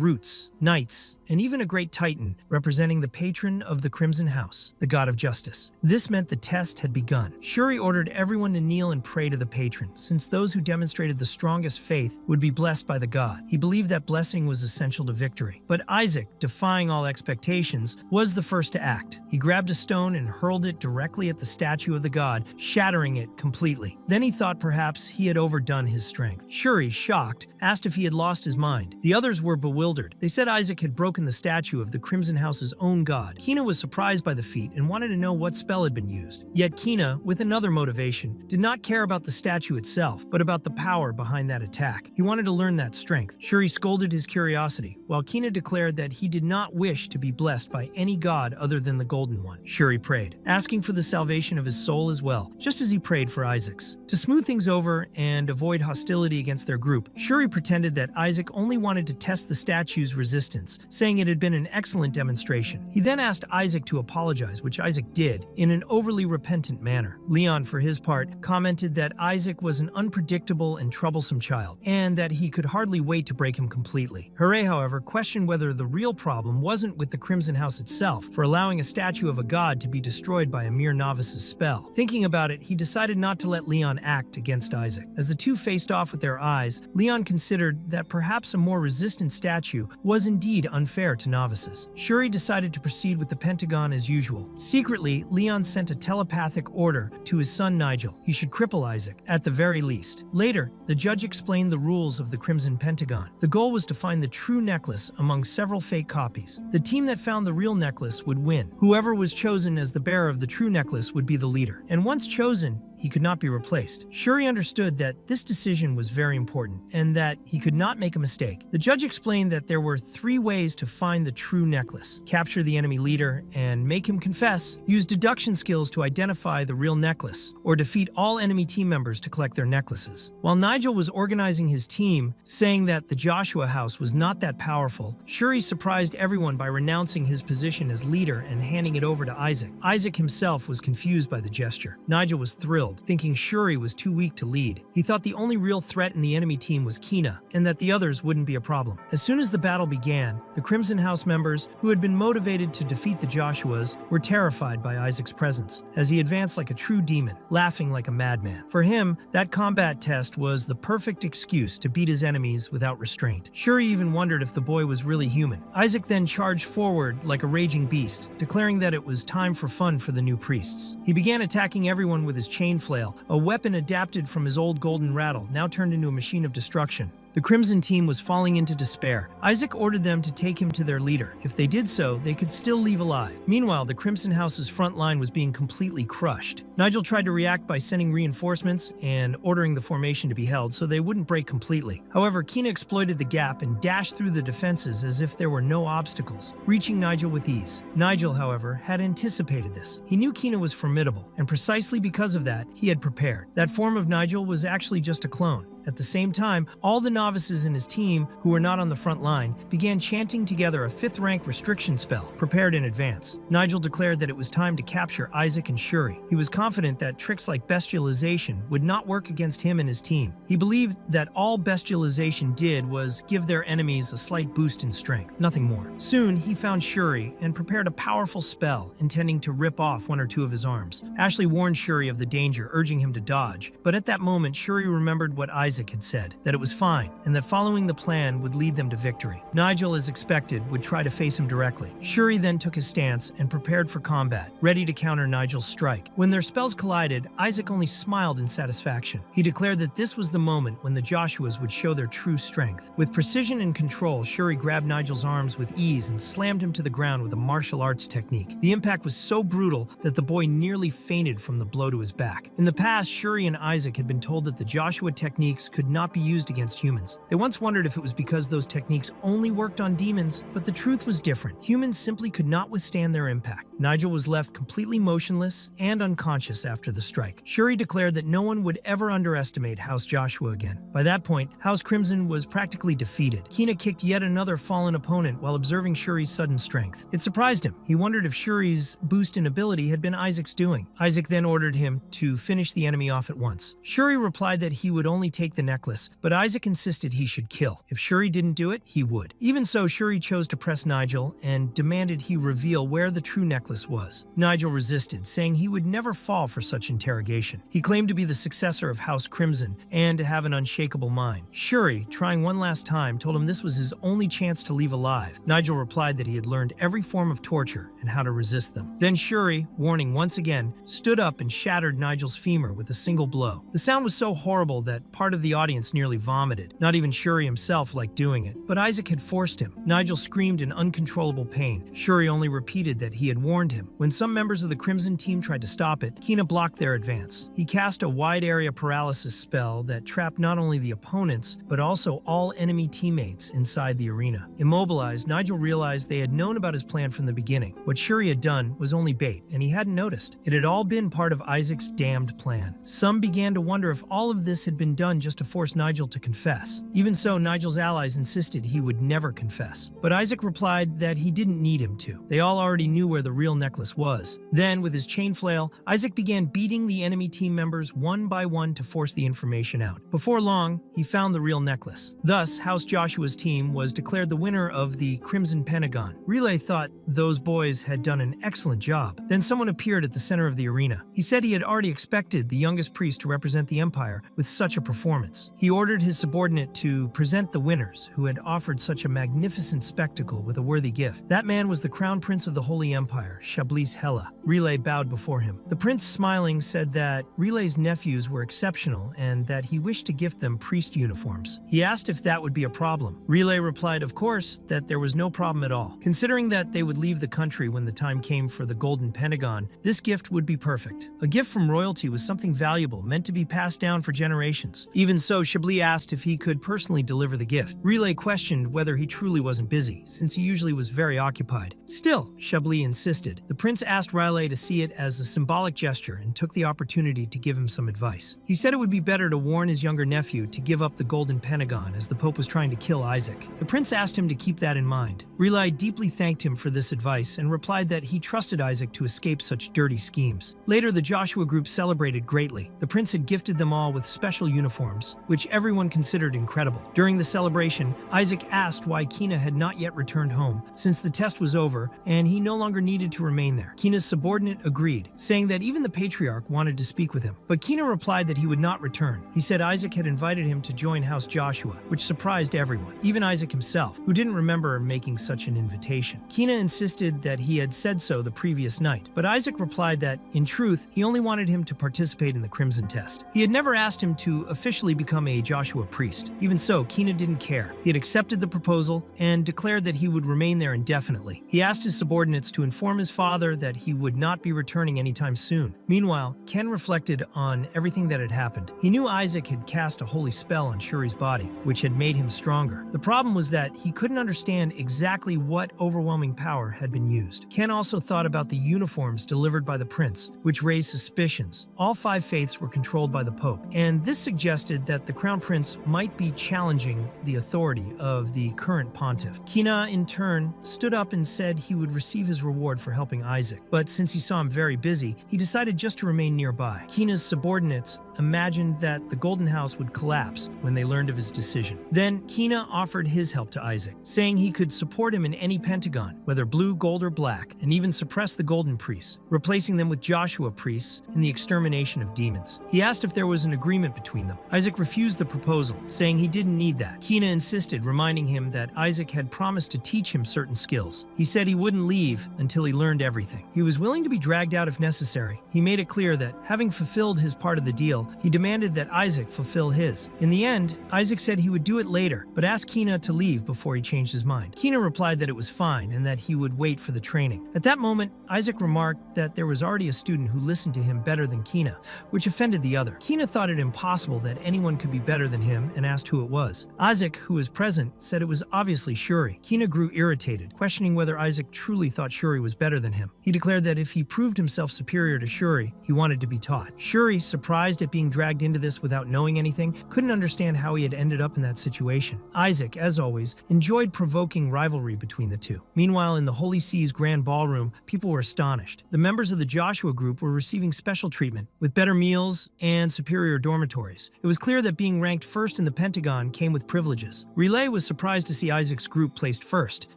roots, warriors, knights, and even a great titan representing the patron of the Crimson House, the god of justice. This meant the test had begun. Shuri ordered everyone to kneel and pray to the patron, since those who demonstrated the strongest faith would be blessed by the god. He believed that blessing was essential to victory. But Isaac, defying all expectations, was the first to act. He grabbed a stone and hurled it directly at the statue of the god, shattering it completely. Then he thought perhaps he had overdone his strength. Shuri, shocked, asked if he had lost his mind. The others were bewildered. They said Isaac had broken the statue of the Crimson House's own god. Kina was surprised by the feat and wanted to know what spell had been used. Yet Kina, with another motivation, did not care about the statue itself, but about the power behind that attack. He wanted to learn that strength. Shuri scolded his curiosity, while Kina declared that he did not wish to be blessed by any god other than the Golden One. Shuri prayed, asking for the salvation of his soul as well, just as he prayed for Isaac's. To smooth things over and avoid hostility against their group, Shuri pretended that Isaac only wanted to test the statue's resistance, saying it had been an excellent demonstration. He then asked Isaac to apologize, which Isaac did, in an overly repentant manner. Leon, for his part, commented that Isaac was an unpredictable and troublesome child, and that he could hardly wait to break him completely. Hooray, however, questioned whether the real problem wasn't with the Crimson House itself for allowing a statue of a god to be destroyed by a mere novice's spell. Thinking about it, he decided not to let Leon act against Isaac. As the two faced off with their eyes, Leon considered that perhaps a more resistant statue was indeed unfair to novices. Shuri decided to proceed with the pentagon as usual. Secretly, Leon sent a telepathic order to his son Nigel. He should cripple Isaac, at the very least. Later, the judge explained the rules of the Crimson Pentagon. The goal was to find the true necklace among several fake copies. The team that found the real necklace would win. Whoever was chosen as the bearer of the true necklace would be the leader. And once chosen, he could not be replaced. Shuri understood that this decision was very important and that he could not make a mistake. The judge explained that there were 3 ways to find the true necklace: capture the enemy leader and make him confess, use deduction skills to identify the real necklace, or defeat all enemy team members to collect their necklaces. While Nigel was organizing his team, saying that the Joshua House was not that powerful, Shuri surprised everyone by renouncing his position as leader and handing it over to Isaac. Isaac himself was confused by the gesture. Nigel was thrilled, thinking Shuri was too weak to lead. He thought the only real threat in the enemy team was Kina, and that the others wouldn't be a problem. As soon as the battle began, the Crimson House members, who had been motivated to defeat the Joshuas, were terrified by Isaac's presence, as he advanced like a true demon, laughing like a madman. For him, that combat test was the perfect excuse to beat his enemies without restraint. Shuri even wondered if the boy was really human. Isaac then charged forward like a raging beast, declaring that it was time for fun for the new priests. He began attacking everyone with his chain flail, a weapon adapted from his old golden rattle, now turned into a machine of destruction. The Crimson team was falling into despair. Isaac ordered them to take him to their leader. If they did so, they could still leave alive. Meanwhile, the Crimson House's front line was being completely crushed. Nigel tried to react by sending reinforcements and ordering the formation to be held so they wouldn't break completely. However, Kina exploited the gap and dashed through the defenses as if there were no obstacles, reaching Nigel with ease. Nigel, however, had anticipated this. He knew Kina was formidable, and precisely because of that, he had prepared. That form of Nigel was actually just a clone. At the same time, all the novices in his team, who were not on the front line, began chanting together a 5th-rank restriction spell, prepared in advance. Nigel declared that it was time to capture Isaac and Shuri. He was confident that tricks like bestialization would not work against him and his team. He believed that all bestialization did was give their enemies a slight boost in strength, nothing more. Soon, he found Shuri and prepared a powerful spell, intending to rip off 1 or 2 of his arms. Ashley warned Shuri of the danger, urging him to dodge, but at that moment, Shuri remembered what Isaac had said, that it was fine, and that following the plan would lead them to victory. Nigel, as expected, would try to face him directly. Shuri then took his stance and prepared for combat, ready to counter Nigel's strike. When their spells collided, Isaac only smiled in satisfaction. He declared that this was the moment when the Joshuas would show their true strength. With precision and control, Shuri grabbed Nigel's arms with ease and slammed him to the ground with a martial arts technique. The impact was so brutal that the boy nearly fainted from the blow to his back. In the past, Shuri and Isaac had been told that the Joshua techniques could not be used against humans. They once wondered if it was because those techniques only worked on demons, but the truth was different. Humans simply could not withstand their impact. Nigel was left completely motionless and unconscious after the strike. Shuri declared that no one would ever underestimate House Joshua again. By that point, House Crimson was practically defeated. Kina kicked yet another fallen opponent while observing Shuri's sudden strength. It surprised him. He wondered if Shuri's boost in ability had been Isaac's doing. Isaac then ordered him to finish the enemy off at once. Shuri replied that he would only take take the necklace, but Isaac insisted he should kill. If Shuri didn't do it, he would. Even so, Shuri chose to press Nigel and demanded he reveal where the true necklace was. Nigel resisted, saying he would never fall for such interrogation. He claimed to be the successor of House Crimson and to have an unshakable mind. Shuri, trying one last time, told him this was his only chance to leave alive. Nigel replied that he had learned every form of torture and how to resist them. Then Shuri, warning once again, stood up and shattered Nigel's femur with a single blow. The sound was so horrible that part of the audience nearly vomited. Not even Shuri himself liked doing it, but Isaac had forced him. Nigel screamed in uncontrollable pain. Shuri only repeated that he had warned him. When some members of the Crimson team tried to stop it, Kina blocked their advance. He cast a wide-area paralysis spell that trapped not only the opponents, but also all enemy teammates inside the arena. Immobilized, Nigel realized they had known about his plan from the beginning. What Shuri had done was only bait, and he hadn't noticed. It had all been part of Isaac's damned plan. Some began to wonder if all of this had been done just to force Nigel to confess. Even so, Nigel's allies insisted he would never confess. But Isaac replied that he didn't need him to. They all already knew where the real necklace was. Then, with his chain flail, Isaac began beating the enemy team members one by one to force the information out. Before long, he found the real necklace. Thus, House Joshua's team was declared the winner of the Crimson Pentagon. Relay thought those boys had done an excellent job. Then someone appeared at the center of the arena. He said he had already expected the youngest priest to represent the Empire with such a performance. He ordered his subordinate to present the winners, who had offered such a magnificent spectacle, with a worthy gift. That man was the Crown Prince of the Holy Empire, Chablis Hela. Relay bowed before him. The prince, smiling, said that Relay's nephews were exceptional and that he wished to gift them priest uniforms. He asked if that would be a problem. Relay replied, of course, that there was no problem at all. Considering that they would leave the country when the time came for the Golden Pentagon, this gift would be perfect. A gift from royalty was something valuable, meant to be passed down for generations. Even so, Chablis asked if he could personally deliver the gift. Relay questioned whether he truly wasn't busy, since he usually was very occupied. Still, Chablis insisted. The prince asked Riley to see it as a symbolic gesture and took the opportunity to give him some advice. He said it would be better to warn his younger nephew to give up the Golden Pentagon, as the Pope was trying to kill Isaac. The prince asked him to keep that in mind. Relay deeply thanked him for this advice and replied that he trusted Isaac to escape such dirty schemes. Later, the Joshua group celebrated greatly. The prince had gifted them all with special uniforms, which everyone considered incredible. During the celebration, Isaac asked why Kina had not yet returned home, since the test was over and he no longer needed to remain there. Kina's subordinate agreed, saying that even the patriarch wanted to speak with him. But Kina replied that he would not return. He said Isaac had invited him to join House Joshua, which surprised everyone, even Isaac himself, who didn't remember making such an invitation. Kina insisted that he had said so the previous night, but Isaac replied that, in truth, he only wanted him to participate in the Crimson Test. He had never asked him to officially become a Joshua priest. Even so, Kina didn't care. He had accepted the proposal and declared that he would remain there indefinitely. He asked his subordinates to inform his father that he would not be returning anytime soon. Meanwhile, Ken reflected on everything that had happened. He knew Isaac had cast a holy spell on Shuri's body, which had made him stronger. The problem was that he couldn't understand exactly what overwhelming power had been used. Ken also thought about the uniforms delivered by the prince, which raised suspicions. All 5 faiths were controlled by the Pope, and this suggested that the Crown Prince might be challenging the authority of the current pontiff. Kina, in turn, stood up and said he would receive his reward for helping Isaac, but since he saw him very busy, he decided just to remain nearby. Kina's subordinates imagined that the Golden House would collapse when they learned of his decision. Then Kina offered his help to Isaac, saying he could support him in any pentagon, whether blue, gold, or black, and even suppress the Golden Priests, replacing them with Joshua priests in the extermination of demons. He asked if there was an agreement between them. Isaac refused the proposal, saying he didn't need that. Kina insisted, reminding him that Isaac had promised to teach him certain skills. He said he wouldn't leave until he learned everything. He was willing to be dragged out if necessary. He made it clear that, having fulfilled his part of the deal, he demanded that Isaac fulfill his. In the end, Isaac said he would do it later, but asked Kina to leave before he changed his mind. Kina replied that it was fine and that he would wait for the training. At that moment, Isaac remarked that there was already a student who listened to him better than Kina, which offended the other. Kina thought it impossible that anyone could be better than him and asked who it was. Isaac, who was present, said it was obviously Shuri. Kina grew irritated, questioning whether Isaac truly thought Shuri was better than him. He declared that if he proved himself superior to Shuri, he wanted to be taught. Shuri, surprised at being being dragged into this without knowing anything, couldn't understand how he had ended up in that situation. Isaac, as always, enjoyed provoking rivalry between the two. Meanwhile, in the Holy See's grand ballroom, people were astonished. The members of the Joshua group were receiving special treatment, with better meals and superior dormitories. It was clear that being ranked first in the Pentagon came with privileges. Relay was surprised to see Isaac's group placed first,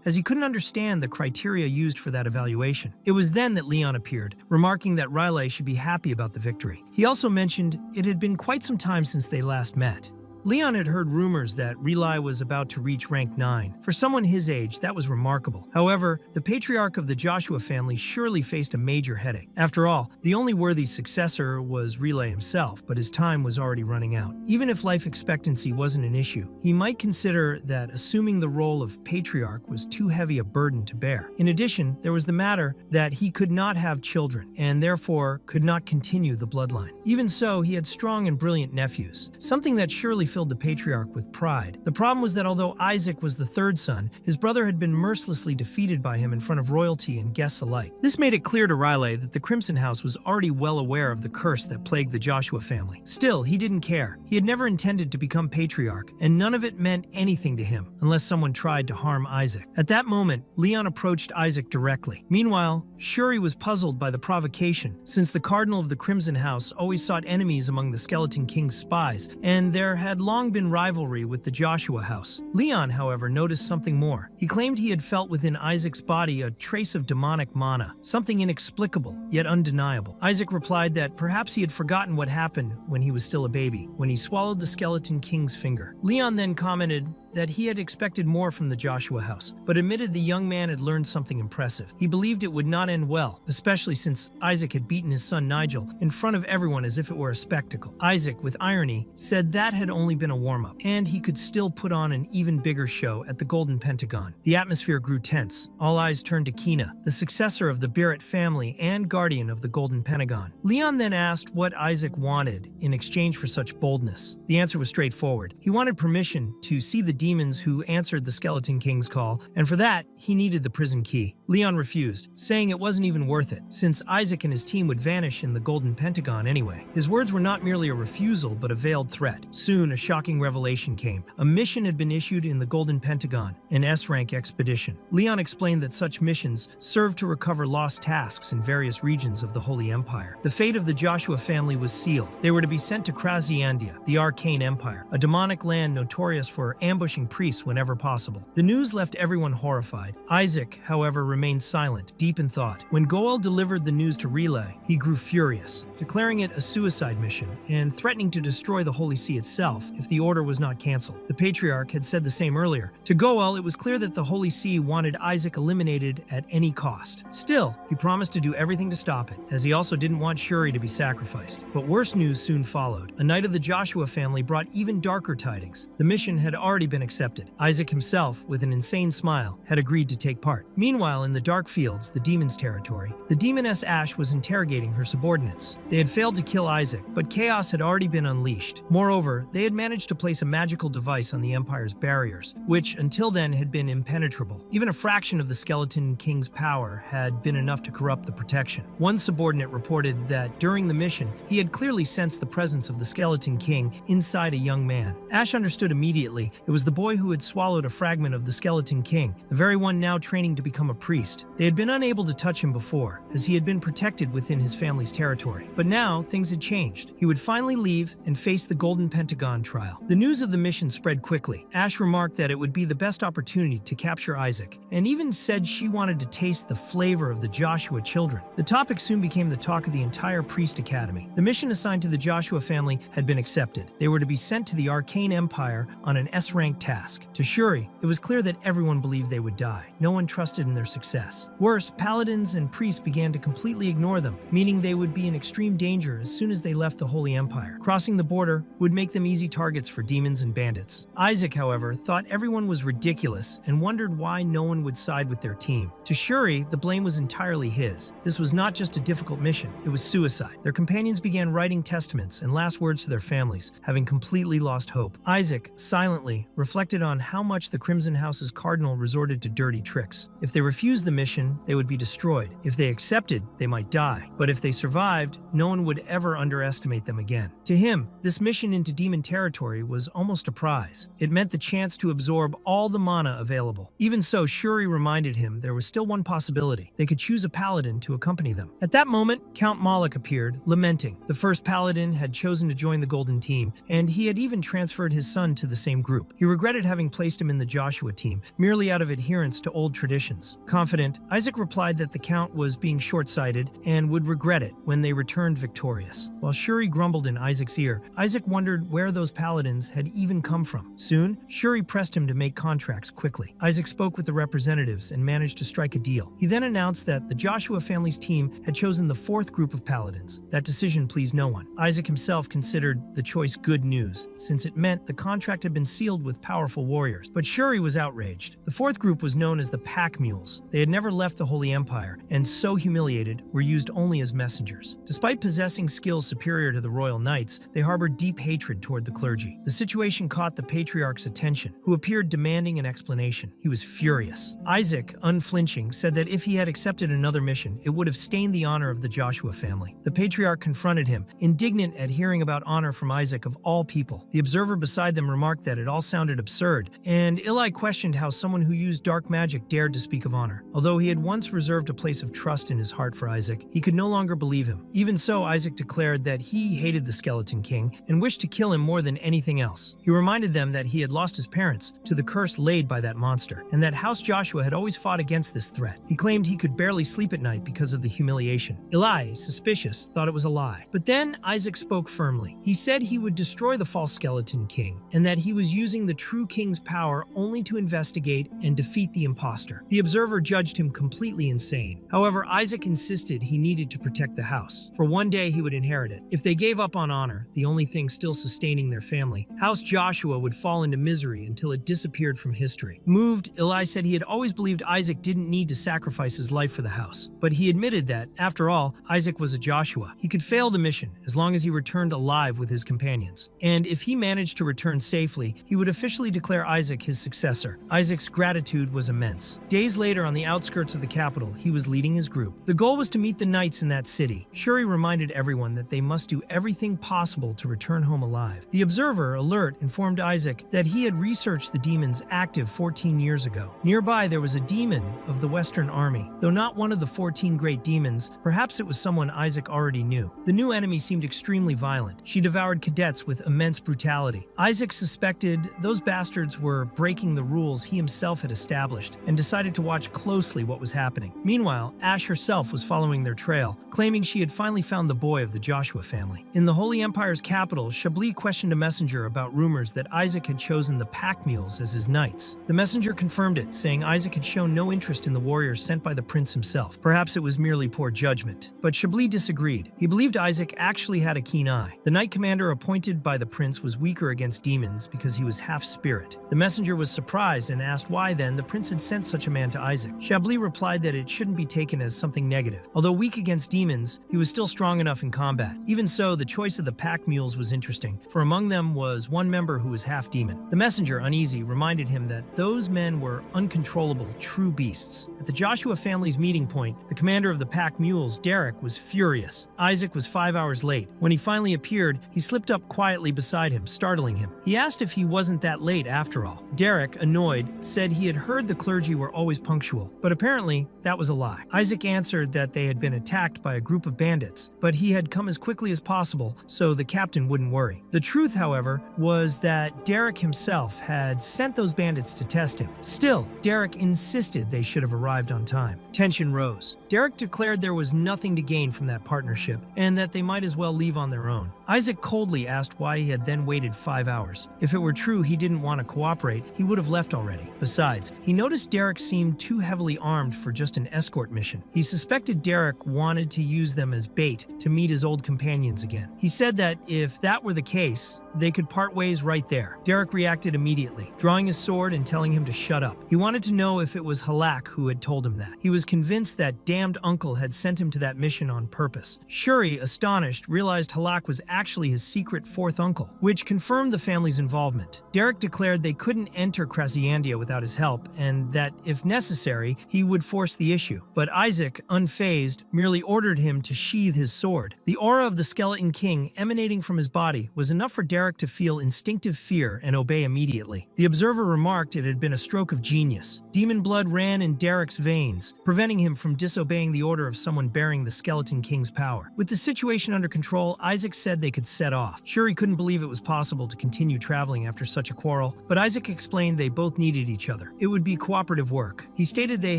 as he couldn't understand the criteria used for that evaluation. It was then that Leon appeared, remarking that Riley should be happy about the victory. He also mentioned it had been quite some time since they last met. Leon had heard rumors that Relai was about to reach rank 9. For someone his age, that was remarkable. However, the patriarch of the Joshua family surely faced a major headache. After all, the only worthy successor was Relay himself, but his time was already running out. Even if life expectancy wasn't an issue, he might consider that assuming the role of patriarch was too heavy a burden to bear. In addition, there was the matter that he could not have children, and therefore could not continue the bloodline. Even so, he had strong and brilliant nephews, something that surely filled the patriarch with pride. The problem was that although Isaac was the third son, his brother had been mercilessly defeated by him in front of royalty and guests alike. This made it clear to Riley that the Crimson House was already well aware of the curse that plagued the Joshua family. Still, he didn't care. He had never intended to become patriarch, and none of it meant anything to him, unless someone tried to harm Isaac. At that moment, Leon approached Isaac directly. Meanwhile, Shuri was puzzled by the provocation, since the Cardinal of the Crimson House always sought enemies among the Skeleton King's spies, and there had long been rivalry with the Joshua house. Leon, however, noticed something more. He claimed he had felt within Isaac's body a trace of demonic mana, something inexplicable, yet undeniable. Isaac replied that perhaps he had forgotten what happened when he was still a baby, when he swallowed the Skeleton King's finger. Leon then commented that he had expected more from the Joshua house, but admitted the young man had learned something impressive. He believed it would not end well, especially since Isaac had beaten his son Nigel in front of everyone as if it were a spectacle. Isaac, with irony, said that had only been a warm-up, and he could still put on an even bigger show at the Golden Pentagon. The atmosphere grew tense. All eyes turned to Kina, the successor of the Barrett family and guardian of the Golden Pentagon. Leon then asked what Isaac wanted in exchange for such boldness. The answer was straightforward. He wanted permission to see the demons who answered the Skeleton King's call, and for that, he needed the prison key. Leon refused, saying it wasn't even worth it, since Isaac and his team would vanish in the Golden Pentagon anyway. His words were not merely a refusal, but a veiled threat. Soon, a shocking revelation came. A mission had been issued in the Golden Pentagon, an S-rank expedition. Leon explained that such missions served to recover lost tasks in various regions of the Holy Empire. The fate of the Joshua family was sealed. They were to be sent to Kraziandia, the Arcane Empire, a demonic land notorious for ambushing priests whenever possible. The news left everyone horrified. Isaac, however, remained silent, deep in thought. When Goel delivered the news to Relay, he grew furious, declaring it a suicide mission and threatening to destroy the Holy See itself if the order was not cancelled. The Patriarch had said the same earlier. To Goel, it was clear that the Holy See wanted Isaac eliminated at any cost. Still, he promised to do everything to stop it, as he also didn't want Shuri to be sacrificed. But worse news soon followed. A knight of the Joshua family brought even darker tidings. The mission had already been accepted. Isaac himself, with an insane smile, had agreed to take part. Meanwhile, in the Dark Fields, the demon's territory, the demoness Ash was interrogating her subordinates. They had failed to kill Isaac, but chaos had already been unleashed. Moreover, they had managed to place a magical device on the Empire's barriers, which until then had been impenetrable. Even a fraction of the Skeleton King's power had been enough to corrupt the protection. One subordinate reported that during the mission, he had clearly sensed the presence of the Skeleton King inside a young man. Ash understood immediately. It was the boy who had swallowed a fragment of the Skeleton King, the very one now training to become a priest. They had been unable to touch him before, as he had been protected within his family's territory. But now, things had changed. He would finally leave and face the Golden Pentagon trial. The news of the mission spread quickly. Ash remarked that it would be the best opportunity to capture Isaac, and even said she wanted to taste the flavor of the Joshua children. The topic soon became the talk of the entire priest academy. The mission assigned to the Joshua family had been accepted. They were to be sent to the Arcane Empire on an S-rank task. To Shuri, it was clear that everyone believed they would die. No one trusted in their success. Worse, paladins and priests began to completely ignore them, meaning they would be in extreme danger as soon as they left the Holy Empire. Crossing the border would make them easy targets for demons and bandits. Isaac, however, thought everyone was ridiculous and wondered why no one would side with their team. To Shuri, the blame was entirely his. This was not just a difficult mission, it was suicide. Their companions began writing testaments and last words to their families, having completely lost hope. Isaac, silently, reflected reflected on how much the Crimson House's cardinal resorted to dirty tricks. If they refused the mission, they would be destroyed. If they accepted, they might die. But if they survived, no one would ever underestimate them again. To him, this mission into demon territory was almost a prize. It meant the chance to absorb all the mana available. Even so, Shuri reminded him there was still one possibility. They could choose a paladin to accompany them. At that moment, Count Malik appeared, lamenting. The first paladin had chosen to join the Golden Team, and he had even transferred his son to the same group. He regretted having placed him in the Joshua team, merely out of adherence to old traditions. Confident, Isaac replied that the Count was being short-sighted and would regret it when they returned victorious. While Shuri grumbled in Isaac's ear, Isaac wondered where those paladins had even come from. Soon, Shuri pressed him to make contracts quickly. Isaac spoke with the representatives and managed to strike a deal. He then announced that the Joshua family's team had chosen the fourth group of paladins. That decision pleased no one. Isaac himself considered the choice good news, since it meant the contract had been sealed with powerful warriors. But Shuri was outraged. The fourth group was known as the Pack Mules. They had never left the Holy Empire, and so humiliated, were used only as messengers. Despite possessing skills superior to the Royal Knights, they harbored deep hatred toward the clergy. The situation caught the Patriarch's attention, who appeared demanding an explanation. He was furious. Isaac, unflinching, said that if he had accepted another mission, it would have stained the honor of the Joshua family. The Patriarch confronted him, indignant at hearing about honor from Isaac of all people. The observer beside them remarked that it all sounded absurd, and Eli questioned how someone who used dark magic dared to speak of honor. Although he had once reserved a place of trust in his heart for Isaac, he could no longer believe him. Even so, Isaac declared that he hated the Skeleton King and wished to kill him more than anything else. He reminded them that he had lost his parents to the curse laid by that monster, and that House Joshua had always fought against this threat. He claimed he could barely sleep at night because of the humiliation. Eli, suspicious, thought it was a lie. But then Isaac spoke firmly. He said he would destroy the false Skeleton King, and that he was using the true king's power only to investigate and defeat the imposter. The observer judged him completely insane. However, Isaac insisted he needed to protect the house, for one day he would inherit it. If they gave up on honor, the only thing still sustaining their family, House Joshua would fall into misery until it disappeared from history. Moved, Eli said he had always believed Isaac didn't need to sacrifice his life for the house, but he admitted that, after all, Isaac was a Joshua. He could fail the mission as long as he returned alive with his companions. And if he managed to return safely, he would officially declare Isaac his successor. Isaac's gratitude was immense. Days later, on the outskirts of the capital, he was leading his group. The goal was to meet the knights in that city. Shuri reminded everyone that they must do everything possible to return home alive. The observer, alert, informed Isaac that he had researched the demons active 14 years ago. Nearby, there was a demon of the Western Army. Though not one of the 14 great demons, perhaps it was someone Isaac already knew. The new enemy seemed extremely violent. She devoured cadets with immense brutality. Isaac suspected those bastards were breaking the rules he himself had established, and decided to watch closely what was happening. Meanwhile, Ash herself was following their trail, claiming she had finally found the boy of the Joshua family. In the Holy Empire's capital, Chablis questioned a messenger about rumors that Isaac had chosen the Pack Mules as his knights. The messenger confirmed it, saying Isaac had shown no interest in the warriors sent by the prince himself. Perhaps it was merely poor judgment. But Chablis disagreed. He believed Isaac actually had a keen eye. The knight commander appointed by the prince was weaker against demons because he was half spirit. The messenger was surprised and asked why then the prince had sent such a man to Isaac. Chablis replied that it shouldn't be taken as something negative. Although weak against demons, he was still strong enough in combat. Even so, the choice of the Pack Mules was interesting, for among them was one member who was half demon. The messenger, uneasy, reminded him that those men were uncontrollable, true beasts. At the Joshua family's meeting point, the commander of the Pack Mules, Derek, was furious. Isaac was 5 hours late. When he finally appeared, he slipped up quietly beside him, startling him. He asked if he wasn't that late after all. Derek, annoyed, said he had heard the clergy were always punctual, but apparently that was a lie. Isaac answered that they had been attacked by a group of bandits, but he had come as quickly as possible so the captain wouldn't worry. The truth, however, was that Derek himself had sent those bandits to test him. Still, Derek insisted they should have arrived on time. Tension rose. Derek declared there was nothing to gain from that partnership and that they might as well leave on their own. Isaac coldly asked why he had then waited 5 hours. If it were true he didn't want to cooperate, he would have left already. Besides, he noticed Derek seemed too heavily armed for just an escort mission. He suspected Derek wanted to use them as bait to meet his old companions again. He said that if that were the case, they could part ways right there. Derek reacted immediately, drawing his sword and telling him to shut up. He wanted to know if it was Halak who had told him that. He was convinced that damned uncle had sent him to that mission on purpose. Shuri, astonished, realized Halak was actually his secret fourth uncle, which confirmed the family's involvement. Derek declared they couldn't enter Krasiandia without his help, and that, if necessary, he would force the issue. But Isaac, unfazed, merely ordered him to sheathe his sword. The aura of the Skeleton King emanating from his body was enough for Derek to feel instinctive fear and obey immediately. The observer remarked it had been a stroke of genius. Demon blood ran in Derek's veins, preventing him from disobeying the order of someone bearing the Skeleton King's power. With the situation under control, Isaac said they could set off. Sure, he couldn't believe it was possible to continue traveling after such a quarrel, but Isaac explained they both needed each other. It would be cooperative work. He stated they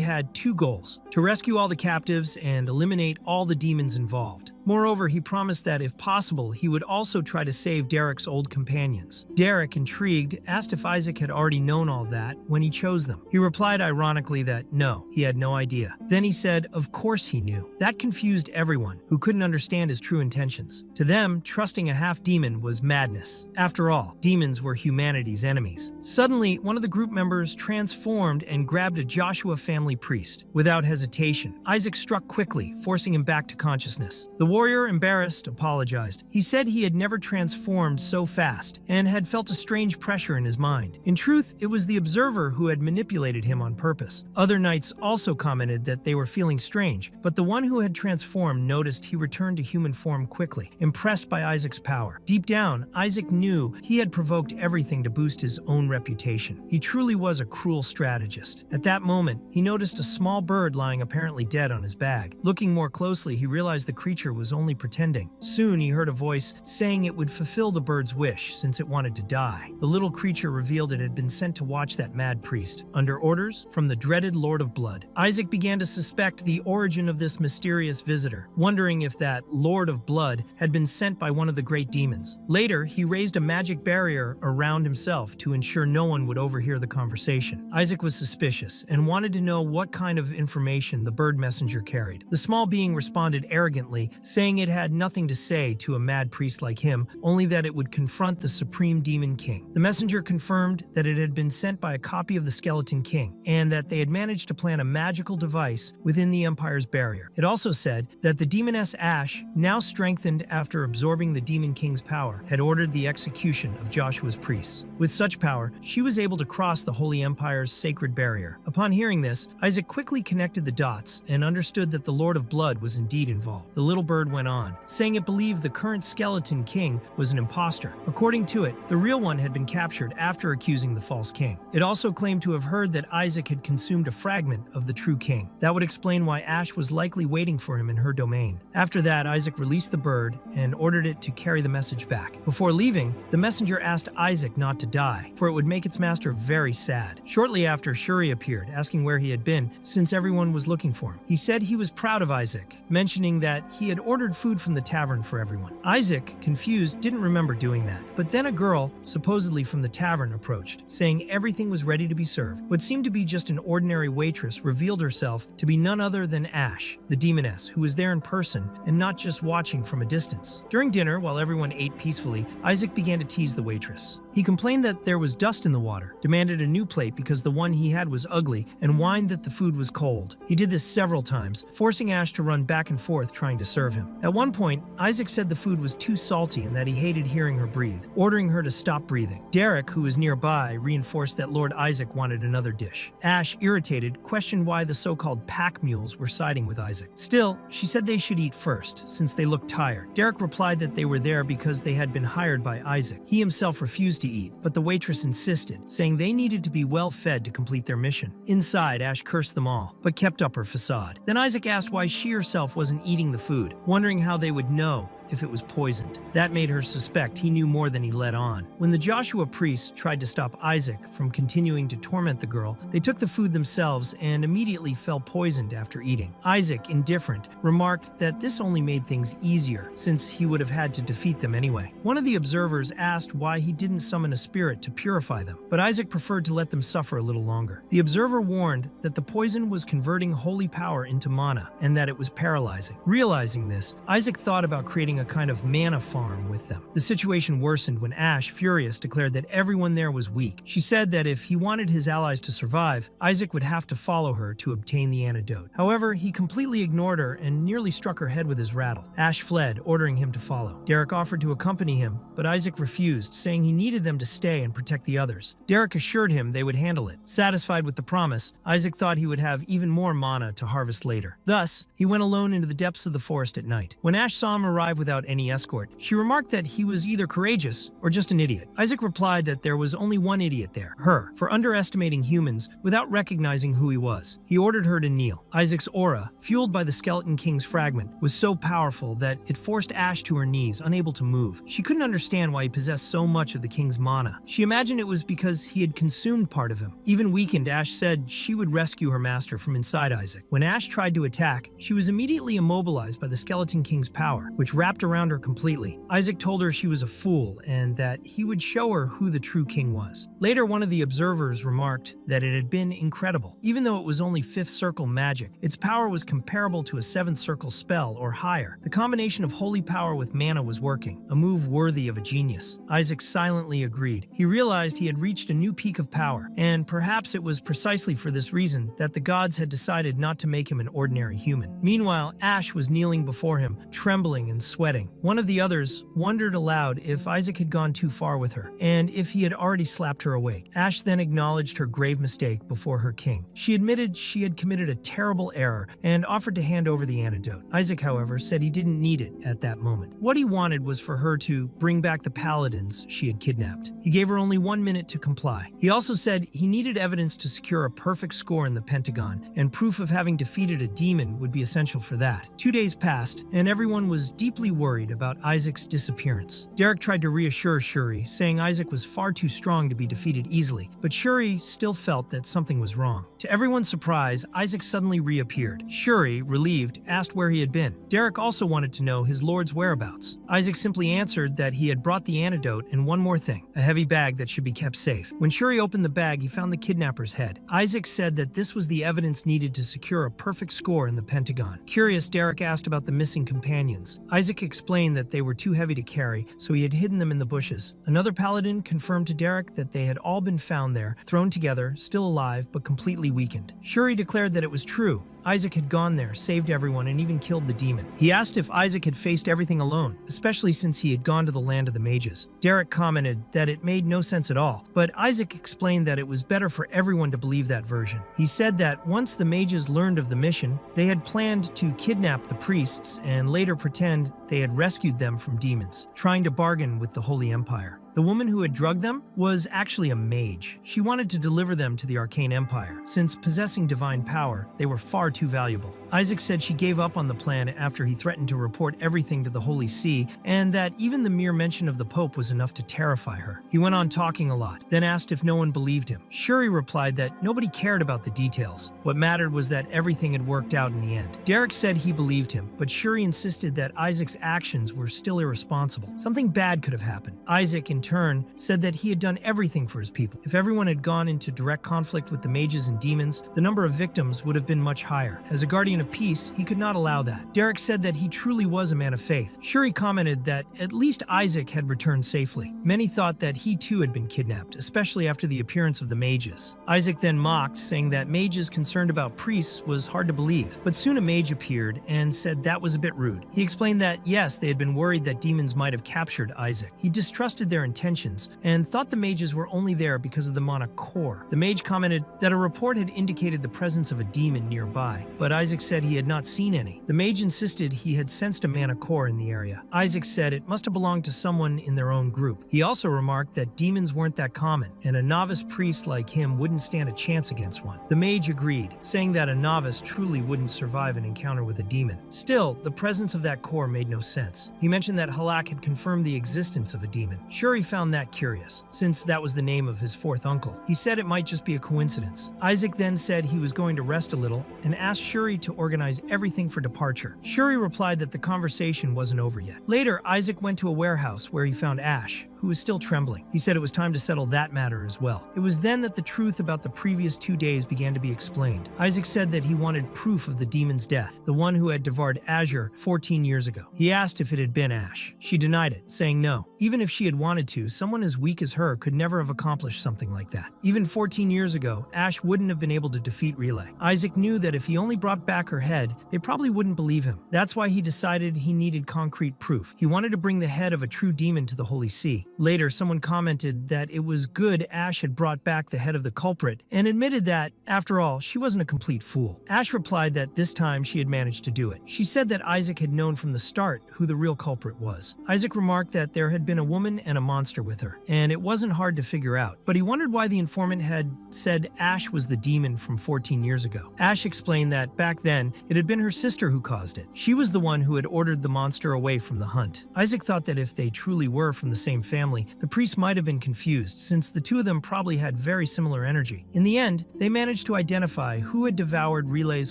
had two goals: to rescue all the captives and eliminate all the demons involved. Moreover, he promised that, if possible, he would also try to save Derek's old companions. Derek, intrigued, asked if Isaac had already known all that when he chose them. He replied ironically that no, he had no idea. Then he said, of course he knew. That confused everyone, who couldn't understand his true intentions. To them, trusting a half-demon was madness. After all, demons were humanity's enemies. Suddenly, one of the group members transformed and grabbed a Joshua family priest. Without hesitation, Isaac struck quickly, forcing him back to consciousness. The warrior, embarrassed, apologized. He said he had never transformed so fast and had felt a strange pressure in his mind. In truth, it was the observer who had manipulated him on purpose. Other knights also commented that they were feeling strange, but the one who had transformed noticed he returned to human form quickly, impressed by Isaac's power. Deep down, Isaac knew he had provoked everything to boost his own reputation. He truly was a cruel strategist. At that moment, he noticed a small bird lying apparently dead on his bag. Looking more closely, he realized the creature was only pretending. Soon he heard a voice saying it would fulfill the bird's wish since it wanted to die. The little creature revealed it had been sent to watch that mad priest, under orders from the dreaded Lord of Blood. Isaac began to suspect the origin of this mysterious visitor, wondering if that Lord of Blood had been sent by one of the great demons. Later, he raised a magic barrier around himself to ensure no one would overhear the conversation. Isaac was suspicious and wanted to know what kind of information the bird messenger carried. The small being responded arrogantly, saying it had nothing to say to a mad priest like him, only that it would confront the Supreme Demon King. The messenger confirmed that it had been sent by a copy of the Skeleton King, and that they had managed to plant a magical device within the Empire's barrier. It also said that the demoness Ash, now strengthened after absorbing the Demon King's power, had ordered the execution of Joshua's priests. With such power, she was able to cross the Holy Empire's sacred barrier. Upon hearing this, Isaac quickly connected the dots and understood that the Lord of Blood was indeed involved. The little bird went on, saying it believed the current Skeleton King was an imposter. According to it, the real one had been captured after accusing the false king. It also claimed to have heard that Isaac had consumed a fragment of the true king. That would explain why Ash was likely waiting for him in her domain. After that, Isaac released the bird and ordered it to carry the message back. Before leaving, the messenger asked Isaac not to die, for it would make its master very sad. Shortly after, Shuri appeared, asking where he had been since everyone was looking for him. He said he was proud of Isaac, mentioning that he had ordered food from the tavern for everyone. Isaac, confused, didn't remember doing that. But then a girl, supposedly from the tavern, approached, saying everything was ready to be served. What seemed to be just an ordinary waitress revealed herself to be none other than Ash, the demoness, who was there in person and not just watching from a distance. During dinner, while everyone ate peacefully, Isaac began to tease the waitress. He complained that there was dust in the water, demanded a new plate because the one he had was ugly, and whined that the food was cold. He did this several times, forcing Ash to run back and forth trying to serve him. At one point, Isaac said the food was too salty and that he hated hearing her breathe, ordering her to stop breathing. Derek, who was nearby, reinforced that Lord Isaac wanted another dish. Ash, irritated, questioned why the so-called pack mules were siding with Isaac. Still, she said they should eat first, since they looked tired. Derek replied that they were there because they had been hired by Isaac. He himself refused to eat, but the waitress insisted, saying they needed to be well fed to complete their mission. Inside, Ash cursed them all, but kept up her facade. Then Isaac asked why she herself wasn't eating the food, wondering how they would know if it was poisoned. That made her suspect he knew more than he let on. When the Joshua priests tried to stop Isaac from continuing to torment the girl, they took the food themselves and immediately fell poisoned after eating. Isaac, indifferent, remarked that this only made things easier, since he would have had to defeat them anyway. One of the observers asked why he didn't summon a spirit to purify them, but Isaac preferred to let them suffer a little longer. The observer warned that the poison was converting holy power into mana, and that it was paralyzing. Realizing this, Isaac thought about creating a a kind of mana farm with them. The situation worsened when Ash, furious, declared that everyone there was weak. She said that if he wanted his allies to survive, Isaac would have to follow her to obtain the antidote. However, he completely ignored her and nearly struck her head with his rattle. Ash fled, ordering him to follow. Derek offered to accompany him, but Isaac refused, saying he needed them to stay and protect the others. Derek assured him they would handle it. Satisfied with the promise, Isaac thought he would have even more mana to harvest later. Thus, he went alone into the depths of the forest at night. When Ash saw him arrive without any escort, she remarked that he was either courageous or just an idiot. Isaac replied that there was only one idiot there, her, for underestimating humans without recognizing who he was. He ordered her to kneel. Isaac's aura, fueled by the Skeleton King's fragment, was so powerful that it forced Ash to her knees, unable to move. She couldn't understand why he possessed so much of the king's mana. She imagined it was because he had consumed part of him. Even weakened, Ash said she would rescue her master from inside Isaac. When Ash tried to attack, she was immediately immobilized by the Skeleton King's power, which wrapped around her completely. Isaac told her she was a fool and that he would show her who the true king was. Later, one of the observers remarked that it had been incredible. Even though it was only 5th circle magic, its power was comparable to a 7th circle spell or higher. The combination of holy power with mana was working, a move worthy of a genius. Isaac silently agreed. He realized he had reached a new peak of power, and perhaps it was precisely for this reason that the gods had decided not to make him an ordinary human. Meanwhile, Ash was kneeling before him, trembling and sweating. One of the others wondered aloud if Isaac had gone too far with her, and if he had already slapped her awake. Ash then acknowledged her grave mistake before her king. She admitted she had committed a terrible error and offered to hand over the antidote. Isaac, however, said he didn't need it at that moment. What he wanted was for her to bring back the paladins she had kidnapped. He gave her only 1 minute to comply. He also said he needed evidence to secure a perfect score in the Pentagon, and proof of having defeated a demon would be essential for that. 2 days passed, and everyone was deeply worried about Isaac's disappearance. Derek tried to reassure Shuri, saying Isaac was far too strong to be defeated easily, but Shuri still felt that something was wrong. To everyone's surprise, Isaac suddenly reappeared. Shuri, relieved, asked where he had been. Derek also wanted to know his lord's whereabouts. Isaac simply answered that he had brought the antidote and one more thing, a heavy bag that should be kept safe. When Shuri opened the bag, he found the kidnapper's head. Isaac said that this was the evidence needed to secure a perfect score in the Pentagon. Curious, Derek asked about the missing companions. Isaac explained that they were too heavy to carry, so he had hidden them in the bushes. Another paladin confirmed to Derek that they had all been found there, thrown together, still alive, but completely weakened. Shuri declared that it was true. Isaac had gone there, saved everyone, and even killed the demon. He asked if Isaac had faced everything alone, especially since he had gone to the land of the mages. Derek commented that it made no sense at all, but Isaac explained that it was better for everyone to believe that version. He said that once the mages learned of the mission, they had planned to kidnap the priests and later pretend they had rescued them from demons, trying to bargain with the Holy Empire. The woman who had drugged them was actually a mage. She wanted to deliver them to the Arcane Empire. Since possessing divine power, they were far too valuable. Isaac said she gave up on the plan after he threatened to report everything to the Holy See, and that even the mere mention of the Pope was enough to terrify her. He went on talking a lot, then asked if no one believed him. Shuri replied that nobody cared about the details. What mattered was that everything had worked out in the end. Derek said he believed him, but Shuri insisted that Isaac's actions were still irresponsible. Something bad could have happened. Isaac, in turn, said that he had done everything for his people. If everyone had gone into direct conflict with the mages and demons, the number of victims would have been much higher. As a guardian of peace, he could not allow that. Derek said that he truly was a man of faith. Shuri commented that at least Isaac had returned safely. Many thought that he too had been kidnapped, especially after the appearance of the mages. Isaac then mocked, saying that mages concerned about priests was hard to believe. But soon a mage appeared and said that was a bit rude. He explained that yes, they had been worried that demons might have captured Isaac. He distrusted their intentions and thought the mages were only there because of the mana core. The mage commented that a report had indicated the presence of a demon nearby, but Isaac said he had not seen any. The mage insisted he had sensed a mana core in the area. Isaac said it must have belonged to someone in their own group. He also remarked that demons weren't that common, and a novice priest like him wouldn't stand a chance against one. The mage agreed, saying that a novice truly wouldn't survive an encounter with a demon. Still, the presence of that core made no sense. He mentioned that Halak had confirmed the existence of a demon. Shuri found that curious, since that was the name of his fourth uncle. He said it might just be a coincidence. Isaac then said he was going to rest a little and asked Shuri to organize everything for departure. Shuri replied that the conversation wasn't over yet. Later, Isaac went to a warehouse where he found Ash, who was still trembling. He said it was time to settle that matter as well. It was then that the truth about the previous 2 days began to be explained. Isaac said that he wanted proof of the demon's death, the one who had devoured Azure 14 years ago. He asked if it had been Ash. She denied it, saying no. Even if she had wanted to, someone as weak as her could never have accomplished something like that. Even 14 years ago, Ash wouldn't have been able to defeat Relay. Isaac knew that if he only brought back her head, they probably wouldn't believe him. That's why he decided he needed concrete proof. He wanted to bring the head of a true demon to the Holy See. Later, someone commented that it was good Ash had brought back the head of the culprit and admitted that, after all, she wasn't a complete fool. Ash replied that this time she had managed to do it. She said that Isaac had known from the start who the real culprit was. Isaac remarked that there had been a woman and a monster with her, and it wasn't hard to figure out, but he wondered why the informant had said Ash was the demon from 14 years ago. Ash explained that back then, it had been her sister who caused it. She was the one who had ordered the monster away from the hunt. Isaac thought that if they truly were from the same family, the priest might have been confused, since the two of them probably had very similar energy. In the end, they managed to identify who had devoured Relay's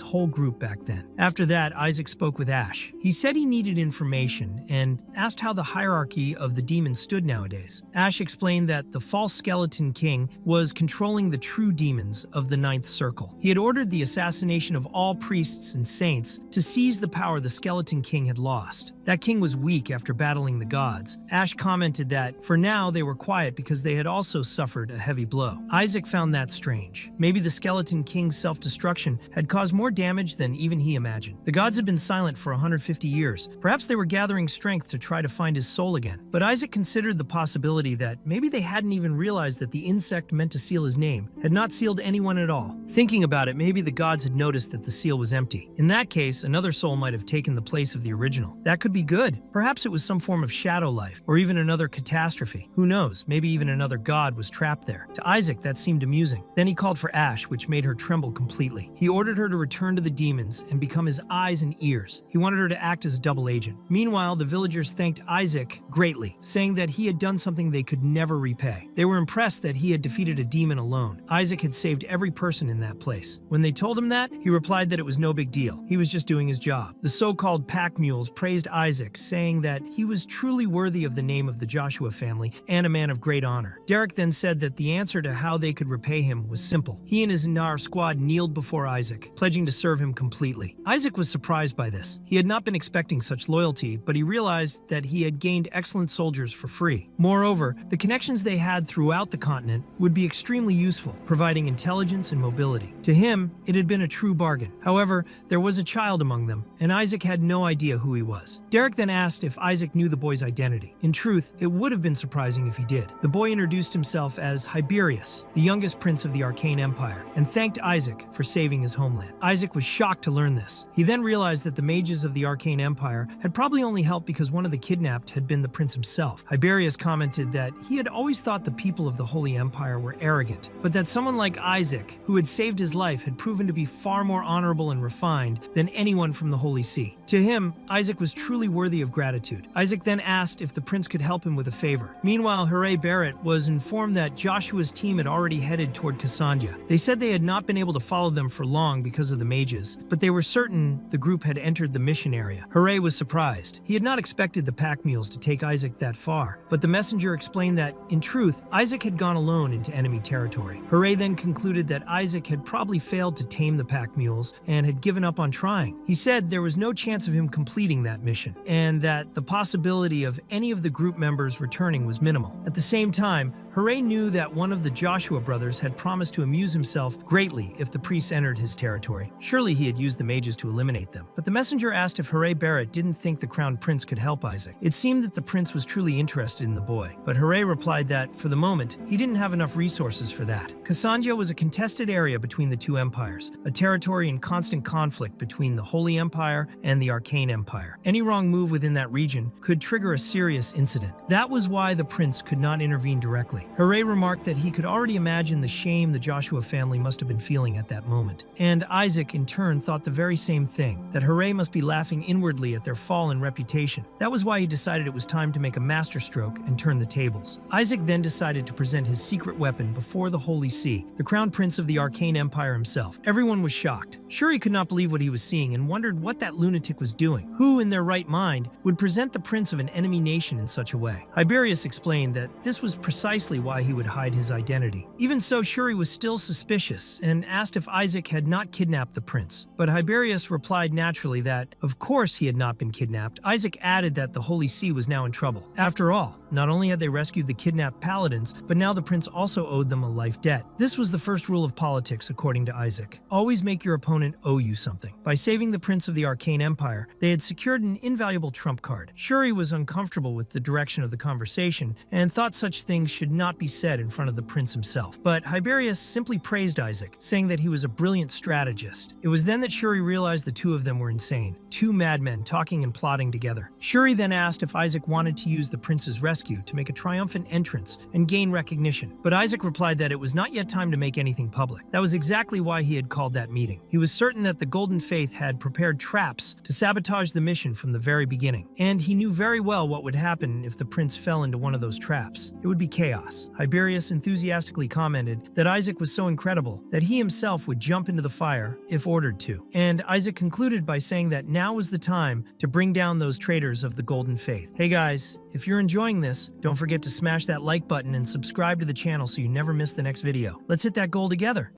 whole group back then. After that, Isaac spoke with Ash. He said he needed information and asked how the hierarchy of the demons stood nowadays. Ash explained that the false skeleton king was controlling the true demons of the Ninth Circle. He had ordered the assassination of all priests and saints to seize the power the skeleton king had lost. That king was weak after battling the gods. Ash commented that, for now, they were quiet because they had also suffered a heavy blow. Isaac found that strange. Maybe the skeleton king's self-destruction had caused more damage than even he imagined. The gods had been silent for 150 years. Perhaps they were gathering strength to try to find his soul again. But Isaac considered the possibility that maybe they hadn't even realized that the insect meant to seal his name had not sealed anyone at all. Thinking about it, maybe the gods had noticed that the seal was empty. In that case, another soul might have taken the place of the original. That could be good. Perhaps it was some form of shadow life, or even another catastrophe. Who knows, maybe even another god was trapped there. To Isaac, that seemed amusing. Then he called for Ash, which made her tremble completely. He ordered her to return to the demons and become his eyes and ears. He wanted her to act as a double agent. Meanwhile, the villagers thanked Isaac greatly, saying that he had done something they could never repay. They were impressed that he had defeated a demon alone. Isaac had saved every person in that place. When they told him that, he replied that it was no big deal. He was just doing his job. The so-called pack mules praised Isaac, saying that he was truly worthy of the name of the Joshua family and a man of great honor. Derek then said that the answer to how they could repay him was simple. He and his Nar squad kneeled before Isaac, pledging to serve him completely. Isaac was surprised by this. He had not been expecting such loyalty, but he realized that he had gained excellent soldiers for free. Moreover, the connections they had throughout the continent would be extremely useful, providing intelligence and mobility. To him, it had been a true bargain. However, there was a child among them, and Isaac had no idea who he was. Derek then asked if Isaac knew the boy's identity. In truth, it would have been surprising if he did. The boy introduced himself as Hyberius, the youngest prince of the Arcane Empire, and thanked Isaac for saving his homeland. Isaac was shocked to learn this. He then realized that the mages of the Arcane Empire had probably only helped because one of the kidnapped had been the prince himself. Hyberius commented that he had always thought the people of the Holy Empire were arrogant, but that someone like Isaac, who had saved his life, had proven to be far more honorable and refined than anyone from the Holy See. To him, Isaac was truly worthy of gratitude. Isaac then asked if the prince could help him with a favor. Meanwhile, Hooray Barrett was informed that Joshua's team had already headed toward Cassandra. They said they had not been able to follow them for long because of the mages, but they were certain the group had entered the mission area. Hooray was surprised. He had not expected the pack mules to take Isaac that far, but the messenger explained that, in truth, Isaac had gone alone into enemy territory. Hooray then concluded that Isaac had probably failed to tame the pack mules and had given up on trying. He said there was no chance of him completing that mission, and that the possibility of any of the group members returning was minimal. At the same time, Hooray knew that one of the Joshua brothers had promised to amuse himself greatly if the priests entered his territory. Surely he had used the mages to eliminate them. But the messenger asked if Hooray Barrett didn't think the crowned prince could help Isaac. It seemed that the prince was truly interested in the boy, but Hooray replied that, for the moment, he didn't have enough resources for that. Cassandra was a contested area between the two empires, a territory in constant conflict between the Holy Empire and the Arcane Empire. Any wrong move within that region could trigger a serious incident. That was why the prince could not intervene directly. family. Hooray remarked that he could already imagine the shame the Joshua family must have been feeling at that moment. And Isaac, in turn, thought the very same thing, that Hooray must be laughing inwardly at their fallen reputation. That was why he decided it was time to make a masterstroke and turn the tables. Isaac then decided to present his secret weapon before the Holy See, the crown prince of the Arcane Empire himself. Everyone was shocked. Shuri could not believe what he was seeing and wondered what that lunatic was doing. Who, in their right mind, would present the prince of an enemy nation in such a way? Hiberius explained that this was precisely why he would hide his identity. Even so, Shuri was still suspicious and asked if Isaac had not kidnapped the prince. But Hiberius replied naturally that, of course, he had not been kidnapped. Isaac added that the Holy See was now in trouble. After all, not only had they rescued the kidnapped paladins, but now the prince also owed them a life debt. This was the first rule of politics, according to Isaac. Always make your opponent owe you something. By saving the prince of the Arcane Empire, they had secured an invaluable trump card. Shuri was uncomfortable with the direction of the conversation and thought such things should not be said in front of the prince himself. But Hiberius simply praised Isaac, saying that he was a brilliant strategist. It was then that Shuri realized the two of them were insane. Two madmen talking and plotting together. Shuri then asked if Isaac wanted to use the prince's rescue to make a triumphant entrance and gain recognition. But Isaac replied that it was not yet time to make anything public. That was exactly why he had called that meeting. He was certain that the Golden Faith had prepared traps to sabotage the mission from the very beginning. And he knew very well what would happen if the prince fell into one of those traps. It would be chaos. Hiberius enthusiastically commented that Isaac was so incredible that he himself would jump into the fire if ordered to. And Isaac concluded by saying that now was the time to bring down those traitors of the Golden Faith. Hey guys, if you're enjoying this, don't forget to smash that like button and subscribe to the channel so you never miss the next video. Let's hit that goal together.